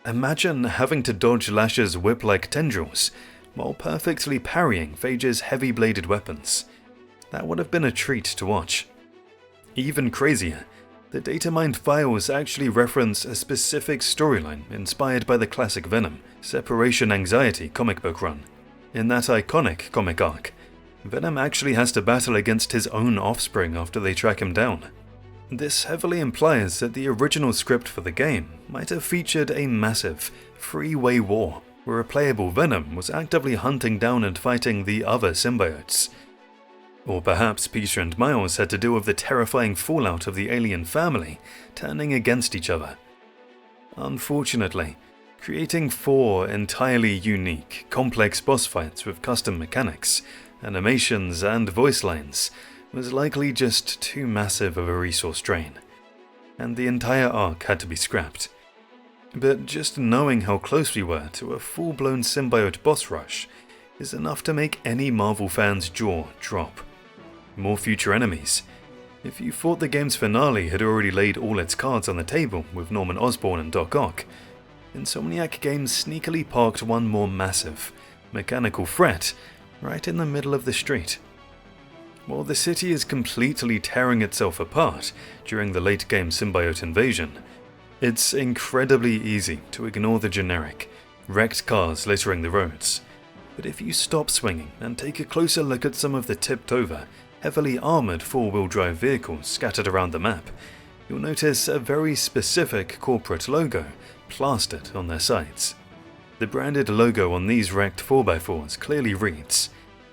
Imagine having to dodge Lasher's whip-like tendrils while perfectly parrying Phage's heavy-bladed weapons. That would have been a treat to watch. Even crazier, the data-mined files actually reference a specific storyline inspired by the classic Venom, Separation Anxiety comic book run. In that iconic comic arc, Venom actually has to battle against his own offspring after they track him down. This heavily implies that the original script for the game might have featured a massive, three-way war where a playable Venom was actively hunting down and fighting the other symbiotes. Or perhaps Peter and Miles had to deal with the terrifying fallout of the alien family turning against each other. Unfortunately, creating 4 entirely unique, complex boss fights with custom mechanics, animations, and voice lines was likely just too massive of a resource drain, and the entire arc had to be scrapped. But just knowing how close we were to a full-blown symbiote boss rush is enough to make any Marvel fan's jaw drop. More future enemies. If you thought the game's finale had already laid all its cards on the table with Norman Osborn and Doc Ock, Insomniac Games sneakily parked one more massive, mechanical threat right in the middle of the street. While the city is completely tearing itself apart during the late-game symbiote invasion, it's incredibly easy to ignore the generic, wrecked cars littering the roads. But if you stop swinging and take a closer look at some of the tipped-over, heavily armoured 4-wheel drive vehicles scattered around the map, you'll notice a very specific corporate logo plastered on their sides. The branded logo on these wrecked 4x4s clearly reads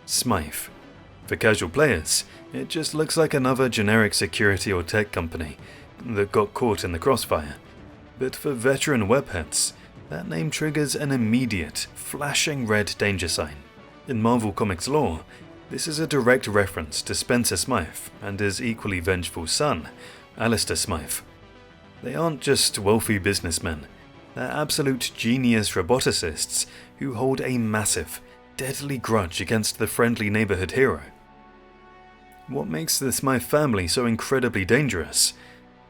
Smythe. For casual players, it just looks like another generic security or tech company, that got caught in the crossfire. But for veteran webheads, that name triggers an immediate, flashing red danger sign. In Marvel Comics lore, this is a direct reference to Spencer Smythe and his equally vengeful son, Alistair Smythe. They aren't just wealthy businessmen, they're absolute genius roboticists who hold a massive, deadly grudge against the friendly neighborhood hero. What makes the Smythe family so incredibly dangerous?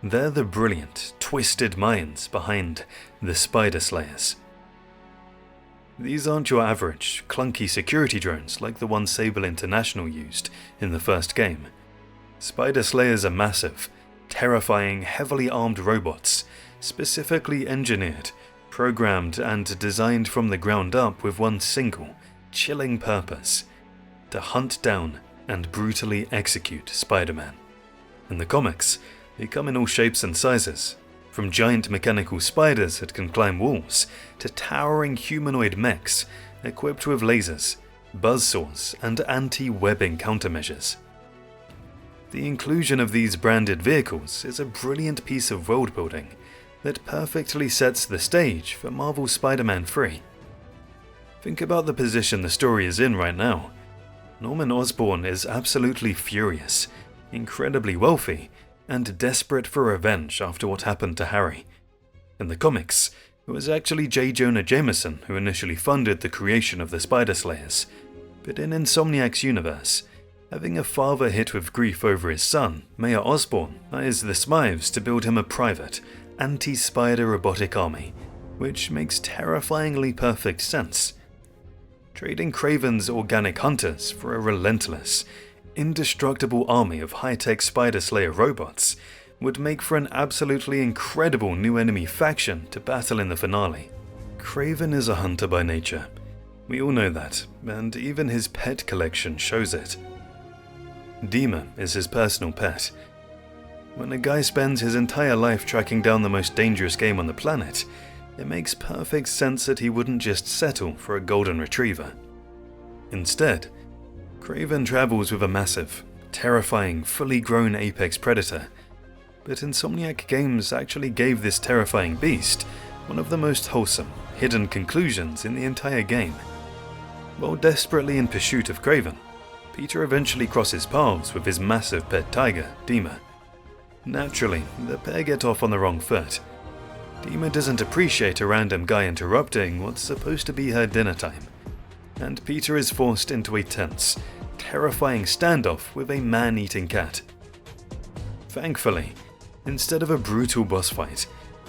They're the brilliant, twisted minds behind the Spider Slayers. These aren't your average, clunky security drones like the one Sable International used in the first game. Spider Slayers are massive, terrifying, heavily armed robots, specifically engineered, programmed and designed from the ground up with one single, chilling purpose: to hunt down and brutally execute Spider-Man. In the comics, they come in all shapes and sizes, from giant mechanical spiders that can climb walls to towering humanoid mechs equipped with lasers, buzzsaws, and anti-webbing countermeasures. The inclusion of these branded vehicles is a brilliant piece of world building that perfectly sets the stage for Marvel's Spider-Man 3. Think about the position the story is in right now. Norman Osborn is absolutely furious, incredibly wealthy, and desperate for revenge after what happened to Harry. In the comics, it was actually J. Jonah Jameson who initially funded the creation of the Spider Slayers, but in Insomniac's universe, having a father hit with grief over his son, Mayor Osborn hires the Smythes to build him a private, anti-spider robotic army, which makes terrifyingly perfect sense. Trading Kraven's organic hunters for a relentless, indestructible army of high-tech Spider Slayer robots would make for an absolutely incredible new enemy faction to battle in the finale. Kraven is a hunter by nature. We all know that, and even his pet collection shows it. Dima is his personal pet. When a guy spends his entire life tracking down the most dangerous game on the planet, it makes perfect sense that he wouldn't just settle for a golden retriever. Instead, Kraven travels with a massive, terrifying, fully grown apex predator, but Insomniac Games actually gave this terrifying beast one of the most wholesome, hidden conclusions in the entire game. While desperately in pursuit of Kraven, Peter eventually crosses paths with his massive pet tiger, Dima. Naturally, the pair get off on the wrong foot. Dima doesn't appreciate a random guy interrupting what's supposed to be her dinner time, and Peter is forced into a tense, terrifying standoff with a man-eating cat. Thankfully, instead of a brutal boss fight,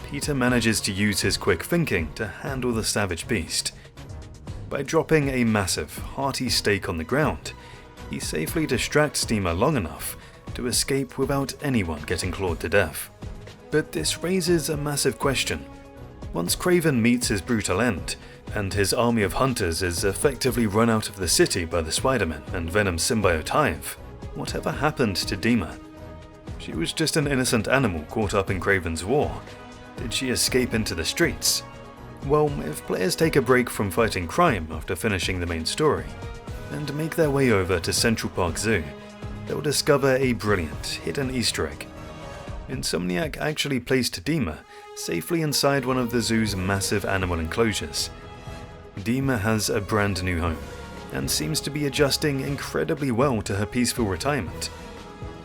Peter manages to use his quick thinking to handle the savage beast. By dropping a massive, hearty steak on the ground, he safely distracts Dima long enough to escape without anyone getting clawed to death. But this raises a massive question. Once Kraven meets his brutal end, and his army of hunters is effectively run out of the city by the Spider-Man and Venom symbiote Hive, whatever happened to Dima? She was just an innocent animal caught up in Kraven's war. Did she escape into the streets? Well, if players take a break from fighting crime after finishing the main story, and make their way over to Central Park Zoo, they'll discover a brilliant, hidden Easter egg. Insomniac actually placed Dima safely inside one of the zoo's massive animal enclosures. Dima has a brand new home, and seems to be adjusting incredibly well to her peaceful retirement.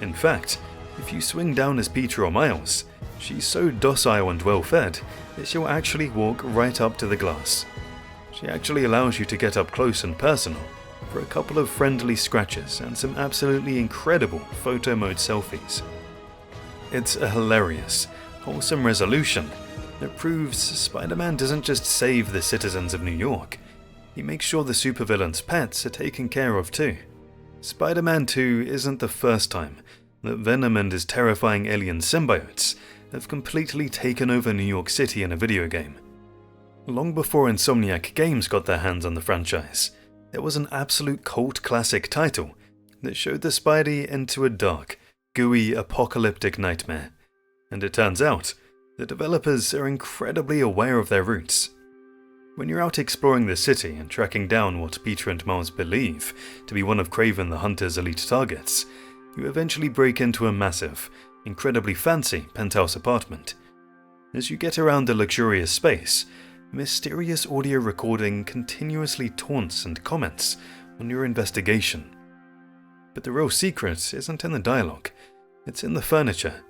In fact, if you swing down as Peter or Miles, she's so docile and well-fed that she'll actually walk right up to the glass. She actually allows you to get up close and personal for a couple of friendly scratches and some absolutely incredible photo mode selfies. It's a hilarious, wholesome resolution that proves Spider-Man doesn't just save the citizens of New York, he makes sure the supervillain's pets are taken care of too. Spider-Man 2 isn't the first time that Venom and his terrifying alien symbiotes have completely taken over New York City in a video game. Long before Insomniac Games got their hands on the franchise, there was an absolute cult classic title that showed the Spidey into a dark, gooey, apocalyptic nightmare. And it turns out, the developers are incredibly aware of their roots. When you're out exploring the city and tracking down what Peter and Miles believe to be one of Kraven the Hunter's elite targets, you eventually break into a massive, incredibly fancy penthouse apartment. As you get around the luxurious space, mysterious audio recording continuously taunts and comments on your investigation. But the real secret isn't in the dialogue, it's in the furniture.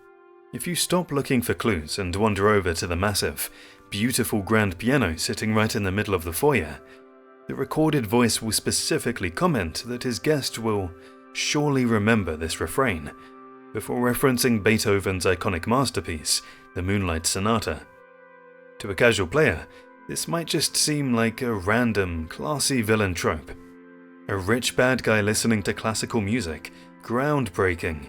If you stop looking for clues and wander over to the massive, beautiful grand piano sitting right in the middle of the foyer, the recorded voice will specifically comment that his guest will surely remember this refrain, before referencing Beethoven's iconic masterpiece, the Moonlight Sonata. To a casual player, this might just seem like a random, classy villain trope. A rich bad guy listening to classical music, groundbreaking.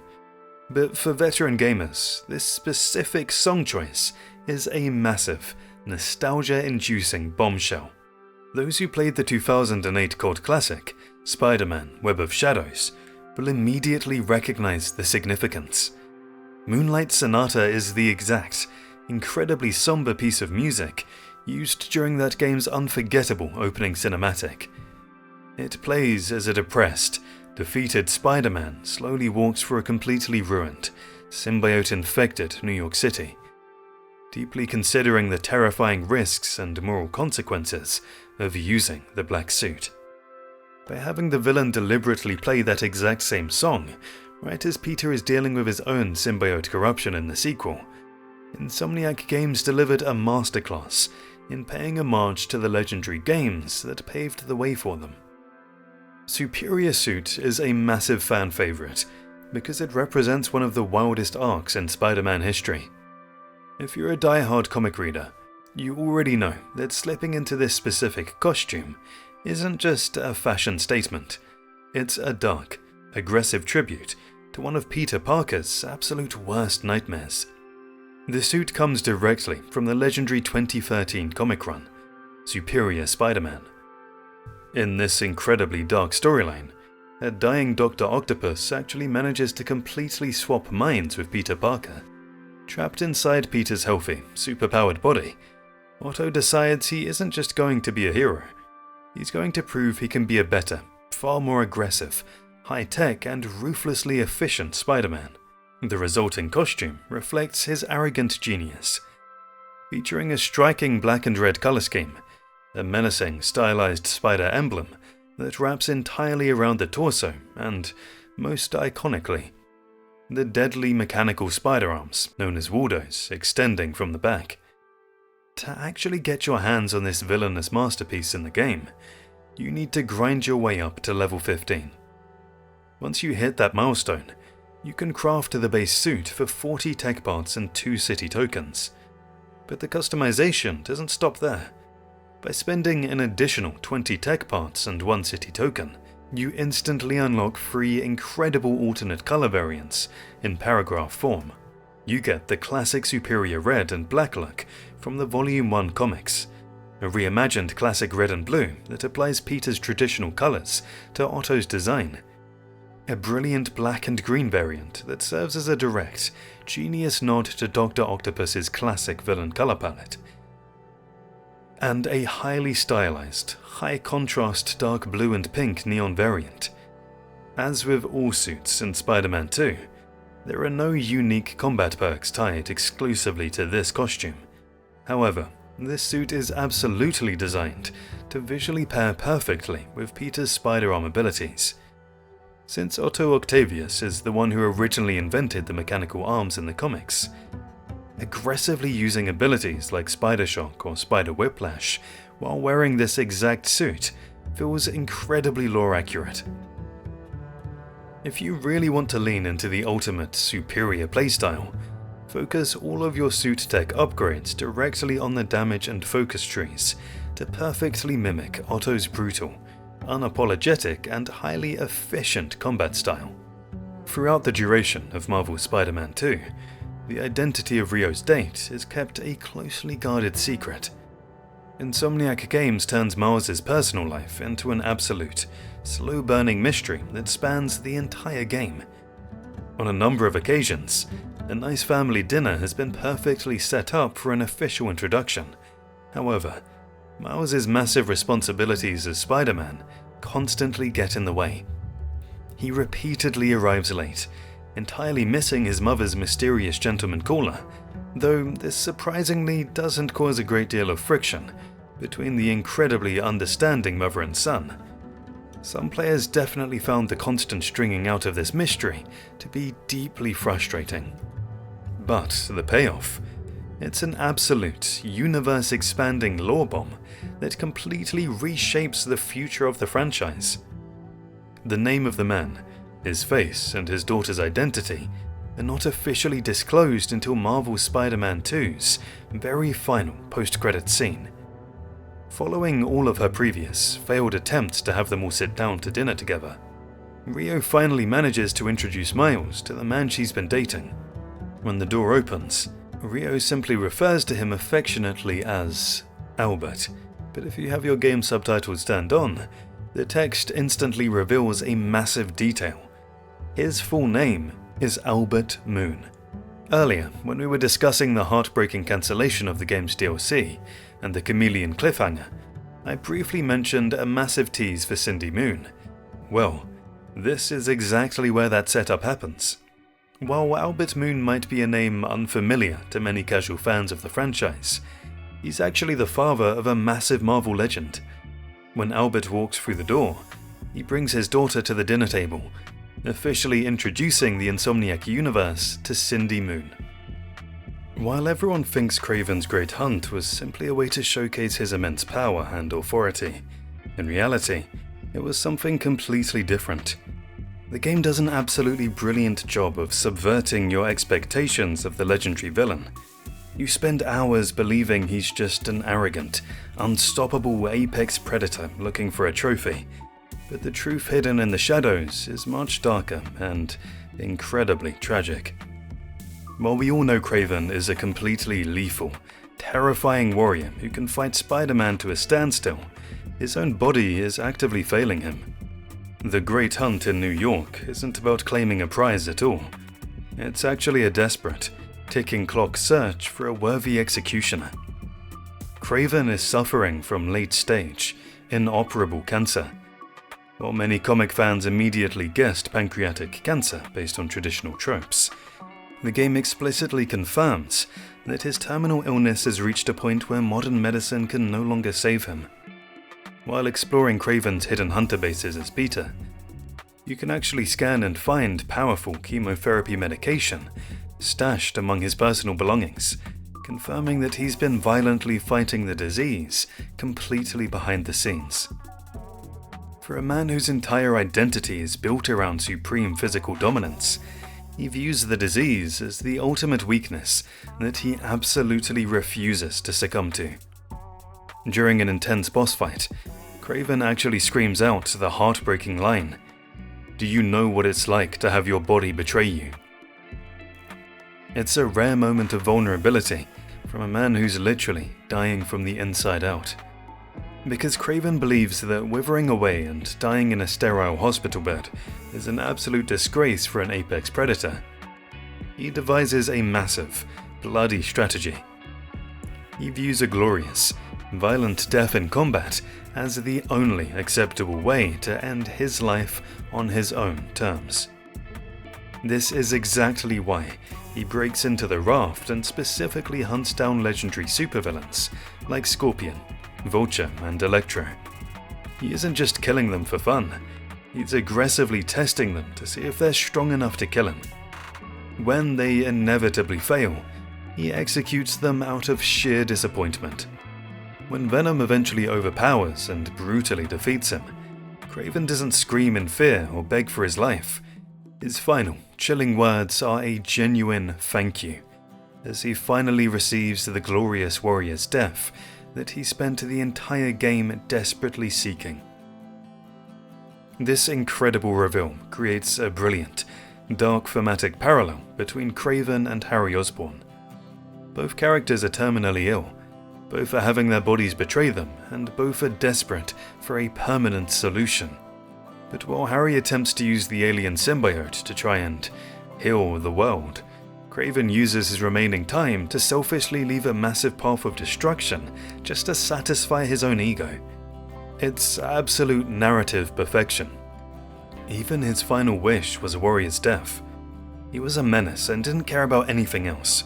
But for veteran gamers, this specific song choice is a massive, nostalgia-inducing bombshell. Those who played the 2008 cult classic, Spider-Man: Web of Shadows, will immediately recognize the significance. Moonlight Sonata is the exact, incredibly somber piece of music used during that game's unforgettable opening cinematic. It plays as a depressed, defeated Spider-Man slowly walks through a completely ruined, symbiote-infected New York City, deeply considering the terrifying risks and moral consequences of using the black suit. By having the villain deliberately play that exact same song, right as Peter is dealing with his own symbiote corruption in the sequel, Insomniac Games delivered a masterclass in paying homage to the legendary games that paved the way for them. Superior Suit is a massive fan favorite because it represents one of the wildest arcs in Spider-Man history. If you're a die-hard comic reader, you already know that slipping into this specific costume isn't just a fashion statement, it's a dark, aggressive tribute to one of Peter Parker's absolute worst nightmares. The suit comes directly from the legendary 2013 comic run, Superior Spider-Man. In this incredibly dark storyline, a dying Dr. Octopus actually manages to completely swap minds with Peter Parker. Trapped inside Peter's healthy, superpowered body, Otto decides he isn't just going to be a hero, he's going to prove he can be a better, far more aggressive, high-tech and ruthlessly efficient Spider-Man. The resulting costume reflects his arrogant genius. Featuring a striking black and red color scheme, a menacing, stylized spider emblem that wraps entirely around the torso and, most iconically, the deadly mechanical spider arms, known as Waldos, extending from the back. To actually get your hands on this villainous masterpiece in the game, you need to grind your way up to level 15. Once you hit that milestone, you can craft the base suit for 40 tech parts and 2 city tokens. But the customization doesn't stop there. By spending an additional 20 tech parts and 1 city token, you instantly unlock 3 incredible alternate color variants in paragraph form. You get the classic Superior Red and Black look from the Volume 1 comics, a reimagined classic red and blue that applies Peter's traditional colors to Otto's design, a brilliant black and green variant that serves as a direct, genius nod to Dr. Octopus's classic villain color palette, and a highly stylized, high-contrast dark blue and pink neon variant. As with all suits in Spider-Man 2, there are no unique combat perks tied exclusively to this costume. However, this suit is absolutely designed to visually pair perfectly with Peter's spider arm abilities. Since Otto Octavius is the one who originally invented the mechanical arms in the comics, aggressively using abilities like Spider Shock or Spider Whiplash while wearing this exact suit feels incredibly lore accurate. If you really want to lean into the ultimate superior playstyle, focus all of your suit tech upgrades directly on the damage and focus trees to perfectly mimic Otto's brutal, unapologetic and highly efficient combat style. Throughout the duration of Marvel's Spider-Man 2, the identity of Rio's date is kept a closely guarded secret. Insomniac Games turns Miles' personal life into an absolute, slow-burning mystery that spans the entire game. On a number of occasions, a nice family dinner has been perfectly set up for an official introduction. However, Miles' massive responsibilities as Spider-Man constantly get in the way. He repeatedly arrives late, entirely missing his mother's mysterious gentleman caller, though this surprisingly doesn't cause a great deal of friction between the incredibly understanding mother and son. Some players definitely found the constant stringing out of this mystery to be deeply frustrating. But the payoff? It's an absolute, universe-expanding lore bomb that completely reshapes the future of the franchise. The name of the man, his face, and his daughter's identity are not officially disclosed until Marvel's Spider-Man 2's very final post-credits scene. Following all of her previous, failed attempts to have them all sit down to dinner together, Rio finally manages to introduce Miles to the man she's been dating. When the door opens, Rio simply refers to him affectionately as Albert, but if you have your game subtitles turned on, the text instantly reveals a massive detail. His full name is Albert Moon. Earlier, when we were discussing the heartbreaking cancellation of the game's DLC and the chameleon cliffhanger, I briefly mentioned a massive tease for Cindy Moon. Well, this is exactly where that setup happens. While Albert Moon might be a name unfamiliar to many casual fans of the franchise, he's actually the father of a massive Marvel legend. When Albert walks through the door, he brings his daughter to the dinner table, officially introducing the Insomniac universe to Cindy Moon. While everyone thinks Kraven's Great Hunt was simply a way to showcase his immense power and authority, in reality, it was something completely different. The game does an absolutely brilliant job of subverting your expectations of the legendary villain. You spend hours believing he's just an arrogant, unstoppable apex predator looking for a trophy, but the truth hidden in the shadows is much darker and incredibly tragic. While we all know Kraven is a completely lethal, terrifying warrior who can fight Spider-Man to a standstill, his own body is actively failing him. The Great Hunt in New York isn't about claiming a prize at all. It's actually a desperate, ticking clock search for a worthy executioner. Kraven is suffering from late-stage, inoperable cancer. While many comic fans immediately guessed pancreatic cancer based on traditional tropes, the game explicitly confirms that his terminal illness has reached a point where modern medicine can no longer save him. While exploring Kraven's hidden hunter bases as Peter, you can actually scan and find powerful chemotherapy medication stashed among his personal belongings, confirming that he's been violently fighting the disease completely behind the scenes. For a man whose entire identity is built around supreme physical dominance, he views the disease as the ultimate weakness that he absolutely refuses to succumb to. During an intense boss fight, Kraven actually screams out the heartbreaking line, "Do you know what it's like to have your body betray you?" It's a rare moment of vulnerability from a man who's literally dying from the inside out. Because Kraven believes that withering away and dying in a sterile hospital bed is an absolute disgrace for an apex predator, he devises a massive, bloody strategy. He views a glorious, violent death in combat as the only acceptable way to end his life on his own terms. This is exactly why he breaks into the raft and specifically hunts down legendary supervillains like Scorpion, Vulture, and Electro. He isn't just killing them for fun, he's aggressively testing them to see if they're strong enough to kill him. When they inevitably fail, he executes them out of sheer disappointment. When Venom eventually overpowers and brutally defeats him, Kraven doesn't scream in fear or beg for his life. His final, chilling words are a genuine thank you, as he finally receives the glorious warrior's death that he spent the entire game desperately seeking. This incredible reveal creates a brilliant, dark thematic parallel between Kraven and Harry Osborn. Both characters are terminally ill, both are having their bodies betray them, and both are desperate for a permanent solution. But while Harry attempts to use the alien symbiote to try and heal the world, Kraven uses his remaining time to selfishly leave a massive path of destruction just to satisfy his own ego. It's absolute narrative perfection. Even his final wish was a warrior's death. He was a menace and didn't care about anything else.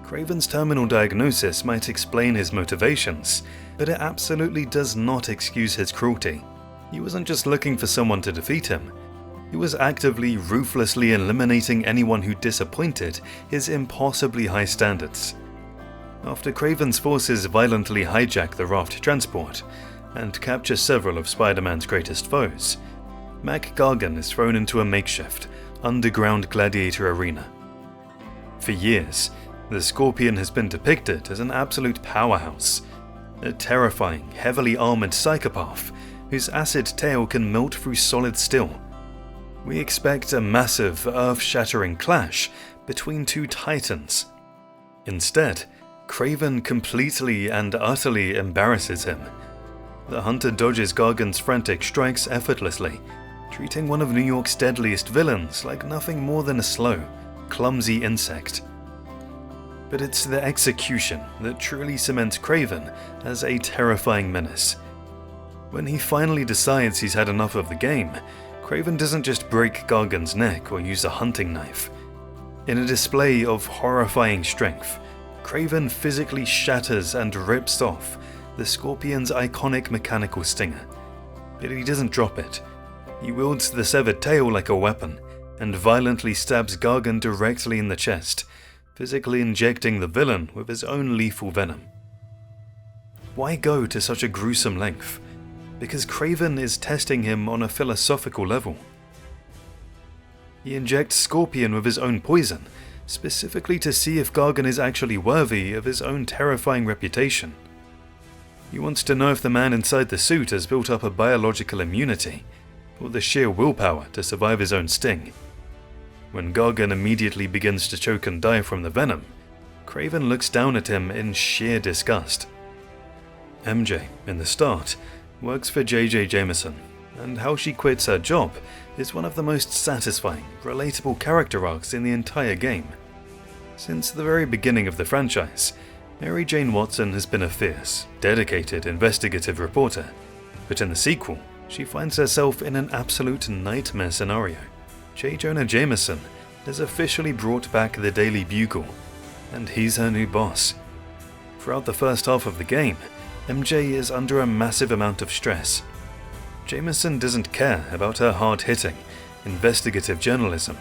Kraven's terminal diagnosis might explain his motivations, but it absolutely does not excuse his cruelty. He wasn't just looking for someone to defeat him. He was actively, ruthlessly eliminating anyone who disappointed his impossibly high standards. After Kraven's forces violently hijack the raft transport and capture several of Spider-Man's greatest foes, Mac Gargan is thrown into a makeshift, underground gladiator arena. For years, the Scorpion has been depicted as an absolute powerhouse, a terrifying, heavily armored psychopath whose acid tail can melt through solid steel. We expect a massive, earth-shattering clash between two titans. Instead, Kraven completely and utterly embarrasses him. The hunter dodges Gargan's frantic strikes effortlessly, treating one of New York's deadliest villains like nothing more than a slow, clumsy insect. But it's the execution that truly cements Kraven as a terrifying menace. When he finally decides he's had enough of the game, Kraven doesn't just break Gargan's neck or use a hunting knife. In a display of horrifying strength, Kraven physically shatters and rips off the Scorpion's iconic mechanical stinger. But he doesn't drop it. He wields the severed tail like a weapon and violently stabs Gargan directly in the chest, physically injecting the villain with his own lethal venom. Why go to such a gruesome length? Because Kraven is testing him on a philosophical level. He injects Scorpion with his own poison, specifically to see if Gargan is actually worthy of his own terrifying reputation. He wants to know if the man inside the suit has built up a biological immunity, or the sheer willpower to survive his own sting. When Gargan immediately begins to choke and die from the venom, Kraven looks down at him in sheer disgust. MJ, in the start, works for J.J. Jameson, and how she quits her job is one of the most satisfying, relatable character arcs in the entire game. Since the very beginning of the franchise, Mary Jane Watson has been a fierce, dedicated investigative reporter, but in the sequel, she finds herself in an absolute nightmare scenario. J. Jonah Jameson has officially brought back the Daily Bugle, and he's her new boss. Throughout the first half of the game, MJ is under a massive amount of stress. Jameson doesn't care about her hard-hitting, investigative journalism.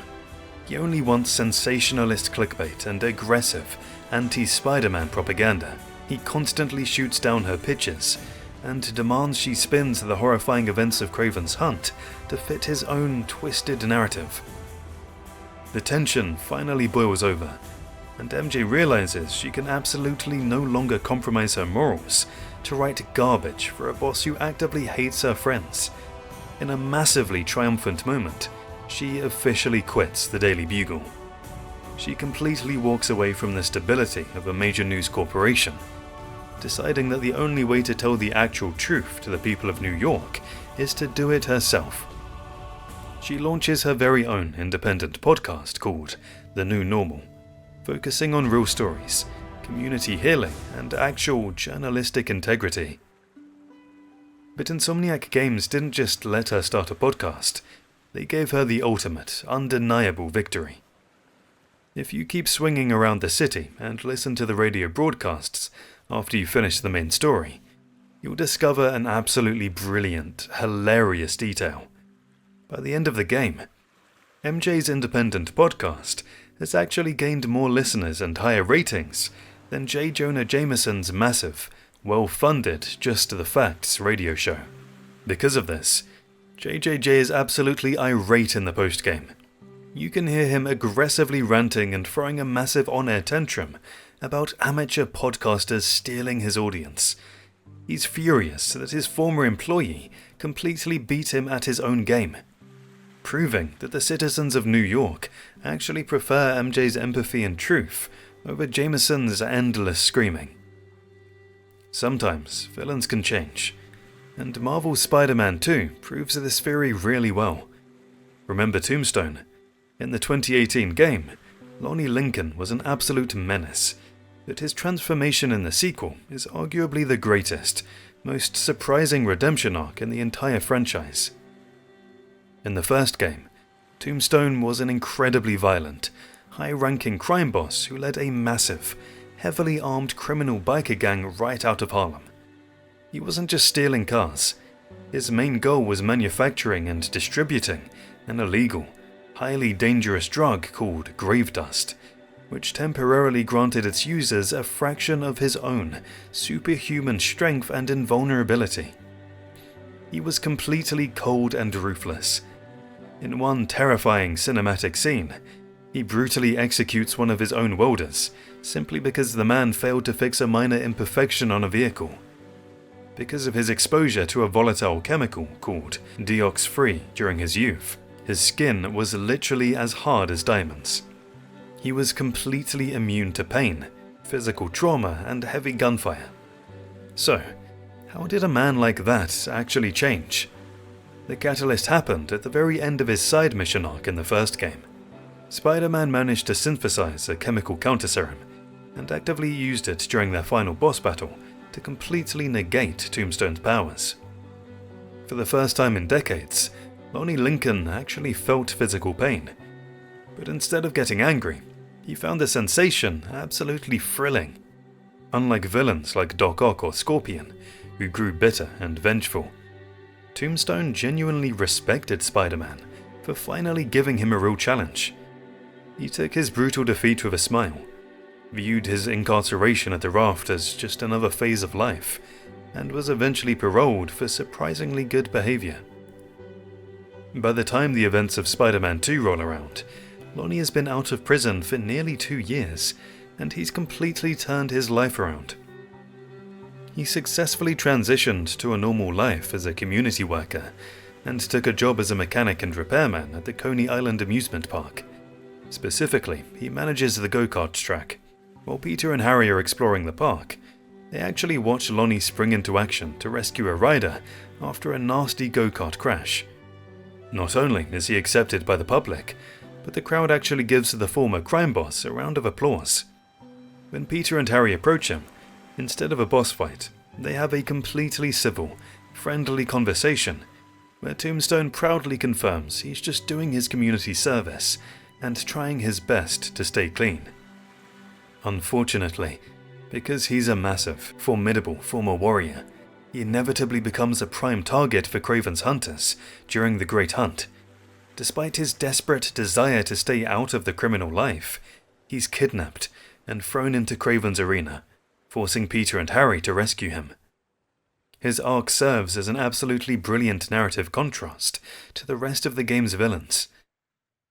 He only wants sensationalist clickbait and aggressive, anti-Spider-Man propaganda. He constantly shoots down her pitches, and demands she spins the horrifying events of Kraven's hunt to fit his own twisted narrative. The tension finally boils over, and MJ realizes she can absolutely no longer compromise her morals to write garbage for a boss who actively hates her friends. In a massively triumphant moment, she officially quits the Daily Bugle. She completely walks away from the stability of a major news corporation, deciding that the only way to tell the actual truth to the people of New York is to do it herself. She launches her very own independent podcast called The New Normal, focusing on real stories, community healing, and actual journalistic integrity. But Insomniac Games didn't just let her start a podcast, they gave her the ultimate, undeniable victory. If you keep swinging around the city and listen to the radio broadcasts after you finish the main story, you'll discover an absolutely brilliant, hilarious detail. By the end of the game, MJ's independent podcast has actually gained more listeners and higher ratings than J. Jonah Jameson's massive, well-funded Just the Facts radio show. Because of this, JJJ is absolutely irate in the post-game. You can hear him aggressively ranting and throwing a massive on-air tantrum about amateur podcasters stealing his audience. He's furious that his former employee completely beat him at his own game, proving that the citizens of New York actually prefer MJ's empathy and truth over Jameson's endless screaming. Sometimes villains can change, and Marvel's Spider-Man 2 proves this theory really well. Remember Tombstone? In the 2018 game, Lonnie Lincoln was an absolute menace, but his transformation in the sequel is arguably the greatest, most surprising redemption arc in the entire franchise. In the first game, Tombstone was an incredibly violent, high-ranking crime boss who led a massive, heavily armed criminal biker gang right out of Harlem. He wasn't just stealing cars. His main goal was manufacturing and distributing an illegal, highly dangerous drug called grave dust, which temporarily granted its users a fraction of his own superhuman strength and invulnerability. He was completely cold and ruthless. In one terrifying cinematic scene, he brutally executes one of his own welders simply because the man failed to fix a minor imperfection on a vehicle. Because of his exposure to a volatile chemical called deox-3 during his youth, his skin was literally as hard as diamonds. He was completely immune to pain, physical trauma, and heavy gunfire. So, how did a man like that actually change? The catalyst happened at the very end of his side mission arc in the first game. Spider-Man managed to synthesize a chemical counter-serum and actively used it during their final boss battle to completely negate Tombstone's powers. For the first time in decades, Lonnie Lincoln actually felt physical pain. But instead of getting angry, he found the sensation absolutely thrilling. Unlike villains like Doc Ock or Scorpion, who grew bitter and vengeful, Tombstone genuinely respected Spider-Man for finally giving him a real challenge. He took his brutal defeat with a smile, viewed his incarceration at the raft as just another phase of life, and was eventually paroled for surprisingly good behavior. By the time the events of Spider-Man 2 roll around, Lonnie has been out of prison for nearly 2 years, and he's completely turned his life around. He successfully transitioned to a normal life as a community worker, and took a job as a mechanic and repairman at the Coney Island amusement park. Specifically, he manages the go-kart track. While Peter and Harry are exploring the park, they actually watch Lonnie spring into action to rescue a rider after a nasty go-kart crash. Not only is he accepted by the public, but the crowd actually gives the former crime boss a round of applause. When Peter and Harry approach him, instead of a boss fight, they have a completely civil, friendly conversation, where Tombstone proudly confirms he's just doing his community service and trying his best to stay clean. Unfortunately, because he's a massive, formidable former warrior, he inevitably becomes a prime target for Kraven's hunters during the Great Hunt. Despite his desperate desire to stay out of the criminal life, he's kidnapped and thrown into Kraven's arena, forcing Peter and Harry to rescue him. His arc serves as an absolutely brilliant narrative contrast to the rest of the game's villains.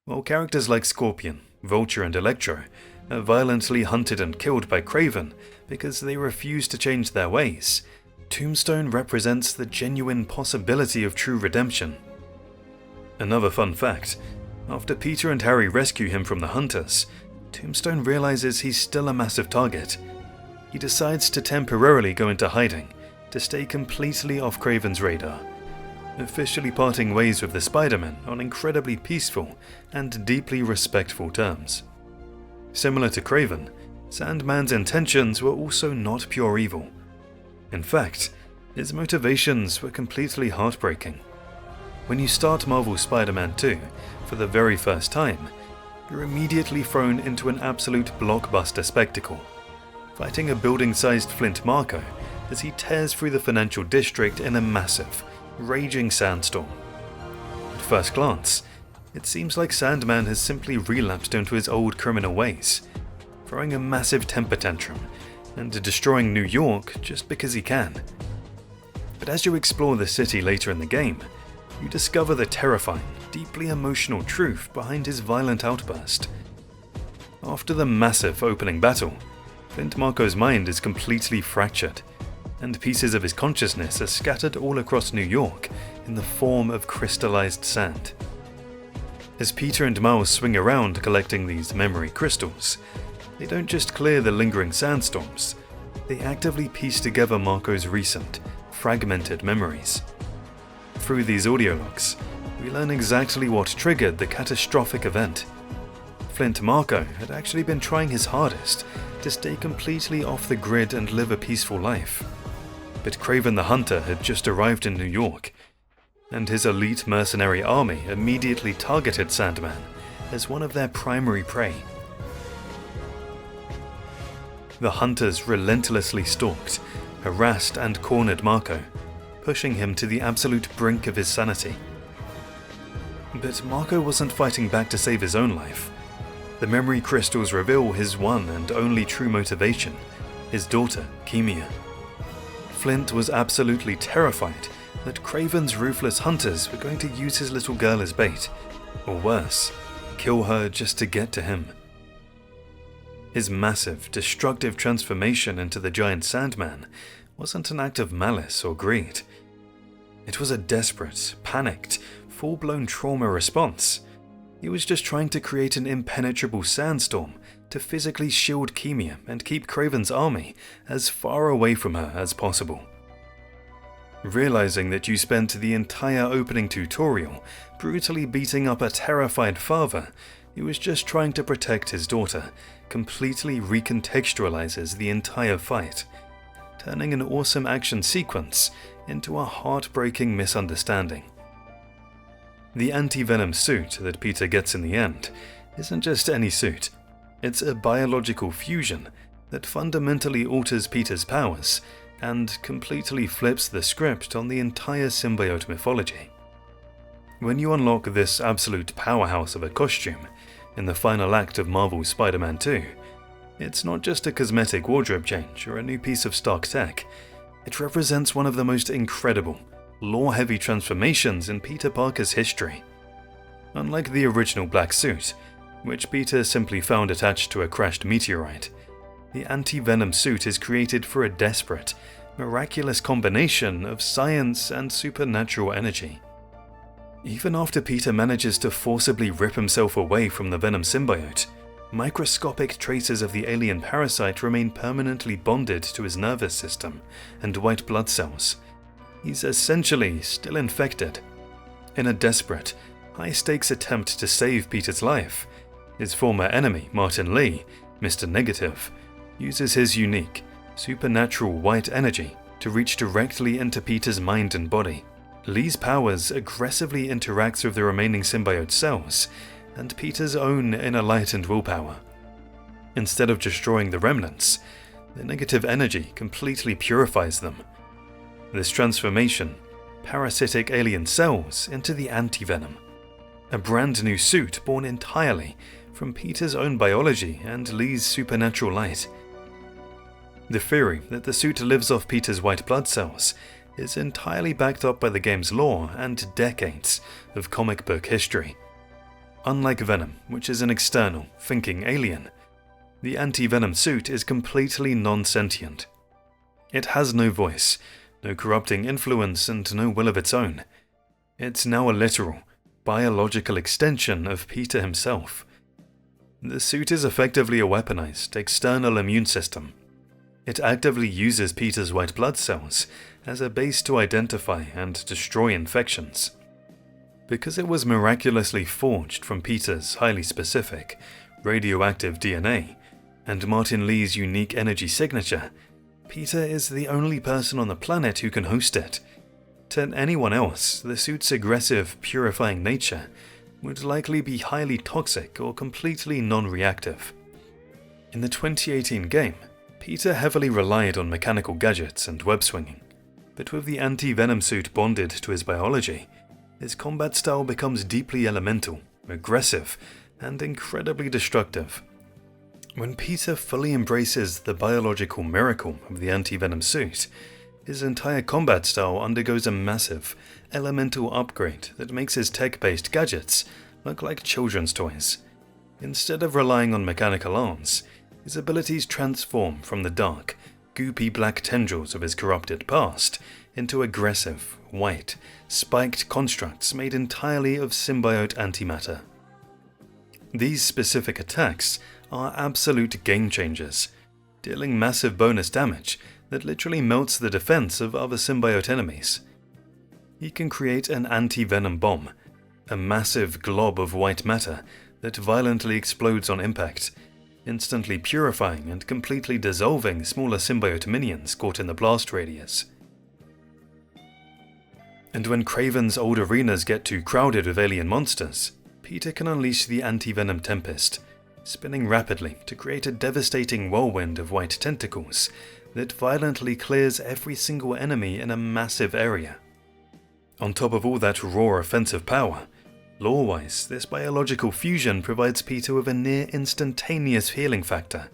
While characters like Scorpion, Vulture, and Electro are violently hunted and killed by Kraven because they refuse to change their ways, Tombstone represents the genuine possibility of true redemption. Another fun fact, after Peter and Harry rescue him from the hunters, Tombstone realizes he's still a massive target. He decides to temporarily go into hiding to stay completely off Kraven's radar, officially parting ways with the Spider-Man on incredibly peaceful and deeply respectful terms. Similar to Kraven, Sandman's intentions were also not pure evil. In fact, his motivations were completely heartbreaking. When you start Marvel's Spider-Man 2 for the very first time, you're immediately thrown into an absolute blockbuster spectacle, fighting a building-sized Flint Marko as he tears through the financial district in a massive, raging sandstorm. At first glance, it seems like Sandman has simply relapsed into his old criminal ways, throwing a massive temper tantrum and destroying New York just because he can. But as you explore the city later in the game, you discover the terrifying, deeply emotional truth behind his violent outburst. After the massive opening battle, Flint Marko's mind is completely fractured, and pieces of his consciousness are scattered all across New York in the form of crystallized sand. As Peter and Miles swing around collecting these memory crystals, they don't just clear the lingering sandstorms, they actively piece together Marko's recent, fragmented memories. Through these audio logs, we learn exactly what triggered the catastrophic event. Flint Marko had actually been trying his hardest to stay completely off the grid and live a peaceful life. But Kraven the Hunter had just arrived in New York. and his elite mercenary army immediately targeted Sandman as one of their primary prey. The hunters relentlessly stalked, harassed and cornered Marco, pushing him to the absolute brink of his sanity. But Marco wasn't fighting back to save his own life. The memory crystals reveal his one and only true motivation, his daughter, Kemia. Flint was absolutely terrified that Craven's ruthless hunters were going to use his little girl as bait, or worse, kill her just to get to him. His massive, destructive transformation into the giant Sandman wasn't an act of malice or greed. It was a desperate, panicked, full-blown trauma response. He was just trying to create an impenetrable sandstorm to physically shield Kemia and keep Craven's army as far away from her as possible. Realizing that you spent the entire opening tutorial brutally beating up a terrified father who was just trying to protect his daughter completely recontextualizes the entire fight, turning an awesome action sequence into a heartbreaking misunderstanding. The anti-venom suit that Peter gets in the end isn't just any suit. It's a biological fusion that fundamentally alters Peter's powers and completely flips the script on the entire symbiote mythology. When you unlock this absolute powerhouse of a costume in the final act of Marvel's Spider-Man 2, it's not just a cosmetic wardrobe change or a new piece of Stark tech. It represents one of the most incredible, lore-heavy transformations in Peter Parker's history. Unlike the original black suit, which Peter simply found attached to a crashed meteorite, the anti-venom suit is created for a desperate, miraculous combination of science and supernatural energy. Even after Peter manages to forcibly rip himself away from the Venom symbiote, microscopic traces of the alien parasite remain permanently bonded to his nervous system and white blood cells. He's essentially still infected. In a desperate, high-stakes attempt to save Peter's life, his former enemy, Martin Lee, Mr. Negative, uses his unique, supernatural white energy to reach directly into Peter's mind and body. Lee's powers aggressively interacts with the remaining symbiote cells and Peter's own inner light and willpower. Instead of destroying the remnants, the negative energy completely purifies them. This transformation, parasitic alien cells into the anti-venom, a brand new suit born entirely from Peter's own biology and Lee's supernatural light. The theory that the suit lives off Peter's white blood cells is entirely backed up by the game's lore and decades of comic book history. Unlike Venom, which is an external, thinking alien, the anti-venom suit is completely non-sentient. It has no voice, no corrupting influence, and no will of its own. It's now a literal, biological extension of Peter himself. The suit is effectively a weaponized, external immune system. It actively uses Peter's white blood cells as a base to identify and destroy infections. Because it was miraculously forged from Peter's highly specific, radioactive DNA and Martin Lee's unique energy signature, Peter is the only person on the planet who can host it. To anyone else, the suit's aggressive, purifying nature would likely be highly toxic or completely non-reactive. In the 2018 game, Peter heavily relied on mechanical gadgets and web-swinging, but with the anti-venom suit bonded to his biology, his combat style becomes deeply elemental, aggressive, and incredibly destructive. When Peter fully embraces the biological miracle of the anti-venom suit, his entire combat style undergoes a massive, elemental upgrade that makes his tech-based gadgets look like children's toys. Instead of relying on mechanical arms, his abilities transform from the dark, goopy black tendrils of his corrupted past into aggressive, white, spiked constructs made entirely of symbiote antimatter. These specific attacks are absolute game changers, dealing massive bonus damage that literally melts the defense of other symbiote enemies. He can create an anti-venom bomb, a massive glob of white matter that violently explodes on impact, instantly purifying and completely dissolving smaller symbiote minions caught in the blast radius. And when Kraven's old arenas get too crowded with alien monsters, Peter can unleash the anti-venom tempest, spinning rapidly to create a devastating whirlwind of white tentacles that violently clears every single enemy in a massive area. On top of all that raw offensive power, lore-wise, this biological fusion provides Peter with a near instantaneous healing factor,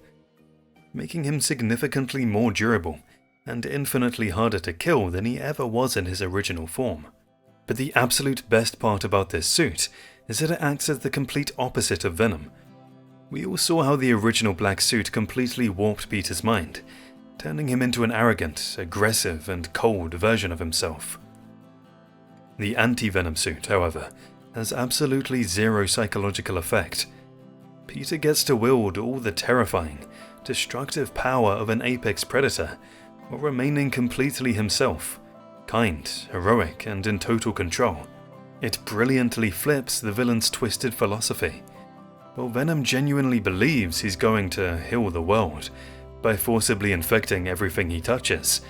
making him significantly more durable and infinitely harder to kill than he ever was in his original form. But the absolute best part about this suit is that it acts as the complete opposite of Venom. We all saw how the original black suit completely warped Peter's mind, turning him into an arrogant, aggressive, and cold version of himself. The anti-Venom suit, however, has absolutely zero psychological effect. Peter gets to wield all the terrifying, destructive power of an apex predator while remaining completely himself, kind, heroic, and in total control. It brilliantly flips the villain's twisted philosophy. While Venom genuinely believes he's going to heal the world by forcibly infecting everything he touches,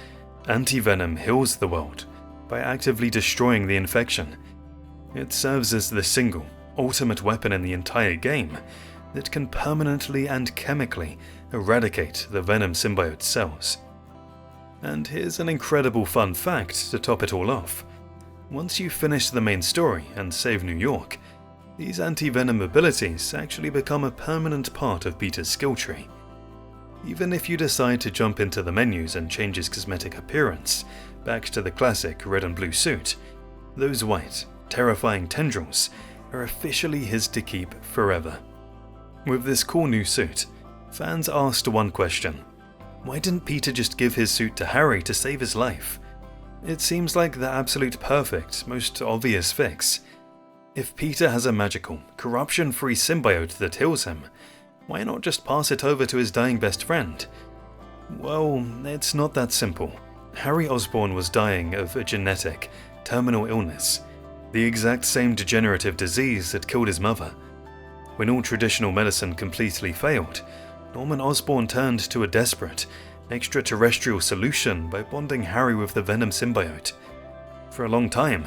Anti-Venom heals the world by actively destroying the infection. It serves as the single, ultimate weapon in the entire game that can permanently and chemically eradicate the Venom symbiote cells. And here's an incredible fun fact to top it all off. Once you finish the main story and save New York, these anti-venom abilities actually become a permanent part of Peter's skill tree. Even if you decide to jump into the menus and change his cosmetic appearance back to the classic red and blue suit, those white, terrifying tendrils are officially his to keep forever. With this cool new suit, fans asked one question: why didn't Peter just give his suit to Harry to save his life? It seems like the absolute perfect, most obvious fix. If Peter has a magical, corruption-free symbiote that heals him, why not just pass it over to his dying best friend? Well, it's not that simple. Harry Osborn was dying of a genetic, terminal illness, the exact same degenerative disease that killed his mother. When all traditional medicine completely failed, Norman Osborn turned to a desperate, extraterrestrial solution by bonding Harry with the Venom symbiote. For a long time,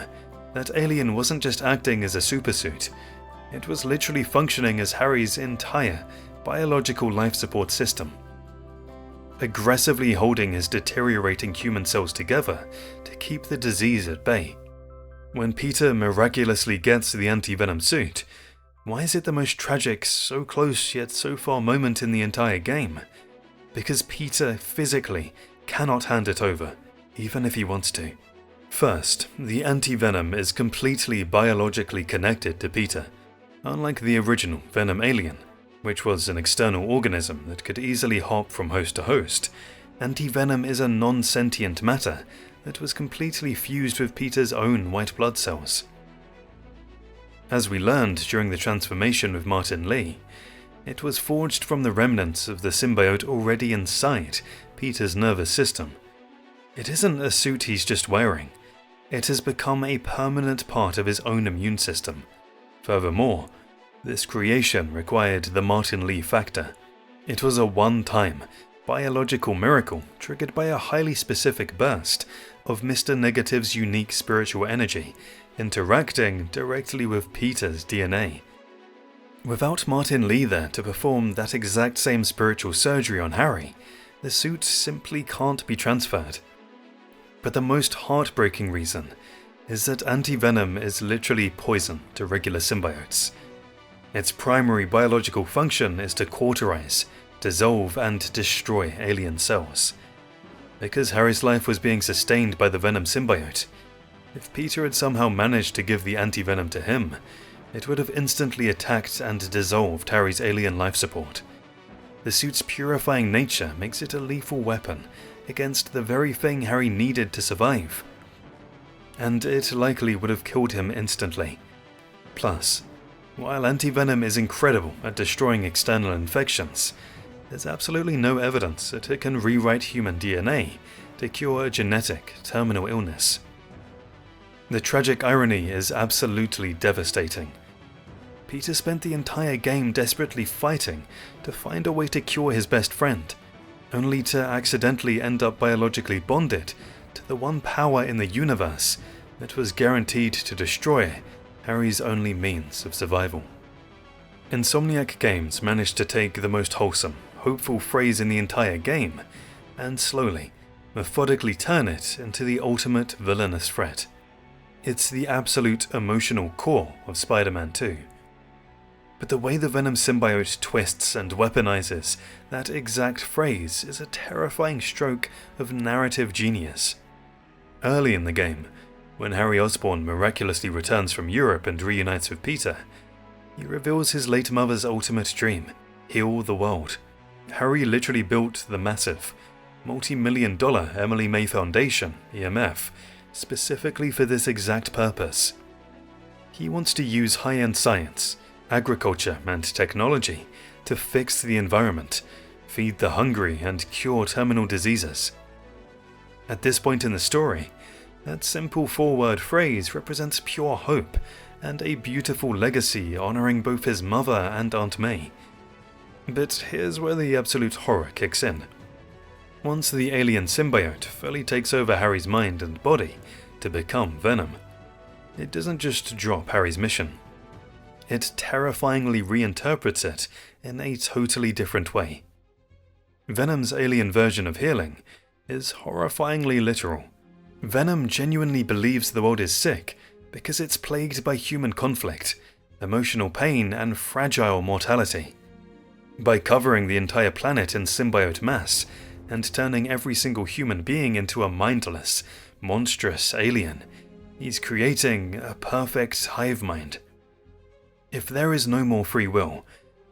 that alien wasn't just acting as a supersuit, it was literally functioning as Harry's entire biological life support system, aggressively holding his deteriorating human cells together to keep the disease at bay. When Peter miraculously gets the anti-venom suit, why is it the most tragic, so close yet so far moment in the entire game? Because Peter physically cannot hand it over, even if he wants to. First, the anti-venom is completely biologically connected to Peter. Unlike the original Venom alien, which was an external organism that could easily hop from host to host, anti-venom is a non-sentient matter that was completely fused with Peter's own white blood cells. As we learned during the transformation with Martin Lee, it was forged from the remnants of the symbiote already inside Peter's nervous system. It isn't a suit he's just wearing. It has become a permanent part of his own immune system. Furthermore, this creation required the Martin Lee factor. It was a one-time, biological miracle triggered by a highly specific burst of Mr. Negative's unique spiritual energy interacting directly with Peter's DNA. Without Martin Lee there to perform that exact same spiritual surgery on Harry, the suit simply can't be transferred. But the most heartbreaking reason is that anti-venom is literally poison to regular symbiotes. Its primary biological function is to cauterize, dissolve, and destroy alien cells. Because Harry's life was being sustained by the Venom symbiote, if Peter had somehow managed to give the anti-venom to him, it would have instantly attacked and dissolved Harry's alien life support. The suit's purifying nature makes it a lethal weapon against the very thing Harry needed to survive. And it likely would have killed him instantly. Plus, while anti-venom is incredible at destroying external infections, there's absolutely no evidence that it can rewrite human DNA to cure a genetic, terminal illness. The tragic irony is absolutely devastating. Peter spent the entire game desperately fighting to find a way to cure his best friend, only to accidentally end up biologically bonded to the one power in the universe It was guaranteed to destroy Harry's only means of survival. Insomniac Games managed to take the most wholesome, hopeful phrase in the entire game and slowly, methodically turn it into the ultimate villainous threat. It's the absolute emotional core of Spider-Man 2. But the way the Venom symbiote twists and weaponizes that exact phrase is a terrifying stroke of narrative genius. Early in the game, when Harry Osborn miraculously returns from Europe and reunites with Peter, he reveals his late mother's ultimate dream: heal the world. Harry literally built the massive, multi-million-dollar Emily May Foundation, EMF, specifically for this exact purpose. He wants to use high-end science, agriculture, and technology to fix the environment, feed the hungry, and cure terminal diseases. At this point in the story, that simple four-word phrase represents pure hope and a beautiful legacy honoring both his mother and Aunt May. But here's where the absolute horror kicks in. Once the alien symbiote fully takes over Harry's mind and body to become Venom, it doesn't just drop Harry's mission. It terrifyingly reinterprets it in a totally different way. Venom's alien version of healing is horrifyingly literal. Venom genuinely believes the world is sick because it's plagued by human conflict, emotional pain, and fragile mortality. By covering the entire planet in symbiote mass and turning every single human being into a mindless, monstrous alien, he's creating a perfect hive mind. If there is no more free will,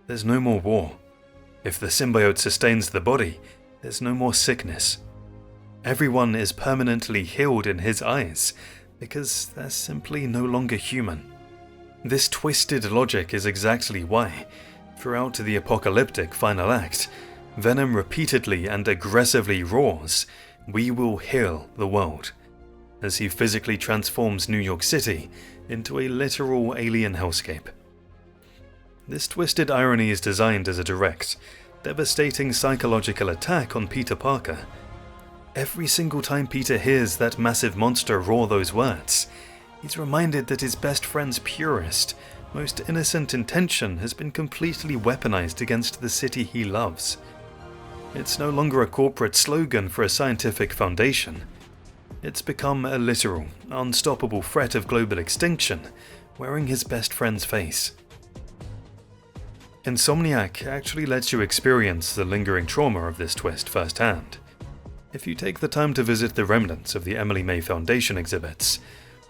there's no more war. If the symbiote sustains the body, there's no more sickness. Everyone is permanently healed in his eyes, because they're simply no longer human. This twisted logic is exactly why, throughout the apocalyptic final act, Venom repeatedly and aggressively roars, "We will heal the world," as he physically transforms New York City into a literal alien hellscape. This twisted irony is designed as a direct, devastating psychological attack on Peter Parker. Every single time Peter hears that massive monster roar those words, he's reminded that his best friend's purest, most innocent intention has been completely weaponized against the city he loves. It's no longer a corporate slogan for a scientific foundation. It's become a literal, unstoppable threat of global extinction, wearing his best friend's face. Insomniac actually lets you experience the lingering trauma of this twist firsthand. If you take the time to visit the remnants of the Emily May Foundation exhibits,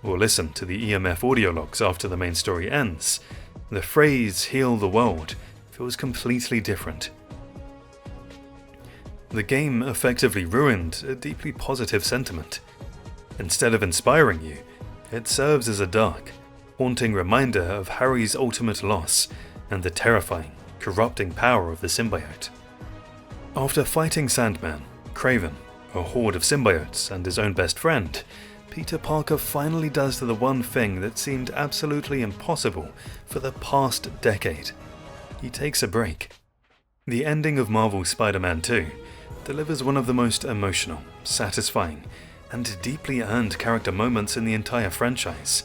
or listen to the EMF audio logs after the main story ends, the phrase "heal the world" feels completely different. The game effectively ruined a deeply positive sentiment. Instead of inspiring you, it serves as a dark, haunting reminder of Harry's ultimate loss and the terrifying, corrupting power of the symbiote. After fighting Sandman, Kraven, a horde of symbiotes, and his own best friend, Peter Parker finally does the one thing that seemed absolutely impossible for the past decade. He takes a break. The ending of Marvel's Spider-Man 2 delivers one of the most emotional, satisfying, and deeply earned character moments in the entire franchise.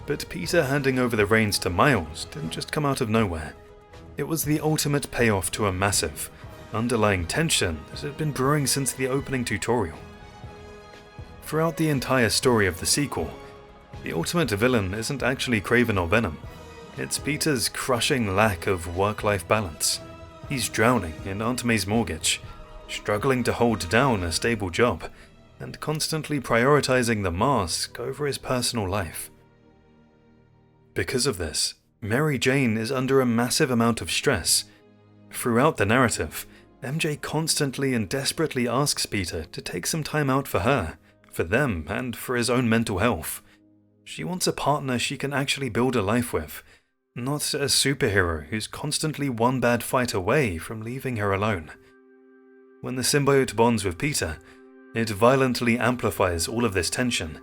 But Peter handing over the reins to Miles didn't just come out of nowhere. It was the ultimate payoff to a massive, underlying tension that had been brewing since the opening tutorial. Throughout the entire story of the sequel, the ultimate villain isn't actually Kraven or Venom. It's Peter's crushing lack of work-life balance. He's drowning in Aunt May's mortgage, struggling to hold down a stable job, and constantly prioritizing the mask over his personal life. Because of this, Mary Jane is under a massive amount of stress. Throughout the narrative, MJ constantly and desperately asks Peter to take some time out for her, for them, and for his own mental health. She wants a partner she can actually build a life with, not a superhero who's constantly one bad fight away from leaving her alone. When the symbiote bonds with Peter, it violently amplifies all of this tension,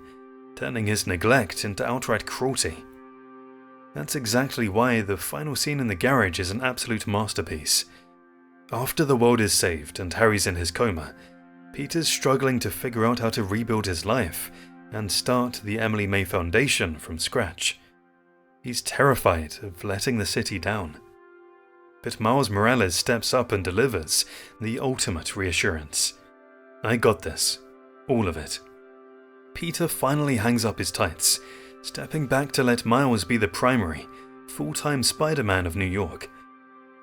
turning his neglect into outright cruelty. That's exactly why the final scene in the garage is an absolute masterpiece. After the world is saved and Harry's in his coma, Peter's struggling to figure out how to rebuild his life and start the Emily May Foundation from scratch. He's terrified of letting the city down. But Miles Morales steps up and delivers the ultimate reassurance. I got this. All of it. Peter finally hangs up his tights, stepping back to let Miles be the primary, full-time Spider-Man of New York.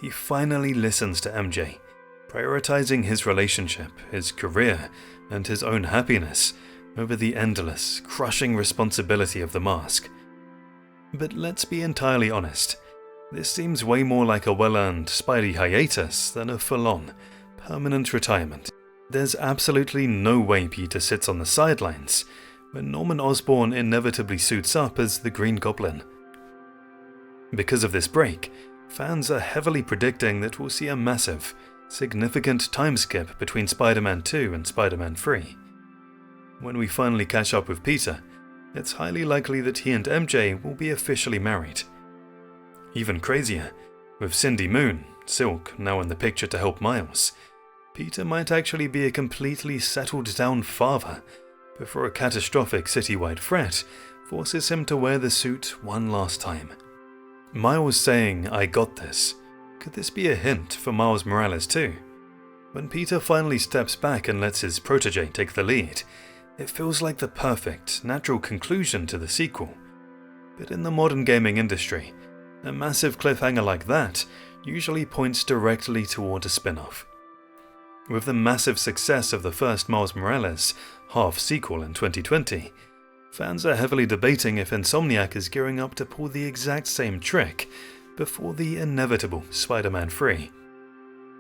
He finally listens to MJ, prioritizing his relationship, his career, and his own happiness over the endless, crushing responsibility of the mask. But let's be entirely honest, this seems way more like a well-earned Spidey hiatus than a full-on, permanent retirement. There's absolutely no way Peter sits on the sidelines when Norman Osborn inevitably suits up as the Green Goblin. Because of this break, fans are heavily predicting that we'll see a massive, significant time skip between Spider-Man 2 and Spider-Man 3. When we finally catch up with Peter, it's highly likely that he and MJ will be officially married. Even crazier, with Cindy Moon, Silk, now in the picture to help Miles, Peter might actually be a completely settled down father before a catastrophic citywide threat forces him to wear the suit one last time. Miles saying, "I got this." Could this be a hint for Miles Morales too? When Peter finally steps back and lets his protege take the lead, it feels like the perfect, natural conclusion to the sequel. But in the modern gaming industry, a massive cliffhanger like that usually points directly toward a spin-off. With the massive success of the first Miles Morales half-sequel in 2020, fans are heavily debating if Insomniac is gearing up to pull the exact same trick before the inevitable Spider-Man 3.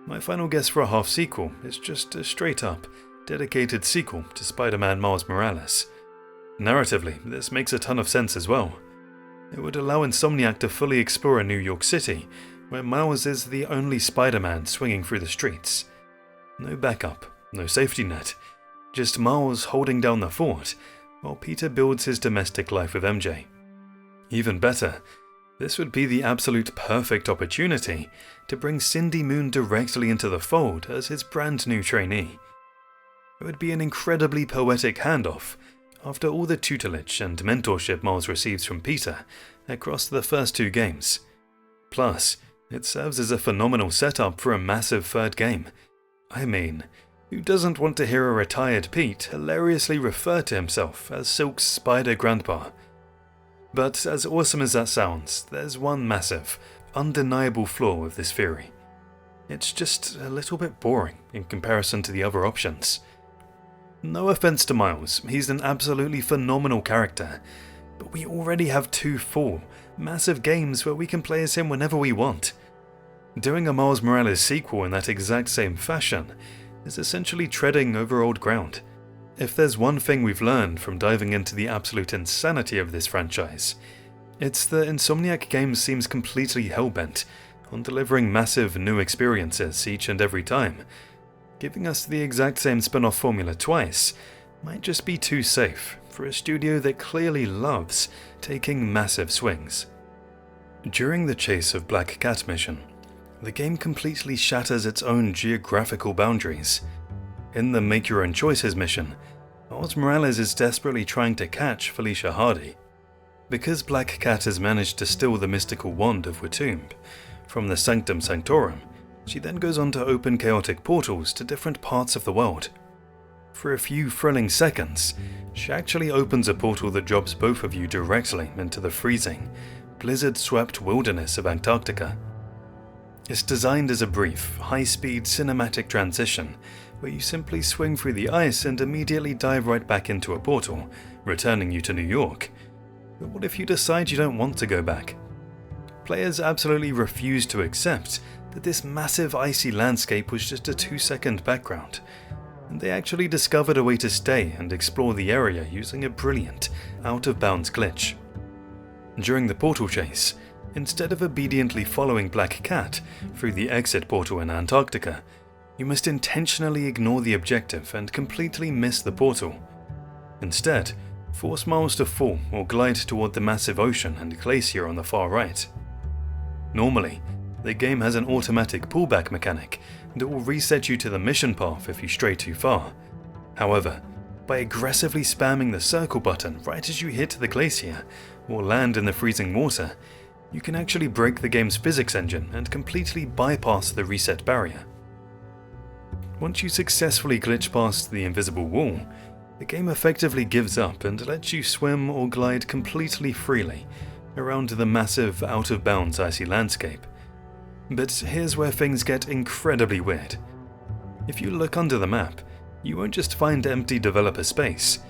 My final guess for a half-sequel is just a straight-up, dedicated sequel to Spider-Man Miles Morales. Narratively, this makes a ton of sense as well. It would allow Insomniac to fully explore a New York City, where Miles is the only Spider-Man swinging through the streets. No backup, no safety net, just Miles holding down the fort, while Peter builds his domestic life with MJ. Even better, this would be the absolute perfect opportunity to bring Cindy Moon directly into the fold as his brand new trainee. It would be an incredibly poetic handoff after all the tutelage and mentorship Miles receives from Peter across the first two games. Plus, it serves as a phenomenal setup for a massive third game. I mean, who doesn't want to hear a retired Pete hilariously refer to himself as Silk's Spider Grandpa? But as awesome as that sounds, there's one massive, undeniable flaw with this theory. It's just a little bit boring in comparison to the other options. No offense to Miles, he's an absolutely phenomenal character, but we already have two full, massive games where we can play as him whenever we want. Doing a Miles Morales sequel in that exact same fashion is essentially treading over old ground. If there's one thing we've learned from diving into the absolute insanity of this franchise, it's that Insomniac Games seems completely hellbent on delivering massive new experiences each and every time. Giving us the exact same spin-off formula twice might just be too safe for a studio that clearly loves taking massive swings. During the Chase of Black Cat mission, the game completely shatters its own geographical boundaries. In the Make Your Own Choices mission, Miles Morales is desperately trying to catch Felicia Hardy. Because Black Cat has managed to steal the mystical wand of Watomb from the Sanctum Sanctorum, she then goes on to open chaotic portals to different parts of the world. For a few thrilling seconds, she actually opens a portal that drops both of you directly into the freezing, blizzard-swept wilderness of Antarctica. It's designed as a brief, high-speed cinematic transition where you simply swing through the ice and immediately dive right back into a portal, returning you to New York. But what if you decide you don't want to go back? Players absolutely refuse to accept that this massive icy landscape was just a 2-second background, and they actually discovered a way to stay and explore the area using a brilliant, out-of-bounds glitch. During the portal chase, instead of obediently following Black Cat through the exit portal in Antarctica, you must intentionally ignore the objective and completely miss the portal. Instead, force Miles to fall or glide toward the massive ocean and glacier on the far right. Normally, the game has an automatic pullback mechanic that will reset you to the mission path if you stray too far. However, by aggressively spamming the circle button right as you hit the glacier or land in the freezing water, you can actually break the game's physics engine and completely bypass the reset barrier. Once you successfully glitch past the invisible wall, the game effectively gives up and lets you swim or glide completely freely around the massive, out-of-bounds icy landscape. But here's where things get incredibly weird. If you look under the map, you won't just find empty developer space.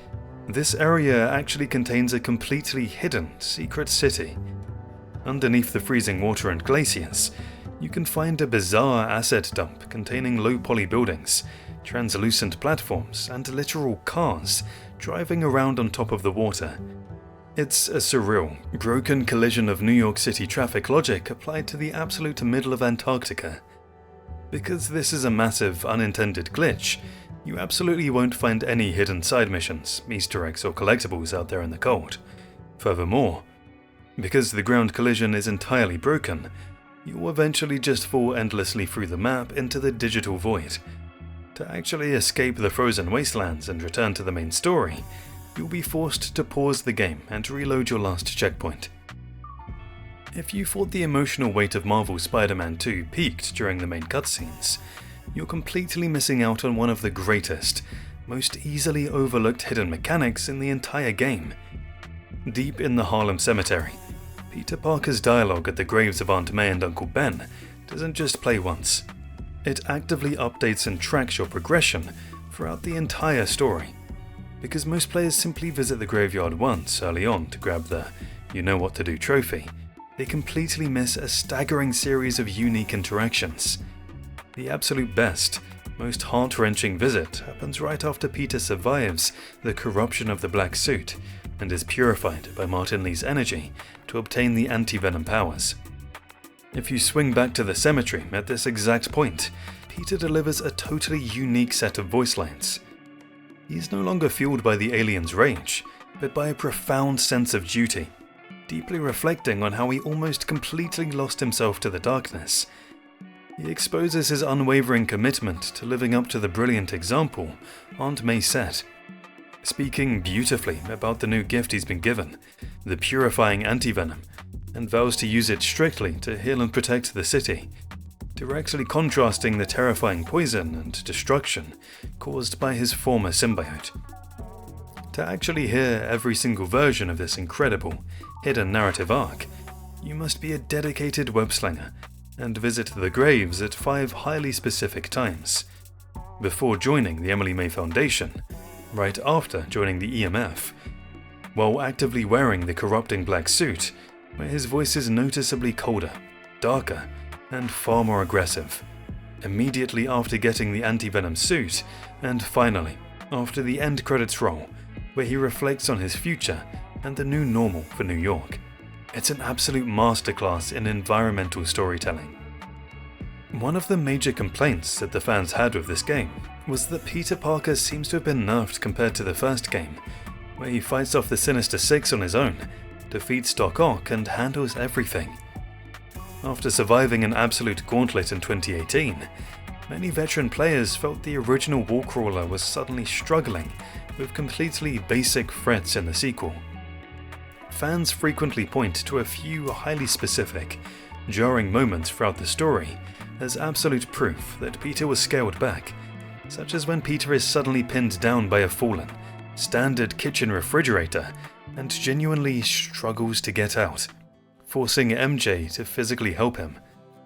This area actually contains a completely hidden, secret city. Underneath the freezing water and glaciers, you can find a bizarre asset dump containing low-poly buildings, translucent platforms, and literal cars driving around on top of the water. It's a surreal, broken collision of New York City traffic logic applied to the absolute middle of Antarctica. Because this is a massive, unintended glitch, you absolutely won't find any hidden side missions, Easter eggs, or collectibles out there in the cold. Furthermore, because the ground collision is entirely broken, you'll eventually just fall endlessly through the map into the digital void. To actually escape the frozen wastelands and return to the main story, you'll be forced to pause the game and reload your last checkpoint. If you thought the emotional weight of Marvel's Spider-Man 2 peaked during the main cutscenes, you're completely missing out on one of the greatest, most easily overlooked hidden mechanics in the entire game. Deep in the Harlem Cemetery, Peter Parker's dialogue at the graves of Aunt May and Uncle Ben doesn't just play once. It actively updates and tracks your progression throughout the entire story. Because most players simply visit the graveyard once early on to grab the you-know-what-to-do trophy, they completely miss a staggering series of unique interactions. The absolute best, most heart-wrenching visit happens right after Peter survives the corruption of the black suit and is purified by Martin Li's energy to obtain the anti-venom powers. If you swing back to the cemetery at this exact point, Peter delivers a totally unique set of voice lines. He's no longer fueled by the alien's rage, but by a profound sense of duty, deeply reflecting on how he almost completely lost himself to the darkness. He exposes his unwavering commitment to living up to the brilliant example Aunt May set, speaking beautifully about the new gift he's been given, the purifying antivenom, and vows to use it strictly to heal and protect the city, directly contrasting the terrifying poison and destruction caused by his former symbiote. To actually hear every single version of this incredible, hidden narrative arc, you must be a dedicated web-slinger and visit the graves at 5 highly specific times. Before joining the Emily May Foundation, right after joining the EMF, while actively wearing the corrupting black suit, where his voice is noticeably colder, darker, and far more aggressive, immediately after getting the anti-venom suit, and finally, after the end credits roll, where he reflects on his future and the new normal for New York. It's an absolute masterclass in environmental storytelling. One of the major complaints that the fans had with this game was that Peter Parker seems to have been nerfed compared to the first game, where he fights off the Sinister Six on his own, defeats Doc Ock, and handles everything. After surviving an absolute gauntlet in 2018, many veteran players felt the original wallcrawler was suddenly struggling with completely basic threats in the sequel. Fans frequently point to a few highly specific, jarring moments throughout the story as absolute proof that Peter was scaled back, such as when Peter is suddenly pinned down by a fallen, standard kitchen refrigerator and genuinely struggles to get out, forcing MJ to physically help him.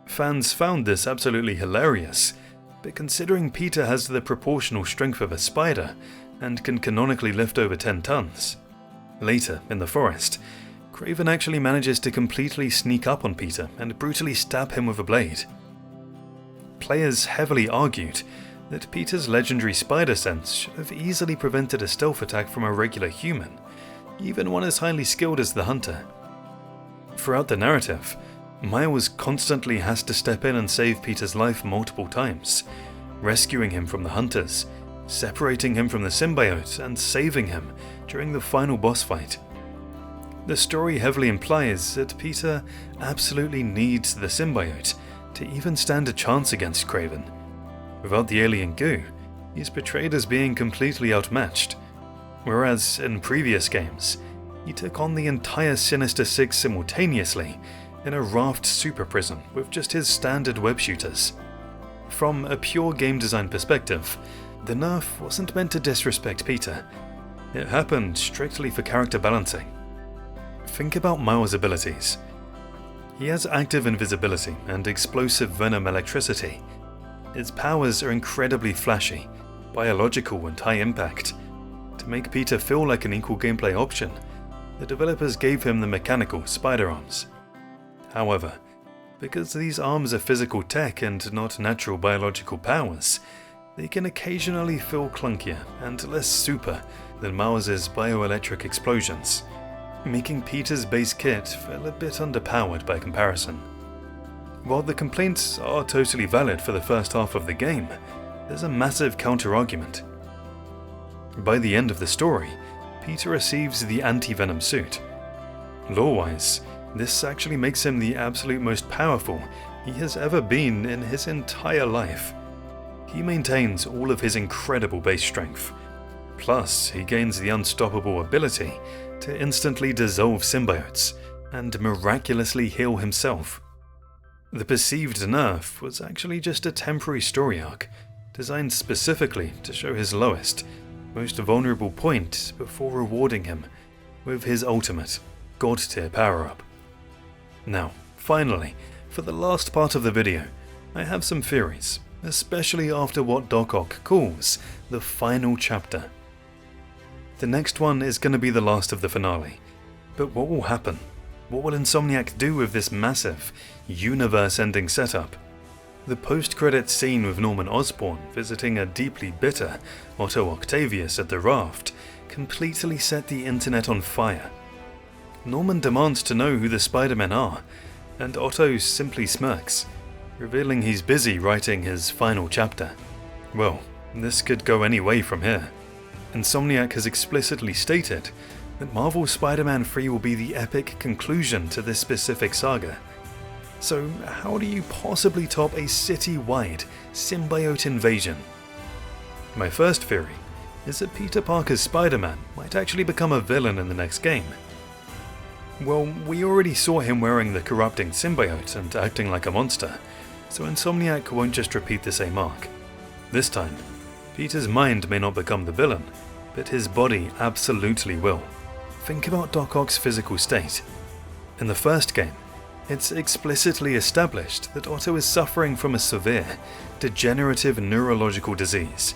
Fans found this absolutely hilarious, but considering Peter has the proportional strength of a spider and can canonically lift over 10 tons, later in the forest, Kraven actually manages to completely sneak up on Peter and brutally stab him with a blade. Players heavily argued that Peter's legendary spider sense should have easily prevented a stealth attack from a regular human, even one as highly skilled as the Hunter. Throughout the narrative, Miles constantly has to step in and save Peter's life multiple times, rescuing him from the Hunters, separating him from the symbiote, and saving him during the final boss fight. The story heavily implies that Peter absolutely needs the symbiote to even stand a chance against Kraven. Without the alien goo, he is portrayed as being completely outmatched, Whereas in previous games, he took on the entire Sinister Six simultaneously in a raft super prison with just his standard web shooters. From a pure game design perspective, the nerf wasn't meant to disrespect Peter. It happened strictly for character balancing. Think about Miles' abilities. He has active invisibility and explosive venom electricity. His powers are incredibly flashy, biological and high impact. To make Peter feel like an equal gameplay option, the developers gave him the mechanical spider arms. However, because these arms are physical tech and not natural biological powers, they can occasionally feel clunkier and less super than Miles' bioelectric explosions, making Peter's base kit feel a bit underpowered by comparison. While the complaints are totally valid for the first half of the game, there's a massive counter-argument. By the end of the story, Peter receives the anti-venom suit. Lore-wise, this actually makes him the absolute most powerful he has ever been in his entire life. He maintains all of his incredible base strength. Plus, he gains the unstoppable ability to instantly dissolve symbiotes and miraculously heal himself. The perceived nerf was actually just a temporary story arc, designed specifically to show his lowest, most vulnerable point before rewarding him with his ultimate, god-tier power-up. Now, finally, for the last part of the video, I have some theories, especially after what Doc Ock calls the final chapter. The next one is going to be the last of the finale, but what will happen? What will Insomniac do with this massive, universe-ending setup? The post-credits scene with Norman Osborn visiting a deeply bitter Otto Octavius at the raft completely set the internet on fire. Norman demands to know who the Spider-Men are, and Otto simply smirks, revealing he's busy writing his final chapter. Well, this could go any way from here. Insomniac has explicitly stated that Marvel's Spider-Man 3 will be the epic conclusion to this specific saga. So how do you possibly top a city-wide symbiote invasion? My first theory is that Peter Parker's Spider-Man might actually become a villain in the next game. Well, we already saw him wearing the corrupting symbiote and acting like a monster, so Insomniac won't just repeat the same arc. This time, Peter's mind may not become the villain, but his body absolutely will. Think about Doc Ock's physical state. In the first game, it's explicitly established that Otto is suffering from a severe, degenerative neurological disease.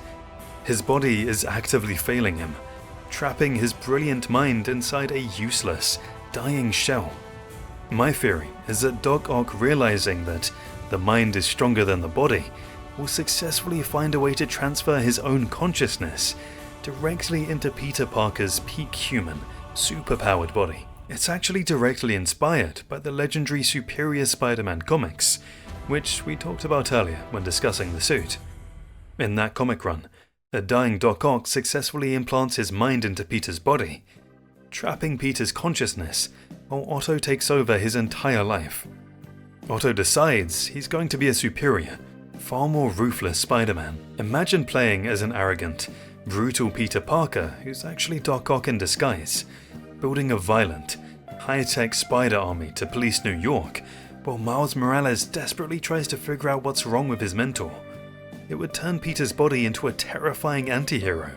His body is actively failing him, trapping his brilliant mind inside a useless, dying shell. My theory is that Doc Ock, realizing that the mind is stronger than the body, will successfully find a way to transfer his own consciousness directly into Peter Parker's peak human, superpowered body. It's actually directly inspired by the legendary Superior Spider-Man comics, which we talked about earlier when discussing the suit. In that comic run, a dying Doc Ock successfully implants his mind into Peter's body, trapping Peter's consciousness while Otto takes over his entire life. Otto decides he's going to be a superior, far more ruthless Spider-Man. Imagine playing as an arrogant, brutal Peter Parker who's actually Doc Ock in disguise, building a violent, high-tech spider army to police New York, while Miles Morales desperately tries to figure out what's wrong with his mentor. It would turn Peter's body into a terrifying anti-hero,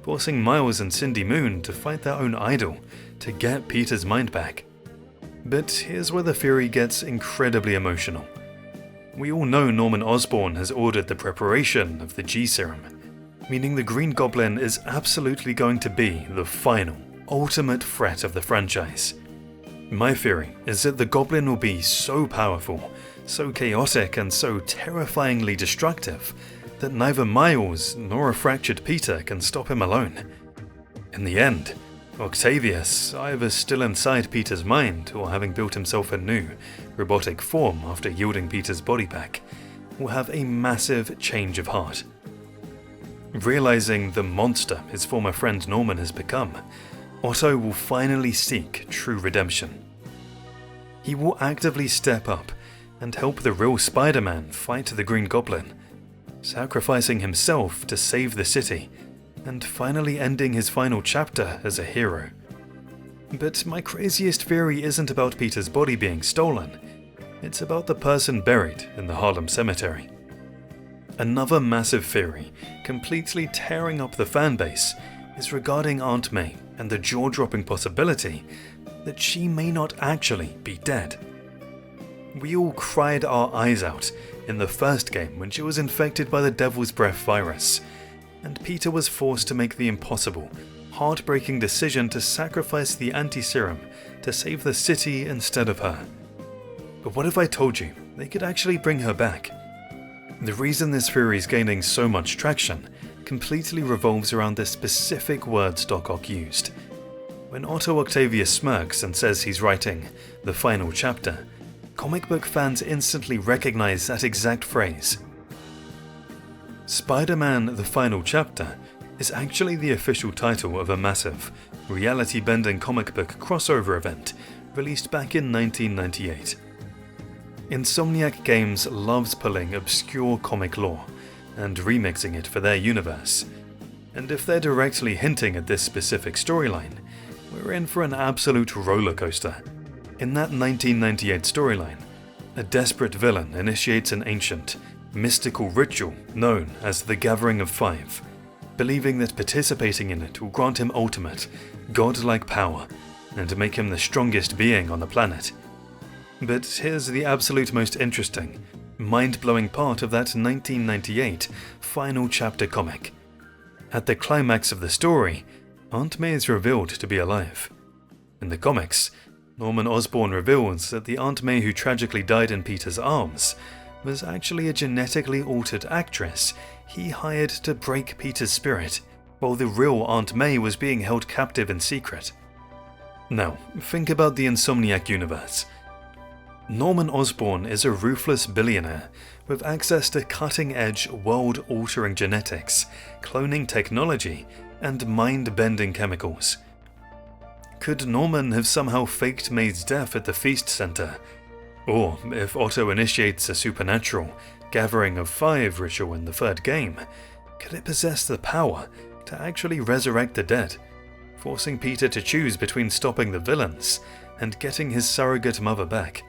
forcing Miles and Cindy Moon to fight their own idol to get Peter's mind back. But here's where the theory gets incredibly emotional. We all know Norman Osborn has ordered the preparation of the G serum, meaning the Green Goblin is absolutely going to be the final, ultimate threat of the franchise. My theory is that the Goblin will be so powerful, so chaotic and so terrifyingly destructive that neither Miles nor a fractured Peter can stop him alone. In the end, Octavius, either still inside Peter's mind or having built himself a new, robotic form after yielding Peter's body back, will have a massive change of heart. Realizing the monster his former friend Norman has become, Otto will finally seek true redemption. He will actively step up and help the real Spider-Man fight the Green Goblin, sacrificing himself to save the city and finally ending his final chapter as a hero. But my craziest theory isn't about Peter's body being stolen, it's about the person buried in the Harlem cemetery. Another massive theory, completely tearing up the fanbase, is regarding Aunt May and the jaw-dropping possibility that she may not actually be dead. We all cried our eyes out in the first game when she was infected by the Devil's Breath virus, and Peter was forced to make the impossible, heartbreaking decision to sacrifice the anti-serum to save the city instead of her. But what if I told you they could actually bring her back? The reason this theory is gaining so much traction completely revolves around the specific words Doc Ock used. When Otto Octavius smirks and says he's writing the final chapter, comic book fans instantly recognize that exact phrase. Spider-Man: The Final Chapter is actually the official title of a massive, reality-bending comic book crossover event released back in 1998. Insomniac Games loves pulling obscure comic lore and remixing it for their universe, and if they're directly hinting at this specific storyline, we're in for an absolute roller coaster. In that 1998 storyline, a desperate villain initiates an ancient, mystical ritual known as the Gathering of Five, believing that participating in it will grant him ultimate, godlike power and make him the strongest being on the planet. But here's the absolute most interesting, mind-blowing part of that 1998 final chapter comic. At the climax of the story, Aunt May is revealed to be alive. In the comics, Norman Osborn reveals that the Aunt May who tragically died in Peter's arms was actually a genetically altered actress he hired to break Peter's spirit, while the real Aunt May was being held captive in secret. Now, think about the Insomniac universe. Norman Osborn is a ruthless billionaire with access to cutting-edge, world-altering genetics, cloning technology, and mind-bending chemicals. Could Norman have somehow faked May's death at the Feast Center? Or, if Otto initiates a supernatural Gathering of Five ritual in the third game, could it possess the power to actually resurrect the dead, forcing Peter to choose between stopping the villains and getting his surrogate mother back?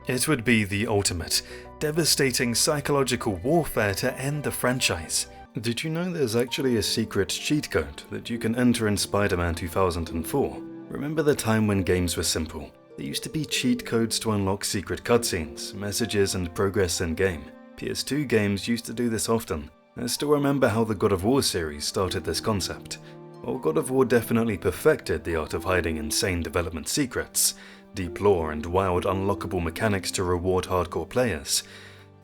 It would be the ultimate, devastating psychological warfare to end the franchise. Did you know there's actually a secret cheat code that you can enter in Spider-Man 2004? Remember the time when games were simple? There used to be cheat codes to unlock secret cutscenes, messages, and progress in-game. PS2 games used to do this often. I still remember how the God of War series started this concept. While God of War definitely perfected the art of hiding insane development secrets, deep lore, and wild unlockable mechanics to reward hardcore players,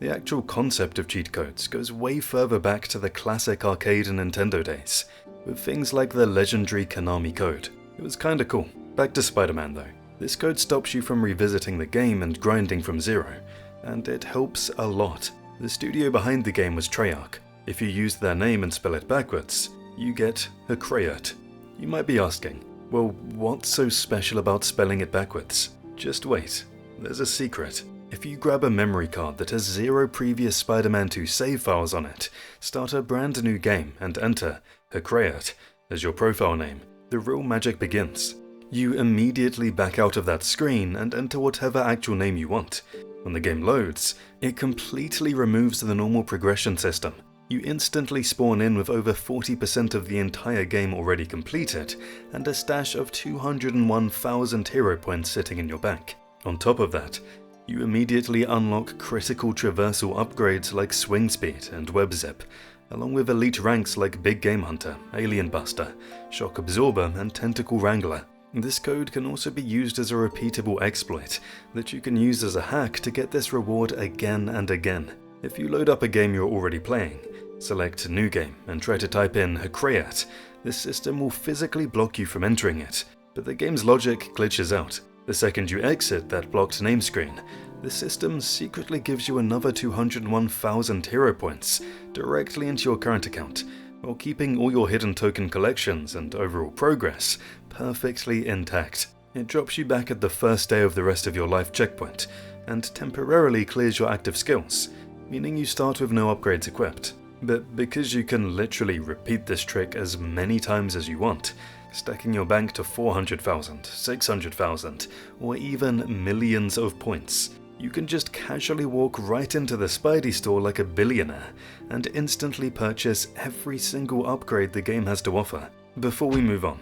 the actual concept of cheat codes goes way further back to the classic arcade and Nintendo days, with things like the legendary Konami code. It was kinda cool. Back to Spider-Man though. This code stops you from revisiting the game and grinding from zero, and it helps a lot. The studio behind the game was Treyarch. If you use their name and spell it backwards, you get Hkrayot. You might be asking, well, what's so special about spelling it backwards? Just wait, there's a secret. If you grab a memory card that has 0 previous Spider-Man 2 save files on it, start a brand new game and enter Hkrayot as your profile name, the real magic begins. You immediately back out of that screen and enter whatever actual name you want. When the game loads, it completely removes the normal progression system. You instantly spawn in with over 40% of the entire game already completed, and a stash of 201,000 hero points sitting in your bank. On top of that, you immediately unlock critical traversal upgrades like swing speed and web zip, along with elite ranks like Big Game Hunter, Alien Buster, Shock Absorber, and Tentacle Wrangler. This code can also be used as a repeatable exploit that you can use as a hack to get this reward again and again. If you load up a game you're already playing, select New Game and try to type in Hkrayot, this system will physically block you from entering it, but the game's logic glitches out. The second you exit that blocked name screen, the system secretly gives you another 201,000 hero points directly into your current account, while keeping all your hidden token collections and overall progress perfectly intact. It drops you back at the first day of the rest of your life checkpoint, and temporarily clears your active skills, meaning you start with no upgrades equipped. But because you can literally repeat this trick as many times as you want, stacking your bank to 400,000, 600,000, or even millions of points, you can just casually walk right into the Spidey store like a billionaire and instantly purchase every single upgrade the game has to offer. Before we move on,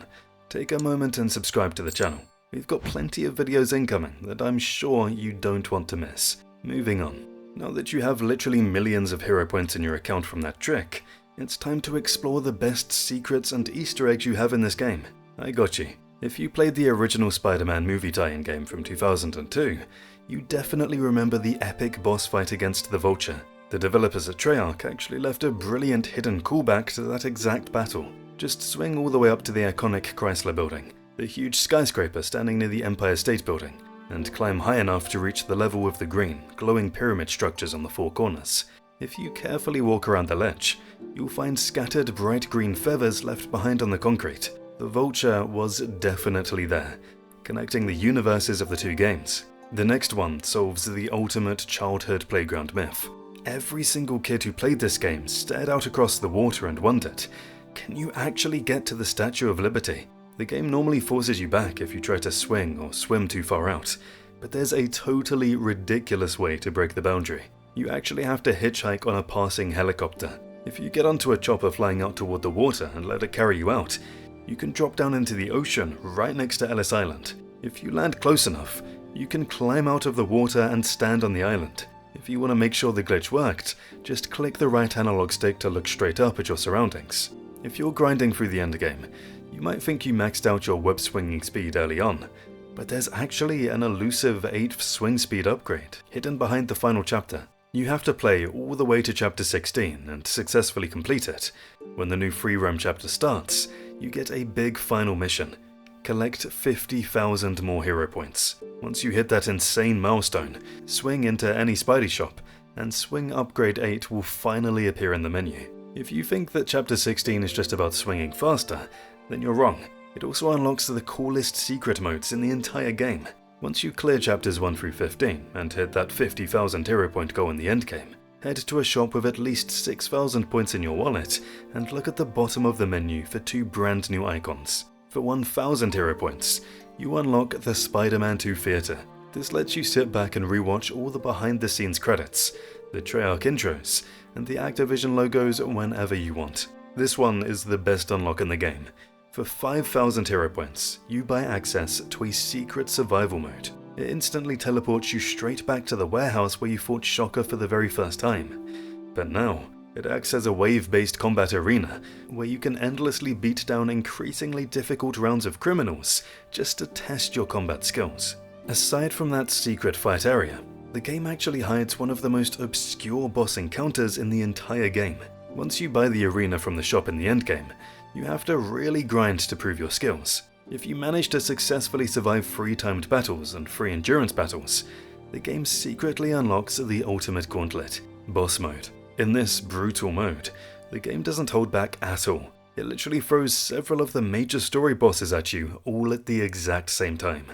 take a moment and subscribe to the channel. We've got plenty of videos incoming that I'm sure you don't want to miss. Moving on. Now that you have literally millions of hero points in your account from that trick, it's time to explore the best secrets and Easter eggs you have in this game. I got you. If you played the original Spider-Man movie tie-in game from 2002, you definitely remember the epic boss fight against the Vulture. The developers at Treyarch actually left a brilliant hidden callback to that exact battle. Just swing all the way up to the iconic Chrysler Building, the huge skyscraper standing near the Empire State Building, and climb high enough to reach the level with the green, glowing pyramid structures on the four corners. If you carefully walk around the ledge, you'll find scattered bright green feathers left behind on the concrete. The Vulture was definitely there, connecting the universes of the two games. The next one solves the ultimate childhood playground myth. Every single kid who played this game stared out across the water and wondered, can you actually get to the Statue of Liberty? The game normally forces you back if you try to swing or swim too far out, but there's a totally ridiculous way to break the boundary. You actually have to hitchhike on a passing helicopter. If you get onto a chopper flying out toward the water and let it carry you out, you can drop down into the ocean right next to Ellis Island. If you land close enough, you can climb out of the water and stand on the island. If you want to make sure the glitch worked, just click the right analog stick to look straight up at your surroundings. If you're grinding through the endgame, you might think you maxed out your web swinging speed early on, but there's actually an elusive 8th swing speed upgrade hidden behind the final chapter. You have to play all the way to chapter 16 and successfully complete it. When the new free roam chapter starts, you get a big final mission. Collect 50,000 more hero points. Once you hit that insane milestone, swing into any Spidey shop, and swing upgrade 8 will finally appear in the menu. If you think that chapter 16 is just about swinging faster, then you're wrong. It also unlocks the coolest secret modes in the entire game. Once you clear chapters 1 through 15 and hit that 50,000 hero point goal in the endgame, head to a shop with at least 6,000 points in your wallet and look at the bottom of the menu for 2 brand new icons. For 1,000 hero points, you unlock the Spider-Man 2 Theater. This lets you sit back and rewatch all the behind-the-scenes credits, the Treyarch intros, and the Activision logos whenever you want. This one is the best unlock in the game. For 5,000 hero points, you buy access to a secret survival mode. It instantly teleports you straight back to the warehouse where you fought Shocker for the very first time. But now, it acts as a wave-based combat arena where you can endlessly beat down increasingly difficult rounds of criminals just to test your combat skills. Aside from that secret fight area, the game actually hides one of the most obscure boss encounters in the entire game. Once you buy the arena from the shop in the endgame, you have to really grind to prove your skills. If you manage to successfully survive 3 timed battles and 3 endurance battles, the game secretly unlocks the ultimate gauntlet, Boss Mode. In this brutal mode, the game doesn't hold back at all. It literally throws several of the major story bosses at you all at the exact same time.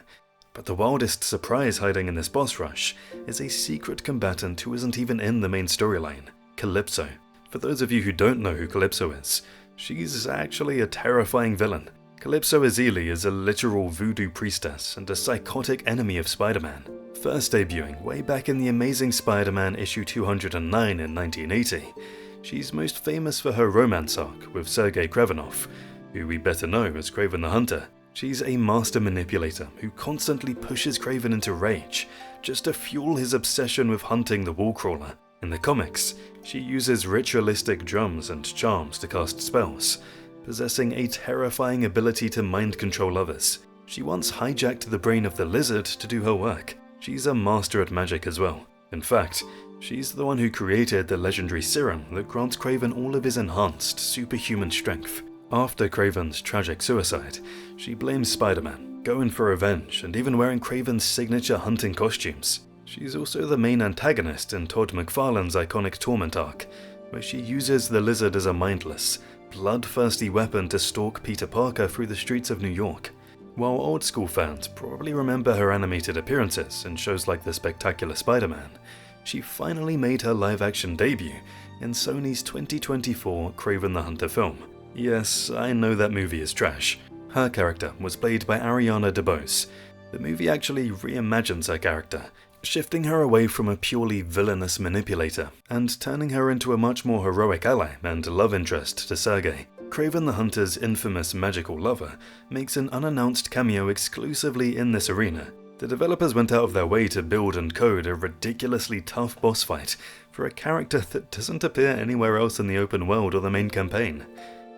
But the wildest surprise hiding in this boss rush is a secret combatant who isn't even in the main storyline, Calypso. For those of you who don't know who Calypso is, she's actually a terrifying villain. Calypso Azili is a literal voodoo priestess and a psychotic enemy of Spider-Man. First debuting way back in the Amazing Spider-Man issue 209 in 1980, she's most famous for her romance arc with Sergei Kravenov, who we better know as Kraven the Hunter. She's a master manipulator who constantly pushes Kraven into rage, just to fuel his obsession with hunting the Wallcrawler. In the comics, she uses ritualistic drums and charms to cast spells, possessing a terrifying ability to mind control others. She once hijacked the brain of the Lizard to do her work. She's a master at magic as well. In fact, she's the one who created the legendary serum that grants Kraven all of his enhanced, superhuman strength. After Kraven's tragic suicide, she blames Spider-Man, going for revenge and even wearing Kraven's signature hunting costumes. She's also the main antagonist in Todd McFarlane's iconic Torment arc, where she uses the Lizard as a mindless, bloodthirsty weapon to stalk Peter Parker through the streets of New York. While old school fans probably remember her animated appearances in shows like The Spectacular Spider-Man, she finally made her live-action debut in Sony's 2024 Kraven the Hunter film. Yes, I know that movie is trash. Her character was played by Ariana DeBose. The movie actually reimagines her character, shifting her away from a purely villainous manipulator and turning her into a much more heroic ally and love interest to Sergei. Kraven the Hunter's infamous magical lover makes an unannounced cameo exclusively in this arena. The developers went out of their way to build and code a ridiculously tough boss fight for a character that doesn't appear anywhere else in the open world or the main campaign.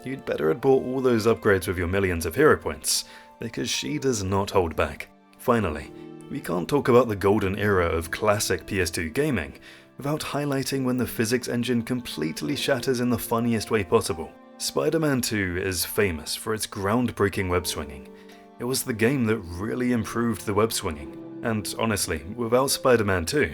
You'd better have bought all those upgrades with your millions of hero points, because she does not hold back. Finally, we can't talk about the golden era of classic PS2 gaming without highlighting when the physics engine completely shatters in the funniest way possible. Spider-Man 2 is famous for its groundbreaking web swinging. It was the game that really improved the web swinging. And honestly, without Spider-Man 2,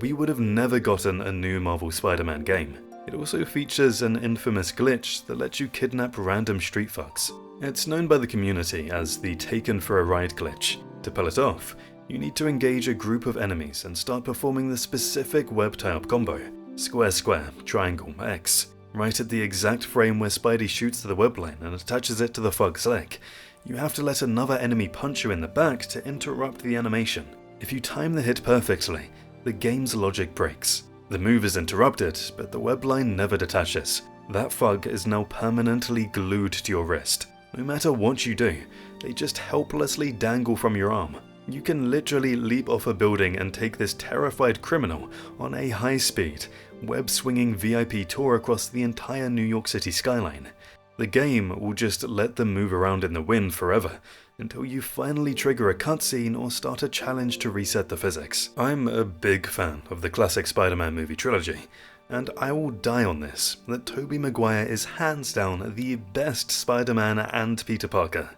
we would have never gotten a new Marvel Spider-Man game. It also features an infamous glitch that lets you kidnap random street fucks. It's known by the community as the Taken for a Ride glitch. To pull it off, you need to engage a group of enemies and start performing the specific web tie-up combo. Square square, triangle, X. Right at the exact frame where Spidey shoots the web line and attaches it to the thug's leg, you have to let another enemy punch you in the back to interrupt the animation. If you time the hit perfectly, the game's logic breaks. The move is interrupted, but the web line never detaches. That thug is now permanently glued to your wrist. No matter what you do, they just helplessly dangle from your arm. You can literally leap off a building and take this terrified criminal on a high-speed, web-swinging VIP tour across the entire New York City skyline. The game will just let them move around in the wind forever, until you finally trigger a cutscene or start a challenge to reset the physics. I'm a big fan of the classic Spider-Man movie trilogy, and I will die on this, that Tobey Maguire is hands down the best Spider-Man and Peter Parker.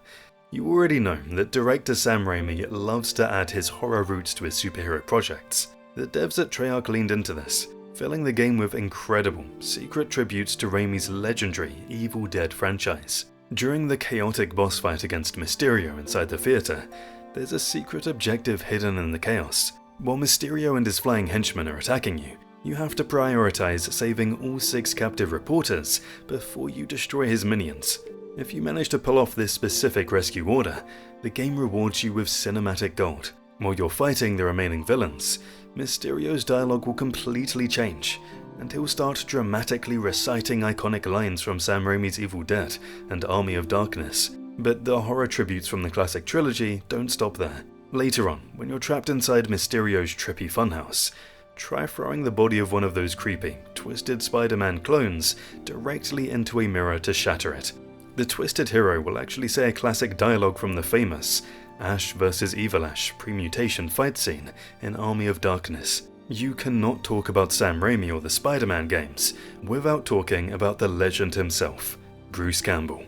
You already know that director Sam Raimi loves to add his horror roots to his superhero projects. The devs at Treyarch leaned into this, filling the game with incredible, secret tributes to Raimi's legendary Evil Dead franchise. During the chaotic boss fight against Mysterio inside the theater, there's a secret objective hidden in the chaos. While Mysterio and his flying henchmen are attacking you, you have to prioritize saving all 6 captive reporters before you destroy his minions. If you manage to pull off this specific rescue order, the game rewards you with cinematic gold. While you're fighting the remaining villains, Mysterio's dialogue will completely change, and he'll start dramatically reciting iconic lines from Sam Raimi's Evil Dead and Army of Darkness. But the horror tributes from the classic trilogy don't stop there. Later on, when you're trapped inside Mysterio's trippy funhouse, try throwing the body of one of those creepy, twisted Spider-Man clones directly into a mirror to shatter it. The twisted hero will actually say a classic dialogue from the famous Ash vs Evil Ash pre-mutation fight scene in Army of Darkness. You cannot talk about Sam Raimi or the Spider-Man games without talking about the legend himself, Bruce Campbell.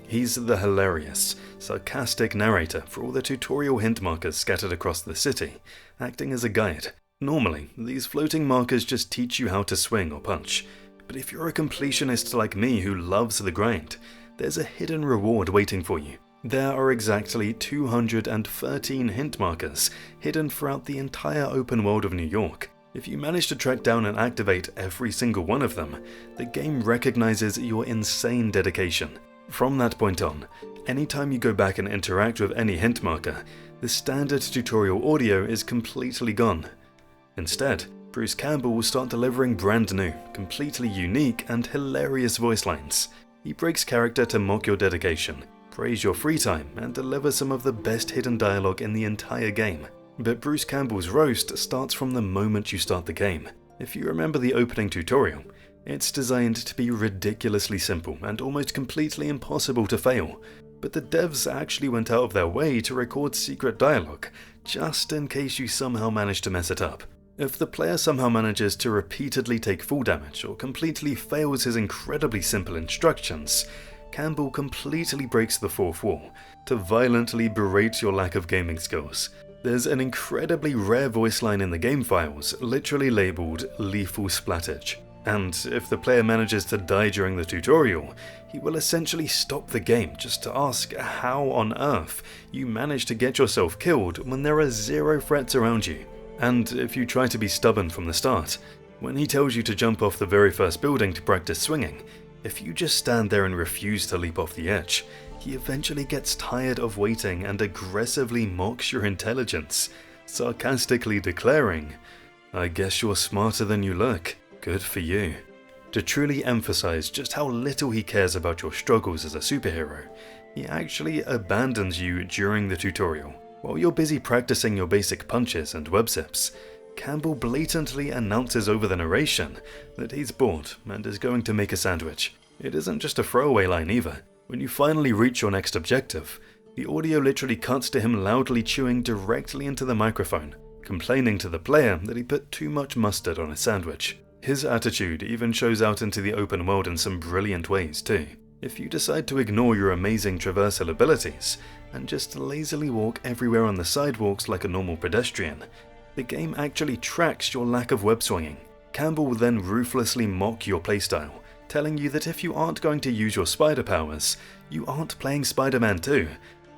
He's the hilarious, sarcastic narrator for all the tutorial hint markers scattered across the city, acting as a guide. Normally, these floating markers just teach you how to swing or punch, but if you're a completionist like me who loves the grind, there's a hidden reward waiting for you. There are exactly 213 hint markers hidden throughout the entire open world of New York. If you manage to track down and activate every single one of them, the game recognizes your insane dedication. From that point on, anytime you go back and interact with any hint marker, the standard tutorial audio is completely gone. Instead, Bruce Campbell will start delivering brand new, completely unique and hilarious voice lines. He breaks character to mock your dedication, praise your free time, and deliver some of the best hidden dialogue in the entire game. But Bruce Campbell's roast starts from the moment you start the game. If you remember the opening tutorial, it's designed to be ridiculously simple and almost completely impossible to fail. But the devs actually went out of their way to record secret dialogue, just in case you somehow manage to mess it up. If the player somehow manages to repeatedly take full damage or completely fails his incredibly simple instructions, Campbell completely breaks the fourth wall to violently berate your lack of gaming skills. There's an incredibly rare voice line in the game files, literally labelled Lethal Splattage. And if the player manages to die during the tutorial, he will essentially stop the game just to ask how on earth you managed to get yourself killed when there are 0 threats around you. And if you try to be stubborn from the start, When he tells you to jump off the very first building to practice swinging, if you just stand there and refuse to leap off the edge, he eventually gets tired of waiting and aggressively mocks your intelligence, sarcastically declaring, "I guess you're smarter than you look, good for you." To truly emphasize just how little he cares about your struggles as a superhero, he actually abandons you during the tutorial. While you're busy practicing your basic punches and web zips, Campbell blatantly announces over the narration that he's bored and is going to make a sandwich. It isn't just a throwaway line either. When you finally reach your next objective, the audio literally cuts to him loudly chewing directly into the microphone, complaining to the player that he put too much mustard on his sandwich. His attitude even shows out into the open world in some brilliant ways too. If you decide to ignore your amazing traversal abilities and just lazily walk everywhere on the sidewalks like a normal pedestrian, the game actually tracks your lack of web swinging. Campbell will then ruthlessly mock your playstyle, telling you that if you aren't going to use your spider powers, you aren't playing Spider-Man 2.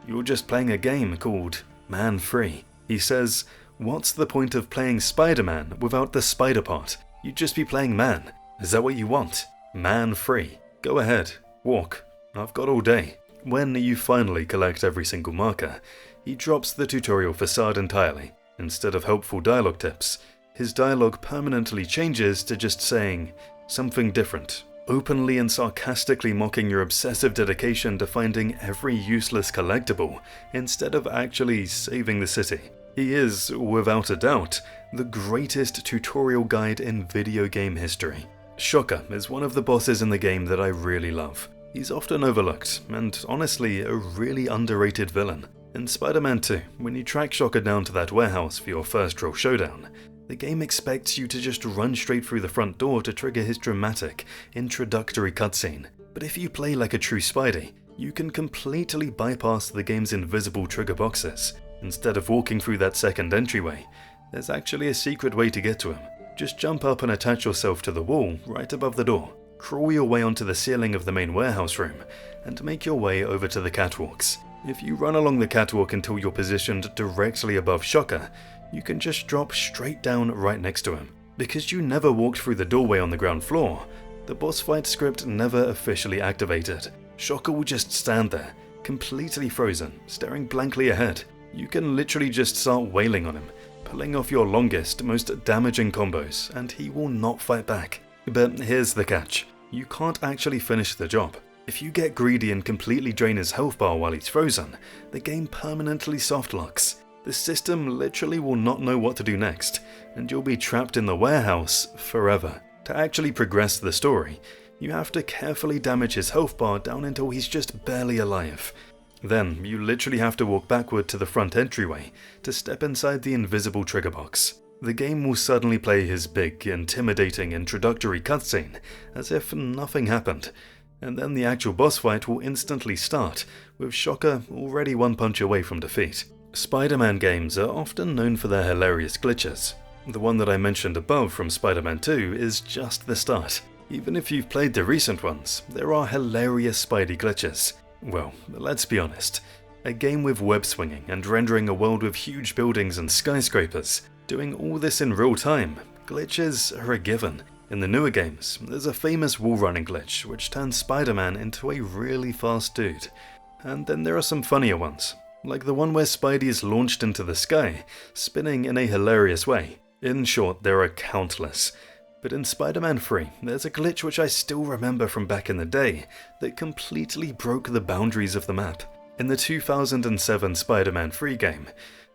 You're just playing a game called Man Free. He says, "What's the point of playing Spider-Man without the spider part? You'd just be playing man. Is that what you want? Man free. Go ahead, walk. I've got all day." When you finally collect every single marker, he drops the tutorial facade entirely. Instead of helpful dialogue tips, his dialogue permanently changes to just saying something different, openly and sarcastically mocking your obsessive dedication to finding every useless collectible instead of actually saving the city. He is, without a doubt, the greatest tutorial guide in video game history. Shocker is one of the bosses in the game that I really love. He's often overlooked, and honestly a really underrated villain. In Spider-Man 2, when you track Shocker down to that warehouse for your first real showdown, the game expects you to just run straight through the front door to trigger his dramatic, introductory cutscene. But if you play like a true Spidey, you can completely bypass the game's invisible trigger boxes. Instead of walking through that second entryway, there's actually a secret way to get to him. Just jump up and attach yourself to the wall right above the door, crawl your way onto the ceiling of the main warehouse room, and make your way over to the catwalks. If you run along the catwalk until you're positioned directly above Shocker, you can just drop straight down right next to him. Because you never walked through the doorway on the ground floor, the boss fight script never officially activated. Shocker will just stand there, completely frozen, staring blankly ahead. You can literally just start wailing on him, pulling off your longest, most damaging combos, and he will not fight back. But here's the catch. You can't actually finish the job. If you get greedy and completely drain his health bar while he's frozen, the game permanently softlocks. The system literally will not know what to do next, and you'll be trapped in the warehouse forever. To actually progress the story, you have to carefully damage his health bar down until he's just barely alive. Then, you literally have to walk backward to the front entryway to step inside the invisible trigger box. The game will suddenly play his big, intimidating introductory cutscene as if nothing happened, and then the actual boss fight will instantly start, with Shocker already one punch away from defeat. Spider-Man games are often known for their hilarious glitches. The one that I mentioned above from Spider-Man 2 is just the start. Even if you've played the recent ones, there are hilarious Spidey glitches. Well, let's be honest. A game with web swinging and rendering a world with huge buildings and skyscrapers, doing all this in real time, glitches are a given. In the newer games, there's a famous wall running glitch which turns Spider-Man into a really fast dude. And then there are some funnier ones, like the one where Spidey is launched into the sky, spinning in a hilarious way. In short, there are countless. But in Spider-Man 3, there's a glitch which I still remember from back in the day that completely broke the boundaries of the map. In the 2007 Spider-Man 3 game,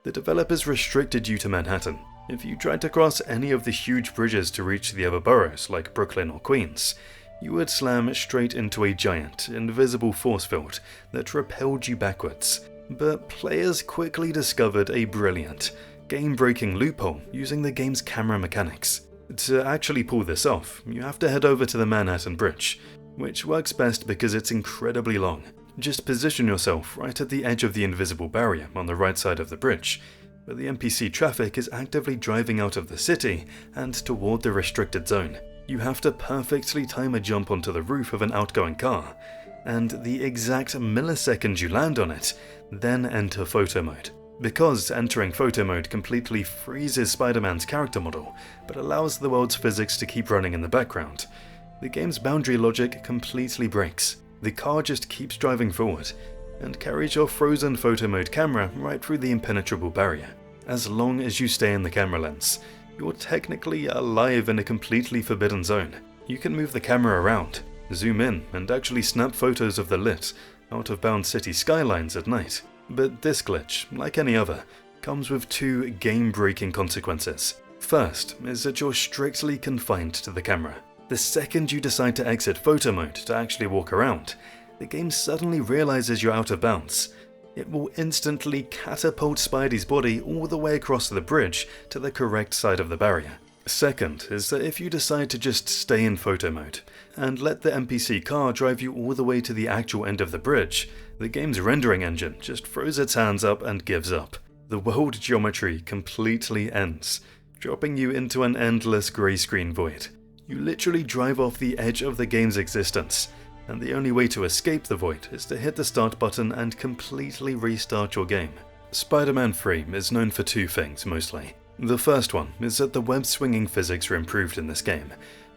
the developers restricted you to Manhattan. If you tried to cross any of the huge bridges to reach the other boroughs like Brooklyn or Queens, you would slam straight into a giant, invisible force field that repelled you backwards. But players quickly discovered a brilliant, game-breaking loophole using the game's camera mechanics. To actually pull this off, you have to head over to the Manhattan Bridge, which works best because it's incredibly long. Just position yourself right at the edge of the invisible barrier on the right side of the bridge, where the NPC traffic is actively driving out of the city and toward the restricted zone. You have to perfectly time a jump onto the roof of an outgoing car, and the exact millisecond you land on it, then enter photo mode. Because entering photo mode completely freezes Spider-Man's character model, but allows the world's physics to keep running in the background, the game's boundary logic completely breaks. The car just keeps driving forward, and carries your frozen photo mode camera right through the impenetrable barrier. As long as you stay in the camera lens, you're technically alive in a completely forbidden zone. You can move the camera around, zoom in, and actually snap photos of the lit, out-of-bounds city skylines at night. But this glitch, like any other, comes with two game-breaking consequences. First is that you're strictly confined to the camera. The second you decide to exit photo mode to actually walk around, the game suddenly realizes you're out of bounds. It will instantly catapult Spidey's body all the way across the bridge to the correct side of the barrier. Second is that if you decide to just stay in photo mode and let the NPC car drive you all the way to the actual end of the bridge, the game's rendering engine just throws its hands up and gives up. The world geometry completely ends, dropping you into an endless grey screen void. You literally drive off the edge of the game's existence, and the only way to escape the void is to hit the start button and completely restart your game. Spider-Man 3 is known for two things mostly. The first one is that the web-swinging physics are improved in this game,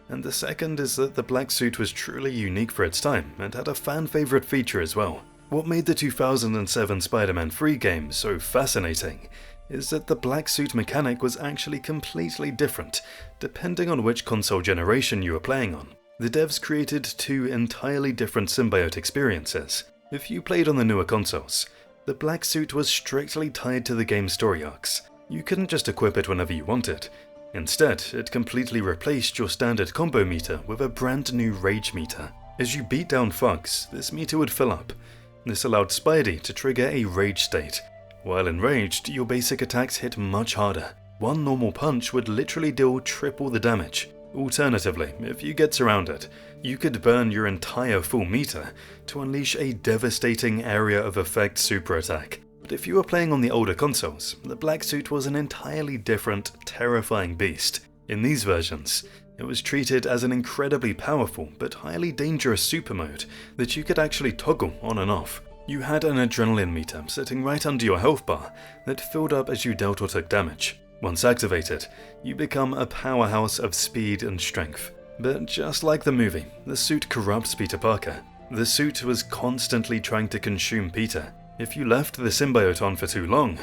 and the second is that the black suit was truly unique for its time and had a fan-favourite feature as well. What made the 2007 Spider-Man 3 game so fascinating is that the black suit mechanic was actually completely different depending on which console generation you were playing on. The devs created two entirely different symbiote experiences. If you played on the newer consoles, the black suit was strictly tied to the game's story arcs. You couldn't just equip it whenever you wanted. Instead, it completely replaced your standard combo meter with a brand new rage meter. As you beat down thugs, this meter would fill up. This allowed Spidey to trigger a rage state. While enraged, your basic attacks hit much harder. One normal punch would literally deal triple the damage. Alternatively, if you get surrounded, you could burn your entire full meter to unleash a devastating area of effect super attack. But if you were playing on the older consoles, the black suit was an entirely different, terrifying beast. In these versions, it was treated as an incredibly powerful but highly dangerous super mode that you could actually toggle on and off. You had an adrenaline meter sitting right under your health bar that filled up as you dealt or took damage. Once activated, you become a powerhouse of speed and strength. But just like the movie, the suit corrupts Peter Parker. The suit was constantly trying to consume Peter. If you left the symbiote on for too long,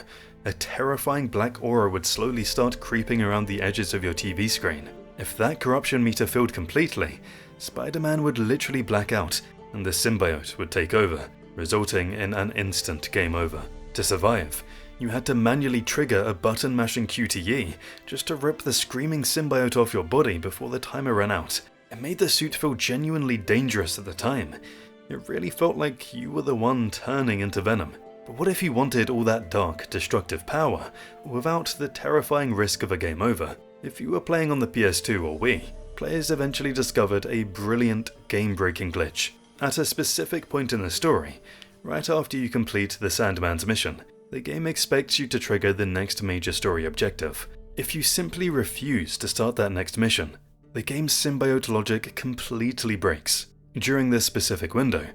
a terrifying black aura would slowly start creeping around the edges of your TV screen. If that corruption meter filled completely, Spider-Man would literally black out and the symbiote would take over, resulting in an instant game over. To survive, you had to manually trigger a button-mashing QTE just to rip the screaming symbiote off your body before the timer ran out. It made the suit feel genuinely dangerous at the time. It really felt like you were the one turning into Venom. But what if you wanted all that dark, destructive power without the terrifying risk of a game over? If you were playing on the PS2 or Wii, players eventually discovered a brilliant, game-breaking glitch. At a specific point in the story, right after you complete the Sandman's mission, the game expects you to trigger the next major story objective. If you simply refuse to start that next mission, the game's symbiote logic completely breaks. During this specific window,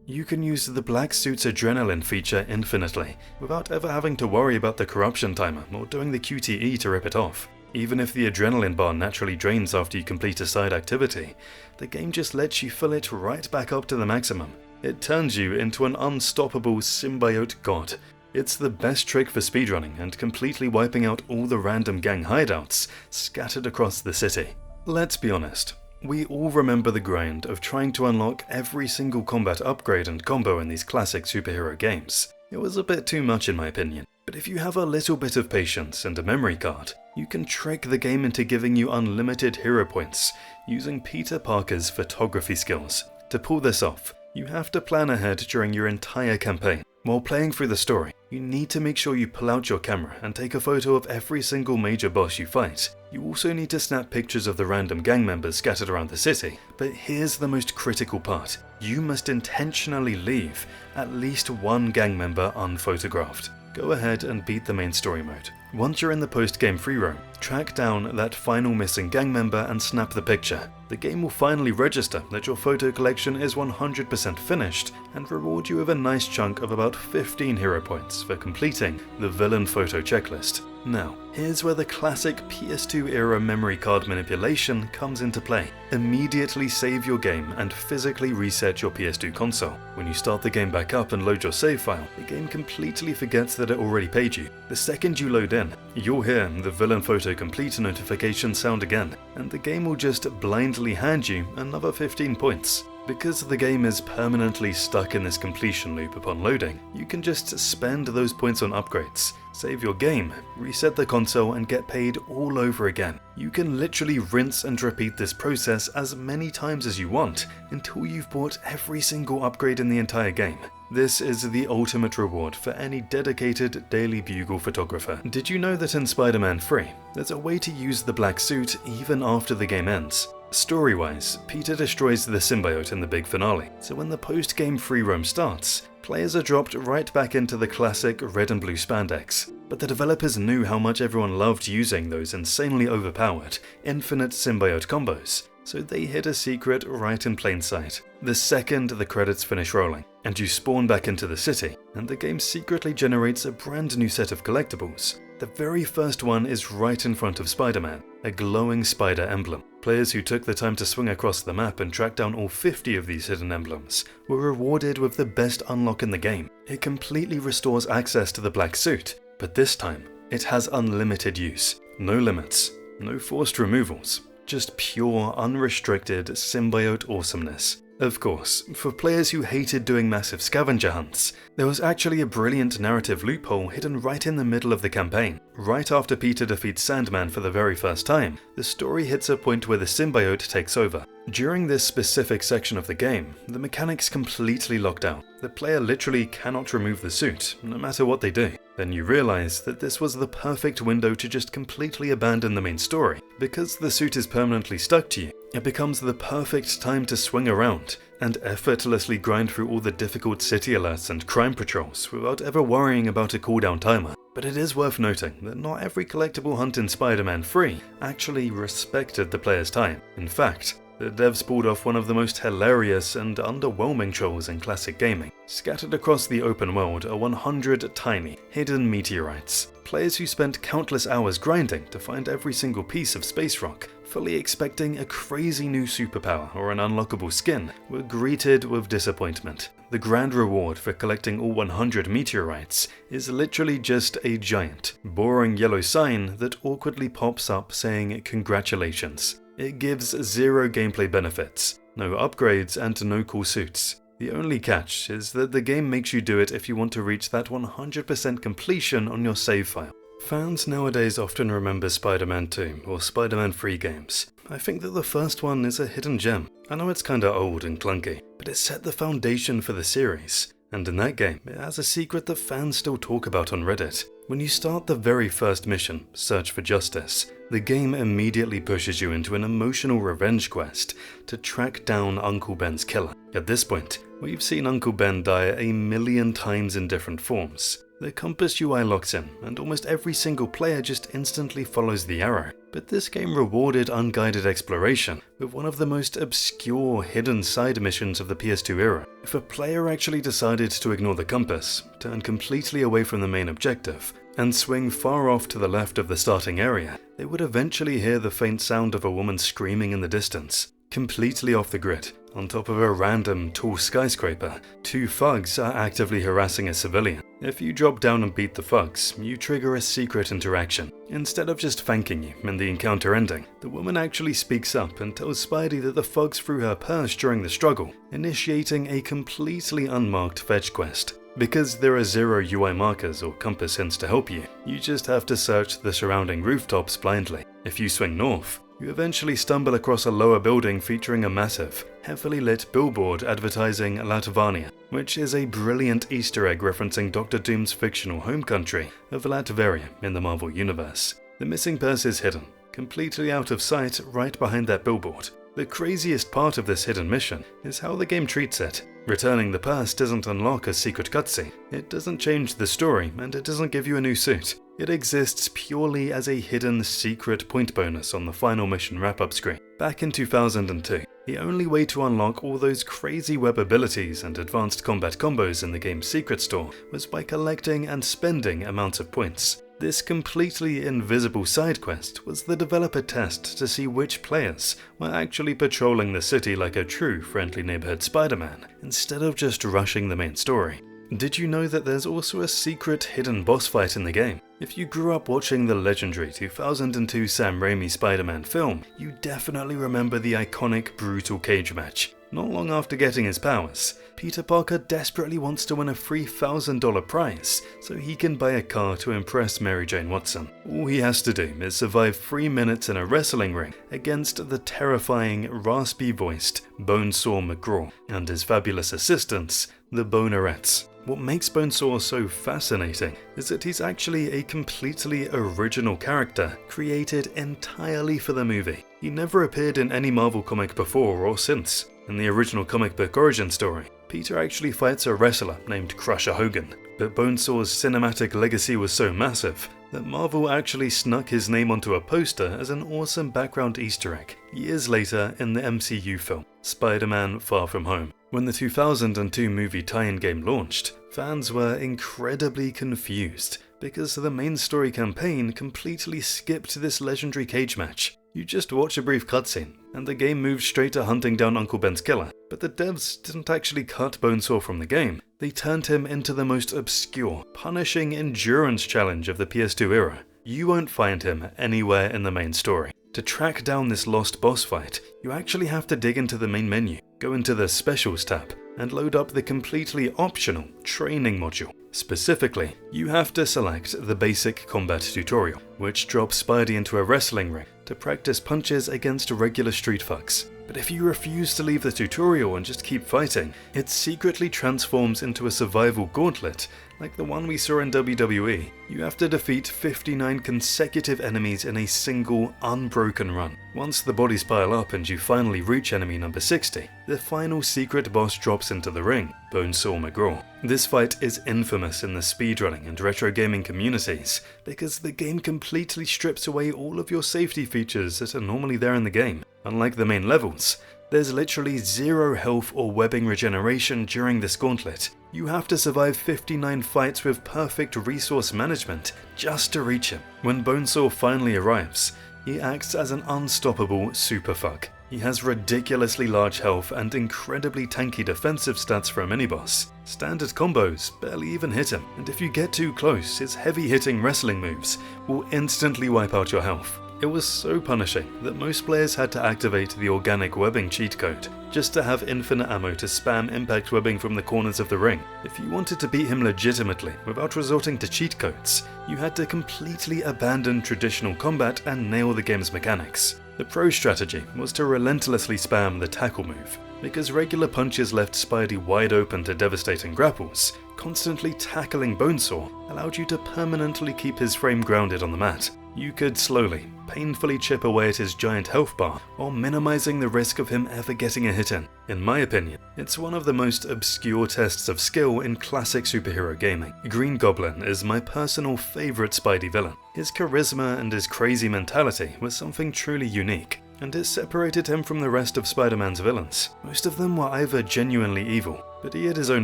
you can use the black suit's adrenaline feature infinitely, without ever having to worry about the corruption timer or doing the QTE to rip it off. Even if the adrenaline bar naturally drains after you complete a side activity, the game just lets you fill it right back up to the maximum. It turns you into an unstoppable symbiote god. It's the best trick for speedrunning and completely wiping out all the random gang hideouts scattered across the city. Let's be honest, we all remember the grind of trying to unlock every single combat upgrade and combo in these classic superhero games. It was a bit too much in my opinion, but if you have a little bit of patience and a memory card, you can trick the game into giving you unlimited hero points using Peter Parker's photography skills. To pull this off, you have to plan ahead during your entire campaign. While playing through the story, you need to make sure you pull out your camera and take a photo of every single major boss you fight. You also need to snap pictures of the random gang members scattered around the city. But here's the most critical part. You must intentionally leave at least one gang member unphotographed. Go ahead and beat the main story mode. Once you're in the post-game free roam, track down that final missing gang member and snap the picture. The game will finally register that your photo collection is 100% finished and reward you with a nice chunk of about 15 hero points for completing the villain photo checklist. Now, here's where the classic PS2 era memory card manipulation comes into play. Immediately save your game and physically reset your PS2 console. When you start the game back up and load your save file, the game completely forgets that it already paid you. The second you load in, you'll hear the villain photo complete notification sound again, and the game will just blindly hand you another 15 points. Because the game is permanently stuck in this completion loop upon loading, you can just spend those points on upgrades, save your game, reset the console and get paid all over again. You can literally rinse and repeat this process as many times as you want until you've bought every single upgrade in the entire game. This is the ultimate reward for any dedicated Daily Bugle photographer. Did you know that in Spider-Man 3, there's a way to use the black suit even after the game ends? Story-wise, Peter destroys the symbiote in the big finale, so when the post-game free roam starts, players are dropped right back into the classic red and blue spandex. But the developers knew how much everyone loved using those insanely overpowered, infinite symbiote combos, so they hid a secret right in plain sight. The second the credits finish rolling, and you spawn back into the city, and the game secretly generates a brand new set of collectibles. The very first one is right in front of Spider-Man, a glowing spider emblem. Players who took the time to swing across the map and track down all 50 of these hidden emblems were rewarded with the best unlock in the game. It completely restores access to the black suit, but this time, it has unlimited use. No limits, no forced removals, just pure, unrestricted symbiote awesomeness. Of course, for players who hated doing massive scavenger hunts, there was actually a brilliant narrative loophole hidden right in the middle of the campaign. Right after Peter defeats Sandman for the very first time, the story hits a point where the symbiote takes over. During this specific section of the game, the mechanics completely lock down. The player literally cannot remove the suit, no matter what they do. Then you realize that this was the perfect window to just completely abandon the main story. Because the suit is permanently stuck to you, it becomes the perfect time to swing around and effortlessly grind through all the difficult city alerts and crime patrols without ever worrying about a cooldown timer. But it is worth noting that not every collectible hunt in Spider-Man 3 actually respected the player's time. In fact, the devs pulled off one of the most hilarious and underwhelming trolls in classic gaming. Scattered across the open world are 100 tiny, hidden meteorites. Players who spent countless hours grinding to find every single piece of space rock, fully expecting a crazy new superpower or an unlockable skin, were greeted with disappointment. The grand reward for collecting all 100 meteorites is literally just a giant, boring yellow sign that awkwardly pops up saying congratulations. It gives zero gameplay benefits, no upgrades and no cool suits. The only catch is that the game makes you do it if you want to reach that 100% completion on your save file. Fans nowadays often remember Spider-Man 2 or Spider-Man 3 games. I think that the first one is a hidden gem. I know it's kinda old and clunky, but it set the foundation for the series. And in that game, it has a secret that fans still talk about on Reddit. When you start the very first mission, Search for Justice, the game immediately pushes you into an emotional revenge quest to track down Uncle Ben's killer. At this point, we've seen Uncle Ben die 1,000,000 times in different forms. The compass UI locks in, and almost every single player just instantly follows the arrow. But this game rewarded unguided exploration with one of the most obscure hidden side missions of the PS2 era. If a player actually decided to ignore the compass, turn completely away from the main objective, and swing far off to the left of the starting area, they would eventually hear the faint sound of a woman screaming in the distance. Completely off the grid, on top of a random tall skyscraper, two thugs are actively harassing a civilian. If you drop down and beat the thugs, you trigger a secret interaction. Instead of just thanking you and the encounter ending, the woman actually speaks up and tells Spidey that the thugs threw her purse during the struggle, initiating a completely unmarked fetch quest. Because there are zero UI markers or compass hints to help you, you just have to search the surrounding rooftops blindly. If you swing north, you eventually stumble across a lower building featuring a massive, heavily lit billboard advertising Latvania, which is a brilliant Easter egg referencing Dr. Doom's fictional home country of Latveria in the Marvel Universe. The missing purse is hidden, completely out of sight right behind that billboard. The craziest part of this hidden mission is how the game treats it. Returning the purse doesn't unlock a secret cutscene, it doesn't change the story, and it doesn't give you a new suit. It exists purely as a hidden secret point bonus on the final mission wrap-up screen. Back in 2002, the only way to unlock all those crazy web abilities and advanced combat combos in the game's secret store was by collecting and spending amounts of points. This completely invisible side quest was the developer test to see which players were actually patrolling the city like a true friendly neighborhood Spider-Man, instead of just rushing the main story. Did you know that there's also a secret hidden boss fight in the game? If you grew up watching the legendary 2002 Sam Raimi Spider-Man film, you definitely remember the iconic brutal cage match. Not long after getting his powers, Peter Parker desperately wants to win a free $1,000 prize so he can buy a car to impress Mary Jane Watson. All he has to do is survive 3 minutes in a wrestling ring against the terrifying, raspy-voiced Bonesaw McGraw and his fabulous assistants, the Bonerettes. What makes Bonesaw so fascinating is that he's actually a completely original character created entirely for the movie. He never appeared in any Marvel comic before or since. In the original comic book origin story, Peter actually fights a wrestler named Crusher Hogan, but Bonesaw's cinematic legacy was so massive that Marvel actually snuck his name onto a poster as an awesome background Easter egg years later in the MCU film, Spider-Man Far From Home. When the 2002 movie tie-in game launched, fans were incredibly confused because the main story campaign completely skipped this legendary cage match. You just watch a brief cutscene, and the game moves straight to hunting down Uncle Ben's killer. But the devs didn't actually cut Bonesaw from the game. They turned him into the most obscure, punishing endurance challenge of the PS2 era. You won't find him anywhere in the main story. To track down this lost boss fight, you actually have to dig into the main menu, go into the Specials tab, and load up the completely optional Training module. Specifically, you have to select the Basic Combat Tutorial, which drops Spidey into a wrestling ring to practice punches against regular street thugs. But if you refuse to leave the tutorial and just keep fighting, it secretly transforms into a survival gauntlet like the one we saw in WWE. You have to defeat 59 consecutive enemies in a single, unbroken run. Once the bodies pile up and you finally reach enemy number 60, the final secret boss drops into the ring, Bonesaw McGraw. This fight is infamous in the speedrunning and retro gaming communities because the game completely strips away all of your safety features that are normally there in the game. Unlike the main levels, there's literally zero health or webbing regeneration during this gauntlet. You have to survive 59 fights with perfect resource management just to reach him. When Bonesaw finally arrives, he acts as an unstoppable super thug. He has ridiculously large health and incredibly tanky defensive stats for a mini-boss. Standard combos barely even hit him, and if you get too close, his heavy-hitting wrestling moves will instantly wipe out your health. It was so punishing that most players had to activate the organic webbing cheat code just to have infinite ammo to spam impact webbing from the corners of the ring. If you wanted to beat him legitimately without resorting to cheat codes, you had to completely abandon traditional combat and nail the game's mechanics. The pro strategy was to relentlessly spam the tackle move, because regular punches left Spidey wide open to devastating grapples. Constantly tackling Bonesaw allowed you to permanently keep his frame grounded on the mat. You could slowly, painfully chip away at his giant health bar while minimizing the risk of him ever getting a hit in. In my opinion, it's one of the most obscure tests of skill in classic superhero gaming. Green Goblin is my personal favorite Spidey villain. His charisma and his crazy mentality was something truly unique, and it separated him from the rest of Spider-Man's villains. Most of them were either genuinely evil, but he had his own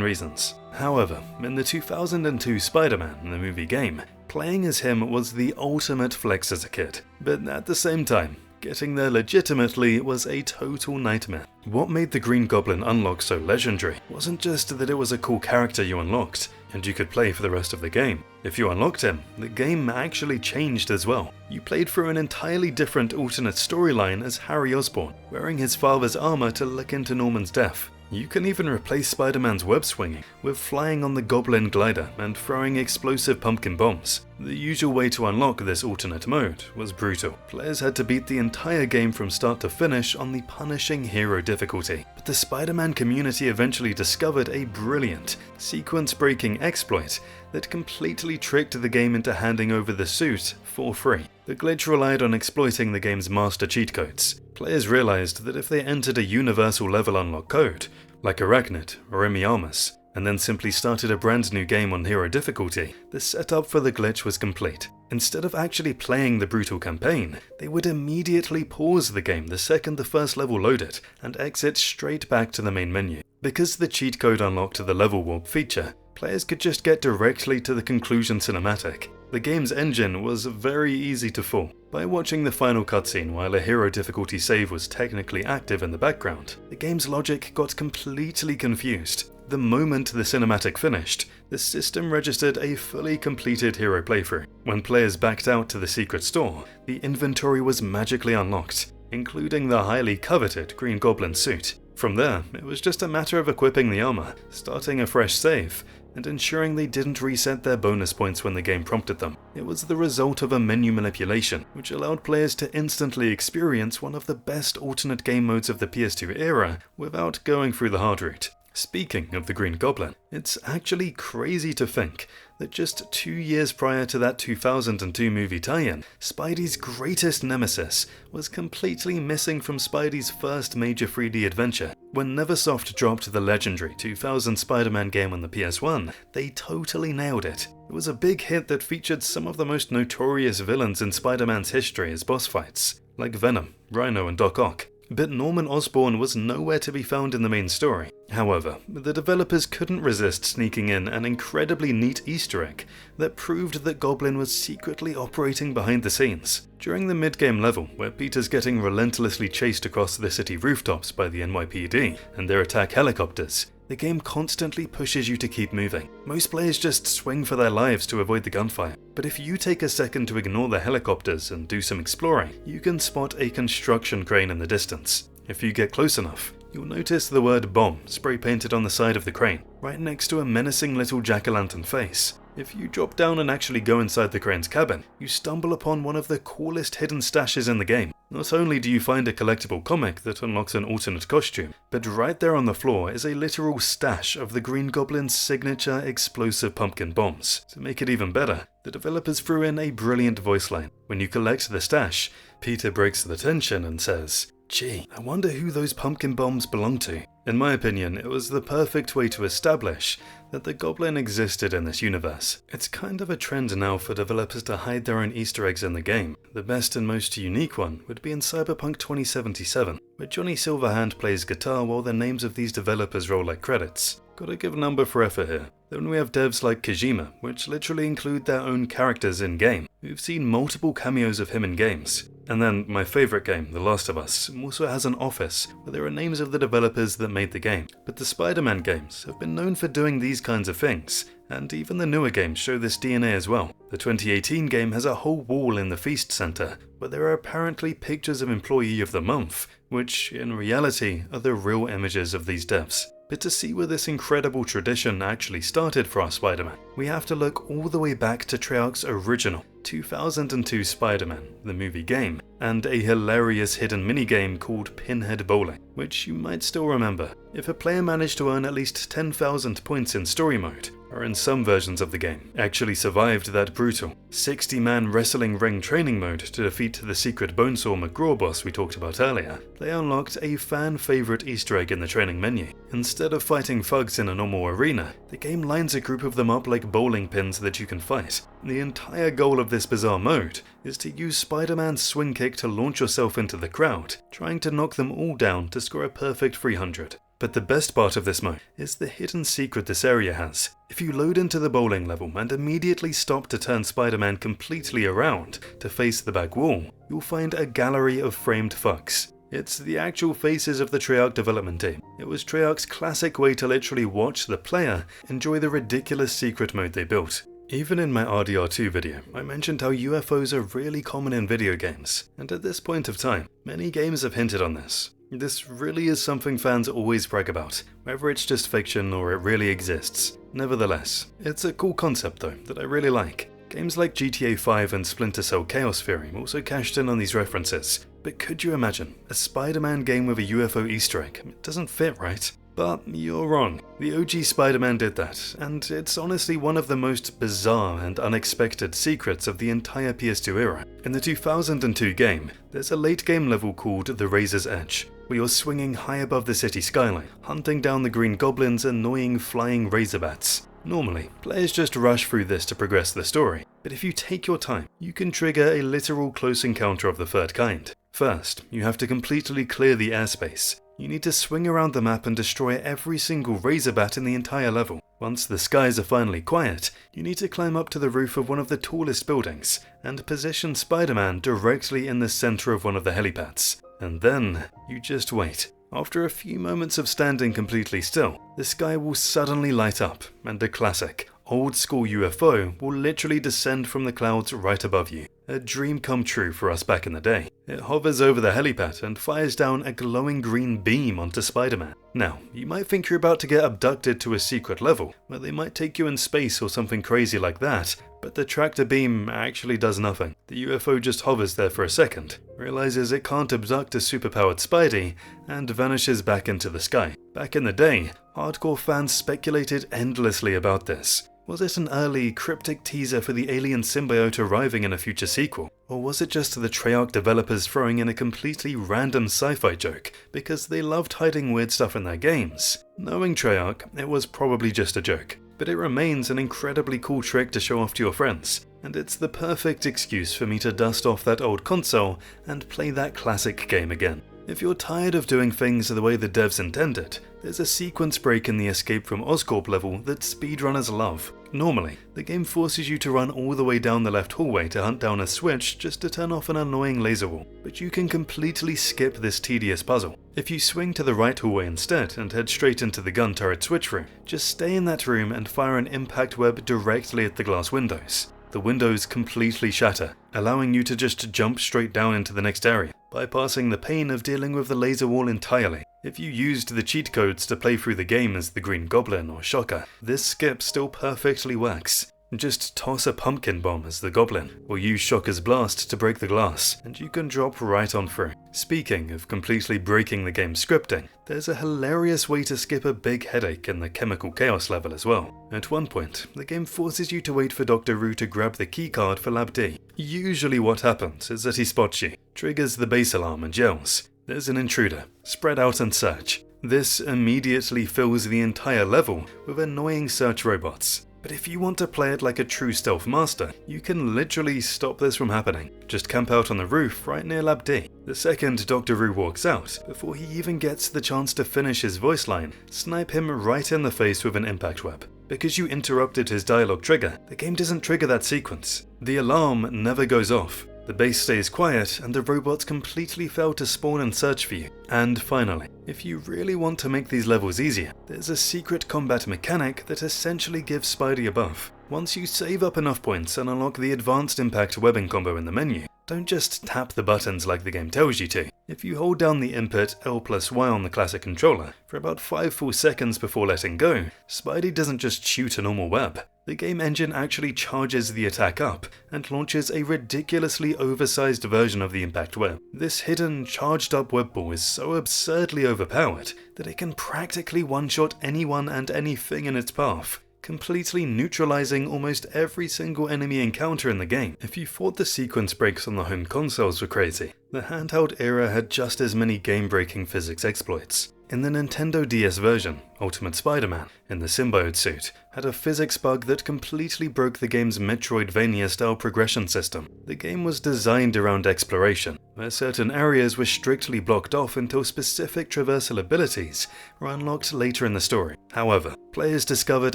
reasons. However, in the 2002 Spider-Man, the movie game, playing as him was the ultimate flex as a kid. But at the same time, getting there legitimately was a total nightmare. What made the Green Goblin unlock so legendary wasn't just that it was a cool character you unlocked, and you could play for the rest of the game. If you unlocked him, the game actually changed as well. You played through an entirely different alternate storyline as Harry Osborn, wearing his father's armor to look into Norman's death. You can even replace Spider-Man's web swinging with flying on the Goblin glider and throwing explosive pumpkin bombs. The usual way to unlock this alternate mode was brutal. Players had to beat the entire game from start to finish on the punishing hero difficulty. But the Spider-Man community eventually discovered a brilliant, sequence-breaking exploit that completely tricked the game into handing over the suit for free. The glitch relied on exploiting the game's master cheat codes. Players realized that if they entered a universal level unlock code, like Arachnid or Emiyamas, and then simply started a brand new game on hero difficulty, the setup for the glitch was complete. Instead of actually playing the brutal campaign, they would immediately pause the game the second the first level loaded and exit straight back to the main menu. Because the cheat code unlocked the level warp feature, players could just get directly to the conclusion cinematic. The game's engine was very easy to fool. By watching the final cutscene while a hero difficulty save was technically active in the background, the game's logic got completely confused. The moment the cinematic finished, the system registered a fully completed hero playthrough. When players backed out to the secret store, the inventory was magically unlocked, including the highly coveted Green Goblin suit. From there, it was just a matter of equipping the armor, starting a fresh save, and ensuring they didn't reset their bonus points when the game prompted them. It was the result of a menu manipulation, which allowed players to instantly experience one of the best alternate game modes of the PS2 era without going through the hard route. Speaking of the Green Goblin, it's actually crazy to think that just 2 years prior to that 2002 movie tie-in, Spidey's greatest nemesis was completely missing from Spidey's first major 3D adventure. When Neversoft dropped the legendary 2000 Spider-Man game on the PS1, they totally nailed it. It was a big hit that featured some of the most notorious villains in Spider-Man's history as boss fights, like Venom, Rhino and Doc Ock. But Norman Osborn was nowhere to be found in the main story. However, the developers couldn't resist sneaking in an incredibly neat Easter egg that proved that Goblin was secretly operating behind the scenes. During the mid-game level, where Peter's getting relentlessly chased across the city rooftops by the NYPD and their attack helicopters, the game constantly pushes you to keep moving. Most players just swing for their lives to avoid the gunfire, but if you take a second to ignore the helicopters and do some exploring, you can spot a construction crane in the distance. If you get close enough, you'll notice the word bomb spray painted on the side of the crane, right next to a menacing little jack-o'-lantern face. If you drop down and actually go inside the crane's cabin, you stumble upon one of the coolest hidden stashes in the game. Not only do you find a collectible comic that unlocks an alternate costume, but right there on the floor is a literal stash of the Green Goblin's signature explosive pumpkin bombs. To make it even better, the developers threw in a brilliant voice line. When you collect the stash, Peter breaks the tension and says, "Gee, I wonder who those pumpkin bombs belong to." In my opinion, it was the perfect way to establish that the Goblin existed in this universe. It's kind of a trend now for developers to hide their own Easter eggs in the game. The best and most unique one would be in Cyberpunk 2077, where Johnny Silverhand plays guitar while the names of these developers roll like credits. Gotta give number for effort here. Then we have devs like Kojima, which literally include their own characters in-game. We've seen multiple cameos of him in games. And then my favourite game, The Last of Us, also has an office where there are names of the developers that made the game. But the Spider-Man games have been known for doing these kinds of things, and even the newer games show this DNA as well. The 2018 game has a whole wall in the Feast Center where there are apparently pictures of Employee of the Month, which in reality are the real images of these devs. But to see where this incredible tradition actually started for our Spider-Man, we have to look all the way back to Treyarch's original 2002 Spider-Man, the movie game, and a hilarious hidden minigame called Pinhead Bowling, which you might still remember. If a player managed to earn at least 10,000 points in story mode, or in some versions of the game, actually survived that brutal 60-man wrestling ring training mode to defeat the secret Bonesaw McGraw boss we talked about earlier, they unlocked a fan-favourite Easter egg in the training menu. Instead of fighting thugs in a normal arena, the game lines a group of them up like bowling pins that you can fight. The entire goal of this bizarre mode is to use Spider-Man's swing kick to launch yourself into the crowd, trying to knock them all down to score a perfect 300. But the best part of this mode is the hidden secret this area has. If you load into the bowling level and immediately stop to turn Spider-Man completely around to face the back wall, you'll find a gallery of framed fucks. It's the actual faces of the Treyarch development team. It was Treyarch's classic way to literally watch the player enjoy the ridiculous secret mode they built. Even in my RDR2 video, I mentioned how UFOs are really common in video games, and at this point of time, many games have hinted on this. This really is something fans always brag about, whether it's just fiction or it really exists. Nevertheless, it's a cool concept though, that I really like. Games like GTA 5 and Splinter Cell Chaos Theory also cashed in on these references. But could you imagine a Spider-Man game with a UFO Easter egg? It doesn't fit, right? But you're wrong. The OG Spider-Man did that, and it's honestly one of the most bizarre and unexpected secrets of the entire PS2 era. In the 2002 game, there's a late game level called The Razor's Edge, where you're swinging high above the city skyline, hunting down the Green Goblin's annoying flying razor bats. Normally, players just rush through this to progress the story, but if you take your time, you can trigger a literal close encounter of the third kind. First, you have to completely clear the airspace. You need to swing around the map and destroy every single razorbat in the entire level. Once the skies are finally quiet, you need to climb up to the roof of one of the tallest buildings and position Spider-Man directly in the center of one of the helipads. And then, you just wait. After a few moments of standing completely still, the sky will suddenly light up, and a classic, old-school UFO will literally descend from the clouds right above you. A dream come true for us back in the day. It hovers over the helipad and fires down a glowing green beam onto Spider-Man. Now, you might think you're about to get abducted to a secret level, where they might take you in space or something crazy like that, but the tractor beam actually does nothing. The UFO just hovers there for a second, realizes it can't abduct a superpowered Spidey, and vanishes back into the sky. Back in the day, hardcore fans speculated endlessly about this. Was it an early, cryptic teaser for the alien symbiote arriving in a future sequel? Or was it just the Treyarch developers throwing in a completely random sci-fi joke because they loved hiding weird stuff in their games? Knowing Treyarch, it was probably just a joke, but it remains an incredibly cool trick to show off to your friends, and it's the perfect excuse for me to dust off that old console and play that classic game again. If you're tired of doing things the way the devs intended, there's a sequence break in the Escape from Oscorp level that speedrunners love. Normally, the game forces you to run all the way down the left hallway to hunt down a switch just to turn off an annoying laser wall, but you can completely skip this tedious puzzle. If you swing to the right hallway instead and head straight into the gun turret switch room, just stay in that room and fire an impact web directly at the glass windows. The windows completely shatter, allowing you to just jump straight down into the next area, bypassing the pain of dealing with the laser wall entirely. If you used the cheat codes to play through the game as the Green Goblin or Shocker, this skip still perfectly works. Just toss a pumpkin bomb as the Goblin, or use Shocker's blast to break the glass, and you can drop right on through. Speaking of completely breaking the game's scripting, there's a hilarious way to skip a big headache in the Chemical Chaos level as well. At one point, the game forces you to wait for Dr. Wu to grab the keycard for Lab D. Usually what happens is that he spots you, triggers the base alarm and yells, "There's an intruder, spread out and search." This immediately fills the entire level with annoying search robots. But if you want to play it like a true stealth master, you can literally stop this from happening. Just camp out on the roof right near Lab D. The second Dr. Wu walks out, before he even gets the chance to finish his voice line, snipe him right in the face with an impact web. Because you interrupted his dialogue trigger, the game doesn't trigger that sequence. The alarm never goes off. The base stays quiet, and the robots completely fail to spawn and search for you. And finally, if you really want to make these levels easier, there's a secret combat mechanic that essentially gives Spidey a buff. Once you save up enough points and unlock the advanced impact webbing combo in the menu, don't just tap the buttons like the game tells you to. If you hold down the input L+Y on the classic controller for about 5 full seconds before letting go, Spidey doesn't just shoot a normal web. The game engine actually charges the attack up and launches a ridiculously oversized version of the impact web. This hidden, charged up web ball is so absurdly overpowered that it can practically one-shot anyone and anything in its path, completely neutralizing almost every single enemy encounter in the game. If you thought the sequence breaks on the home consoles were crazy, the handheld era had just as many game-breaking physics exploits. In the Nintendo DS version, Ultimate Spider-Man, in the symbiote suit, had a physics bug that completely broke the game's Metroidvania-style progression system. The game was designed around exploration, where certain areas were strictly blocked off until specific traversal abilities were unlocked later in the story. However, players discovered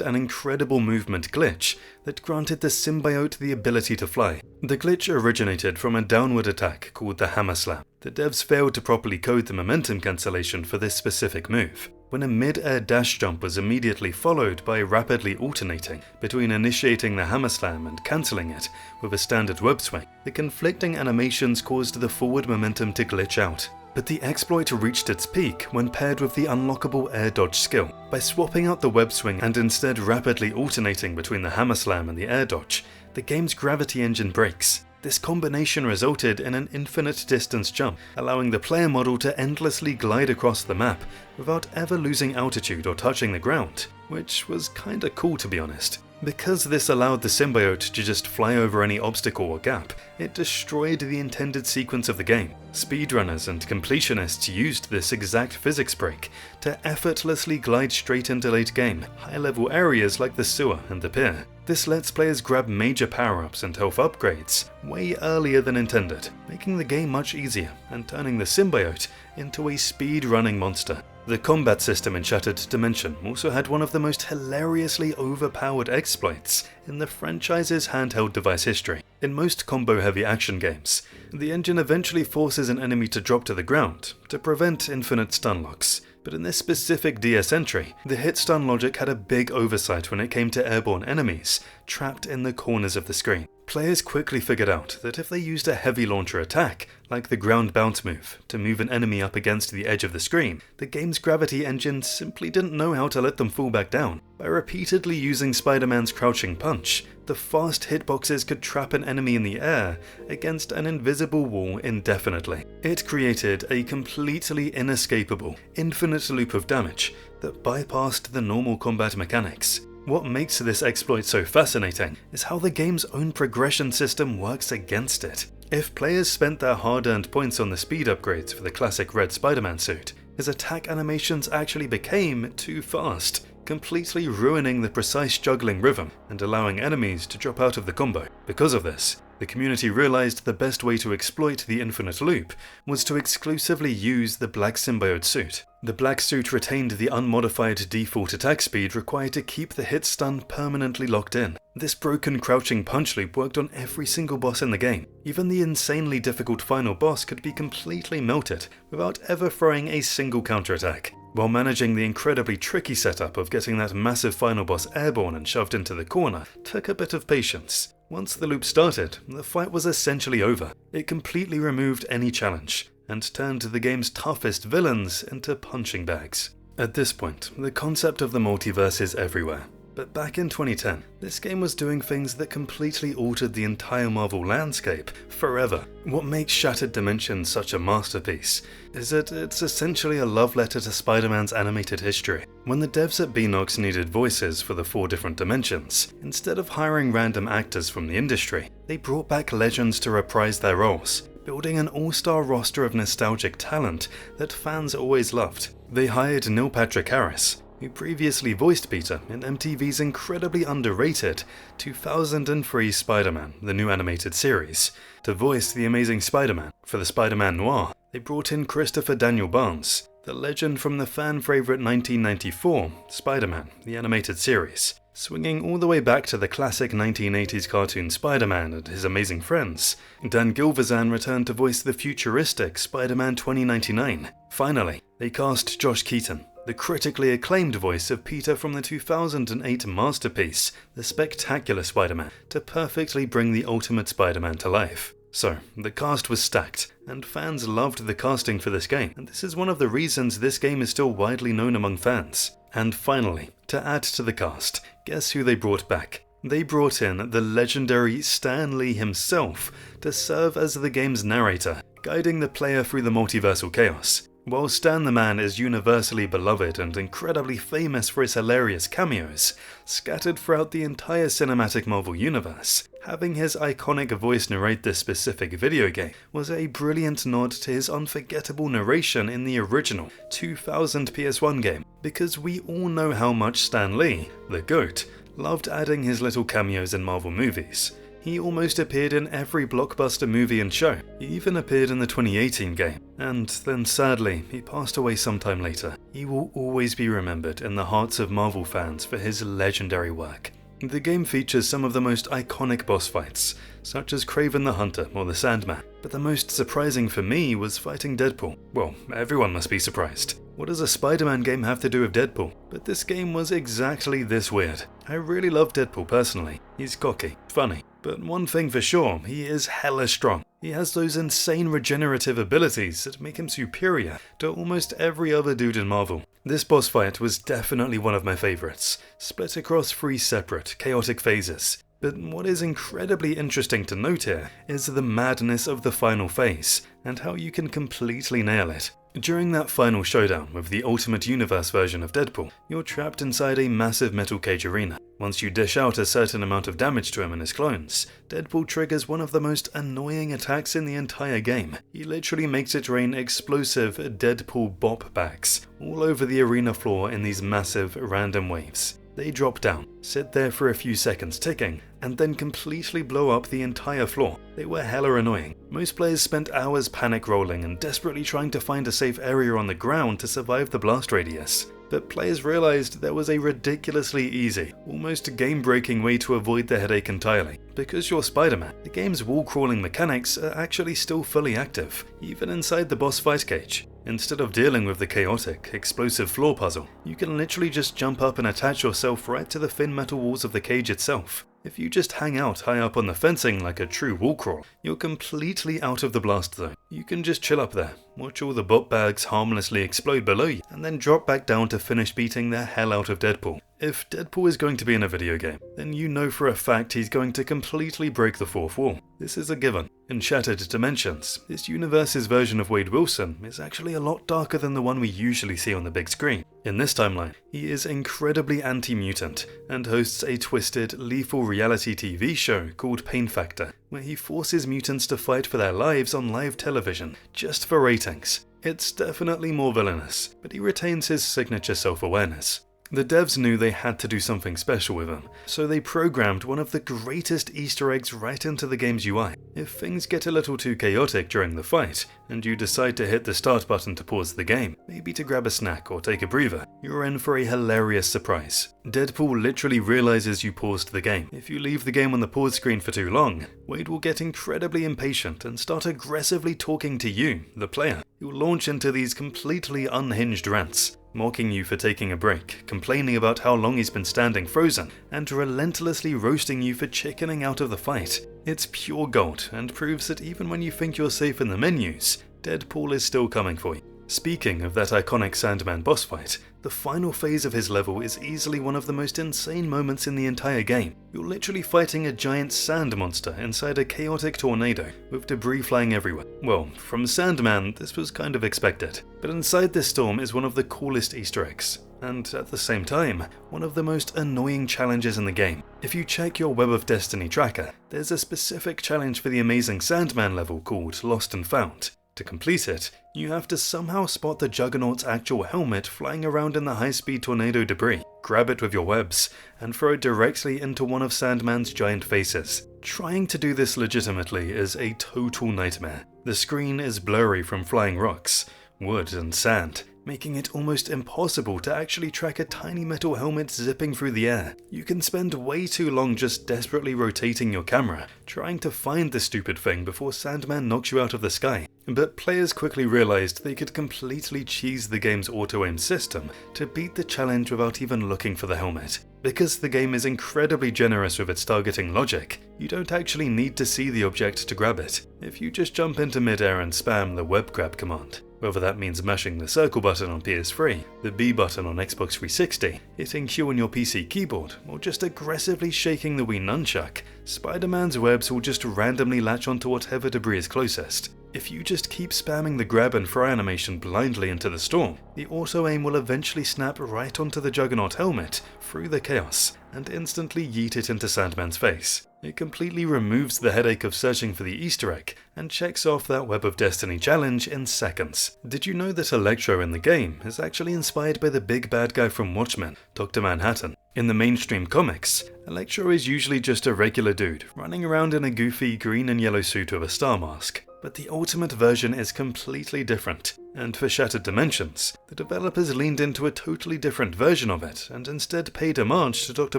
an incredible movement glitch that granted the symbiote the ability to fly. The glitch originated from a downward attack called the Hammer Slam. The devs failed to properly code the momentum cancellation for this specific move. When a mid-air dash jump was immediately followed by rapidly alternating between initiating the Hammer Slam and cancelling it with a standard web swing, the conflicting animations caused the forward momentum to glitch out. But the exploit reached its peak when paired with the unlockable air dodge skill. By swapping out the web swing and instead rapidly alternating between the Hammer Slam and the air dodge, the game's gravity engine breaks. This combination resulted in an infinite distance jump, allowing the player model to endlessly glide across the map without ever losing altitude or touching the ground, which was kinda cool to be honest. Because this allowed the symbiote to just fly over any obstacle or gap, it destroyed the intended sequence of the game. Speedrunners and completionists used this exact physics break to effortlessly glide straight into late game, high-level areas like the sewer and the pier. This lets players grab major power-ups and health upgrades way earlier than intended, making the game much easier and turning the symbiote into a speed-running monster. The combat system in Shattered Dimension also had one of the most hilariously overpowered exploits in the franchise's handheld device history. In most combo-heavy action games, the engine eventually forces an enemy to drop to the ground to prevent infinite stun locks. But in this specific DS entry, the hit stun logic had a big oversight when it came to airborne enemies trapped in the corners of the screen. Players quickly figured out that if they used a heavy launcher attack, like the ground bounce move, to move an enemy up against the edge of the screen, the game's gravity engine simply didn't know how to let them fall back down. By repeatedly using Spider-Man's crouching punch, the fast hitboxes could trap an enemy in the air against an invisible wall indefinitely. It created a completely inescapable, infinite loop of damage that bypassed the normal combat mechanics. What makes this exploit so fascinating is how the game's own progression system works against it. If players spent their hard-earned points on the speed upgrades for the classic red Spider-Man suit, his attack animations actually became too fast, completely ruining the precise juggling rhythm and allowing enemies to drop out of the combo. Because of this, the community realized the best way to exploit the infinite loop was to exclusively use the black symbiote suit. The black suit retained the unmodified default attack speed required to keep the hit stun permanently locked in. This broken crouching punch loop worked on every single boss in the game. Even the insanely difficult final boss could be completely melted without ever throwing a single counterattack. While managing the incredibly tricky setup of getting that massive final boss airborne and shoved into the corner took a bit of patience. Once the loop started, the fight was essentially over. It completely removed any challenge, and turned the game's toughest villains into punching bags. At this point, the concept of the multiverse is everywhere. But back in 2010, this game was doing things that completely altered the entire Marvel landscape forever. What makes Shattered Dimension such a masterpiece is that it's essentially a love letter to Spider-Man's animated history. When the devs at Beanox needed voices for the 4 different dimensions, instead of hiring random actors from the industry, they brought back legends to reprise their roles, building an all-star roster of nostalgic talent that fans always loved. They hired Neil Patrick Harris, who previously voiced Peter in MTV's incredibly underrated 2003 Spider-Man, the new animated series. To voice the Amazing Spider-Man for the Spider-Man Noir, they brought in Christopher Daniel Barnes, the legend from the fan-favourite 1994 Spider-Man, the animated series. Swinging all the way back to the classic 1980s cartoon Spider-Man and his amazing friends, Dan Gilvezan returned to voice the futuristic Spider-Man 2099. Finally, they cast Josh Keaton, the critically acclaimed voice of Peter from the 2008 masterpiece, The Spectacular Spider-Man, to perfectly bring the Ultimate Spider-Man to life. So, the cast was stacked, and fans loved the casting for this game, and this is one of the reasons this game is still widely known among fans. And finally, to add to the cast, guess who they brought back? They brought in the legendary Stan Lee himself to serve as the game's narrator, guiding the player through the multiversal chaos. While Stan the Man is universally beloved and incredibly famous for his hilarious cameos, scattered throughout the entire cinematic Marvel universe, having his iconic voice narrate this specific video game was a brilliant nod to his unforgettable narration in the original 2000 PS1 game, because we all know how much Stan Lee, the GOAT, loved adding his little cameos in Marvel movies. He almost appeared in every blockbuster movie and show. He even appeared in the 2018 game. And then sadly, he passed away sometime later. He will always be remembered in the hearts of Marvel fans for his legendary work. The game features some of the most iconic boss fights, such as Kraven the Hunter or the Sandman. But the most surprising for me was fighting Deadpool. Well, everyone must be surprised. What does a Spider-Man game have to do with Deadpool? But this game was exactly this weird. I really love Deadpool personally. He's cocky, funny, but one thing for sure, he is hella strong. He has those insane regenerative abilities that make him superior to almost every other dude in Marvel. This boss fight was definitely one of my favourites, split across 3 separate, chaotic phases. But what is incredibly interesting to note here is the madness of the final phase, and how you can completely nail it. During that final showdown with the Ultimate Universe version of Deadpool, you're trapped inside a massive metal cage arena. Once you dish out a certain amount of damage to him and his clones, Deadpool triggers one of the most annoying attacks in the entire game. He literally makes it rain explosive Deadpool bop bags all over the arena floor in these massive random waves. They drop down, sit there for a few seconds ticking, and then completely blow up the entire floor. They were hella annoying. Most players spent hours panic rolling and desperately trying to find a safe area on the ground to survive the blast radius. But players realized there was a ridiculously easy, almost game-breaking way to avoid the headache entirely. Because you're Spider-Man, the game's wall-crawling mechanics are actually still fully active, even inside the boss fight cage. Instead of dealing with the chaotic, explosive floor puzzle, you can literally just jump up and attach yourself right to the thin metal walls of the cage itself. If you just hang out high up on the fencing like a true wall crawl, you're completely out of the blast zone. You can just chill up there, watch all the bot bags harmlessly explode below you, and then drop back down to finish beating the hell out of Deadpool. If Deadpool is going to be in a video game, then you know for a fact he's going to completely break the fourth wall. This is a given. In Shattered Dimensions, this universe's version of Wade Wilson is actually a lot darker than the one we usually see on the big screen. In this timeline, he is incredibly anti-mutant and hosts a twisted, lethal reality TV show called Pain Factor, where he forces mutants to fight for their lives on live television, just for ratings. It's definitely more villainous, but he retains his signature self-awareness. The devs knew they had to do something special with him, so they programmed one of the greatest Easter eggs right into the game's UI. If things get a little too chaotic during the fight, and you decide to hit the start button to pause the game, maybe to grab a snack or take a breather, you're in for a hilarious surprise. Deadpool literally realizes you paused the game. If you leave the game on the pause screen for too long, Wade will get incredibly impatient and start aggressively talking to you, the player. He'll launch into these completely unhinged rants, mocking you for taking a break, complaining about how long he's been standing frozen, and relentlessly roasting you for chickening out of the fight. It's pure gold, and proves that even when you think you're safe in the menus, Deadpool is still coming for you. Speaking of that iconic Sandman boss fight, the final phase of his level is easily one of the most insane moments in the entire game. You're literally fighting a giant sand monster inside a chaotic tornado, with debris flying everywhere. Well, from Sandman, this was kind of expected. But inside this storm is one of the coolest Easter eggs, and at the same time, one of the most annoying challenges in the game. If you check your Web of Destiny tracker, there's a specific challenge for the amazing Sandman level called Lost and Found. To complete it, you have to somehow spot the Juggernaut's actual helmet flying around in the high-speed tornado debris, grab it with your webs, and throw it directly into one of Sandman's giant faces. Trying to do this legitimately is a total nightmare. The screen is blurry from flying rocks, wood and sand, making it almost impossible to actually track a tiny metal helmet zipping through the air. You can spend way too long just desperately rotating your camera, trying to find the stupid thing before Sandman knocks you out of the sky. But players quickly realized they could completely cheese the game's auto-aim system to beat the challenge without even looking for the helmet. Because the game is incredibly generous with its targeting logic, you don't actually need to see the object to grab it. If you just jump into midair and spam the web grab command, whether that means mashing the circle button on PS3, the B button on Xbox 360, hitting Q on your PC keyboard, or just aggressively shaking the Wii nunchuck, Spider-Man's webs will just randomly latch onto whatever debris is closest. If you just keep spamming the grab and fry animation blindly into the storm, the auto-aim will eventually snap right onto the Juggernaut helmet through the chaos, and instantly yeet it into Sandman's face. It completely removes the headache of searching for the Easter egg, and checks off that Web of Destiny challenge in seconds. Did you know that Electro in the game is actually inspired by the big bad guy from Watchmen, Dr. Manhattan? In the mainstream comics, Electro is usually just a regular dude, running around in a goofy green and yellow suit with a star mask. But the ultimate version is completely different, and for Shattered Dimensions, the developers leaned into a totally different version of it and instead paid homage to Dr.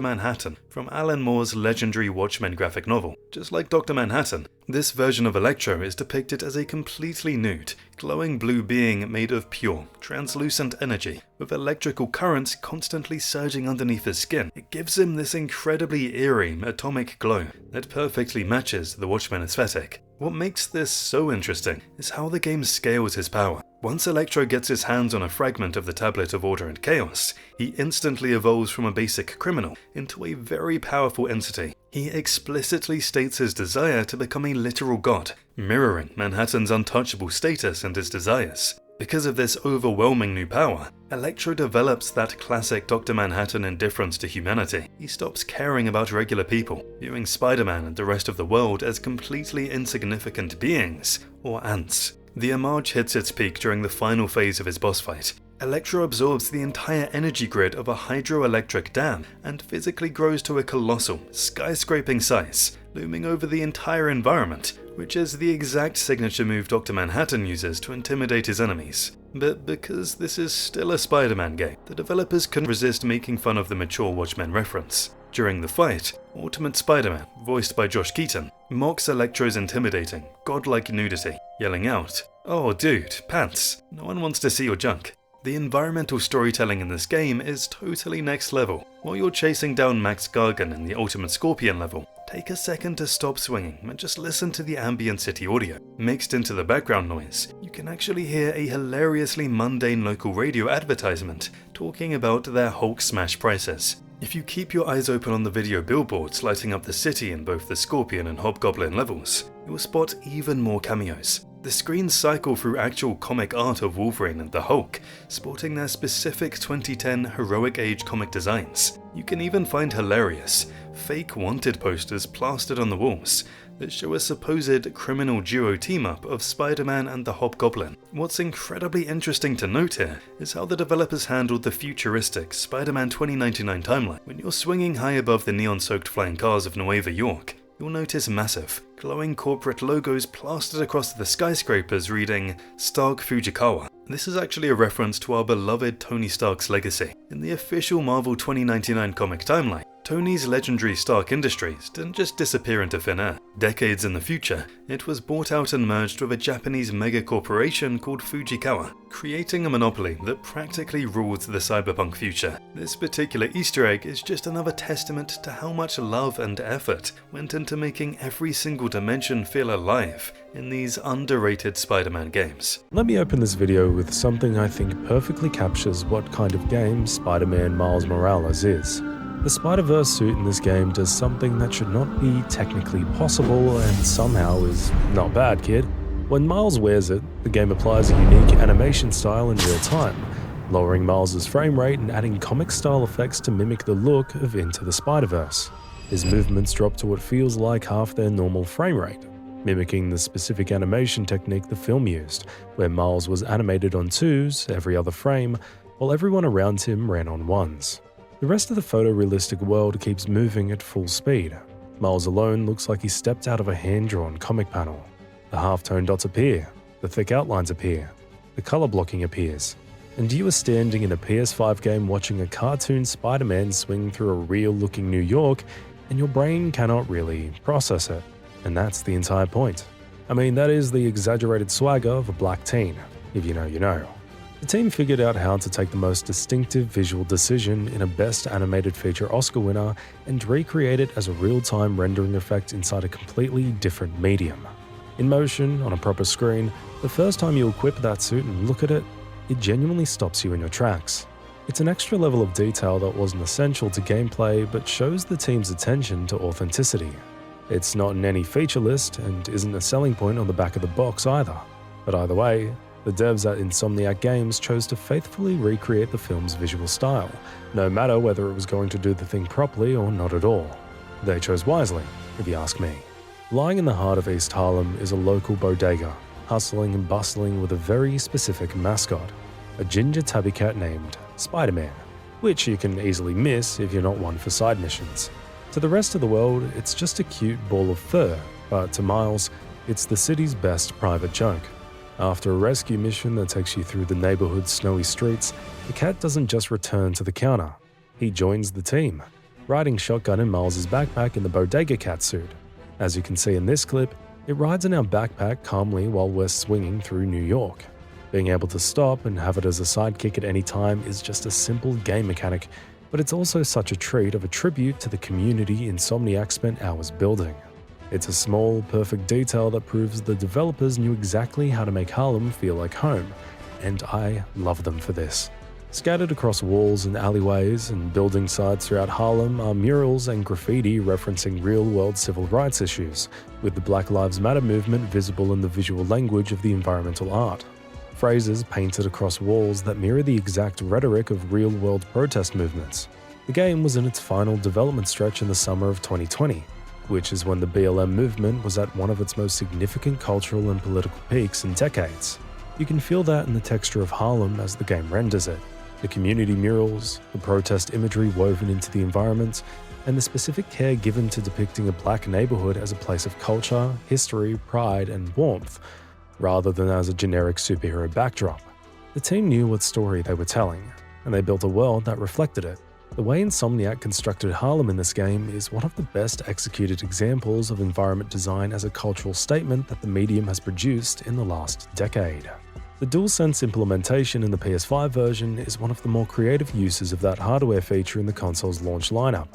Manhattan from Alan Moore's legendary Watchmen graphic novel. Just like Dr. Manhattan, this version of Electro is depicted as a completely nude, glowing blue being made of pure, translucent energy, with electrical currents constantly surging underneath his skin. It gives him this incredibly eerie, atomic glow that perfectly matches the Watchmen aesthetic. What makes this so interesting is how the game scales his power. Once Electro gets his hands on a fragment of the Tablet of Order and Chaos, he instantly evolves from a basic criminal into a very powerful entity. He explicitly states his desire to become a literal god, mirroring Manhattan's untouchable status and his desires. Because of this overwhelming new power, Electro develops that classic Dr. Manhattan indifference to humanity. He stops caring about regular people, viewing Spider-Man and the rest of the world as completely insignificant beings, or ants. The homage hits its peak during the final phase of his boss fight. Electro absorbs the entire energy grid of a hydroelectric dam and physically grows to a colossal, skyscraping size, looming over the entire environment, which is the exact signature move Dr. Manhattan uses to intimidate his enemies. But because this is still a Spider-Man game, the developers couldn't resist making fun of the mature Watchmen reference. During the fight, Ultimate Spider-Man, voiced by Josh Keaton, mocks Electro's intimidating, godlike nudity, yelling out, "Oh dude, pants, no one wants to see your junk." The environmental storytelling in this game is totally next level. While you're chasing down Max Gargan in the Ultimate Scorpion level, take a second to stop swinging and just listen to the ambient city audio. Mixed into the background noise, you can actually hear a hilariously mundane local radio advertisement talking about their Hulk smash prices. If you keep your eyes open on the video billboards lighting up the city in both the Scorpion and Hobgoblin levels, you'll spot even more cameos. The screens cycle through actual comic art of Wolverine and the Hulk, sporting their specific 2010 heroic age comic designs. You can even find hilarious, fake wanted posters plastered on the walls that show a supposed criminal duo team-up of Spider-Man and the Hobgoblin. What's incredibly interesting to note here is how the developers handled the futuristic Spider-Man 2099 timeline. When you're swinging high above the neon-soaked flying cars of Nueva York, you'll notice massive, glowing corporate logos plastered across the skyscrapers reading Stark Fujikawa. This is actually a reference to our beloved Tony Stark's legacy. In the official Marvel 2099 comic timeline, Tony's legendary Stark Industries didn't just disappear into thin air. Decades in the future, it was bought out and merged with a Japanese mega corporation called Fujikawa, creating a monopoly that practically ruled the cyberpunk future. This particular Easter egg is just another testament to how much love and effort went into making every single dimension feel alive in these underrated Spider-Man games. Let me open this video with something I think perfectly captures what kind of game Spider-Man Miles Morales is. The Spider-Verse suit in this game does something that should not be technically possible and somehow is not bad, kid. When Miles wears it, the game applies a unique animation style in real time, lowering Miles' frame rate and adding comic-style effects to mimic the look of Into the Spider-Verse. His movements drop to what feels like half their normal frame rate, mimicking the specific animation technique the film used, where Miles was animated on 2s every other frame, while everyone around him ran on 1s. The rest of the photorealistic world keeps moving at full speed. Miles alone looks like he stepped out of a hand-drawn comic panel. The half-tone dots appear, the thick outlines appear, the color blocking appears, and you are standing in a PS5 game watching a cartoon Spider-Man swing through a real-looking New York, and your brain cannot really process it. And that's the entire point. I mean, that is the exaggerated swagger of a black teen. If you know, you know. The team figured out how to take the most distinctive visual decision in a Best Animated Feature Oscar winner and recreate it as a real-time rendering effect inside a completely different medium. In motion, on a proper screen, the first time you equip that suit and look at it, it genuinely stops you in your tracks. It's an extra level of detail that wasn't essential to gameplay but shows the team's attention to authenticity. It's not in any feature list and isn't a selling point on the back of the box either. But either way, the devs at Insomniac Games chose to faithfully recreate the film's visual style, no matter whether it was going to do the thing properly or not at all. They chose wisely, if you ask me. Lying in the heart of East Harlem is a local bodega, hustling and bustling with a very specific mascot, a ginger tabby cat named Spider-Man, which you can easily miss if you're not one for side missions. To the rest of the world, it's just a cute ball of fur, but to Miles, it's the city's best private joke. After a rescue mission that takes you through the neighborhood's snowy streets, the cat doesn't just return to the counter. He joins the team, riding shotgun in Miles' backpack in the bodega cat suit. As you can see in this clip, it rides in our backpack calmly while we're swinging through New York. Being able to stop and have it as a sidekick at any time is just a simple game mechanic, but it's also such a treat of a tribute to the community Insomniac spent hours building. It's a small, perfect detail that proves the developers knew exactly how to make Harlem feel like home, and I love them for this. Scattered across walls and alleyways and building sites throughout Harlem are murals and graffiti referencing real-world civil rights issues, with the Black Lives Matter movement visible in the visual language of the environmental art. phrases painted across walls that mirror the exact rhetoric of real-world protest movements. The game was in its final development stretch in the summer of 2020, which is when the BLM movement was at one of its most significant cultural and political peaks in decades. You can feel that in the texture of Harlem as the game renders it. The community murals, the protest imagery woven into the environment, and the specific care given to depicting a black neighborhood as a place of culture, history, pride, and warmth, rather than as a generic superhero backdrop. The team knew what story they were telling, and they built a world that reflected it. The way Insomniac constructed Harlem in this game is one of the best executed examples of environment design as a cultural statement that the medium has produced in the last decade. The DualSense implementation in the PS5 version is one of the more creative uses of that hardware feature in the console's launch lineup.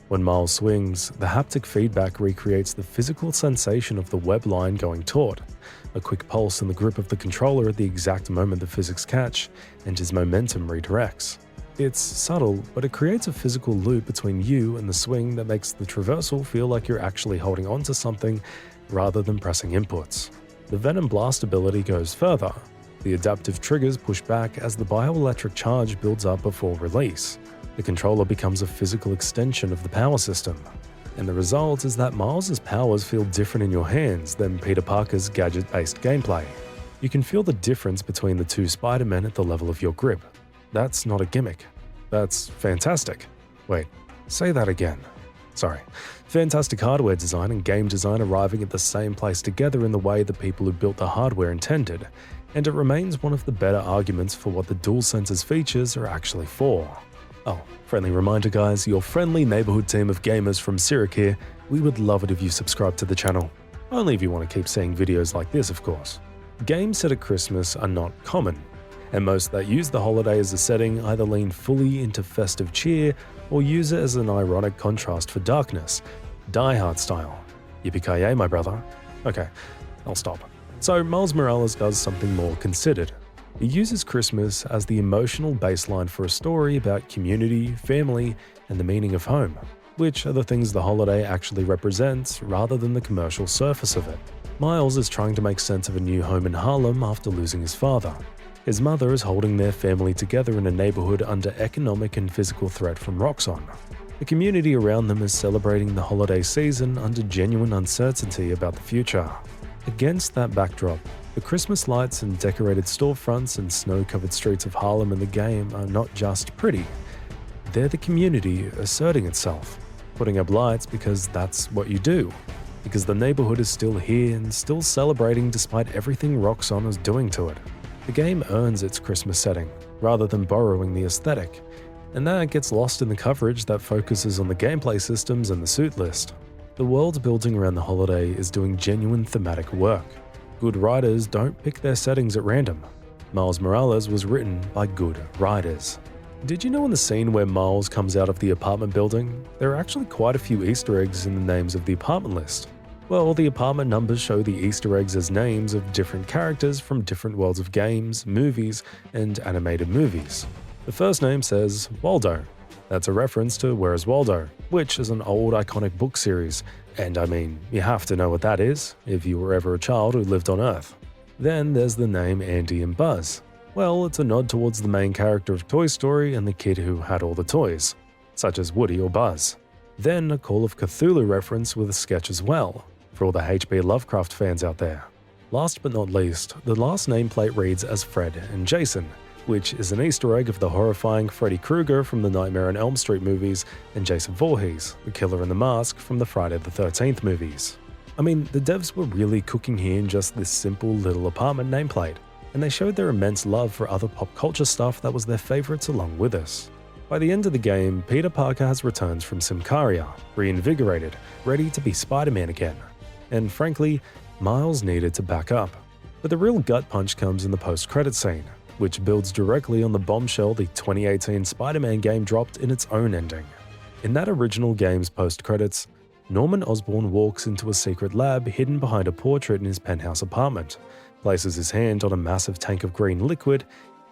When Miles swings, the haptic feedback recreates the physical sensation of the web line going taut, a quick pulse in the grip of the controller at the exact moment the physics catch, and his momentum redirects. It's subtle, but it creates a physical loop between you and the swing that makes the traversal feel like you're actually holding on to something rather than pressing inputs. The Venom Blast ability goes further. The adaptive triggers push back as the bioelectric charge builds up before release. The controller becomes a physical extension of the power system, and the result is that Miles' powers feel different in your hands than Peter Parker's gadget-based gameplay. You can feel the difference between the two Spider-Men at the level of your grip. That's not a gimmick. That's fantastic. Wait, say that again. Sorry. Fantastic hardware design and game design arriving at the same place together in the way the people who built the hardware intended, and it remains one of the better arguments for what the DualSense's features are actually for. Oh, friendly reminder guys, your friendly neighborhood team of gamers from Syrric here. We would love it if you subscribe to the channel. Only if you want to keep seeing videos like this, of course. Games set at Christmas are not common, and most that use the holiday as a setting either lean fully into festive cheer or use it as an ironic contrast for darkness, Die Hard style. Yippee-ki-yay, my brother. Okay, I'll stop. So Miles Morales does something more considered. He uses Christmas as the emotional baseline for a story about community, family, and the meaning of home, which are the things the holiday actually represents rather than the commercial surface of it. Miles is trying to make sense of a new home in Harlem after losing his father. His mother is holding their family together in a neighborhood under economic and physical threat from Roxxon. The community around them is celebrating the holiday season under genuine uncertainty about the future. Against that backdrop, the Christmas lights and decorated storefronts and snow-covered streets of Harlem in the game are not just pretty. They're the community asserting itself, putting up lights because that's what you do, because the neighborhood is still here and still celebrating despite everything Roxxon is doing to it. The game earns its Christmas setting, rather than borrowing the aesthetic, and that gets lost in the coverage that focuses on the gameplay systems and the suit list. The world building around the holiday is doing genuine thematic work. Good writers don't pick their settings at random. Miles Morales was written by good writers. Did you know in the scene where Miles comes out of the apartment building, there are actually quite a few Easter eggs in the names of the apartment list? Well, the apartment numbers show the Easter eggs as names of different characters from different worlds of games, movies, and animated movies. The first name says Waldo. That's a reference to Where's Waldo, which is an old iconic book series, and I mean, you have to know what that is if you were ever a child who lived on Earth. Then there's the name Andy and Buzz. Well, it's a nod towards the main character of Toy Story and the kid who had all the toys, such as Woody or Buzz. Then a Call of Cthulhu reference with a sketch as well, for all the H.P. Lovecraft fans out there. Last but not least, the last nameplate reads as Fred and Jason, which is an Easter egg of the horrifying Freddy Krueger from the Nightmare on Elm Street movies and Jason Voorhees, the Killer in the Mask from the Friday the 13th movies. I mean, the devs were really cooking here in just this simple little apartment nameplate, and they showed their immense love for other pop culture stuff that was their favorites along with us. By the end of the game, Peter Parker has returned from Symkaria, reinvigorated, ready to be Spider-Man again. And frankly, Miles needed to back up. But the real gut punch comes in the post-credit scene, which builds directly on the bombshell the 2018 Spider-Man game dropped in its own ending. In that original game's post-credits, Norman Osborn walks into a secret lab hidden behind a portrait in his penthouse apartment, places his hand on a massive tank of green liquid,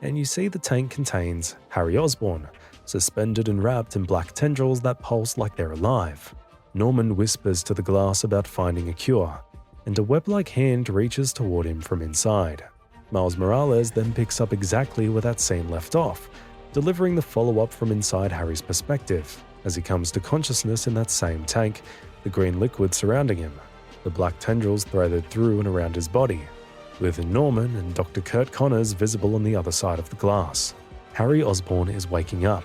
and you see the tank contains Harry Osborn, suspended and wrapped in black tendrils that pulse like they're alive. Norman whispers to the glass about finding a cure, and a web-like hand reaches toward him from inside. Miles Morales then picks up exactly where that scene left off, delivering the follow-up from inside Harry's perspective, as he comes to consciousness in that same tank, the green liquid surrounding him, the black tendrils threaded through and around his body, with Norman and Dr. Kurt Connors visible on the other side of the glass. Harry Osborn is waking up,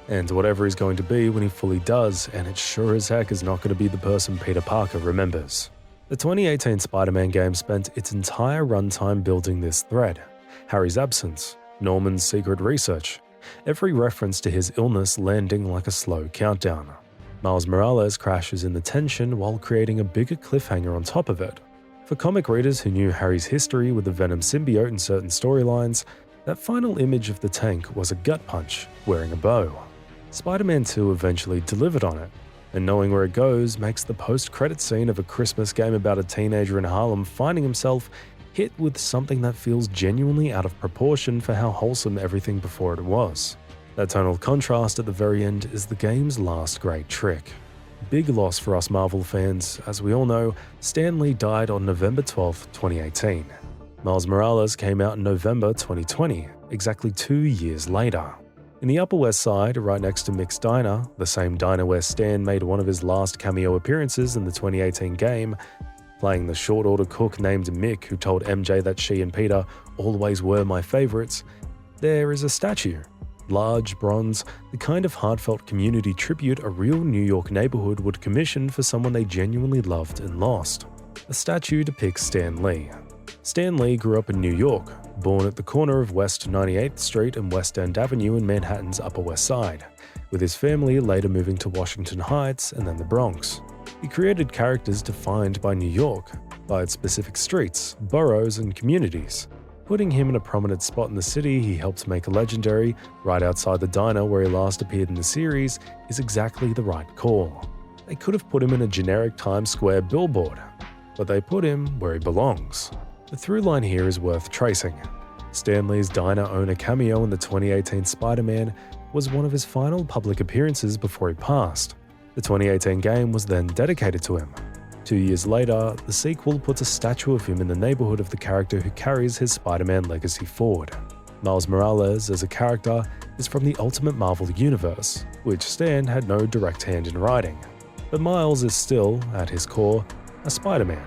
and whatever he's going to be when he fully does, and it sure as heck is not going to be the person Peter Parker remembers. The 2018 Spider-Man game spent its entire runtime building this thread: Harry's absence, Norman's secret research, every reference to his illness landing like a slow countdown. Miles Morales crashes in the tension while creating a bigger cliffhanger on top of it. For comic readers who knew Harry's history with the Venom symbiote in certain storylines, that final image of the tank was a gut punch wearing a bow. Spider-Man 2 eventually delivered on it, and knowing where it goes makes the post-credit scene of a Christmas game about a teenager in Harlem finding himself hit with something that feels genuinely out of proportion for how wholesome everything before it was. That tonal contrast at the very end is the game's last great trick. Big loss for us Marvel fans. As we all know, Stan Lee died on November 12, 2018. Miles Morales came out in November 2020, exactly 2 years later. In the Upper West Side, right next to Mick's Diner, the same diner where Stan made one of his last cameo appearances in the 2018 game, playing the short order cook named Mick who told MJ that she and Peter always were my favorites, there is a statue. Large, bronze, the kind of heartfelt community tribute a real New York neighborhood would commission for someone they genuinely loved and lost. The statue depicts Stan Lee. Stan Lee grew up in New York, born at the corner of West 98th Street and West End Avenue in Manhattan's Upper West Side, with his family later moving to Washington Heights and then the Bronx. He created characters defined by New York, by its specific streets, boroughs, and communities. Putting him in a prominent spot in the city he helped make legendary, right outside the diner where he last appeared in the series, is exactly the right call. They could have put him in a generic Times Square billboard, but they put him where he belongs. The through line here is worth tracing. Stan Lee's diner owner cameo in the 2018 Spider-Man was one of his final public appearances before he passed. The 2018 game was then dedicated to him. 2 years later, the sequel puts a statue of him in the neighborhood of the character who carries his Spider-Man legacy forward. Miles Morales, as a character, is from the Ultimate Marvel universe, which Stan had no direct hand in writing. But Miles is still, at his core, a Spider-Man.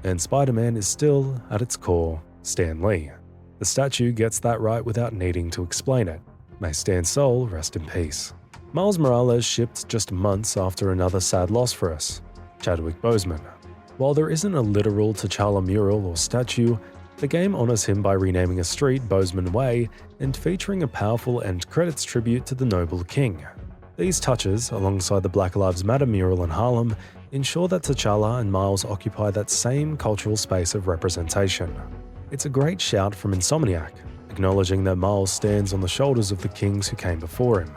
And Spider-Man is still, at its core, Stan Lee. The statue gets that right without needing to explain it. May Stan's soul rest in peace. Miles Morales shipped just months after another sad loss for us, Chadwick Boseman. While there isn't a literal T'Challa mural or statue, the game honors him by renaming a street Boseman Way and featuring a powerful end credits tribute to the noble king. These touches, alongside the Black Lives Matter mural in Harlem, ensure that T'Challa and Miles occupy that same cultural space of representation. It's a great shout from Insomniac, acknowledging that Miles stands on the shoulders of the kings who came before him.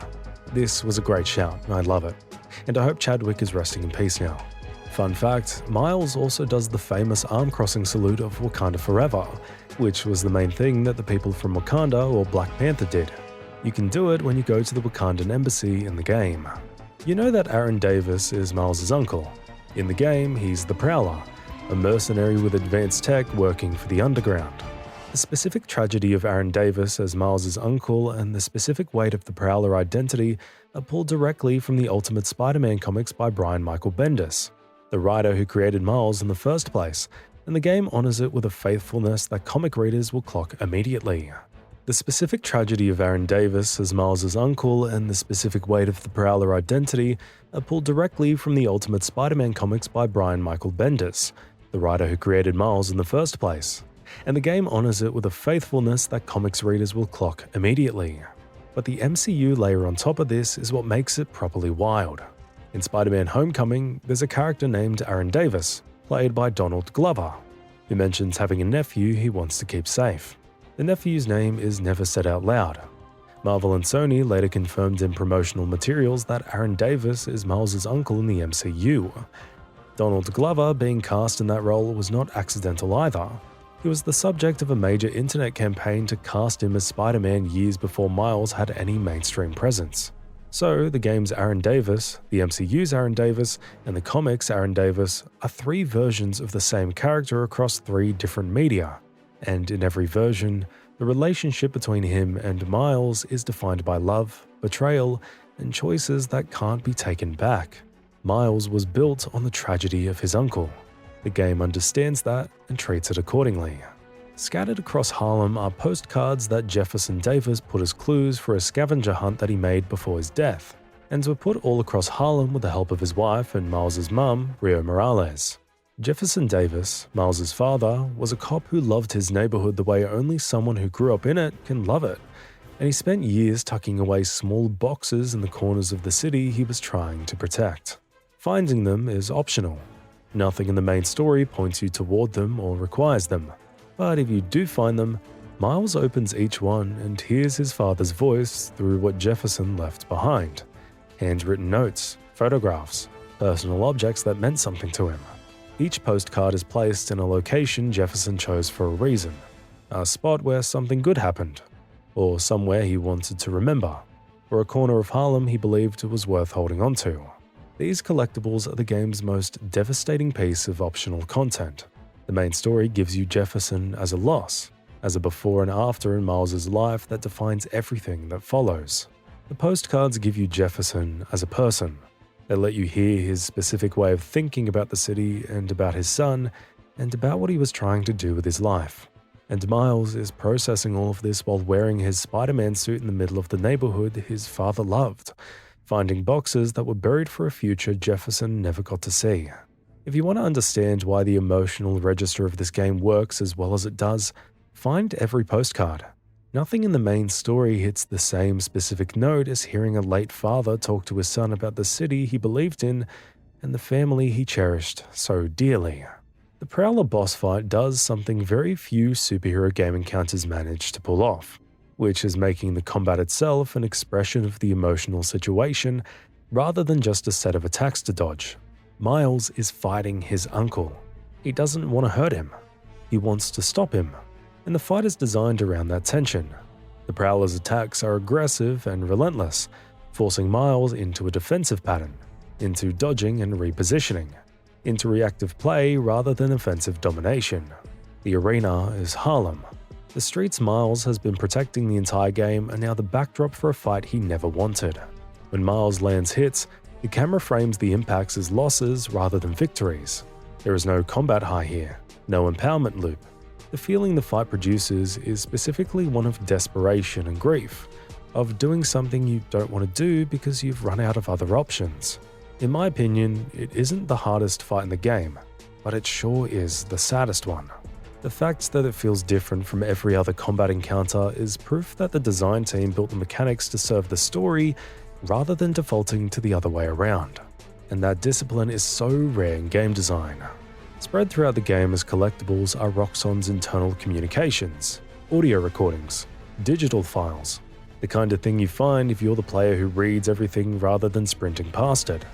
This was a great shout, I love it, and I hope Chadwick is resting in peace now. Fun fact, Miles also does the famous arm-crossing salute of Wakanda Forever, which was the main thing that the people from Wakanda or Black Panther did. You can do it when you go to the Wakandan embassy in the game. You know that Aaron Davis is Miles' uncle. In the game, he's the Prowler, a mercenary with advanced tech working for the Underground. The specific tragedy of Aaron Davis as Miles' uncle and the specific weight of the Prowler identity are pulled directly from the Ultimate Spider-Man comics by Brian Michael Bendis, the writer who created Miles in the first place, and the game honors it with a faithfulness that comic readers will clock immediately. The specific tragedy of Aaron Davis as Miles' uncle and the specific weight of the Prowler identity are pulled directly from the Ultimate Spider-Man comics by Brian Michael Bendis, the writer who created Miles in the first place, and the game honors it with a faithfulness that comics readers will clock immediately. But the MCU layer on top of this is what makes it properly wild. In Spider-Man Homecoming, there's a character named Aaron Davis, played by Donald Glover, who mentions having a nephew he wants to keep safe. The nephew's name is never said out loud. Marvel and Sony later confirmed in promotional materials that Aaron Davis is Miles' uncle in the MCU. Donald Glover being cast in that role was not accidental either. He was the subject of a major internet campaign to cast him as Spider-Man years before Miles had any mainstream presence. So, the game's Aaron Davis, the MCU's Aaron Davis, and the comics' Aaron Davis are three versions of the same character across three different media, and in every version, the relationship between him and Miles is defined by love, betrayal, and choices that can't be taken back. Miles was built on the tragedy of his uncle. The game understands that and treats it accordingly. Scattered across Harlem are postcards that Jefferson Davis put as clues for a scavenger hunt that he made before his death, and were put all across Harlem with the help of his wife and Miles's mum, Rio Morales. Jefferson Davis, Miles's father, was a cop who loved his neighborhood the way only someone who grew up in it can love it, and he spent years tucking away small boxes in the corners of the city he was trying to protect. Finding them is optional. Nothing in the main story points you toward them or requires them. But if you do find them, Miles opens each one and hears his father's voice through what Jefferson left behind. Handwritten notes, photographs, personal objects that meant something to him. Each postcard is placed in a location Jefferson chose for a reason. A spot where something good happened, or somewhere he wanted to remember, or a corner of Harlem he believed was worth holding on to. These collectibles are the game's most devastating piece of optional content. The main story gives you Jefferson as a loss, as a before and after in Miles's life that defines everything that follows. The postcards give you Jefferson as a person. They let you hear his specific way of thinking about the city and about his son, and about what he was trying to do with his life. And Miles is processing all of this while wearing his Spider-Man suit in the middle of the neighborhood his father loved, finding boxes that were buried for a future Jefferson never got to see. If you want to understand why the emotional register of this game works as well as it does, find every postcard. Nothing in the main story hits the same specific note as hearing a late father talk to his son about the city he believed in and the family he cherished so dearly. The Prowler boss fight does something very few superhero game encounters manage to pull off, which is making the combat itself an expression of the emotional situation rather than just a set of attacks to dodge. Miles is fighting his uncle. He doesn't want to hurt him. He wants to stop him, and the fight is designed around that tension. The Prowler's attacks are aggressive and relentless, forcing Miles into a defensive pattern, into dodging and repositioning, into reactive play rather than offensive domination. The arena is Harlem. The streets Miles has been protecting the entire game are now the backdrop for a fight he never wanted. When Miles lands hits, the camera frames the impacts as losses rather than victories. There is no combat high here, no empowerment loop. The feeling the fight produces is specifically one of desperation and grief, of doing something you don't want to do because you've run out of other options. In my opinion, it isn't the hardest fight in the game, but it sure is the saddest one. The fact that it feels different from every other combat encounter is proof that the design team built the mechanics to serve the story rather than defaulting to the other way around. And that discipline is so rare in game design. Spread throughout the game as collectibles are Roxxon's internal communications, audio recordings, digital files, the kind of thing you find if you're the player who reads everything rather than sprinting past it.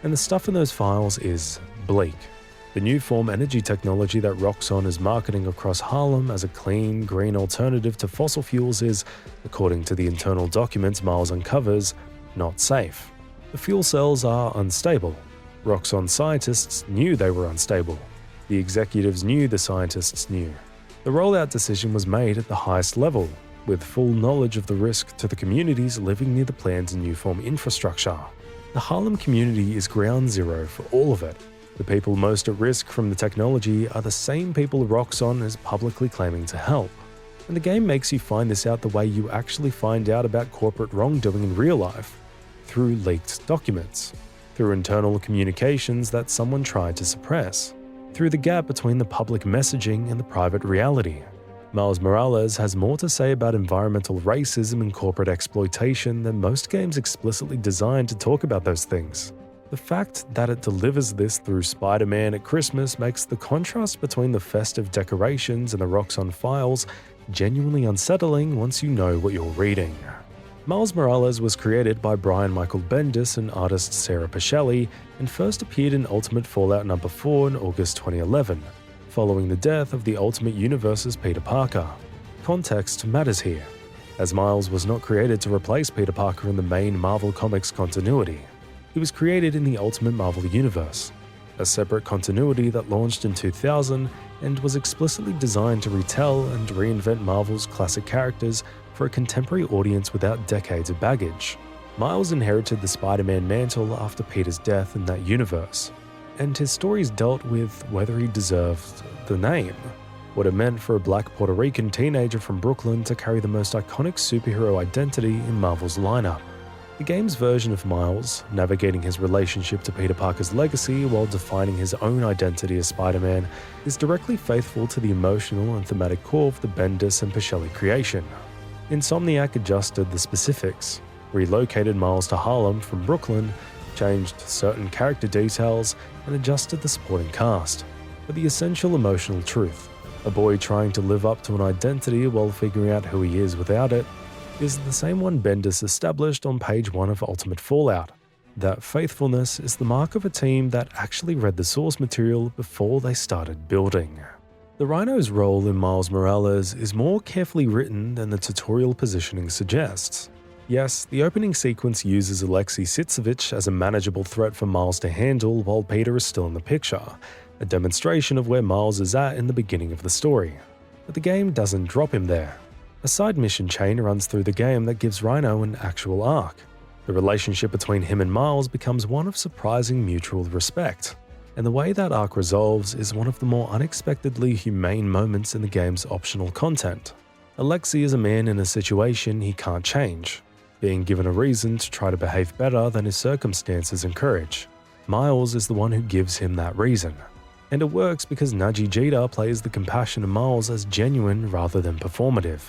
And the stuff in those files is bleak. The new form energy technology that Roxxon is marketing across Harlem as a clean, green alternative to fossil fuels is, according to the internal documents Miles uncovers, not safe. The fuel cells are unstable. Roxxon scientists knew they were unstable. The executives knew the scientists knew. The rollout decision was made at the highest level, with full knowledge of the risk to the communities living near the plant's new form infrastructure. The Harlem community is ground zero for all of it. The people most at risk from the technology are the same people Roxxon is publicly claiming to help. And the game makes you find this out the way you actually find out about corporate wrongdoing in real life, through leaked documents, through internal communications that someone tried to suppress, through the gap between the public messaging and the private reality. Miles Morales has more to say about environmental racism and corporate exploitation than most games explicitly designed to talk about those things. The fact that it delivers this through Spider-Man at Christmas makes the contrast between the festive decorations and the Roxxon files genuinely unsettling once you know what you're reading. Miles Morales was created by Brian Michael Bendis and artist Sarah Pichelli and first appeared in Ultimate Fallout No. 4 in August 2011, following the death of the Ultimate Universe's Peter Parker. Context matters here, as Miles was not created to replace Peter Parker in the main Marvel Comics continuity. He was created in the Ultimate Marvel Universe, a separate continuity that launched in 2000 and was explicitly designed to retell and reinvent Marvel's classic characters for a contemporary audience without decades of baggage. Miles inherited the Spider-Man mantle after Peter's death in that universe, and his stories dealt with whether he deserved the name, what it meant for a black Puerto Rican teenager from Brooklyn to carry the most iconic superhero identity in Marvel's lineup. The game's version of Miles, navigating his relationship to Peter Parker's legacy while defining his own identity as Spider-Man, is directly faithful to the emotional and thematic core of the Bendis and Pichelli creation. Insomniac adjusted the specifics, relocated Miles to Harlem from Brooklyn, changed certain character details, and adjusted the supporting cast. But the essential emotional truth, a boy trying to live up to an identity while figuring out who he is without it, is the same one Bendis established on page 1 of Ultimate Fallout. That faithfulness is the mark of a team that actually read the source material before they started building. The Rhino's role in Miles Morales is more carefully written than the tutorial positioning suggests. Yes, the opening sequence uses Alexei Sitsevich as a manageable threat for Miles to handle while Peter is still in the picture, a demonstration of where Miles is at in the beginning of the story. But the game doesn't drop him there. A side mission chain runs through the game that gives Rhino an actual arc. The relationship between him and Miles becomes one of surprising mutual respect, and the way that arc resolves is one of the more unexpectedly humane moments in the game's optional content. Alexei is a man in a situation he can't change, being given a reason to try to behave better than his circumstances encourage. Miles is the one who gives him that reason. And it works because Najee Jeter plays the compassion of Miles as genuine rather than performative.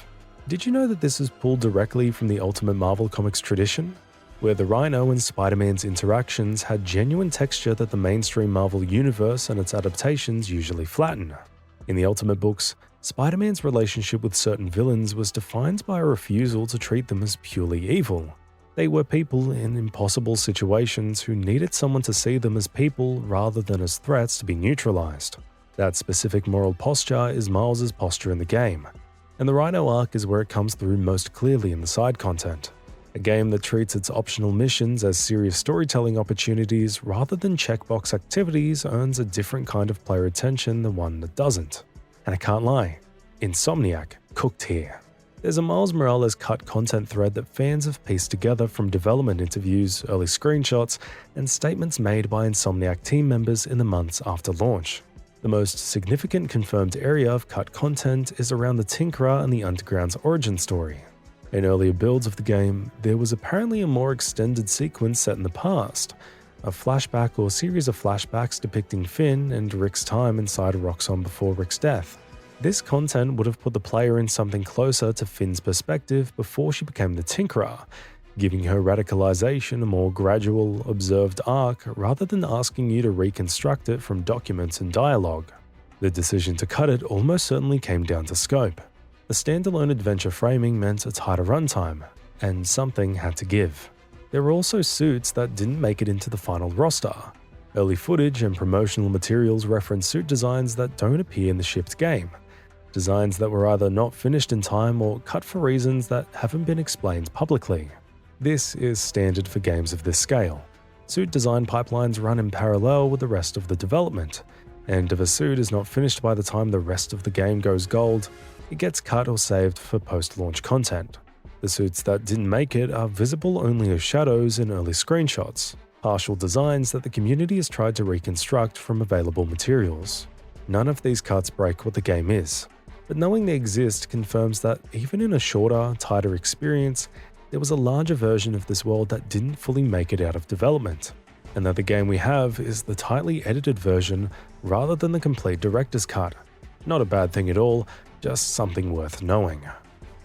Did you know that this is pulled directly from the Ultimate Marvel Comics tradition, where the Rhino and Spider-Man's interactions had genuine texture that the mainstream Marvel universe and its adaptations usually flatten? In the Ultimate books, Spider-Man's relationship with certain villains was defined by a refusal to treat them as purely evil. They were people in impossible situations who needed someone to see them as people rather than as threats to be neutralized. That specific moral posture is Miles' posture in the game, and the Rhino arc is where it comes through most clearly in the side content. A game that treats its optional missions as serious storytelling opportunities rather than checkbox activities earns a different kind of player attention than one that doesn't. And I can't lie, Insomniac cooked here. There's a Miles Morales cut content thread that fans have pieced together from development interviews, early screenshots, and statements made by Insomniac team members in the months after launch. The most significant confirmed area of cut content is around the Tinkerer and the Underground's origin story. In earlier builds of the game, there was apparently a more extended sequence set in the past, a flashback or series of flashbacks depicting Finn and Rick's time inside Roxxon before Rick's death. This content would have put the player in something closer to Finn's perspective before she became the Tinkerer, giving her radicalization a more gradual, observed arc rather than asking you to reconstruct it from documents and dialogue. The decision to cut it almost certainly came down to scope. The standalone adventure framing meant a tighter runtime, and something had to give. There were also suits that didn't make it into the final roster. Early footage and promotional materials reference suit designs that don't appear in the shipped game. Designs that were either not finished in time or cut for reasons that haven't been explained publicly. This is standard for games of this scale. Suit design pipelines run in parallel with the rest of the development, and if a suit is not finished by the time the rest of the game goes gold, it gets cut or saved for post-launch content. The suits that didn't make it are visible only as shadows in early screenshots, partial designs that the community has tried to reconstruct from available materials. None of these cuts break what the game is, but knowing they exist confirms that even in a shorter, tighter experience, there was a larger version of this world that didn't fully make it out of development, and that the game we have is the tightly edited version rather than the complete director's cut. Not a bad thing at all, just something worth knowing.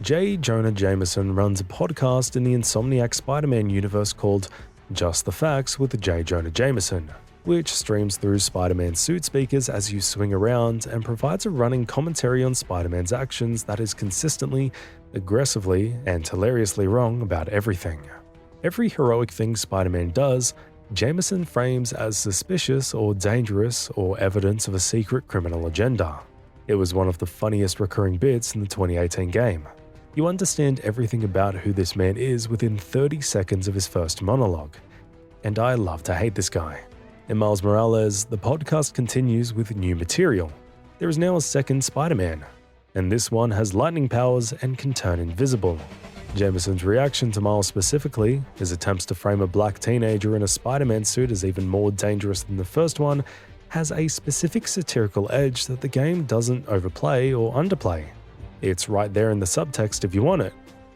J. Jonah Jameson runs a podcast in the Insomniac Spider-Man universe called Just the Facts with J. Jonah Jameson, which streams through Spider-Man suit speakers as you swing around and provides a running commentary on Spider-Man's actions that is consistently, aggressively, and hilariously wrong about everything. Every heroic thing Spider-Man does, Jameson frames as suspicious or dangerous or evidence of a secret criminal agenda. It was one of the funniest recurring bits in the 2018 game. You understand everything about who this man is within 30 seconds of his first monologue. And I love to hate this guy. In Miles Morales, the podcast continues with new material. There is now a second Spider-Man, and this one has lightning powers and can turn invisible. Jameson's reaction to Miles specifically, his attempts to frame a black teenager in a Spider-Man suit as even more dangerous than the first one, has a specific satirical edge that the game doesn't overplay or underplay. It's right there in the subtext if you want it,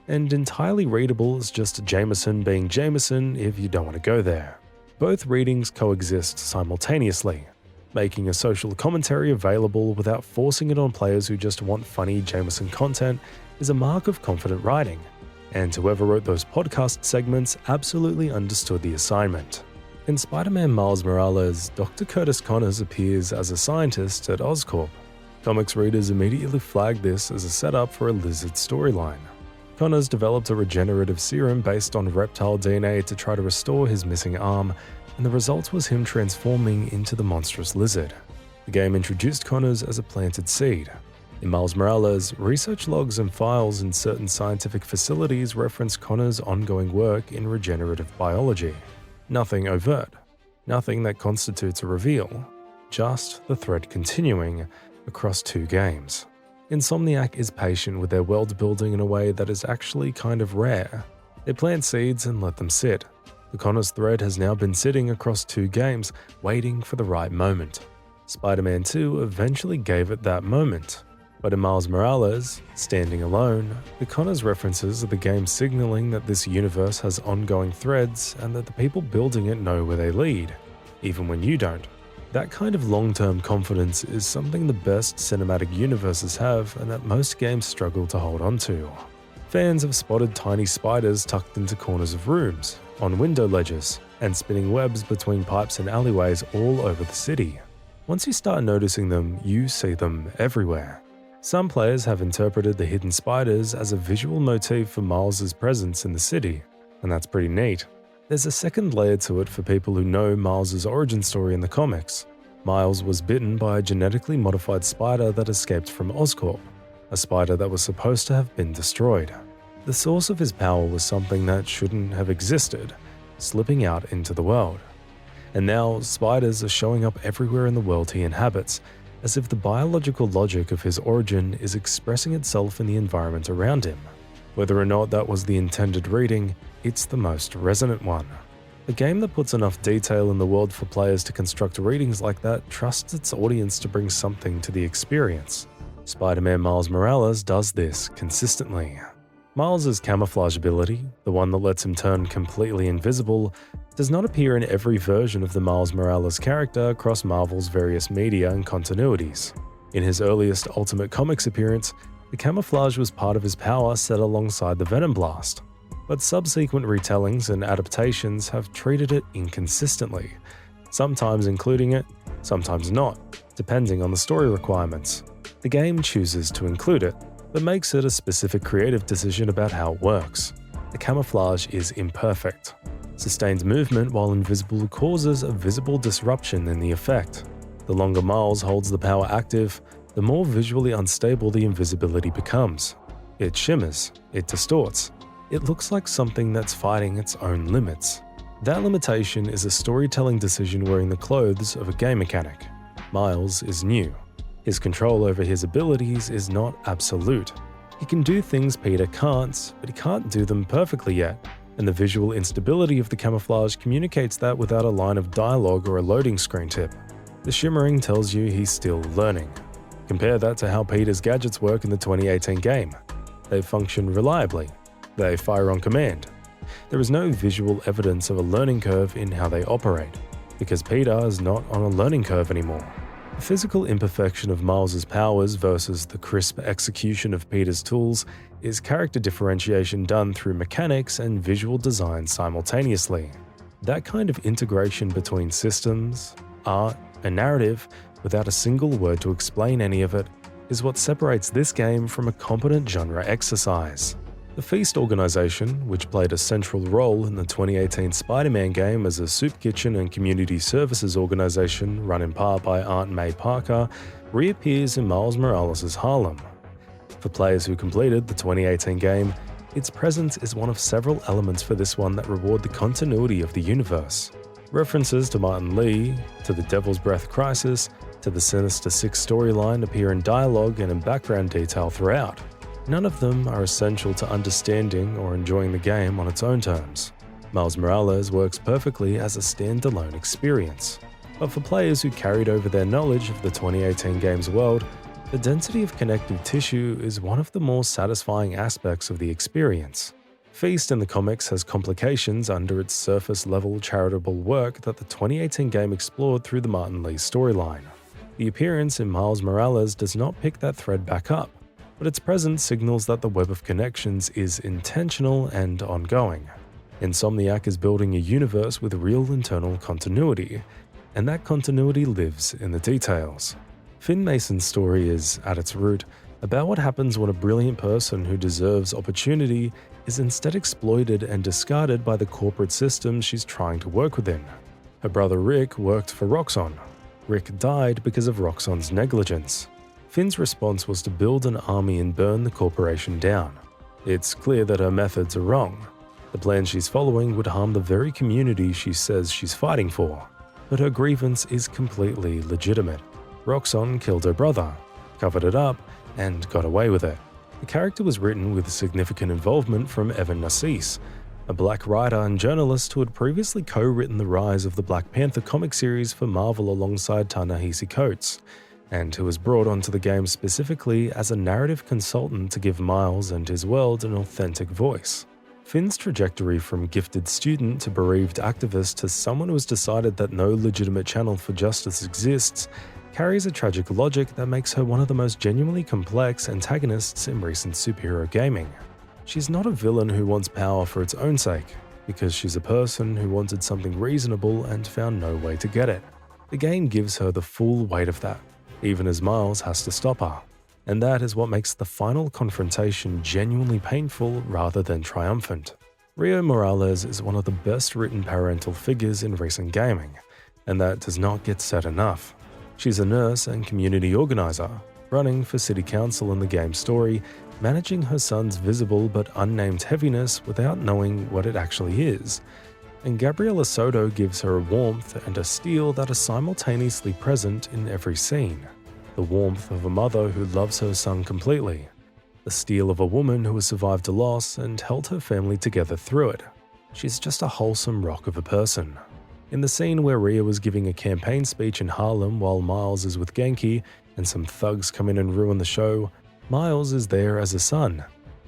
and entirely readable as just Jameson being Jameson if you don't want to go there. Both readings coexist simultaneously, making a social commentary available without forcing it on players who just want funny Jameson content is a mark of confident writing, and whoever wrote those podcast segments absolutely understood the assignment. In Spider-Man Miles Morales, Dr. Curtis Connors appears as a scientist at Oscorp. Comics readers immediately flagged this as a setup for a lizard storyline. Connors developed a regenerative serum based on reptile DNA to try to restore his missing arm, and the result was him transforming into the monstrous lizard. The game introduced Connors as a planted seed. In Miles Morales, research logs and files in certain scientific facilities reference Connors' ongoing work in regenerative biology. Nothing overt, nothing that constitutes a reveal, just the thread continuing across two games. Insomniac is patient with their world building in a way that is actually kind of rare. They plant seeds and let them sit. The Connors thread has now been sitting across two games, waiting for the right moment. Spider-Man 2 eventually gave it that moment. But in Miles Morales, standing alone, the Connors references are the game signaling that this universe has ongoing threads and that the people building it know where they lead, even when you don't. That kind of long-term confidence is something the best cinematic universes have and that most games struggle to hold on to. Fans have spotted tiny spiders tucked into corners of rooms, on window ledges, and spinning webs between pipes and alleyways all over the city. Once you start noticing them, you see them everywhere. Some players have interpreted the hidden spiders as a visual motif for Miles' presence in the city, and that's pretty neat. There's a second layer to it for people who know Miles' origin story in the comics. Miles was bitten by a genetically modified spider that escaped from Oscorp, a spider that was supposed to have been destroyed. The source of his power was something that shouldn't have existed, slipping out into the world. And now spiders are showing up everywhere in the world he inhabits, as if the biological logic of his origin is expressing itself in the environment around him. Whether or not that was the intended reading, it's the most resonant one. A game that puts enough detail in the world for players to construct readings like that trusts its audience to bring something to the experience. Spider-Man Miles Morales does this consistently. Miles' camouflage ability, the one that lets him turn completely invisible, does not appear in every version of the Miles Morales character across Marvel's various media and continuities. In his earliest Ultimate Comics appearance, the camouflage was part of his power set alongside the Venom Blast, but subsequent retellings and adaptations have treated it inconsistently, sometimes including it, sometimes not, depending on the story requirements. The game chooses to include it, but makes it a specific creative decision about how it works. The camouflage is imperfect. Sustained movement while invisible causes a visible disruption in the effect. The longer Miles holds the power active, the more visually unstable the invisibility becomes. It shimmers, it distorts. It looks like something that's fighting its own limits. That limitation is a storytelling decision wearing the clothes of a game mechanic. Miles is new. His control over his abilities is not absolute. He can do things Peter can't, but he can't do them perfectly yet, and the visual instability of the camouflage communicates that without a line of dialogue or a loading screen tip. The shimmering tells you he's still learning. Compare that to how Peter's gadgets work in the 2018 game. They function reliably. They fire on command. There is no visual evidence of a learning curve in how they operate, because Peter is not on a learning curve anymore. The physical imperfection of Miles' powers versus the crisp execution of Peter's tools is character differentiation done through mechanics and visual design simultaneously. That kind of integration between systems, art, and narrative, without a single word to explain any of it, is what separates this game from a competent genre exercise. The Feast organization, which played a central role in the 2018 Spider-Man game as a soup kitchen and community services organization run in part by Aunt May Parker, reappears in Miles Morales' Harlem. For players who completed the 2018 game, its presence is one of several elements for this one that reward the continuity of the universe. References to Martin Lee, to the Devil's Breath Crisis, to the Sinister Six storyline appear in dialogue and in background detail throughout. None of them are essential to understanding or enjoying the game on its own terms. Miles Morales works perfectly as a standalone experience. But for players who carried over their knowledge of the 2018 game's world, the density of connective tissue is one of the more satisfying aspects of the experience. Feast in the comics has complications under its surface-level charitable work that the 2018 game explored through the Martin Lee storyline. The appearance in Miles Morales does not pick that thread back up, but its presence signals that the web of connections is intentional and ongoing. Insomniac is building a universe with real internal continuity, and that continuity lives in the details. Finn Mason's story is, at its root, about what happens when a brilliant person who deserves opportunity is instead exploited and discarded by the corporate system she's trying to work within. Her brother Rick worked for Roxxon. Rick died because of Roxxon's negligence. Finn's response was to build an army and burn the corporation down. It's clear that her methods are wrong. The plan she's following would harm the very community she says she's fighting for. But her grievance is completely legitimate. Roxxon killed her brother, covered it up, and got away with it. The character was written with significant involvement from Evan Narcisse, a black writer and journalist who had previously co-written the Rise of the Black Panther comic series for Marvel alongside Ta-Nehisi Coates, and who was brought onto the game specifically as a narrative consultant to give Miles and his world an authentic voice. Finn's trajectory from gifted student to bereaved activist to someone who has decided that no legitimate channel for justice exists carries a tragic logic that makes her one of the most genuinely complex antagonists in recent superhero gaming. She's not a villain who wants power for its own sake, because she's a person who wanted something reasonable and found no way to get it. The game gives her the full weight of that, even as Miles has to stop her. And that is what makes the final confrontation genuinely painful rather than triumphant. Rio Morales is one of the best written parental figures in recent gaming, and that does not get said enough. She's a nurse and community organizer, running for city council in the game's story, managing her son's visible but unnamed heaviness without knowing what it actually is. And Gabriela Soto gives her a warmth and a steel that are simultaneously present in every scene. The warmth of a mother who loves her son completely. The steel of a woman who has survived a loss and held her family together through it. She's just a wholesome rock of a person. In the scene where Rhea was giving a campaign speech in Harlem while Miles is with Genki and some thugs come in and ruin the show, Miles is there as a son.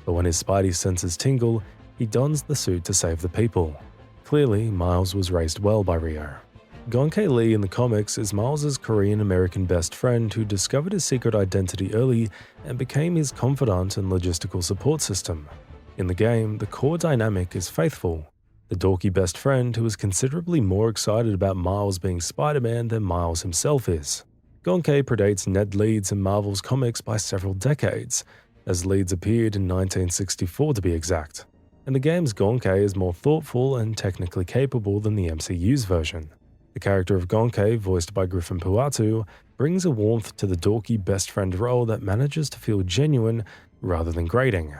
But when his spidey senses tingle, he dons the suit to save the people. Clearly, Miles was raised well by Rio. Gonke Lee in the comics is Miles' Korean-American best friend who discovered his secret identity early and became his confidant and logistical support system. In the game, the core dynamic is Faithful, the dorky best friend who is considerably more excited about Miles being Spider-Man than Miles himself is. Gonke predates Ned Leeds in Marvel's comics by several decades, as Leeds appeared in 1964 to be exact, and the game's Gonke is more thoughtful and technically capable than the MCU's version. The character of Gonke, voiced by Griffin Puatu, brings a warmth to the dorky best friend role that manages to feel genuine rather than grating.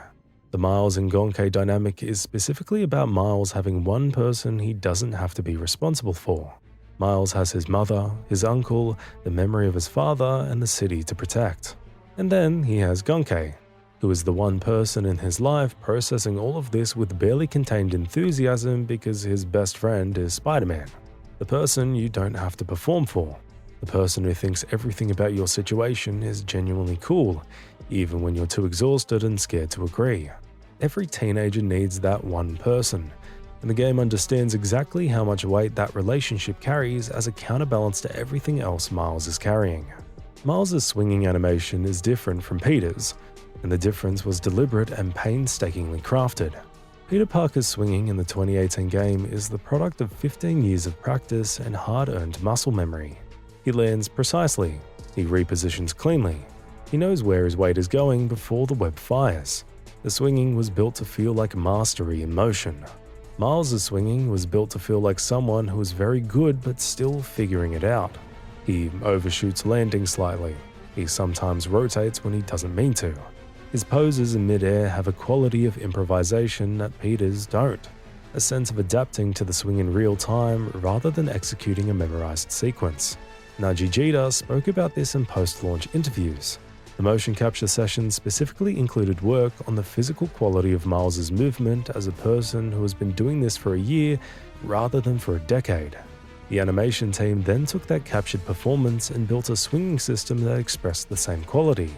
The Miles and Gonke dynamic is specifically about Miles having one person he doesn't have to be responsible for. Miles has his mother, his uncle, the memory of his father, and the city to protect. And then he has Gonke, who is the one person in his life processing all of this with barely contained enthusiasm because his best friend is Spider-Man. The person you don't have to perform for. The person who thinks everything about your situation is genuinely cool, even when you're too exhausted and scared to agree. Every teenager needs that one person, and the game understands exactly how much weight that relationship carries as a counterbalance to everything else Miles is carrying. Miles' swinging animation is different from Peter's, and the difference was deliberate and painstakingly crafted. Peter Parker's swinging in the 2018 game is the product of 15 years of practice and hard-earned muscle memory. He lands precisely, he repositions cleanly, he knows where his weight is going before the web fires. The swinging was built to feel like mastery in motion. Miles' swinging was built to feel like someone who is very good but still figuring it out. He overshoots landing slightly. He sometimes rotates when he doesn't mean to. His poses in mid-air have a quality of improvisation that Peter's don't. a sense of adapting to the swing in real time rather than executing a memorized sequence. Naji Jeter spoke about this in post-launch interviews. The motion capture session specifically included work on the physical quality of Miles's movement as a person who has been doing this for a year rather than for a decade. The animation team then took that captured performance and built a swinging system that expressed the same quality.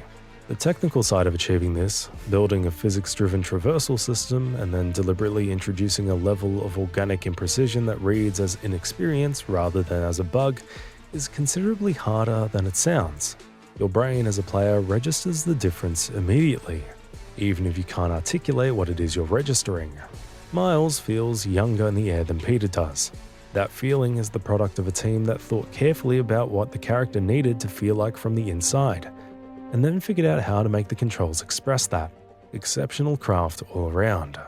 The technical side of achieving this, building a physics-driven traversal system and then deliberately introducing a level of organic imprecision that reads as inexperience rather than as a bug, is considerably harder than it sounds. Your brain as a player registers the difference immediately, even if you can't articulate what it is you're registering. Miles feels younger in the air than Peter does. That feeling is the product of a team that thought carefully about what the character needed to feel like from the inside, and then figured out how to make the controls express that. Exceptional craft all around.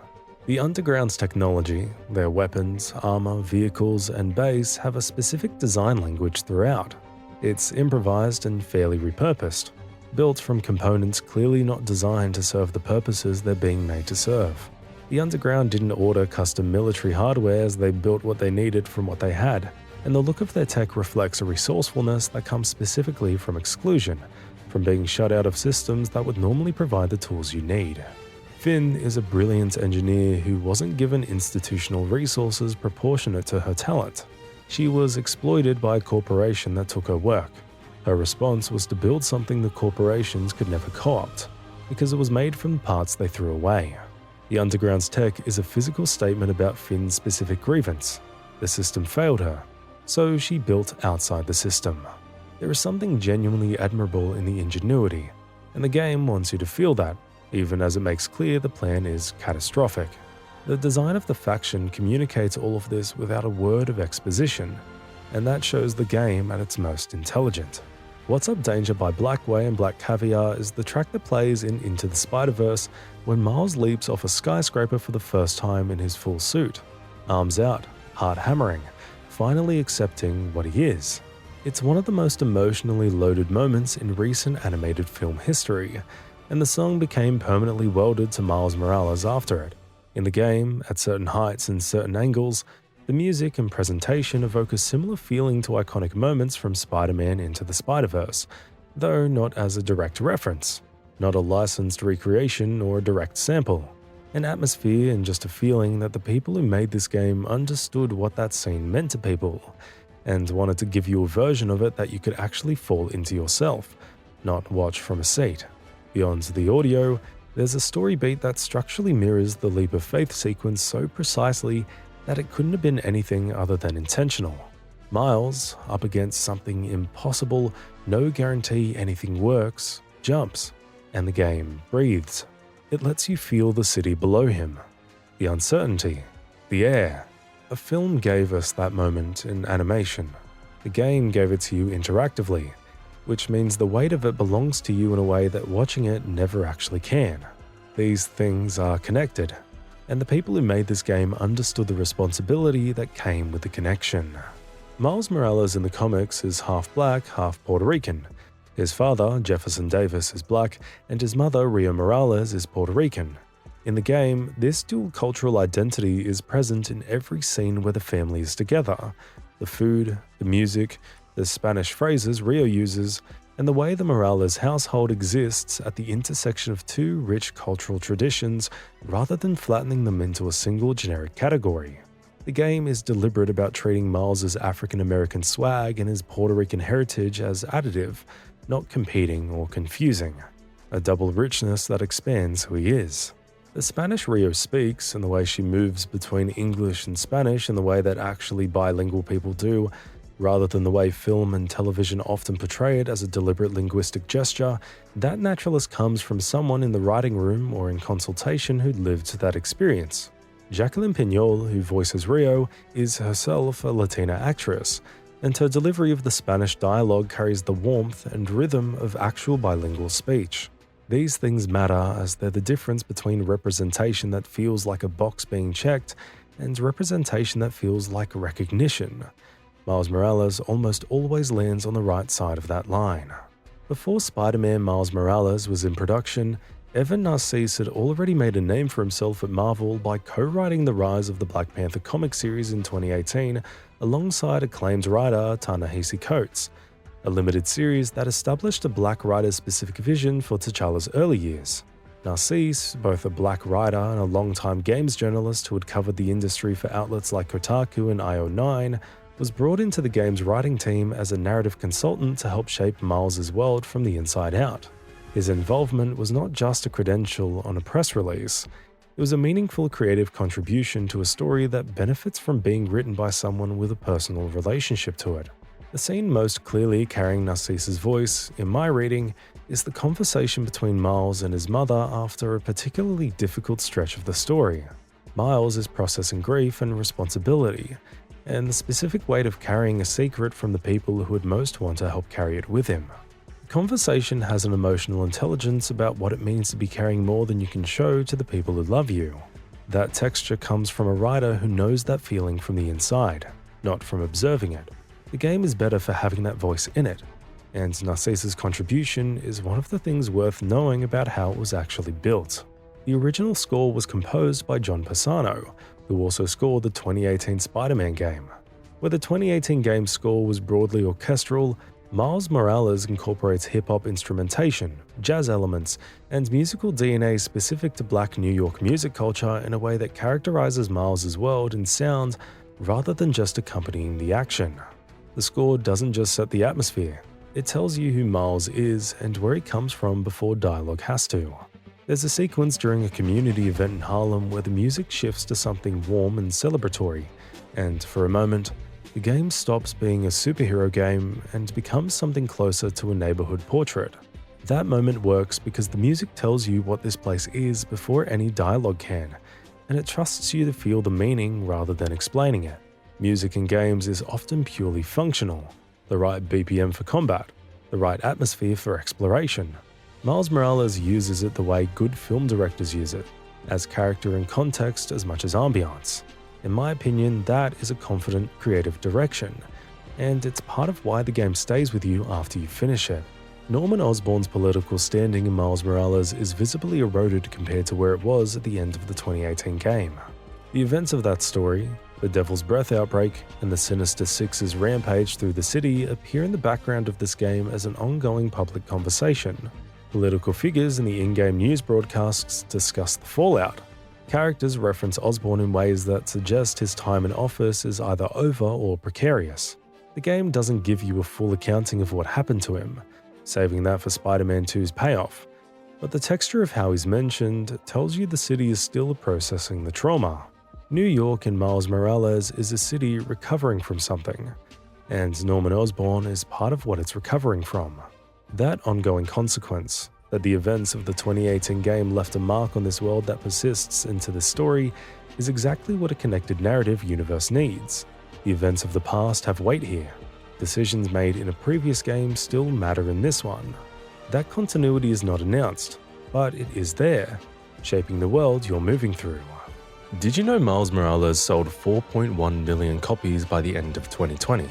The Underground's technology, their weapons, armor, vehicles, and base have a specific design language throughout. It's improvised and fairly repurposed, built from components clearly not designed to serve the purposes they're being made to serve. The Underground didn't order custom military hardware as they built what they needed from what they had, and the look of their tech reflects a resourcefulness that comes specifically from exclusion, from being shut out of systems that would normally provide the tools you need. Finn is a brilliant engineer who wasn't given institutional resources proportionate to her talent. She was exploited by a corporation that took her work. Her response was to build something the corporations could never co-opt, because it was made from parts they threw away. The Underground's tech is a physical statement about Finn's specific grievance. The system failed her, so she built outside the system. There is something genuinely admirable in the ingenuity, and the game wants you to feel that, even as it makes clear the plan is catastrophic. The design of the faction communicates all of this without a word of exposition, and that shows the game at its most intelligent. What's Up Danger by Blackway and Black Caviar is the track that plays in Into the Spider-Verse when Miles leaps off a skyscraper for the first time in his full suit, arms out, heart hammering, finally accepting what he is. It's one of the most emotionally loaded moments in recent animated film history, and the song became permanently welded to Miles Morales after it. In the game, at certain heights and certain angles, the music and presentation evoke a similar feeling to iconic moments from Spider-Man Into the Spider-Verse, though not as a direct reference, not a licensed recreation or a direct sample. An atmosphere and just a feeling that the people who made this game understood what that scene meant to people, and wanted to give you a version of it that you could actually fall into yourself, not watch from a seat. Beyond the audio, there's a story beat that structurally mirrors the leap of faith sequence so precisely that it couldn't have been anything other than intentional. Miles, up against something impossible, no guarantee anything works, jumps, and the game breathes. It lets you feel the city below him, the uncertainty, the air. A film gave us that moment in animation. The game gave it to you interactively, which means the weight of it belongs to you in a way that watching it never actually can. These things are connected, and the people who made this game understood the responsibility that came with the connection. Miles Morales in the comics is half black, half Puerto Rican. His father, Jefferson Davis, is black, and his mother, Rio Morales, is Puerto Rican. In the game, this dual cultural identity is present in every scene where the family is together. The food, the music, the Spanish phrases Rio uses, and the way the Morales household exists at the intersection of two rich cultural traditions rather than flattening them into a single generic category. The game is deliberate about treating Miles' African-American swag and his Puerto Rican heritage as additive, not competing or confusing. A double richness that expands who he is. The Spanish Rio speaks, and the way she moves between English and Spanish in the way that actually bilingual people do, rather than the way film and television often portray it as a deliberate linguistic gesture, that naturalness comes from someone in the writing room or in consultation who lived that experience. Jacqueline Piñol, who voices Rio, is herself a Latina actress, and her delivery of the Spanish dialogue carries the warmth and rhythm of actual bilingual speech. These things matter as they're the difference between representation that feels like a box being checked and representation that feels like recognition. Miles Morales almost always lands on the right side of that line. Before Spider-Man Miles Morales was in production, Evan Narcisse had already made a name for himself at Marvel by co-writing the Rise of the Black Panther comic series in 2018 alongside acclaimed writer Ta-Nehisi Coates, a limited series that established a black writer's specific vision for T'Challa's early years. Narcisse, both a black writer and a long-time games journalist who had covered the industry for outlets like Kotaku and IO9, was brought into the game's writing team as a narrative consultant to help shape Miles' world from the inside out. His involvement was not just a credential on a press release, it was a meaningful creative contribution to a story that benefits from being written by someone with a personal relationship to it. The scene most clearly carrying Narcisse's voice, in my reading, is the conversation between Miles and his mother after a particularly difficult stretch of the story. Miles is processing grief and responsibility, and the specific weight of carrying a secret from the people who would most want to help carry it with him. The conversation has an emotional intelligence about what it means to be carrying more than you can show to the people who love you. That texture comes from a writer who knows that feeling from the inside, not from observing it. The game is better for having that voice in it, and Narcisse's contribution is one of the things worth knowing about how it was actually built. The original score was composed by John Pisano, who also scored the 2018 Spider-Man game. Where the 2018 game's score was broadly orchestral, Miles Morales incorporates hip-hop instrumentation, jazz elements, and musical DNA specific to Black New York music culture in a way that characterizes Miles' world and sound rather than just accompanying the action. The score doesn't just set the atmosphere, it tells you who Miles is and where he comes from before dialogue has to. There's a sequence during a community event in Harlem where the music shifts to something warm and celebratory, and for a moment, the game stops being a superhero game and becomes something closer to a neighborhood portrait. That moment works because the music tells you what this place is before any dialogue can, and it trusts you to feel the meaning rather than explaining it. Music in games is often purely functional, the right BPM for combat, the right atmosphere for exploration. Miles Morales uses it the way good film directors use it, as character and context as much as ambiance. In my opinion, that is a confident, creative direction, and it's part of why the game stays with you after you finish it. Norman Osborn's political standing in Miles Morales is visibly eroded compared to where it was at the end of the 2018 game. The events of that story, the Devil's Breath outbreak, and the Sinister Six's rampage through the city appear in the background of this game as an ongoing public conversation. Political figures in the in-game news broadcasts discuss the fallout. Characters reference Osborn in ways that suggest his time in office is either over or precarious. The game doesn't give you a full accounting of what happened to him, saving that for Spider-Man 2's payoff, but the texture of how he's mentioned tells you the city is still processing the trauma. New York in Miles Morales is a city recovering from something, and Norman Osborn is part of what it's recovering from. That ongoing consequence, that the events of the 2018 game left a mark on this world that persists into this story, is exactly what a connected narrative universe needs. The events of the past have weight here. Decisions made in a previous game still matter in this one. That continuity is not announced, but it is there, shaping the world you're moving through. Did you know Miles Morales sold 4.1 million copies by the end of 2020,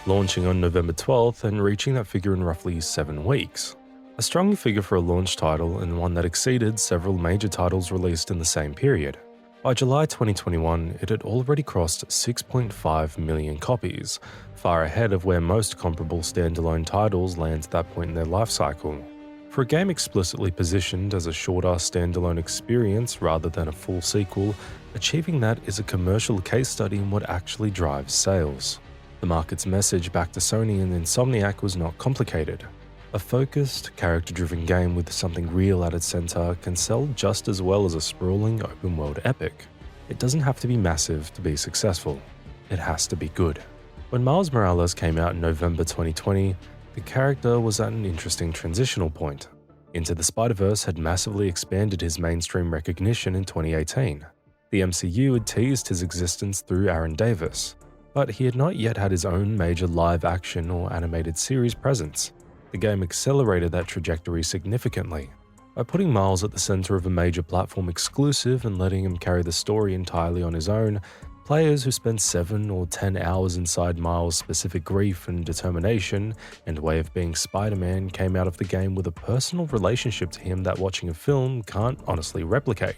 launching on November 12th and reaching that figure in roughly 7 weeks? A strong figure for a launch title and one that exceeded several major titles released in the same period. By July 2021, it had already crossed 6.5 million copies, far ahead of where most comparable standalone titles land at that point in their life cycle. For a game explicitly positioned as a shorter standalone experience rather than a full sequel, achieving that is a commercial case study in what actually drives sales. The market's message back to Sony and Insomniac was not complicated. A focused, character-driven game with something real at its center can sell just as well as a sprawling open-world epic. It doesn't have to be massive to be successful. It has to be good. When Miles Morales came out in November 2020, the character was at an interesting transitional point. Into the Spider-Verse had massively expanded his mainstream recognition in 2018. The MCU had teased his existence through Aaron Davis, but he had not yet had his own major live-action or animated series presence. The game accelerated that trajectory significantly. By putting Miles at the center of a major platform exclusive and letting him carry the story entirely on his own, Players who spent 7 or 10 hours inside Miles' specific grief and determination and way of being Spider-Man came out of the game with a personal relationship to him that watching a film can't honestly replicate.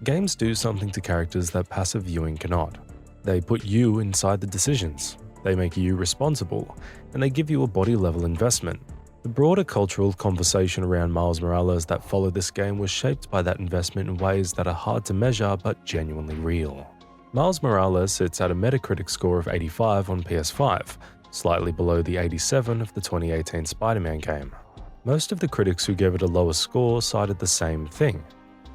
Games do something to characters that passive viewing cannot. They put you inside the decisions, they make you responsible, and they give you a body-level investment. The broader cultural conversation around Miles Morales that followed this game was shaped by that investment in ways that are hard to measure but genuinely real. Miles Morales sits at a Metacritic score of 85 on PS5, slightly below the 87 of the 2018 Spider-Man game. Most of the critics who gave it a lower score cited the same thing.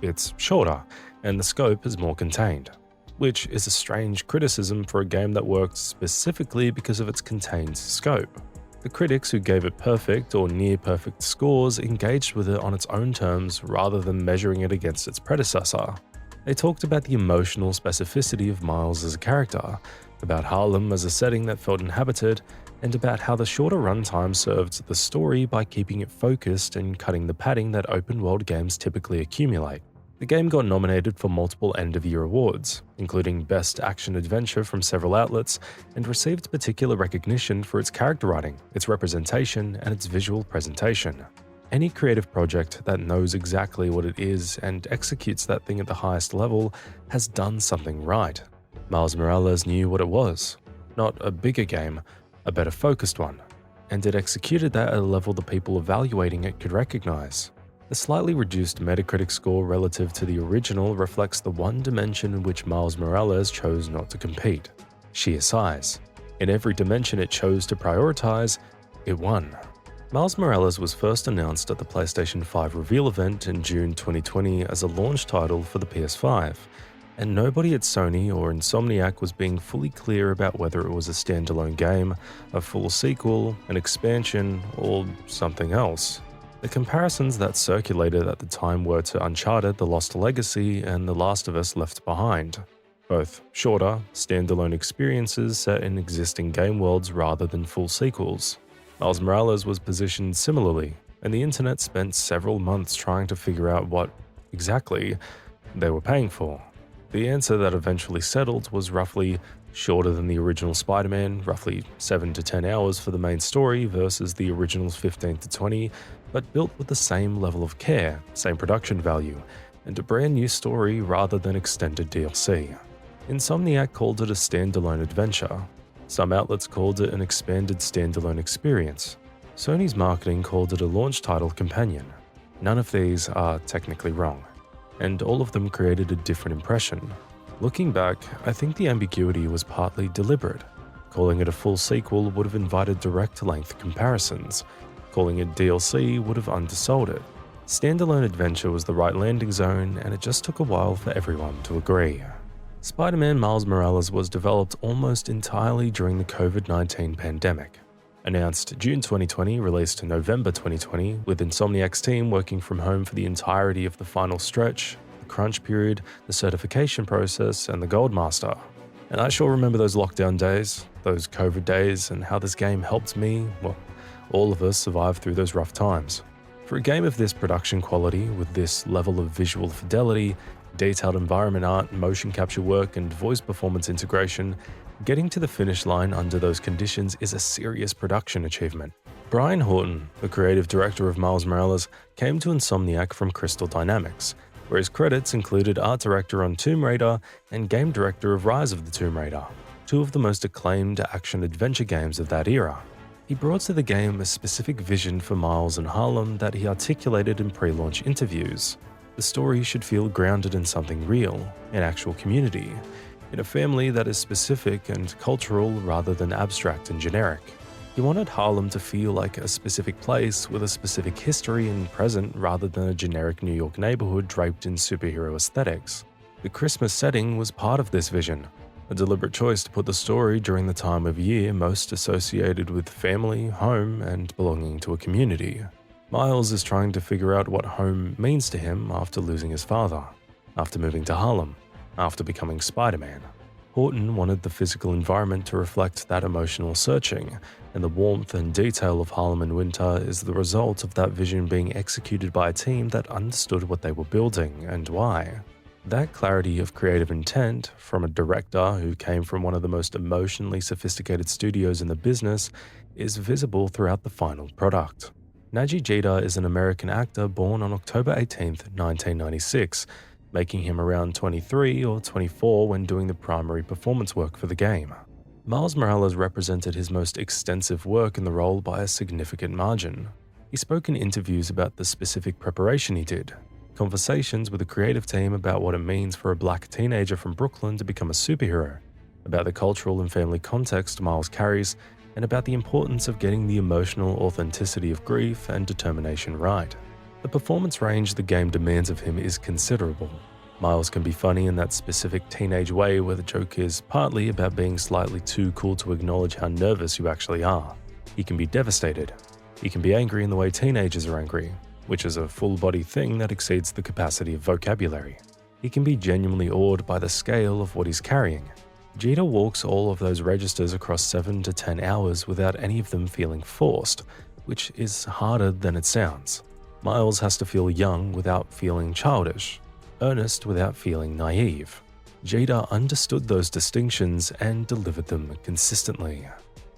It's shorter, and the scope is more contained, which is a strange criticism for a game that worked specifically because of its contained scope. The critics who gave it perfect or near-perfect scores engaged with it on its own terms rather than measuring it against its predecessor. They talked about the emotional specificity of Miles as a character, about Harlem as a setting that felt inhabited, and about how the shorter runtime served the story by keeping it focused and cutting the padding that open-world games typically accumulate. The game got nominated for multiple end-of-year awards, including Best Action Adventure from several outlets, and received particular recognition for its character writing, its representation, and its visual presentation. Any creative project that knows exactly what it is and executes that thing at the highest level has done something right. Miles Morales knew what it was. Not a bigger game, a better focused one. And it executed that at a level the people evaluating it could recognize. The slightly reduced Metacritic score relative to the original reflects the one dimension in which Miles Morales chose not to compete: sheer size. In every dimension it chose to prioritize, it won. Miles Morales was first announced at the PlayStation 5 reveal event in June 2020 as a launch title for the PS5, and nobody at Sony or Insomniac was being fully clear about whether it was a standalone game, a full sequel, an expansion, or something else. The comparisons that circulated at the time were to Uncharted: The Lost Legacy and The Last of Us: Left Behind, both shorter, standalone experiences set in existing game worlds rather than full sequels. Miles Morales was positioned similarly, and the internet spent several months trying to figure out what, exactly, they were paying for. The answer that eventually settled was roughly shorter than the original Spider-Man, roughly 7 to 10 hours for the main story versus the original's 15 to 20, but built with the same level of care, same production value, and a brand new story rather than extended DLC. Insomniac called it a standalone adventure. Some outlets called it an expanded standalone experience. Sony's marketing called it a launch title companion. None of these are technically wrong, and all of them created a different impression. Looking back, I think the ambiguity was partly deliberate. Calling it a full sequel would have invited direct-length comparisons. Calling it DLC would have undersold it. Standalone adventure was the right landing zone, and it just took a while for everyone to agree. Spider-Man Miles Morales was developed almost entirely during the COVID-19 pandemic. Announced June 2020, released November 2020, with Insomniac's team working from home for the entirety of the final stretch, the crunch period, the certification process, and the Gold Master. And I sure remember those lockdown days, those COVID days, and how this game helped me, well, all of us survive through those rough times. For a game of this production quality, with this level of visual fidelity, detailed environment art, motion capture work, and voice performance integration, getting to the finish line under those conditions is a serious production achievement. Brian Horton, the creative director of Miles Morales, came to Insomniac from Crystal Dynamics, where his credits included art director on Tomb Raider and game director of Rise of the Tomb Raider, two of the most acclaimed action-adventure games of that era. He brought to the game a specific vision for Miles and Harlem that he articulated in pre-launch interviews. The story should feel grounded in something real, an actual community, in a family that is specific and cultural rather than abstract and generic. He wanted Harlem to feel like a specific place with a specific history and present rather than a generic New York neighborhood draped in superhero aesthetics. The Christmas setting was part of this vision, a deliberate choice to put the story during the time of year most associated with family, home, and belonging to a community. Miles is trying to figure out what home means to him after losing his father, after moving to Harlem, after becoming Spider-Man. Horton wanted the physical environment to reflect that emotional searching, and the warmth and detail of Harlem in winter is the result of that vision being executed by a team that understood what they were building and why. That clarity of creative intent from a director who came from one of the most emotionally sophisticated studios in the business is visible throughout the final product. Naji Jeter is an American actor born on October 18, 1996, making him around 23 or 24 when doing the primary performance work for the game. Miles Morales represented his most extensive work in the role by a significant margin. He spoke in interviews about the specific preparation he did, conversations with the creative team about what it means for a black teenager from Brooklyn to become a superhero, about the cultural and family context Miles carries, and about the importance of getting the emotional authenticity of grief and determination right. The performance range the game demands of him is considerable. Miles can be funny in that specific teenage way where the joke is partly about being slightly too cool to acknowledge how nervous you actually are. He can be devastated. He can be angry in the way teenagers are angry, which is a full-body thing that exceeds the capacity of vocabulary. He can be genuinely awed by the scale of what he's carrying. Jeter walks all of those registers across 7 to 10 hours without any of them feeling forced, which is harder than it sounds. Miles has to feel young without feeling childish, earnest without feeling naive. Jeter understood those distinctions and delivered them consistently.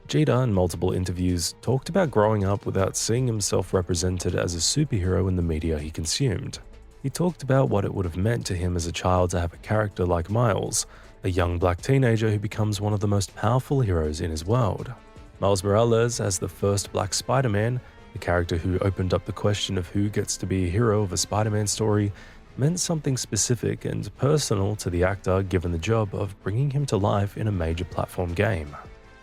Jeter, in multiple interviews, talked about growing up without seeing himself represented as a superhero in the media he consumed. He talked about what it would have meant to him as a child to have a character like Miles, a young black teenager who becomes one of the most powerful heroes in his world. Miles Morales, as the first black Spider-Man, the character who opened up the question of who gets to be a hero of a Spider-Man story, meant something specific and personal to the actor given the job of bringing him to life in a major platform game.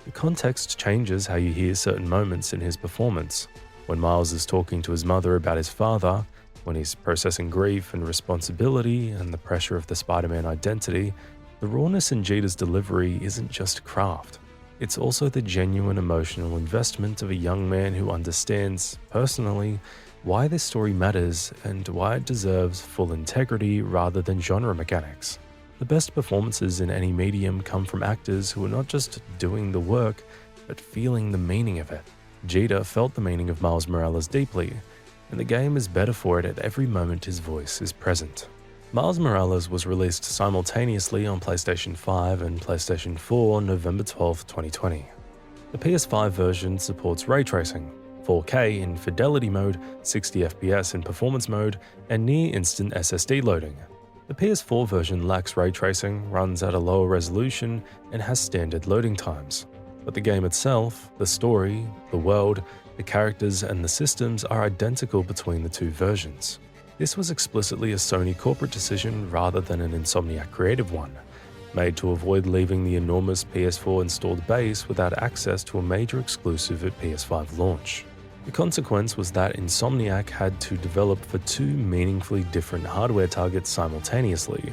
The context changes how you hear certain moments in his performance. When Miles is talking to his mother about his father, when he's processing grief and responsibility and the pressure of the Spider-Man identity, the rawness in Jeter's delivery isn't just craft. It's also the genuine emotional investment of a young man who understands, personally, why this story matters and why it deserves full integrity rather than genre mechanics. The best performances in any medium come from actors who are not just doing the work, but feeling the meaning of it. Jeter felt the meaning of Miles Morales deeply, and the game is better for it at every moment his voice is present. Miles Morales was released simultaneously on PlayStation 5 and PlayStation 4 on November 12, 2020. The PS5 version supports ray tracing, 4K in fidelity mode, 60 FPS in performance mode, and near-instant SSD loading. The PS4 version lacks ray tracing, runs at a lower resolution, and has standard loading times. But the game itself, the story, the world, the characters, and the systems are identical between the two versions. This was explicitly a Sony corporate decision rather than an Insomniac creative one, made to avoid leaving the enormous PS4 installed base without access to a major exclusive at PS5 launch. The consequence was that Insomniac had to develop for two meaningfully different hardware targets simultaneously,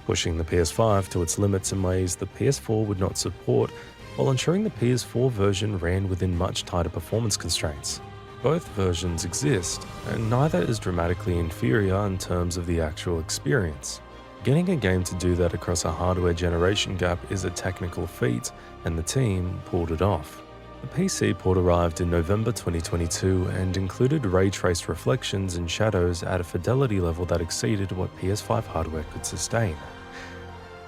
pushing the PS5 to its limits in ways the PS4 would not support, while ensuring the PS4 version ran within much tighter performance constraints. Both versions exist, and neither is dramatically inferior in terms of the actual experience. Getting a game to do that across a hardware generation gap is a technical feat, and the team pulled it off. The PC port arrived in November 2022 and included ray-traced reflections and shadows at a fidelity level that exceeded what PS5 hardware could sustain.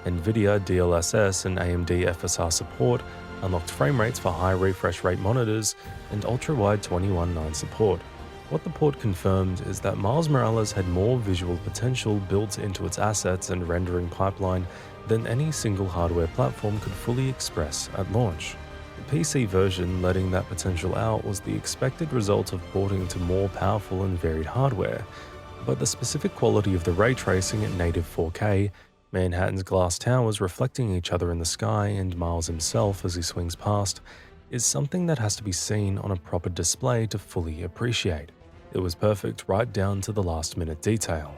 NVIDIA DLSS and AMD FSR support unlocked frame rates for high refresh rate monitors and ultra-wide 21:9 support. What the port confirmed is that Miles Morales had more visual potential built into its assets and rendering pipeline than any single hardware platform could fully express at launch. The PC version letting that potential out was the expected result of porting to more powerful and varied hardware, but the specific quality of the ray tracing at native 4K, Manhattan's glass towers reflecting each other in the sky, and Miles himself as he swings past, is something that has to be seen on a proper display to fully appreciate. It was perfect right down to the last minute detail.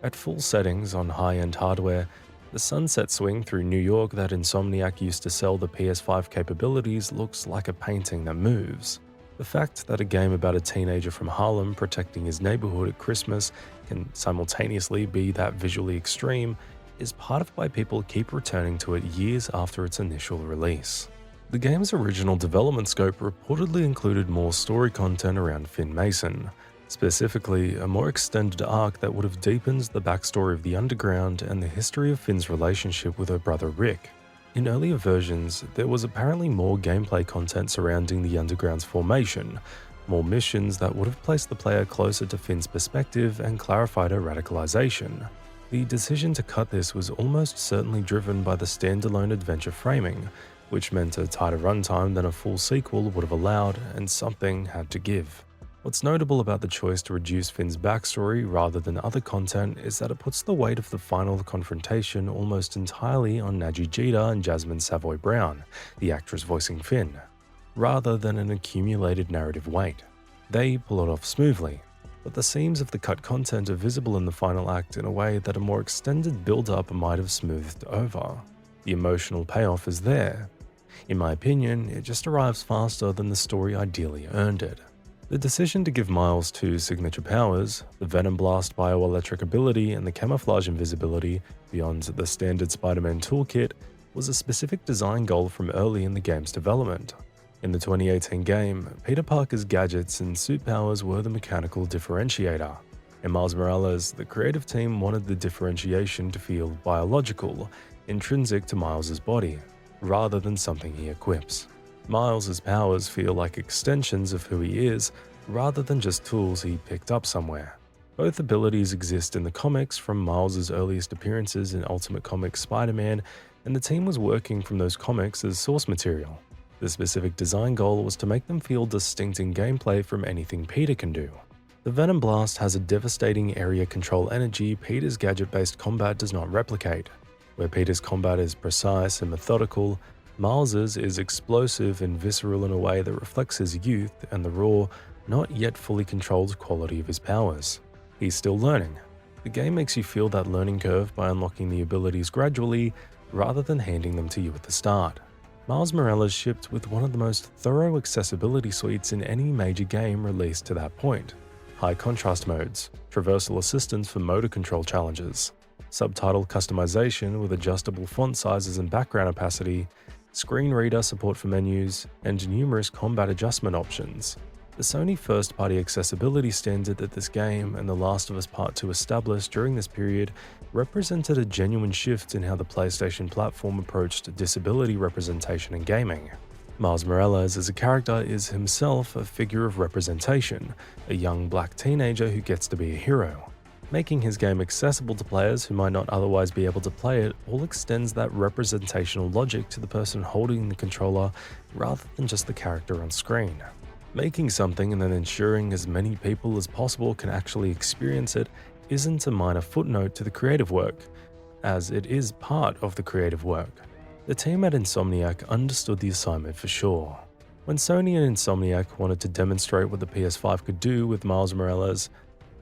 At full settings on high-end hardware, the sunset swing through New York that Insomniac used to sell the PS5 capabilities looks like a painting that moves. The fact that a game about a teenager from Harlem protecting his neighborhood at Christmas can simultaneously be that visually extreme is part of why people keep returning to it years after its initial release. The game's original development scope reportedly included more story content around Finn Mason, Specifically, a more extended arc that would have deepened the backstory of the Underground and the history of Finn's relationship with her brother Rick. In earlier versions, there was apparently more gameplay content surrounding the Underground's formation, more missions that would have placed the player closer to Finn's perspective and clarified her radicalization. The decision to cut this was almost certainly driven by the standalone adventure framing, which meant a tighter runtime than a full sequel would have allowed, and something had to give. What's notable about the choice to reduce Finn's backstory rather than other content is that it puts the weight of the final confrontation almost entirely on Nadji Jeter and Jasmine Savoy Brown, the actress voicing Finn, rather than an accumulated narrative weight. They pull it off smoothly, but the seams of the cut content are visible in the final act in a way that a more extended build-up might have smoothed over. The emotional payoff is there. In my opinion, it just arrives faster than the story ideally earned it. The decision to give Miles two signature powers, the Venom Blast bioelectric ability and the camouflage invisibility, beyond the standard Spider-Man toolkit, was a specific design goal from early in the game's development. In the 2018 game, Peter Parker's gadgets and suit powers were the mechanical differentiator. In Miles Morales, the creative team wanted the differentiation to feel biological, intrinsic to Miles' body, rather than something he equips. Miles' powers feel like extensions of who he is, rather than just tools he picked up somewhere. Both abilities exist in the comics from Miles' earliest appearances in Ultimate Comics Spider-Man, and the team was working from those comics as source material. The specific design goal was to make them feel distinct in gameplay from anything Peter can do. The Venom Blast has a devastating area control energy Peter's gadget-based combat does not replicate. Where Peter's combat is precise and methodical, Miles's is explosive and visceral in a way that reflects his youth and the raw, not yet fully controlled quality of his powers. He's still learning. The game makes you feel that learning curve by unlocking the abilities gradually, rather than handing them to you at the start. Miles Morales shipped with one of the most thorough accessibility suites in any major game released to that point. High contrast modes, traversal assistance for motor control challenges, subtitle customization with adjustable font sizes and background opacity, screen reader support for menus, and numerous combat adjustment options. The Sony first-party accessibility standard that this game and The Last of Us Part 2 established during this period represented a genuine shift in how the PlayStation platform approached disability representation in gaming. Miles Morales as a character is himself a figure of representation, a young black teenager who gets to be a hero. Making his game accessible to players who might not otherwise be able to play it all extends that representational logic to the person holding the controller rather than just the character on screen. Making something and then ensuring as many people as possible can actually experience it isn't a minor footnote to the creative work, as it is part of the creative work. The team at Insomniac understood the assignment for sure. When Sony and Insomniac wanted to demonstrate what the PS5 could do with Miles Morales,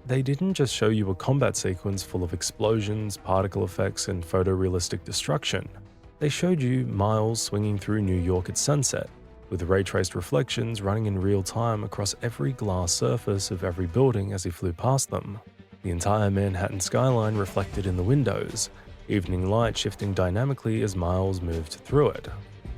they didn't just show you a combat sequence full of explosions, particle effects, and photorealistic destruction. They showed you Miles swinging through New York at sunset, with ray-traced reflections running in real time across every glass surface of every building as he flew past them. The entire Manhattan skyline reflected in the windows, evening light shifting dynamically as Miles moved through it.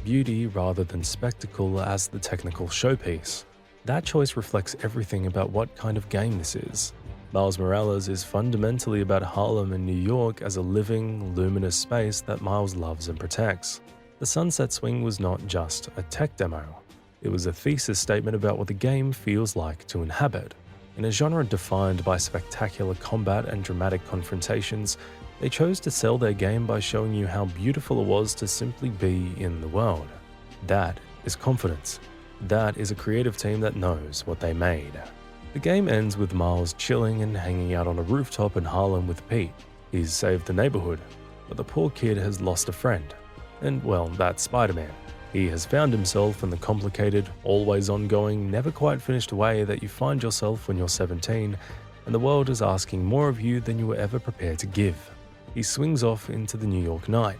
Beauty rather than spectacle as the technical showpiece. That choice reflects everything about what kind of game this is. Miles Morales is fundamentally about Harlem and New York as a living, luminous space that Miles loves and protects. The Sunset Swing was not just a tech demo. It was a thesis statement about what the game feels like to inhabit. In a genre defined by spectacular combat and dramatic confrontations, they chose to sell their game by showing you how beautiful it was to simply be in the world. That is confidence. That is a creative team that knows what they made. The game ends with Miles chilling and hanging out on a rooftop in Harlem with Pete. He's saved the neighborhood, but the poor kid has lost a friend. And well, that's Spider-Man. He has found himself in the complicated, always ongoing, never quite finished way that you find yourself when you're 17, and the world is asking more of you than you were ever prepared to give. He swings off into the New York night.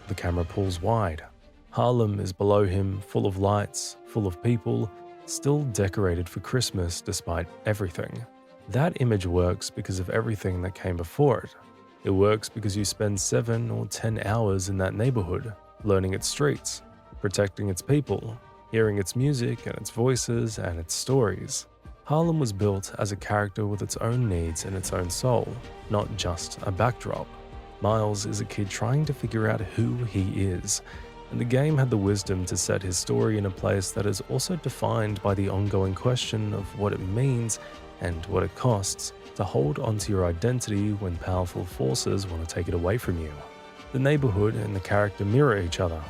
The camera pulls wide. Harlem is below him, full of lights, full of people, still decorated for Christmas despite everything. That image works because of everything that came before it. It works because you spend 7 or 10 hours in that neighborhood, learning its streets, protecting its people, hearing its music and its voices and its stories. Harlem was built as a character with its own needs and its own soul, not just a backdrop. Miles is a kid trying to figure out who he is, and the game had the wisdom to set his story in a place that is also defined by the ongoing question of what it means and what it costs to hold onto your identity when powerful forces want to take it away from you. The neighborhood and the character mirror each other,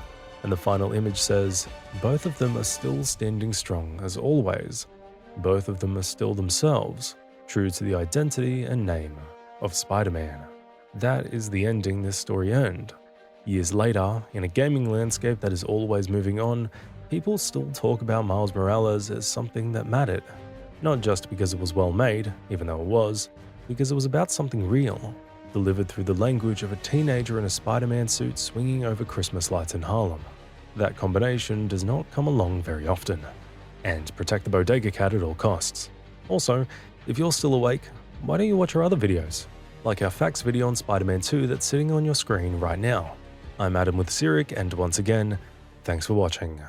and the final image says, both of them are still standing strong as always. Both of them are still themselves, true to the identity and name of Spider-Man. That is the ending this story earned. Years later, in a gaming landscape that is always moving on, people still talk about Miles Morales as something that mattered. Not just because it was well made, even though it was, because it was about something real, delivered through the language of a teenager in a Spider-Man suit swinging over Christmas lights in Harlem. That combination does not come along very often. And protect the bodega cat at all costs. Also, if you're still awake, why don't you watch our other videos? Like our facts video on Spider-Man 2 that's sitting on your screen right now. I'm Adam with Syrric, and once again, thanks for watching.